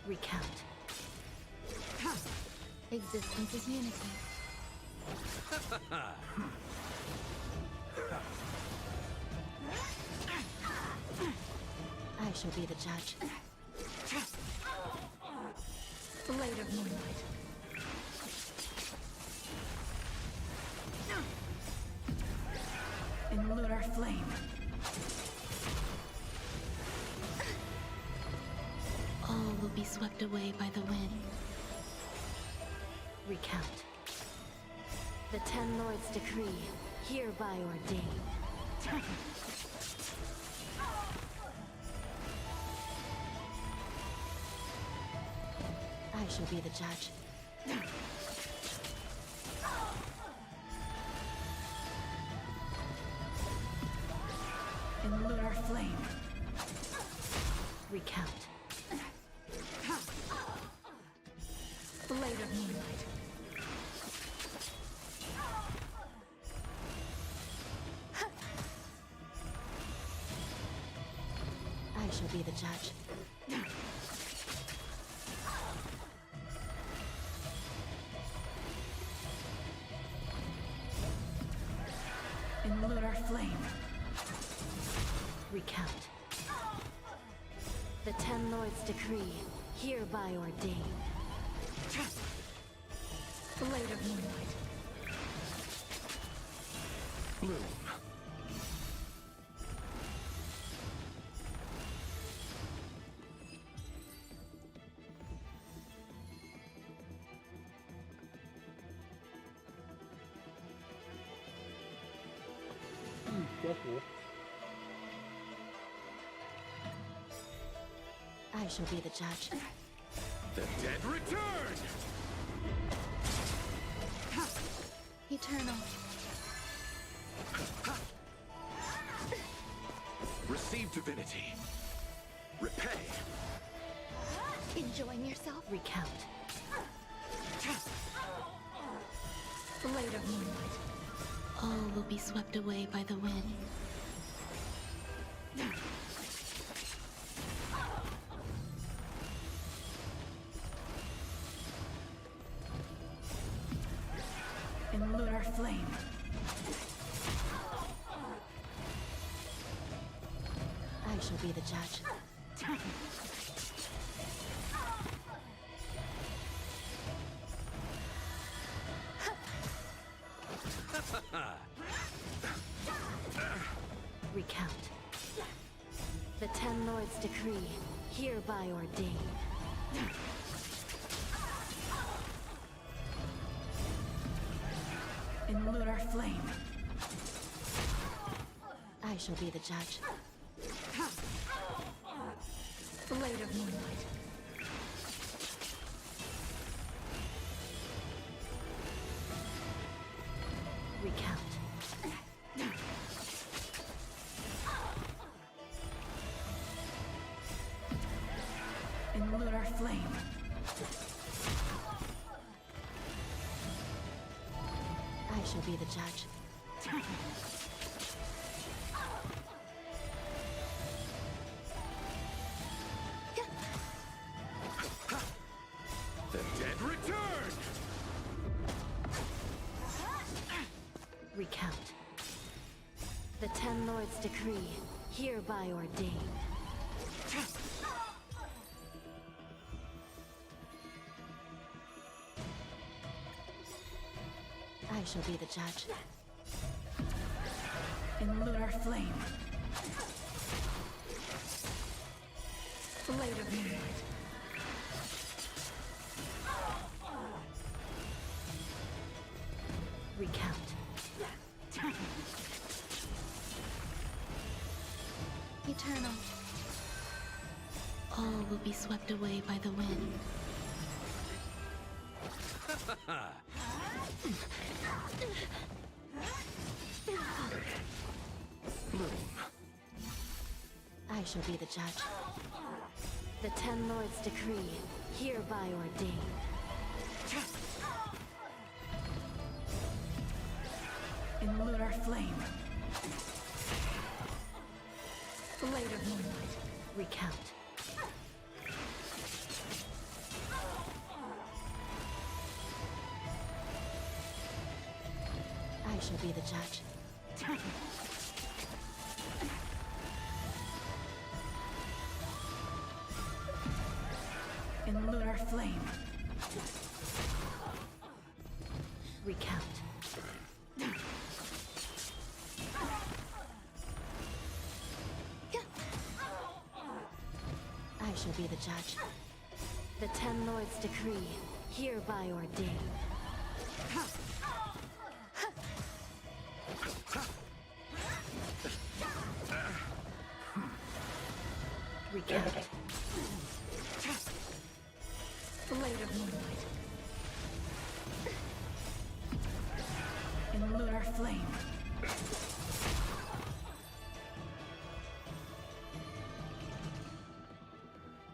Recount. Existence is unity. I shall be the judge. Blade of Moonlight. In lunar flame. All will be swept away by the wind. Recount. The Ten Lords' decree, hereby ordained. I shall be the judge. In lunar flame. Recount. Blade of Moonlight. I shall be the judge. In lunar flame. Recount. The Ten Lords' decree, hereby ordained. Blade of Moonlight. Bloom. Careful. I shall be the judge. The dead return! Eternal. Receive divinity. Repay. In enjoying yourself? Recount. Blade of moonlight. All will be swept away by the wind. In lunar flame. I shall be the judge. Recount. The Ten Lords' decree, hereby ordained. In lunar flame. I shall be the judge. Blade of moonlight. Recount. In lunar flame. I shall be the judge. The dead return! Recount. The Ten Lords' decree, hereby ordained. I shall be the judge. In lunar flame. Blade of moonlight. Recount. Eternal. All will be swept away by the wind. I shall be the judge. The Ten Lords' decree, hereby ordained. In lunar flame. Blade of moonlight. Recount. I shall be the judge. In lunar flame. Recount. I shall be the judge. The Ten Lords' decree, hereby ordained. Recount. Blade of moonlight. In lunar flame.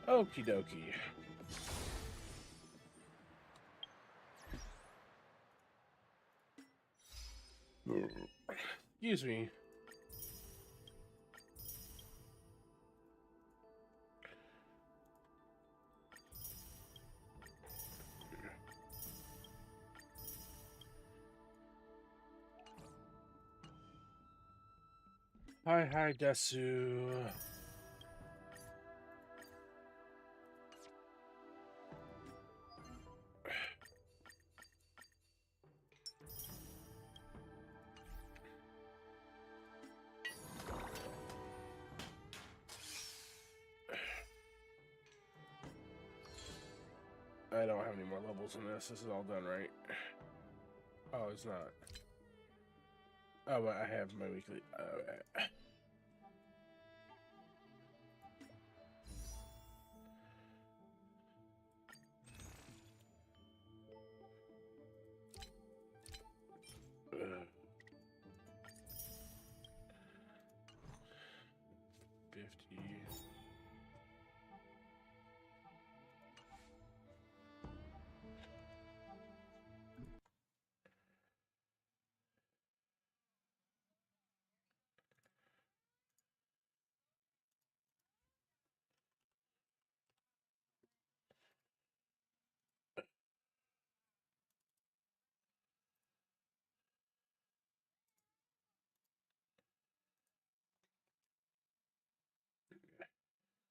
Okie dokie. Excuse me. Hi, Desu. I don't have any more levels in this. This is all done, right? Oh, it's not. Oh, but I have my weekly.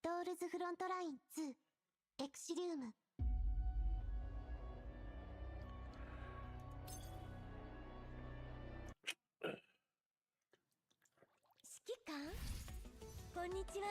ドールズフロントライン2エクシリウム。指揮官、こんにちは。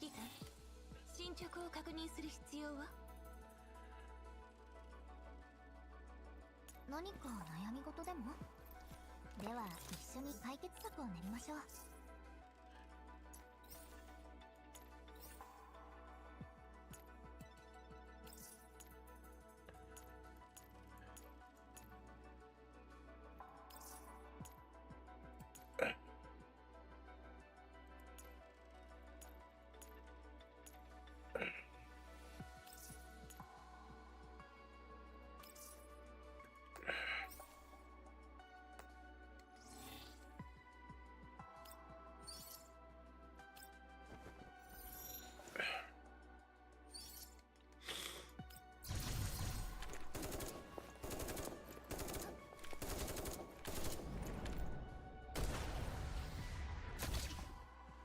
指揮官、進捗を確認する必要は？何か悩み事でも？では一緒に解決策を練りましょう。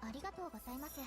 ありがとうございます。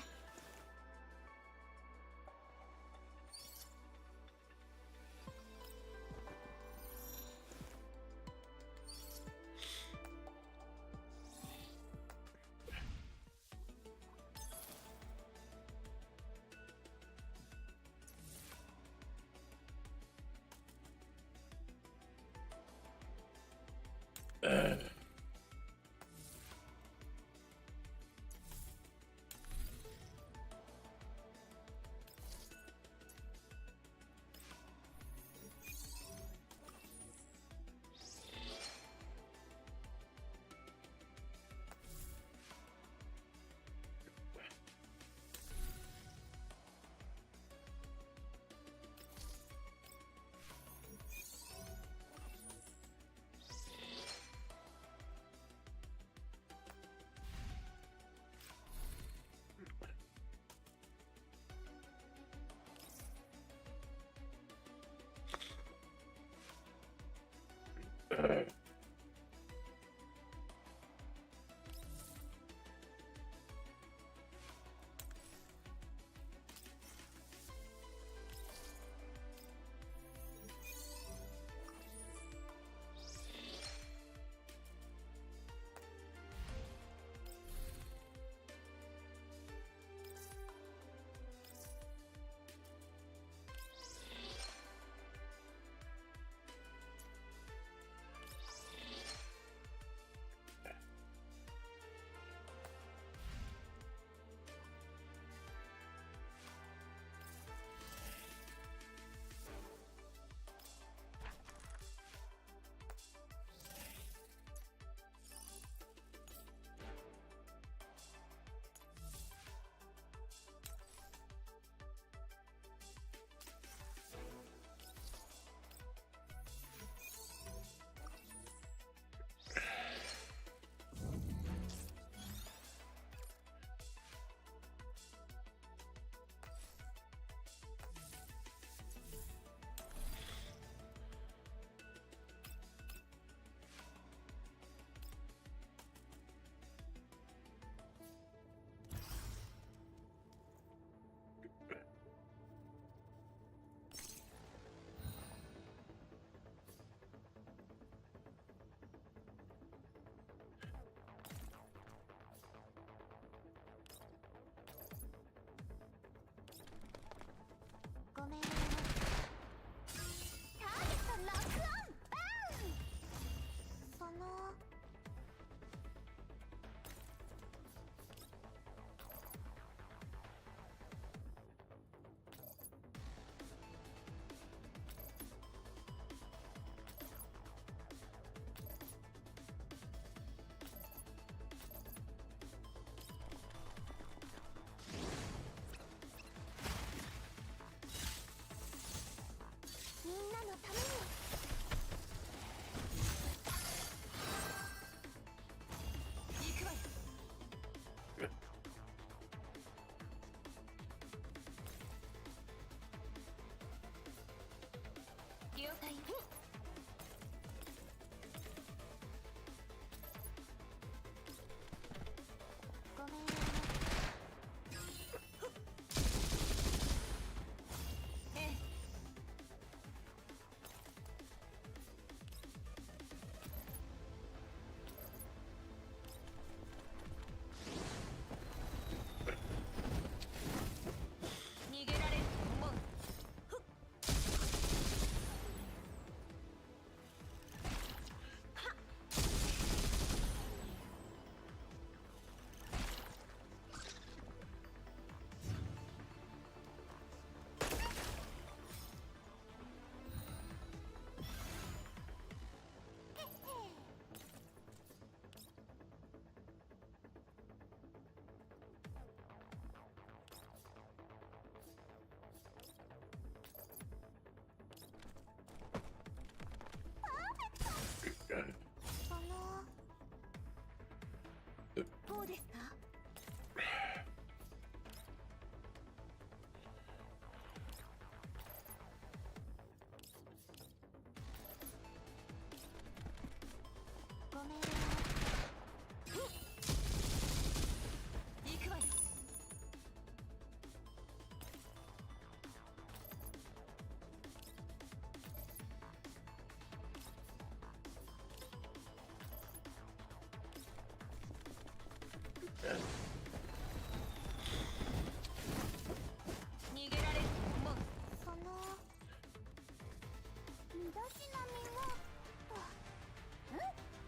しなみは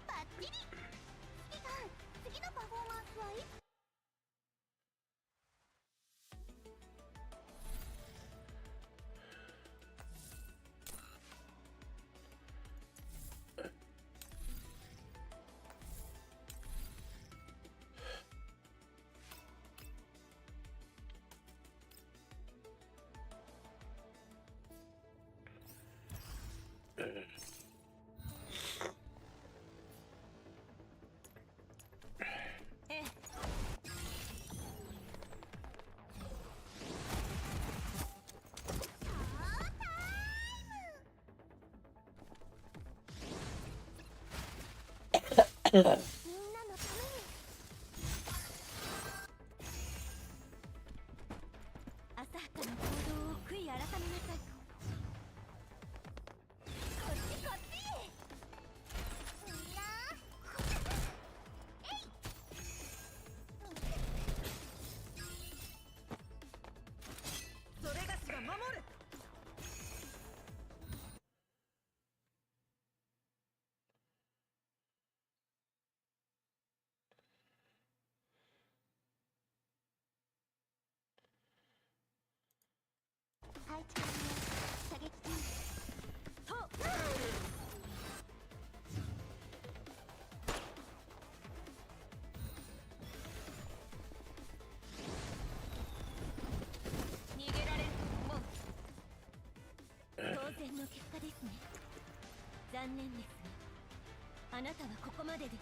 バッチリ。月さん、次のパフォーマンスはいつ？みんなのために。浅はかな行動を悔い改めなさい。こっちこっち。みんなえい。それがしが守る。配置完了。射撃中。逃げられるもん。当然の結果ですね。残念ですが、あなたはここまでです。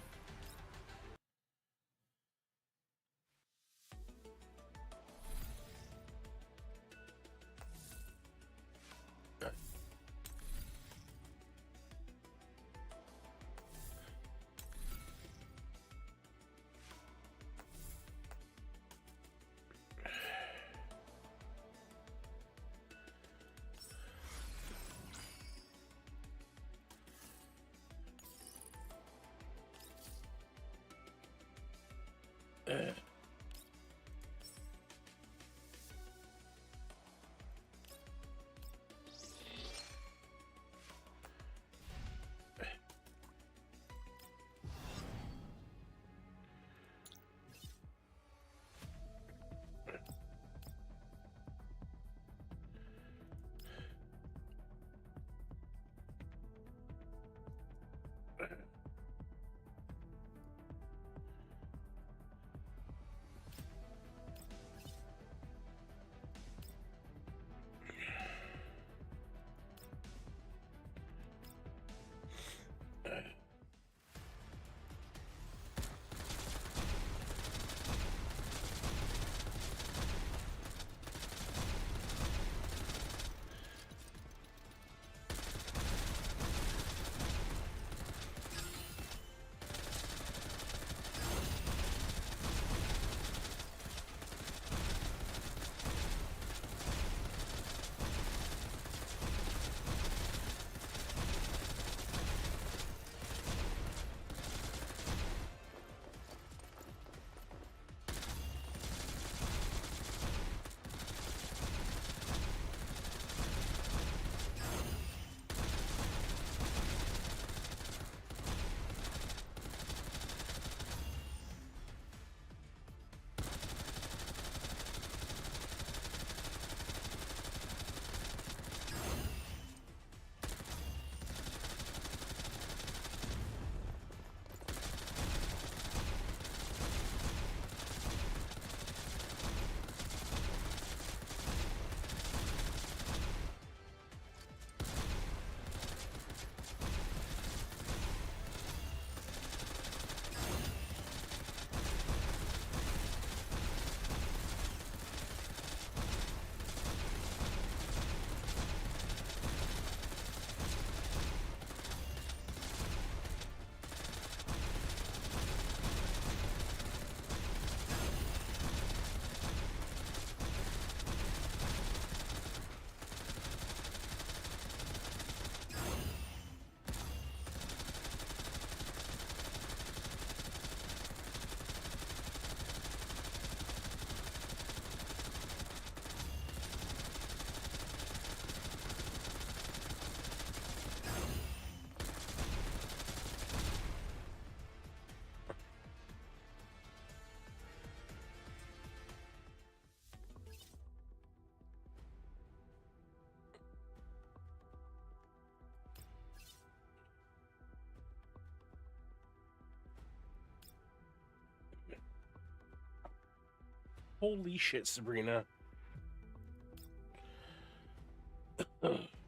Holy shit, Sabrina.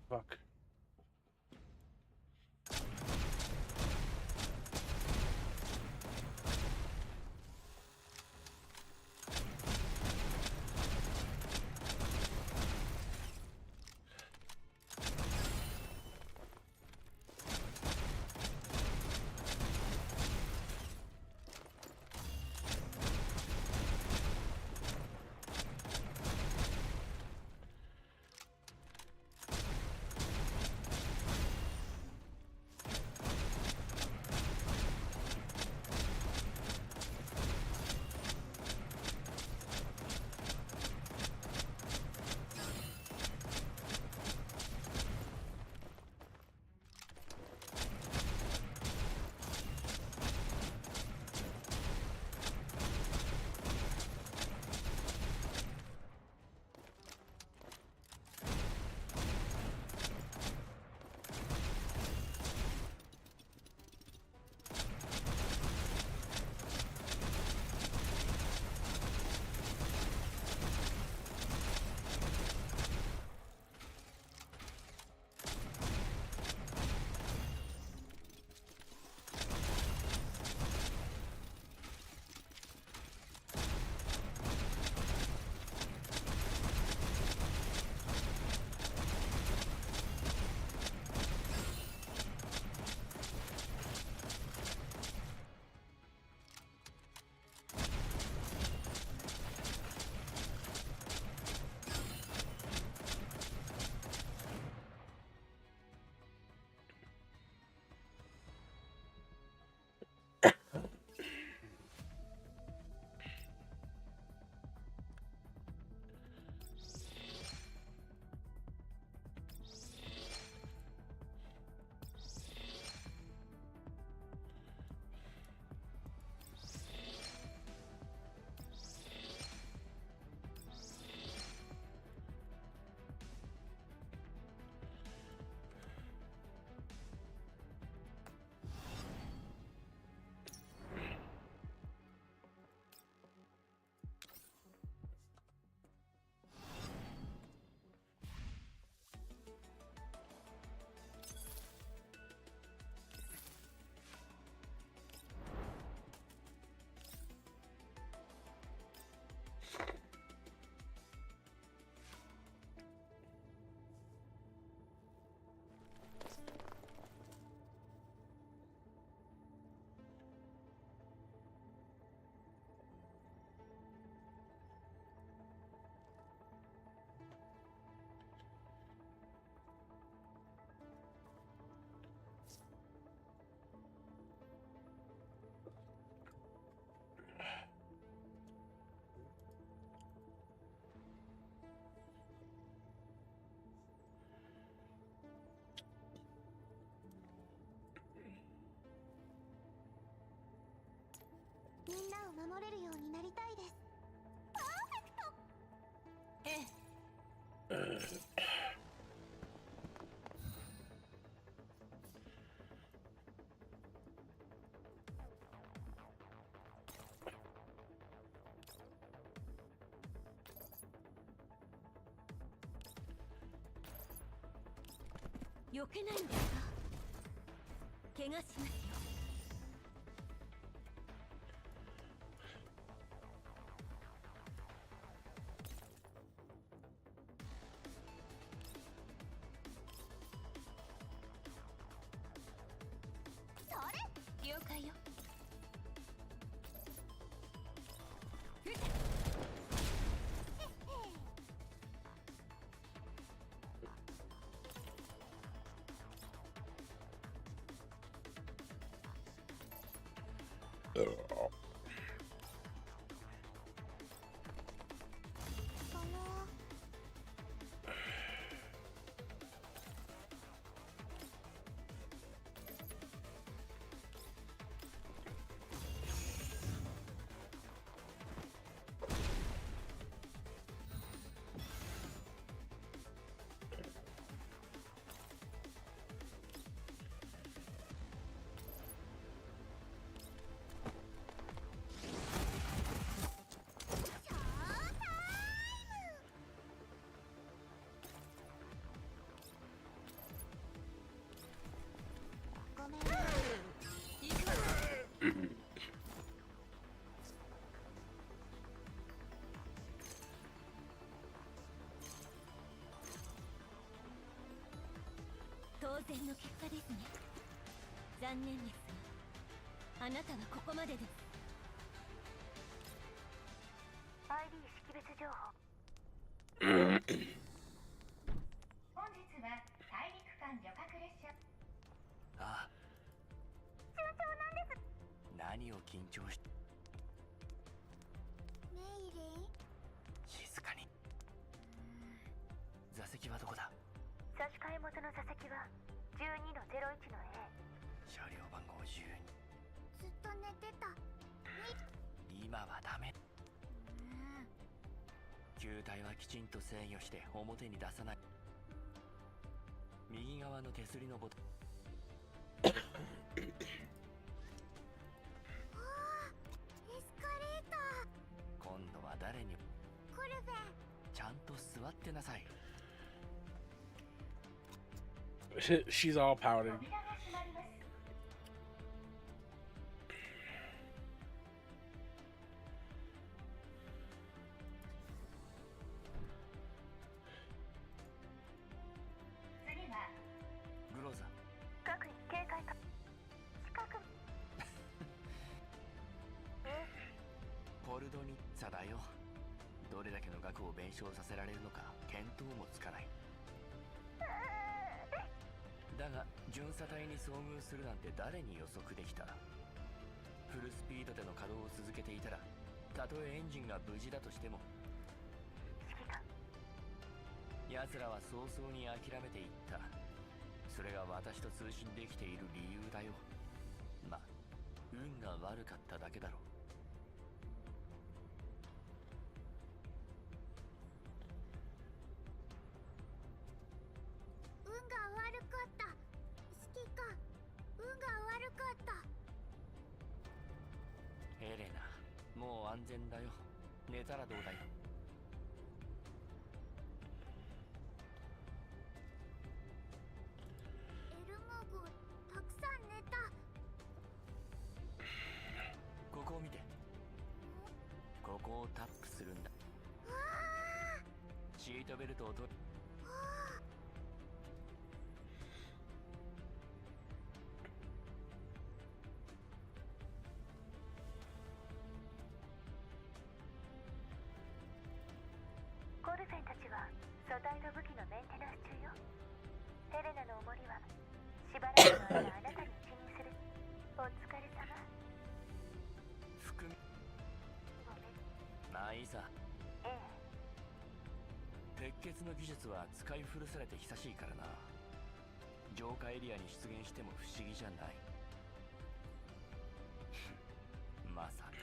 Fuck. 然の結果ですね。残念ですが、あなたはここまでです。ID 識別情報。本日は大陸間旅客列車。ああ、順調なんです。何を緊張しメイリン、静かに。座席はどこだ？差し替え元の座席は12の01の A。車両番号12。ずっと寝てた。今はダメ。球体はきちんと制御して表に出さない。右側の手すりのボタン。エスカレーター。今度は誰に？コルベン。ちゃんと座ってなさい。She's all pouted. 扉が閉まります。次はグローザ。各位警戒か。近く。ポルドニッツァだよ。どれだけの額を弁償させられるのか見当もつかない。だが巡査隊に遭遇するなんて誰に予測できた？フルスピードでの稼働を続けていたら、たとえエンジンが無事だとしても、奴らは早々に諦めていった。それが私と通信できている理由だよ。まあ、運が悪かっただけだろう。運が悪かった。指揮官、運が悪かった。エレナ、もう安全だよ。寝たらどうだよ。エルモグ、たくさん寝た。ここを見て。ここをタップするんだ。シートベルトを取る。コルフェンたちは素体と武器のメンテナンス中よ。ヘレナのおもりはしばらくの間あなたに一任する。お疲れ様。含み。まあいいさ。ええ。鉄血の技術は使い古されて久しいからな。浄化エリアに出現しても不思議じゃない。まさか。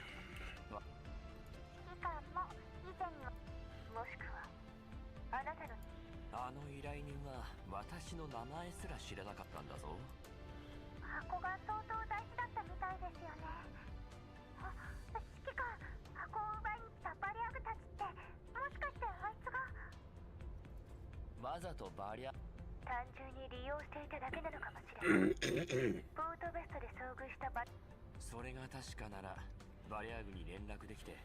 指揮官も以前の、もしくはあなたの。あの依頼人は私の名前すら知らなかったんだぞ。箱が相当大事だったみたいですよね。指揮官、箱を奪いに来たバリアグたちって、もしかしてあいつが。わざとバリア。単純に利用していただけなのかもしれない。ポートベストで遭遇したそれが確かなら、バリアグに連絡できて、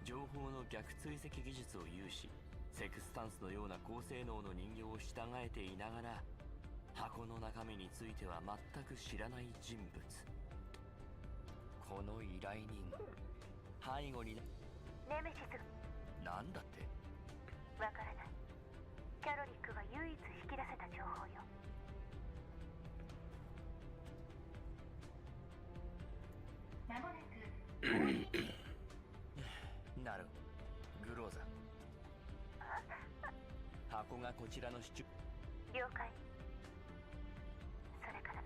情報の逆追跡技術を有し、セクスタンスのような高性能の人形を従えていながら、箱の中身については全く知らない人物。この依頼人、背後に。ネメシス。なんだって？わからない。キャロリックが唯一引き出せた情報よ。まもなく。なる。グローザ。箱がこちらの主張。了解。それから。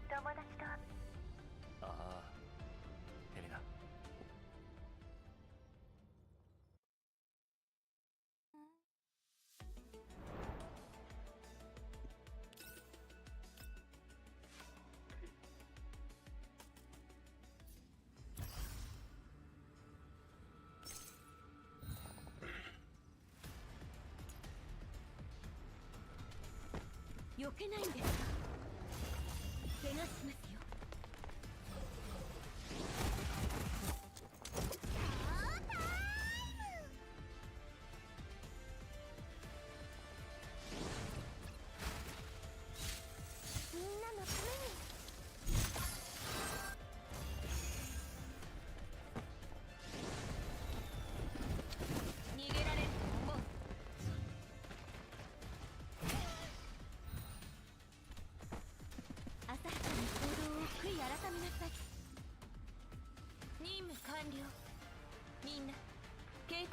友達と。ああ、ヘレナ。避けないんですか？怪我しますよ。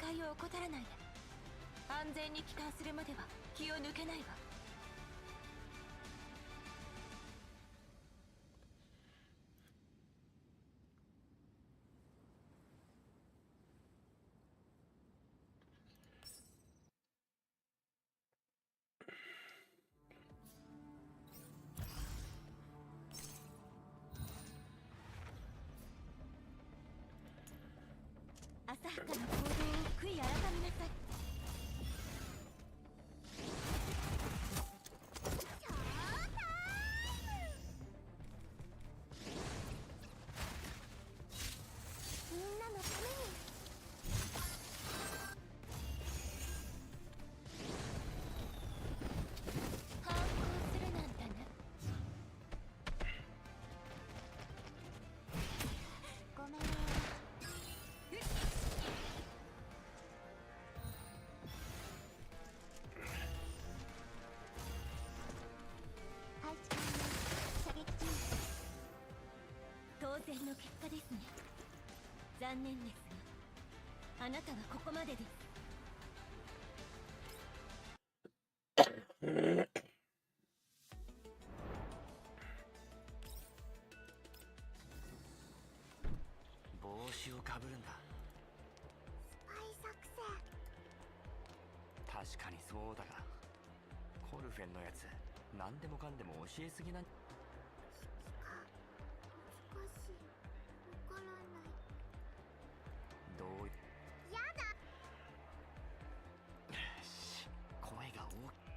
解を怠らないで。安全に帰還するまでは気を抜けないわ。浅はかな行動を悔い改めなさい。みんなのために。反抗するなんてね。ごめんね。アイスクリーム射撃中。当然の結果ですね。残念ですが、あなたはここまでです。帽子をかぶるんだ。スパイ作戦。確かにそうだが、コルフェンのやつ何でもかんでも教えすぎなん。少しわからない。どういやだ。し声が大きい。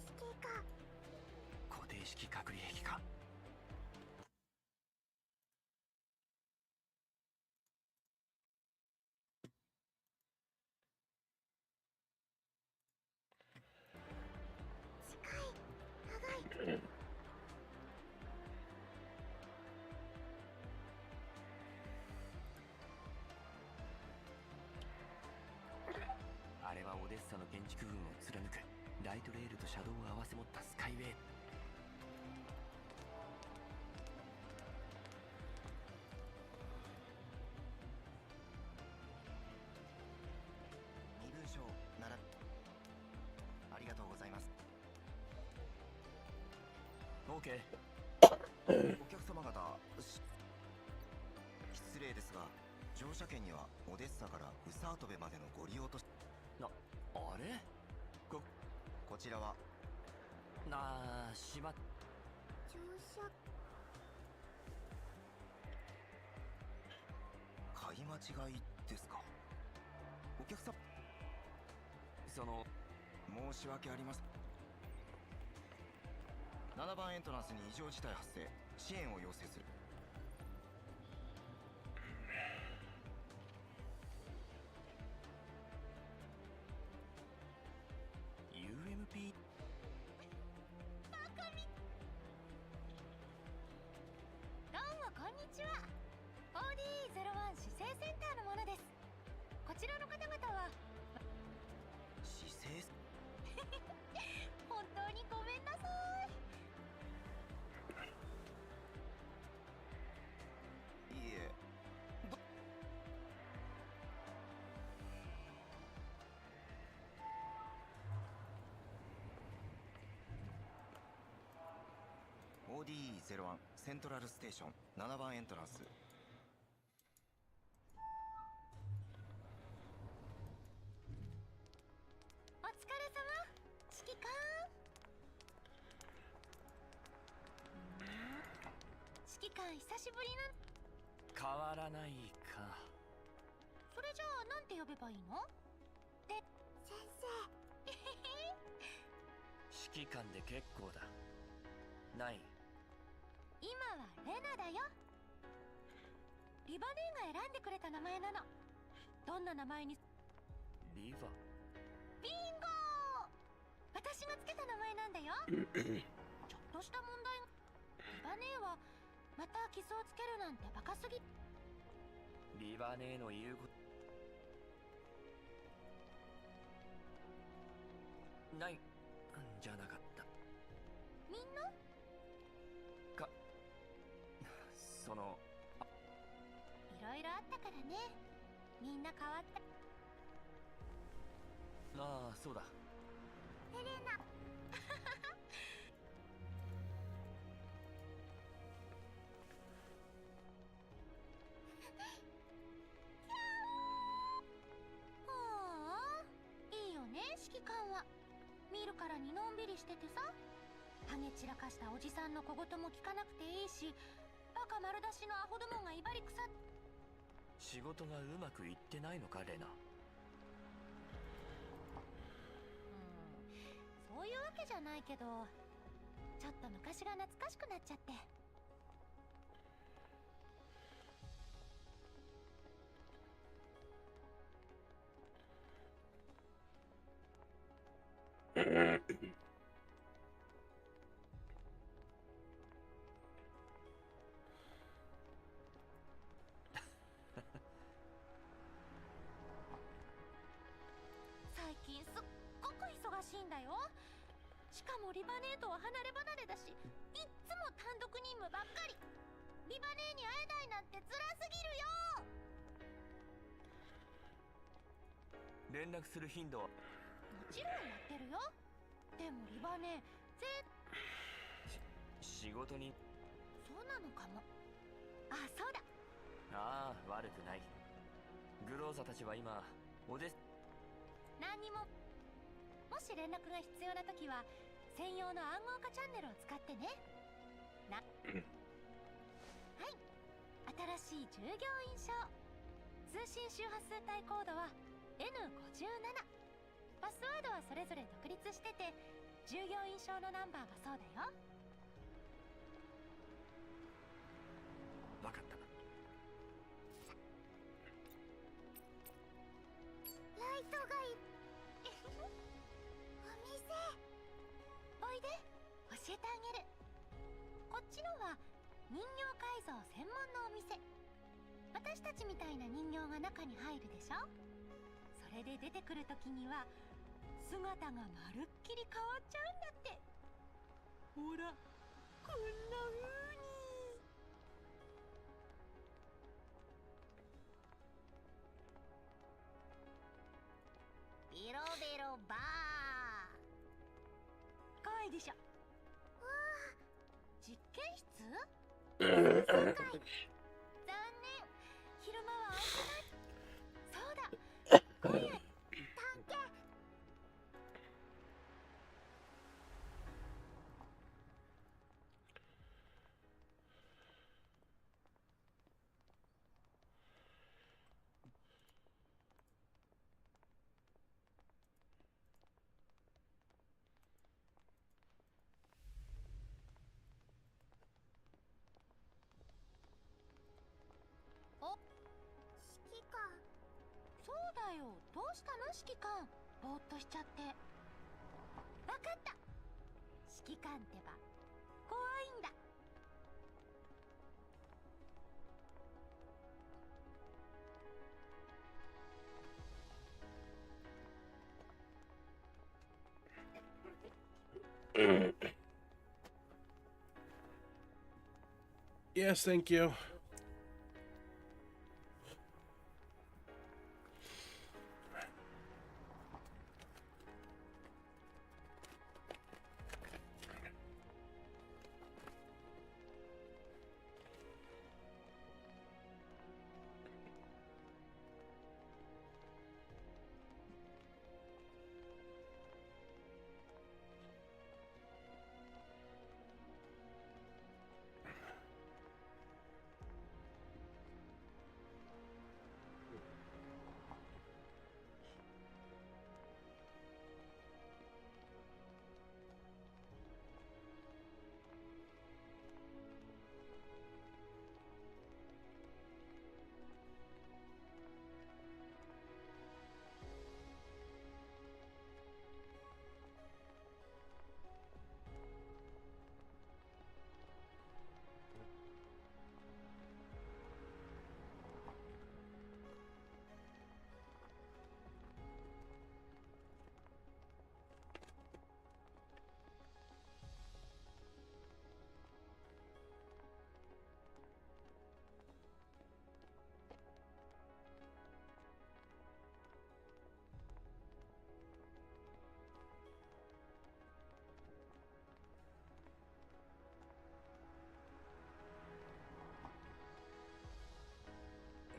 指揮官。固定式隔離壁か。長い。あれはオデッサの建築群を貫くライトレールと車道を合わせ持ったスカイウェイ。身分証ならありがとうございます。 OK。 お客様方、失礼ですが、乗車券にはオデッサからウサートベまでのご利用とし。あれこちらはしまっ。乗車。買い間違いですか。お客様、その申し訳ありません。7番エントランスに異常事態発生、支援を要請する。UMP。 どうもこんにちは。 OD01 市政センターのものです。こちらの方々は市政本当にごめんなさい。いいえ。OD01 セントラルステーション7番エントランス。お疲れ様、指揮官。指揮官久しぶりなん。変わらないか。それじゃあなんて呼べばいいの？で、先生。指揮官で結構だ。ない。今はレナだよ。リバネーが選んでくれた名前なの。どんな名前に？リヴァ。ビンゴー！私がつけた名前なんだよ。ちょっとした問題。リバネーはまた傷をつけるなんてバカすぎ。リバネの言うことないんじゃなかった。みんなか、そのいろいろあったからね。みんな変わった。ああ、そうだ。ヘレナはあ、いいよね、指揮官は。見るからにのんびりしててさ、ハゲ散らかしたおじさんの小言も聞かなくていいし、バカ丸出しのアホどもが威張りくさっ。仕事がうまくいってないのか、レナ。そういうわけじゃないけど、ちょっと昔が懐かしくなっちゃって。最近すっごく忙しいんだよ。しかもリバネーとは離れ離れだし、いっつも単独任務ばっかり。リバネーに会えないなんて辛すぎるよ。連絡する頻度はもちろんやってるよ。でもリバネ仕事に。そうなのかも。あ、そうだ。ああ、悪くない。グローザたちは今オデス。何にも。もし連絡が必要な時は専用の暗号化チャンネルを使ってね。はい、新しい従業員証。通信周波数帯コードは N57。パスワードはそれぞれ独立してて、従業員証のナンバーがそうだよ。わかった。ライトがいお店。おいで、教えてあげる。こっちのは人形改造専門のお店。私たちみたいな人形が中に入るでしょ。それで出てくるときには姿がまるっきり変わっちゃうんだって。ほら、こんな風に。ベロベロバー。かわいいでしょ。わあ、実験室？残念、昼間は開いてない。そうだ、今夜探検。お、指揮官。そうだよ、どうしたの指揮官。ぼーっとしちゃって。わかった。指揮官ってば怖いんだ。Yes, thank you.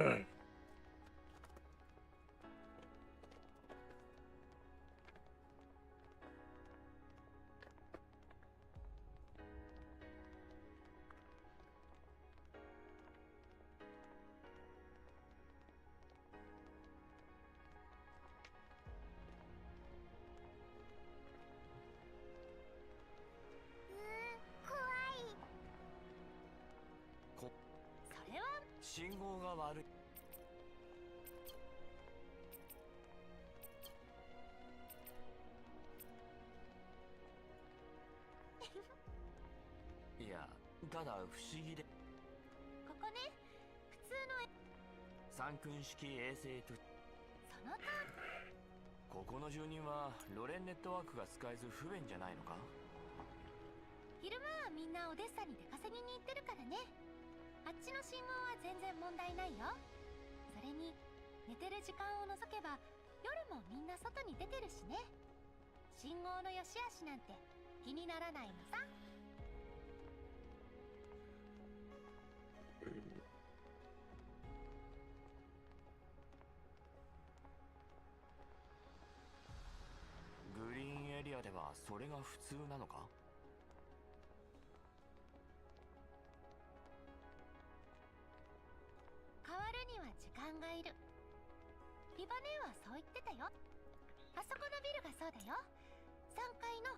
それは信号が悪い。いや、ただ不思議で。ここね、普通の三君式衛星と。そのとここの住人はロレンネットワークが使えず不便じゃないのか？昼間はみんなオデッサに出稼ぎに行ってるからね。あっちの信号は全然問題ないよ。それに寝てる時間を除けば夜もみんな外に出てるしね。信号の良し悪しなんて気にならないのさ。グリーンエリアではそれが普通なのか？変わるには時間がいる。リバネーはそう言ってたよ。あそこのビルがそうだよ。3階の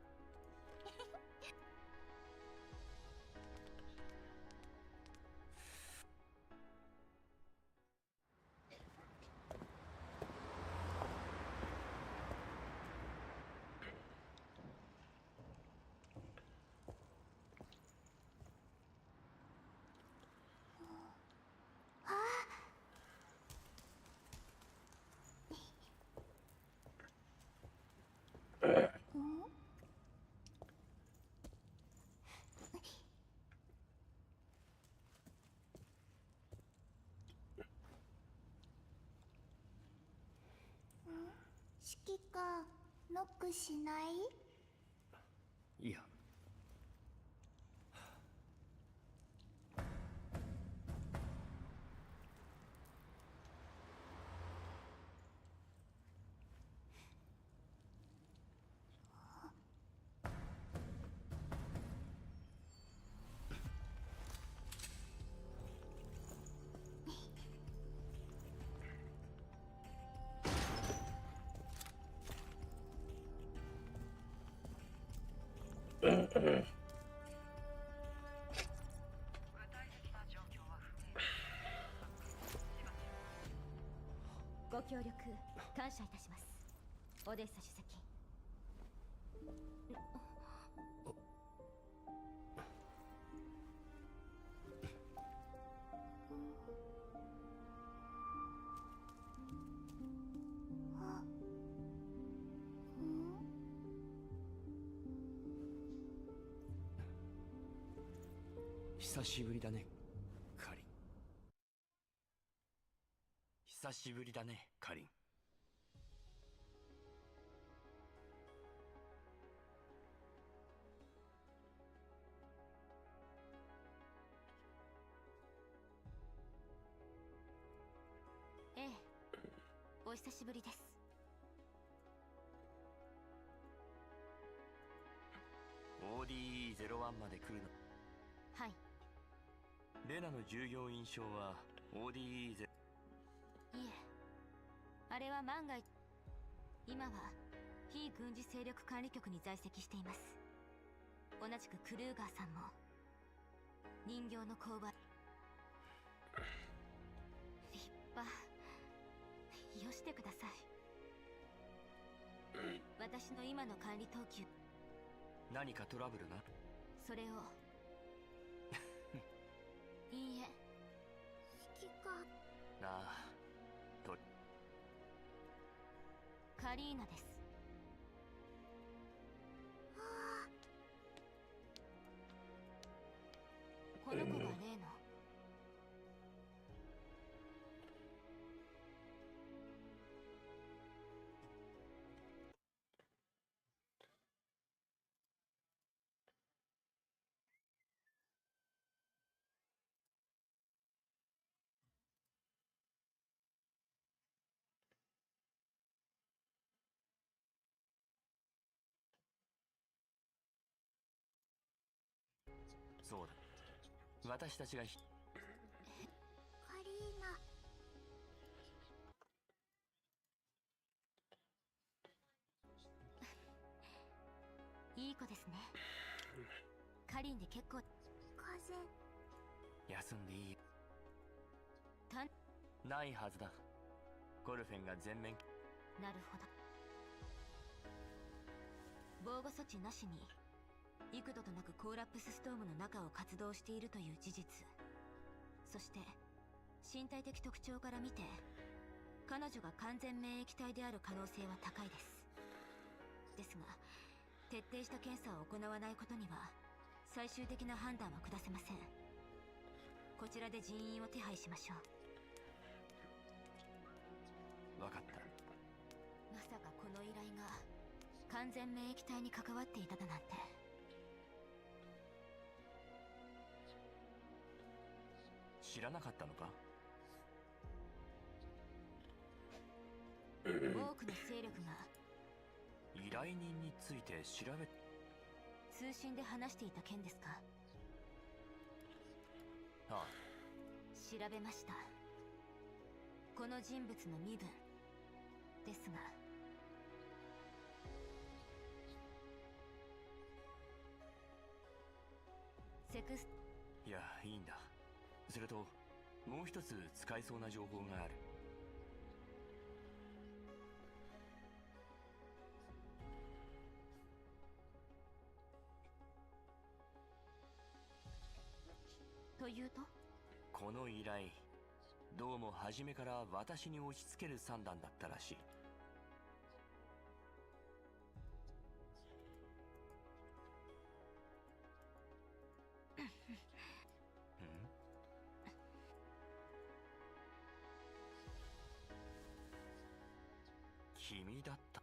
指揮官、ノックしない？いや。ご協力感謝いたします。オデッサ主席。久しぶりだね、カリン。久しぶりだね、カリン。ええ、お久しぶりです。ODE01 まで来るの。はい。レナの従業員証は ODE0。いえ、あれは万が一。今は非軍事勢力管理局に在籍しています。同じくクルーガーさんも人形の購買。立派。よしてください。私の今の管理等級。何かトラブルが？それをいいえ。指揮官。ああ、カリーナです。この子が例の。私たちがカリーナ。いい子ですね。カリンで結構。風休んでいいよ。たんないはずだ。コルフェンが全面。なるほど。防護措置なしに幾度となくコーラップスストームの中を活動しているという事実、そして身体的特徴から見て彼女が完全免疫体である可能性は高いです。ですが徹底した検査を行わないことには最終的な判断は下せません。こちらで人員を手配しましょう。分かった。まさかこの依頼が完全免疫体に関わっていただなんて。知らなかったのか？多くの勢力が依頼人について調べ。通信で話していた件ですか？ああ。調べました。この人物の身分ですが、セクス。いや、いいんだ。それともう一つ使えそうな情報がある。というと？この依頼、どうも初めから私に押し付ける算段だったらしい。君だった。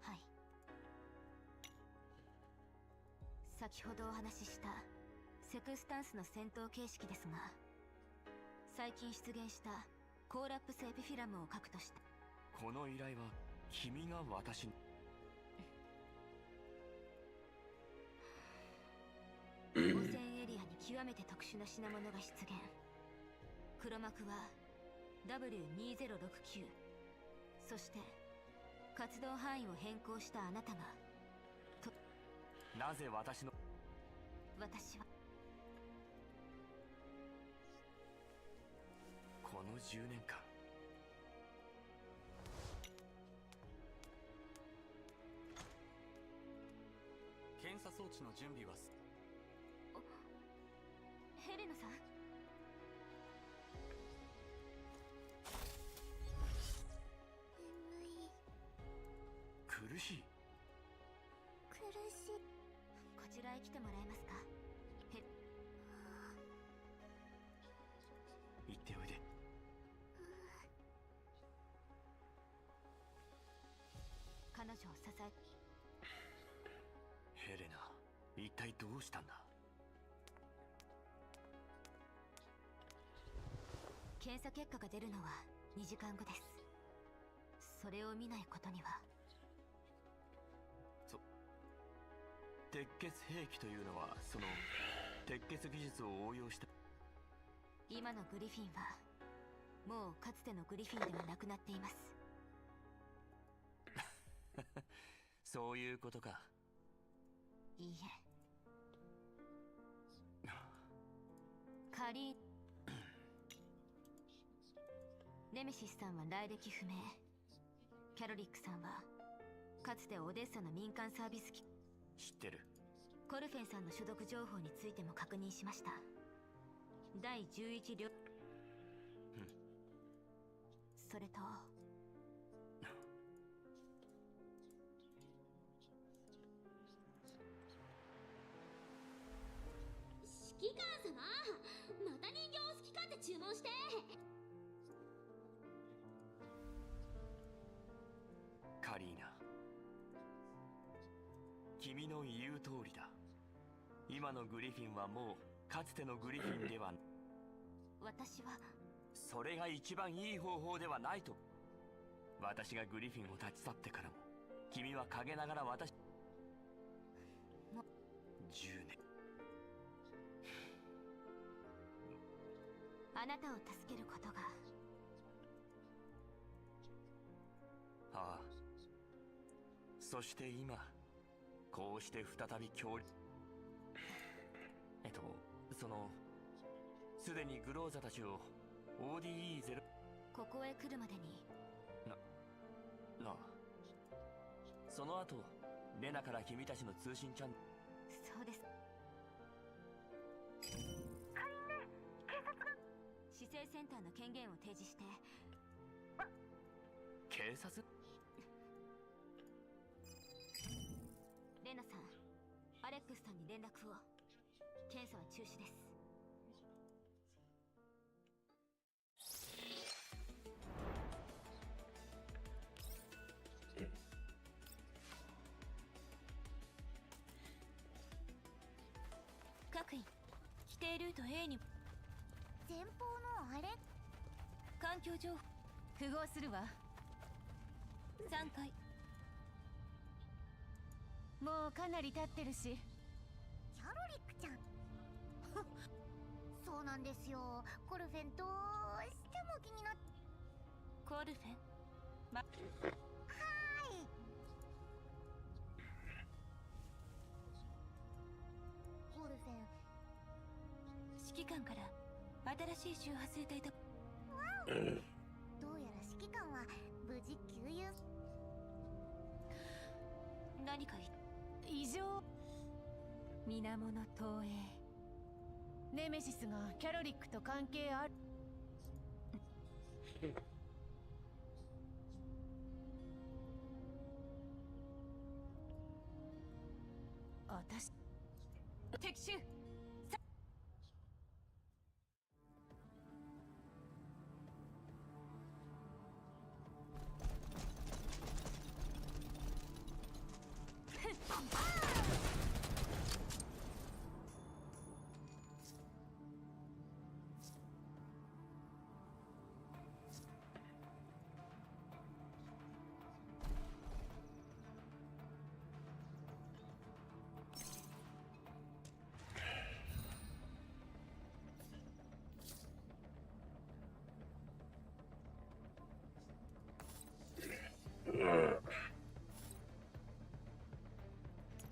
はい。先ほどお話ししたセクスタンスの戦闘形式ですが、最近出現したコーラップスエピフィラムを核とした。この依頼は君が私に。汚染エリアに極めて特殊な品物が出現。黒幕は W2069。そして活動範囲を変更したあなたがと。なぜ私の。私はこの10年間検査装置の準備はヘレナさん。眠い。苦しい。苦しい。こちらへ来てもらえますか？行っておいで。彼女を支え。ヘレナ、一体どうしたんだ？検査結果が出るのは2時間後です。それを見ないことには。鉄血兵器というのはその鉄血技術を応用した。今のグリフィンはもうかつてのグリフィンではなくなっています。そういうことか。いいえ。カリーネメシスさんは来歴不明。キャロリックさんはかつてオデッサの民間サービス機。知ってる。コルフェンさんの所属情報についても確認しました。第11両。それと指揮官様、また人形を好き勝手注文して。カリーナ、君の言う通りだ。今のグリフィンはもうかつてのグリフィンでは。私はそれが一番いい方法ではないと。私がグリフィンを立ち去ってからも君は陰ながら私。10年。あなたを助けることが。ああ。そして今、こうして再び協力。すでにグローザたちを ODE0 ここへ来るまでに。なあ。その後、レナから君たちの通信チャンネル。そうです。カインね、警察が。市政センターの権限を提示して。警察？レナさん、アレックスさんに連絡を。検査は中止です。各員、規定ルート A に。前方のあれ。環境情報符合するわ。3回。もうかなり経ってるし。キャロリックちゃん。そうなんですよ。コルフェンどうしても気になっ。コルフェンはーい。コルフェン。指揮官から新しい周波数帯と。どうやら指揮官は無事給油。何か異常。水面の投影。ネメシスがキャロリックと関係ある。私敵襲。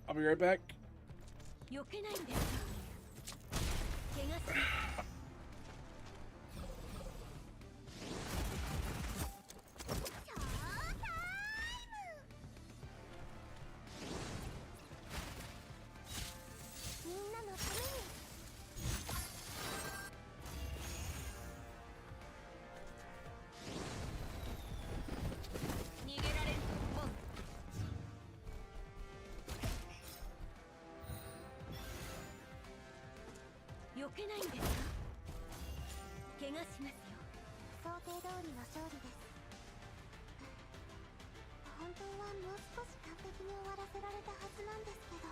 I'll be right back. 避けないんですか。怪我す。みんなのために。逃げられん。避けないんですか。怪我しますよ。想定通りの勝利です。本当はもう少し完璧に終わらせられたはずなんですけど。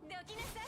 どきなさい。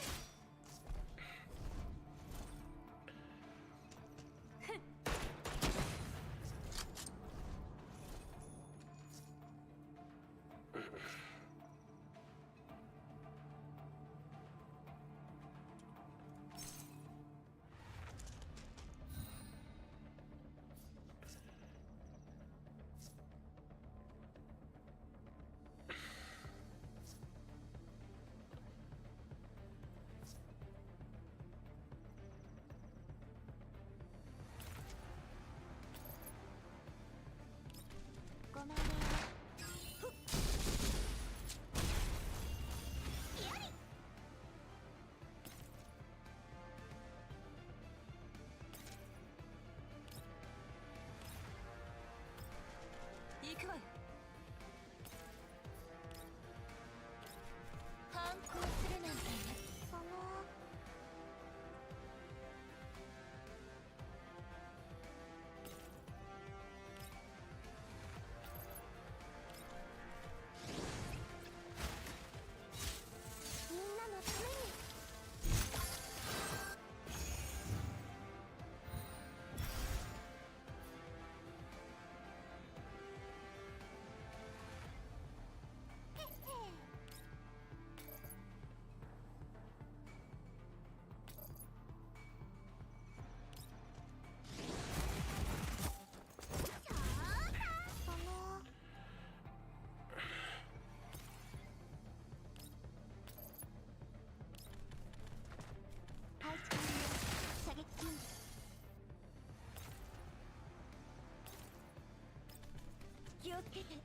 つけて。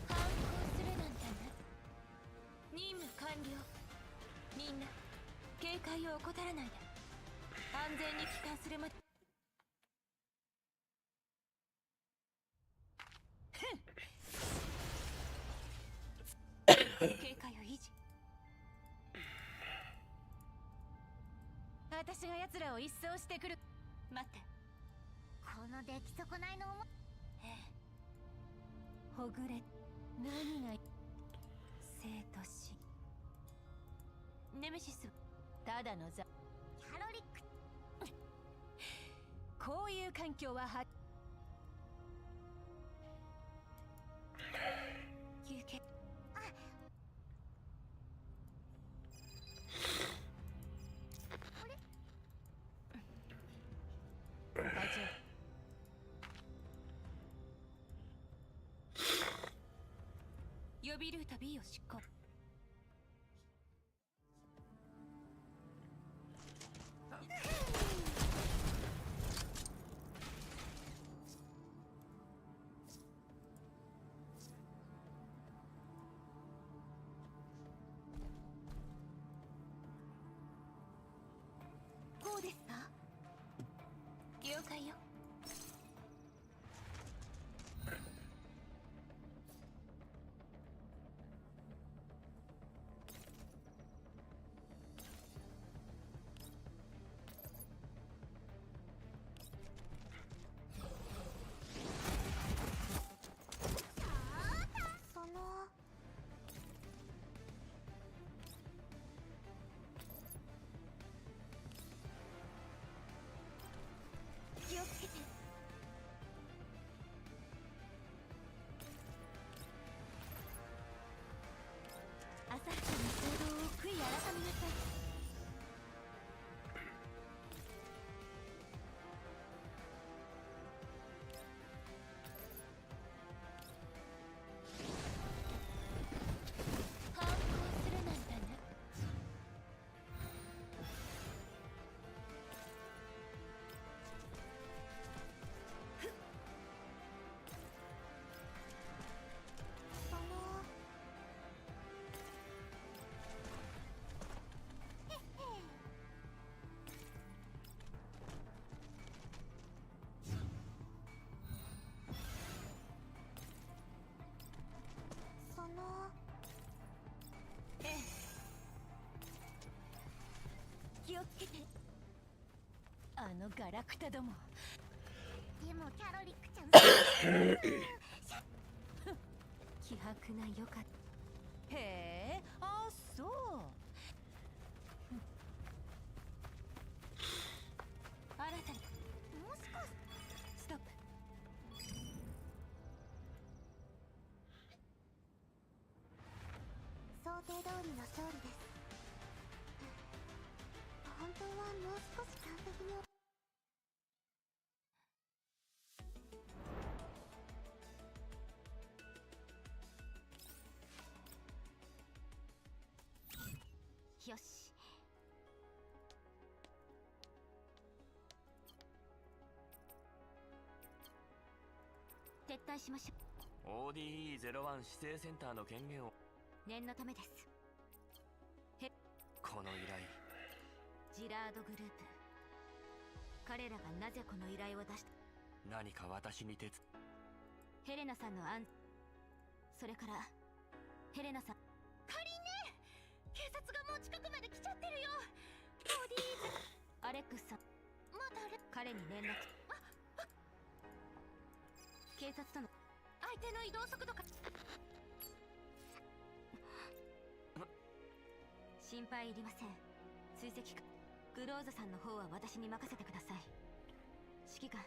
反抗するなんてね。任務完了。みんな警戒を怠らないで。安全に帰還するまで。警戒を維持。私が奴らを一掃してくる。待って、この出来損ないのほぐれ。何が生と死。ネメシスただのキャロリック。こういう環境は休憩。大丈夫。予備ルート B を執行。こうですか？了解よ。その気をつけて。朝日の行動を悔い改めなさい。反抗するなんてね。そのその気をつけて。あのガラクタども。でもキャロリックちゃん気迫なよかった。へえ、あ、そう。新たにもう少しストップ。想定通りの勝利です。本当はもう少し完璧に。よし。撤退しましょう。 ODE-01 指定センターの権限を。念のためです。この依頼、ジラードグループ。彼らがなぜこの依頼を出した。何か私にヘレナさんのそれからヘレナさん。カリネ、警察がもう近くまで来ちゃってるよ。アレックスさん、まだ彼に連絡。警察との相手の移動速度か。心配いりません。追跡か。グローズさんの方は私に任せてください。指揮官。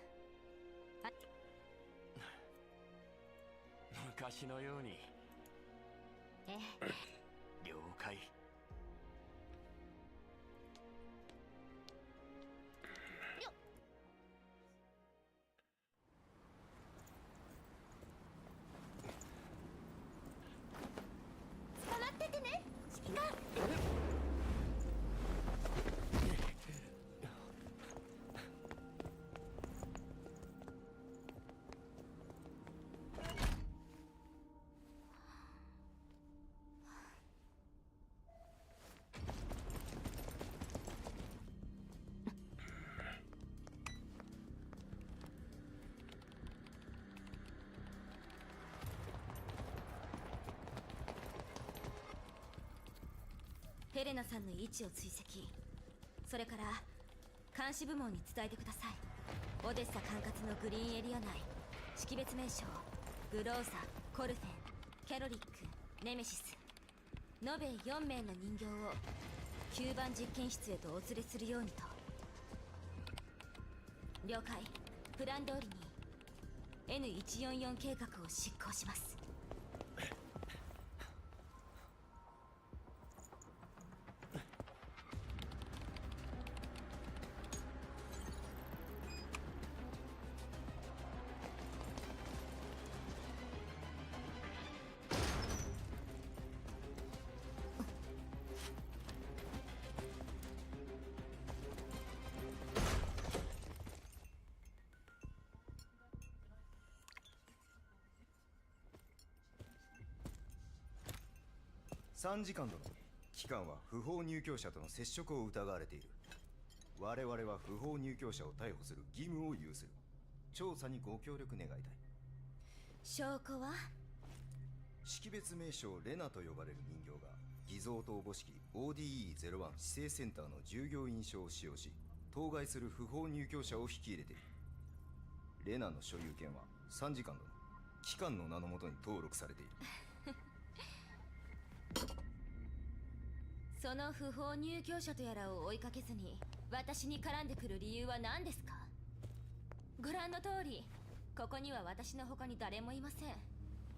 昔のように。ええ。了解。ヘレナさんの位置を追跡、それから監視部門に伝えてください。オデッサ管轄のグリーンエリア内、識別名称グローザ、コルフェン、キャロリック、ネメシス、延べ4名の人形を9番実験室へとお連れするようにと。了解。プラン通りに N144 計画を執行します。参事官殿、機関は不法入居者との接触を疑われている。我々は不法入居者を逮捕する義務を有する。調査にご協力願いたい。証拠は？識別名称レナと呼ばれる人形が偽造とおぼしき ODE01 指定センターの従業員証を使用し、当該する不法入居者を引き入れている。レナの所有権は参事官殿、機関の名のもとに登録されている。その不法入居者とやらを追いかけずに私に絡んでくる理由は何ですか？ご覧の通り、ここには私の他に誰もいません。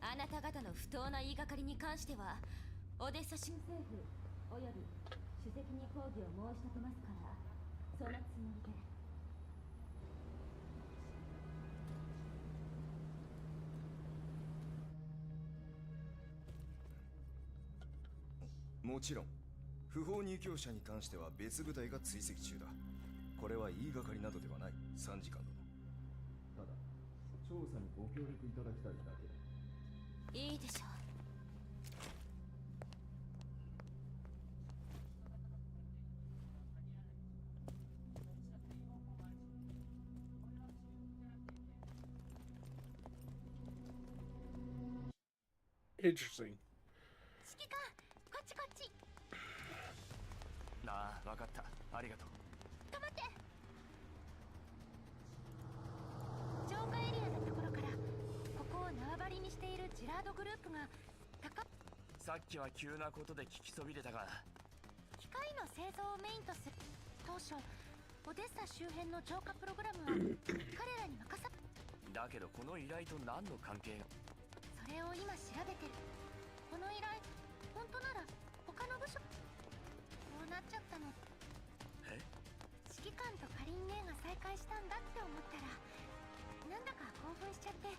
あなた方の不当な言いがかりに関してはオデッサ州政府および主席に抗議を申し立てますから、そのつもりで。もちろん不法入居者に関しては別部隊が追跡中だ。これは言いがかりなどではない、参事官殿。ただ調査にご協力いただきたいだけだ。いいでしょう。Interesting. 指揮官、こっちこっち。なあ、分かった。ありがとう。止まって。浄化エリアのところからここを縄張りにしているジラードグループがさっきは急なことで聞きそびれたが、機械の製造をメインとする。当初オデッサ周辺の浄化プログラムは彼らに任さ。だけどこの依頼と何の関係が？それを今調べてる。この依頼本当なら他の部署。こうなっちゃったの。え？指揮官とカリン姉が再会したんだって思ったら、なんだか興奮しちゃって。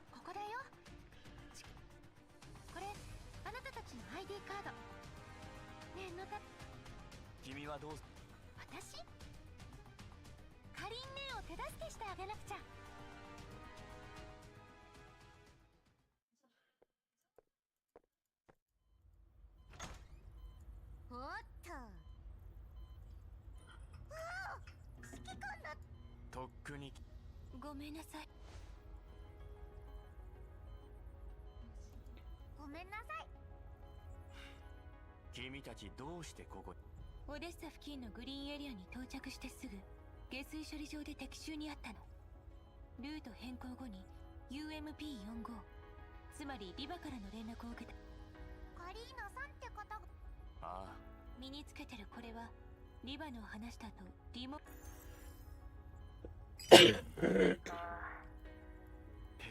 ここだよ。これあなたたちの ID カード。念のた。君はどう？私？カリン姉を手助けしてあげなくちゃ。おっと。指揮官だ。とっくに。ごめんなさい。ごめんなさい。君たちどうしてここ？オデッサ付近のグリーンエリアに到着してすぐ下水処理場で敵襲にあったの。ルート変更後に UMP45、 つまりリバからの連絡を受けた。カリーナさんって方が。ああ。身につけてるこれはリバの話だとリモペ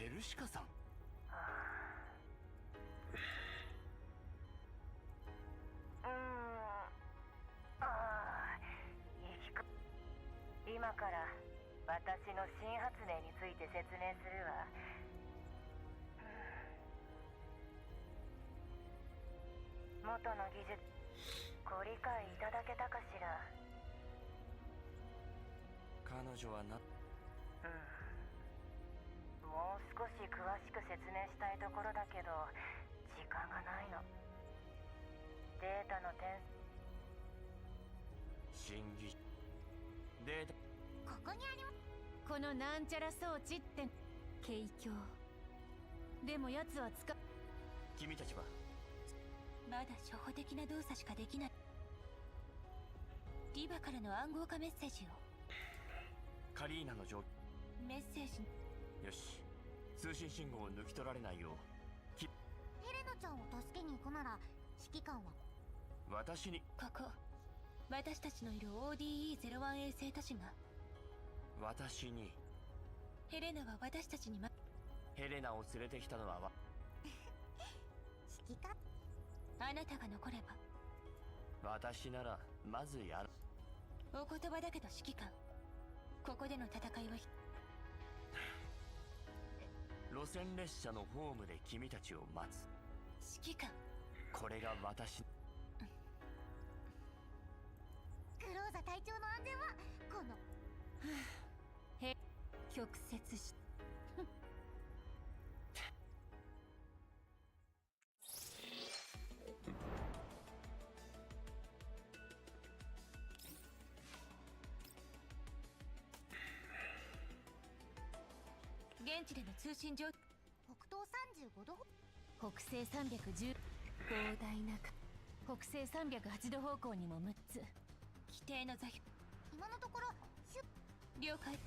ルシカさん。今から私の新発明について説明するわ。元の技術、ご理解いただけたかしら。彼女はな。もう少し詳しく説明したいところだけど時間がないの。データの新技データ。ここにあります。このなんちゃら装置って景況でも奴は使君たちはまだ初歩的な動作しかできない。リバからの暗号化メッセージを。カリーナの状況。メッセージ。よし、通信信号を抜き取られないようヘレナちゃんを助けに行くなら指揮官は私に。ここ私たちのいる ODE-01 衛星都市が。私に。ヘレナは私たちにヘレナを連れてきたのは指揮官。あなたが残れば。私ならまずやる。お言葉だけど指揮官、ここでの戦いは路線列車のホームで君たちを待つ。指揮官、これが私。クローザ隊長の安全はこの曲折し現地での通信状。北東35度。北西310広大な北西308度方向にも6つ。規定の座標。今のところ了解。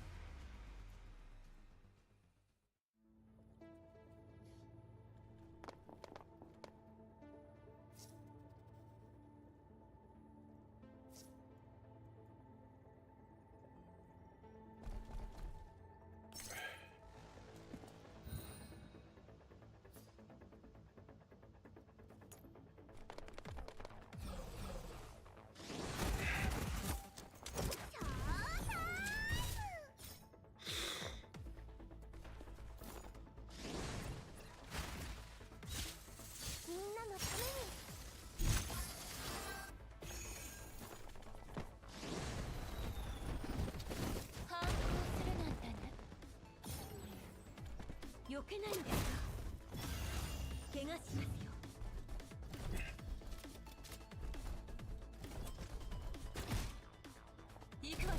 みんなのために。反抗するなんてね。避けないのですか。怪我しますよ。行くわよ。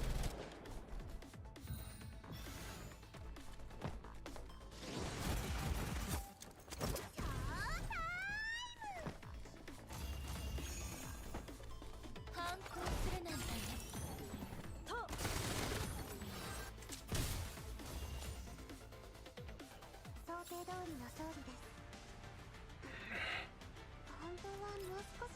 反抗するなんてね。と想定通りの勝利です。本当はもう少し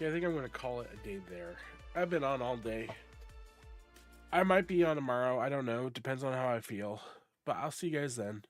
Yeah, I think I'm going to call it a day there. I've been on all day. I might be on tomorrow. I don't know. Depends on how I feel. But I'll see you guys then.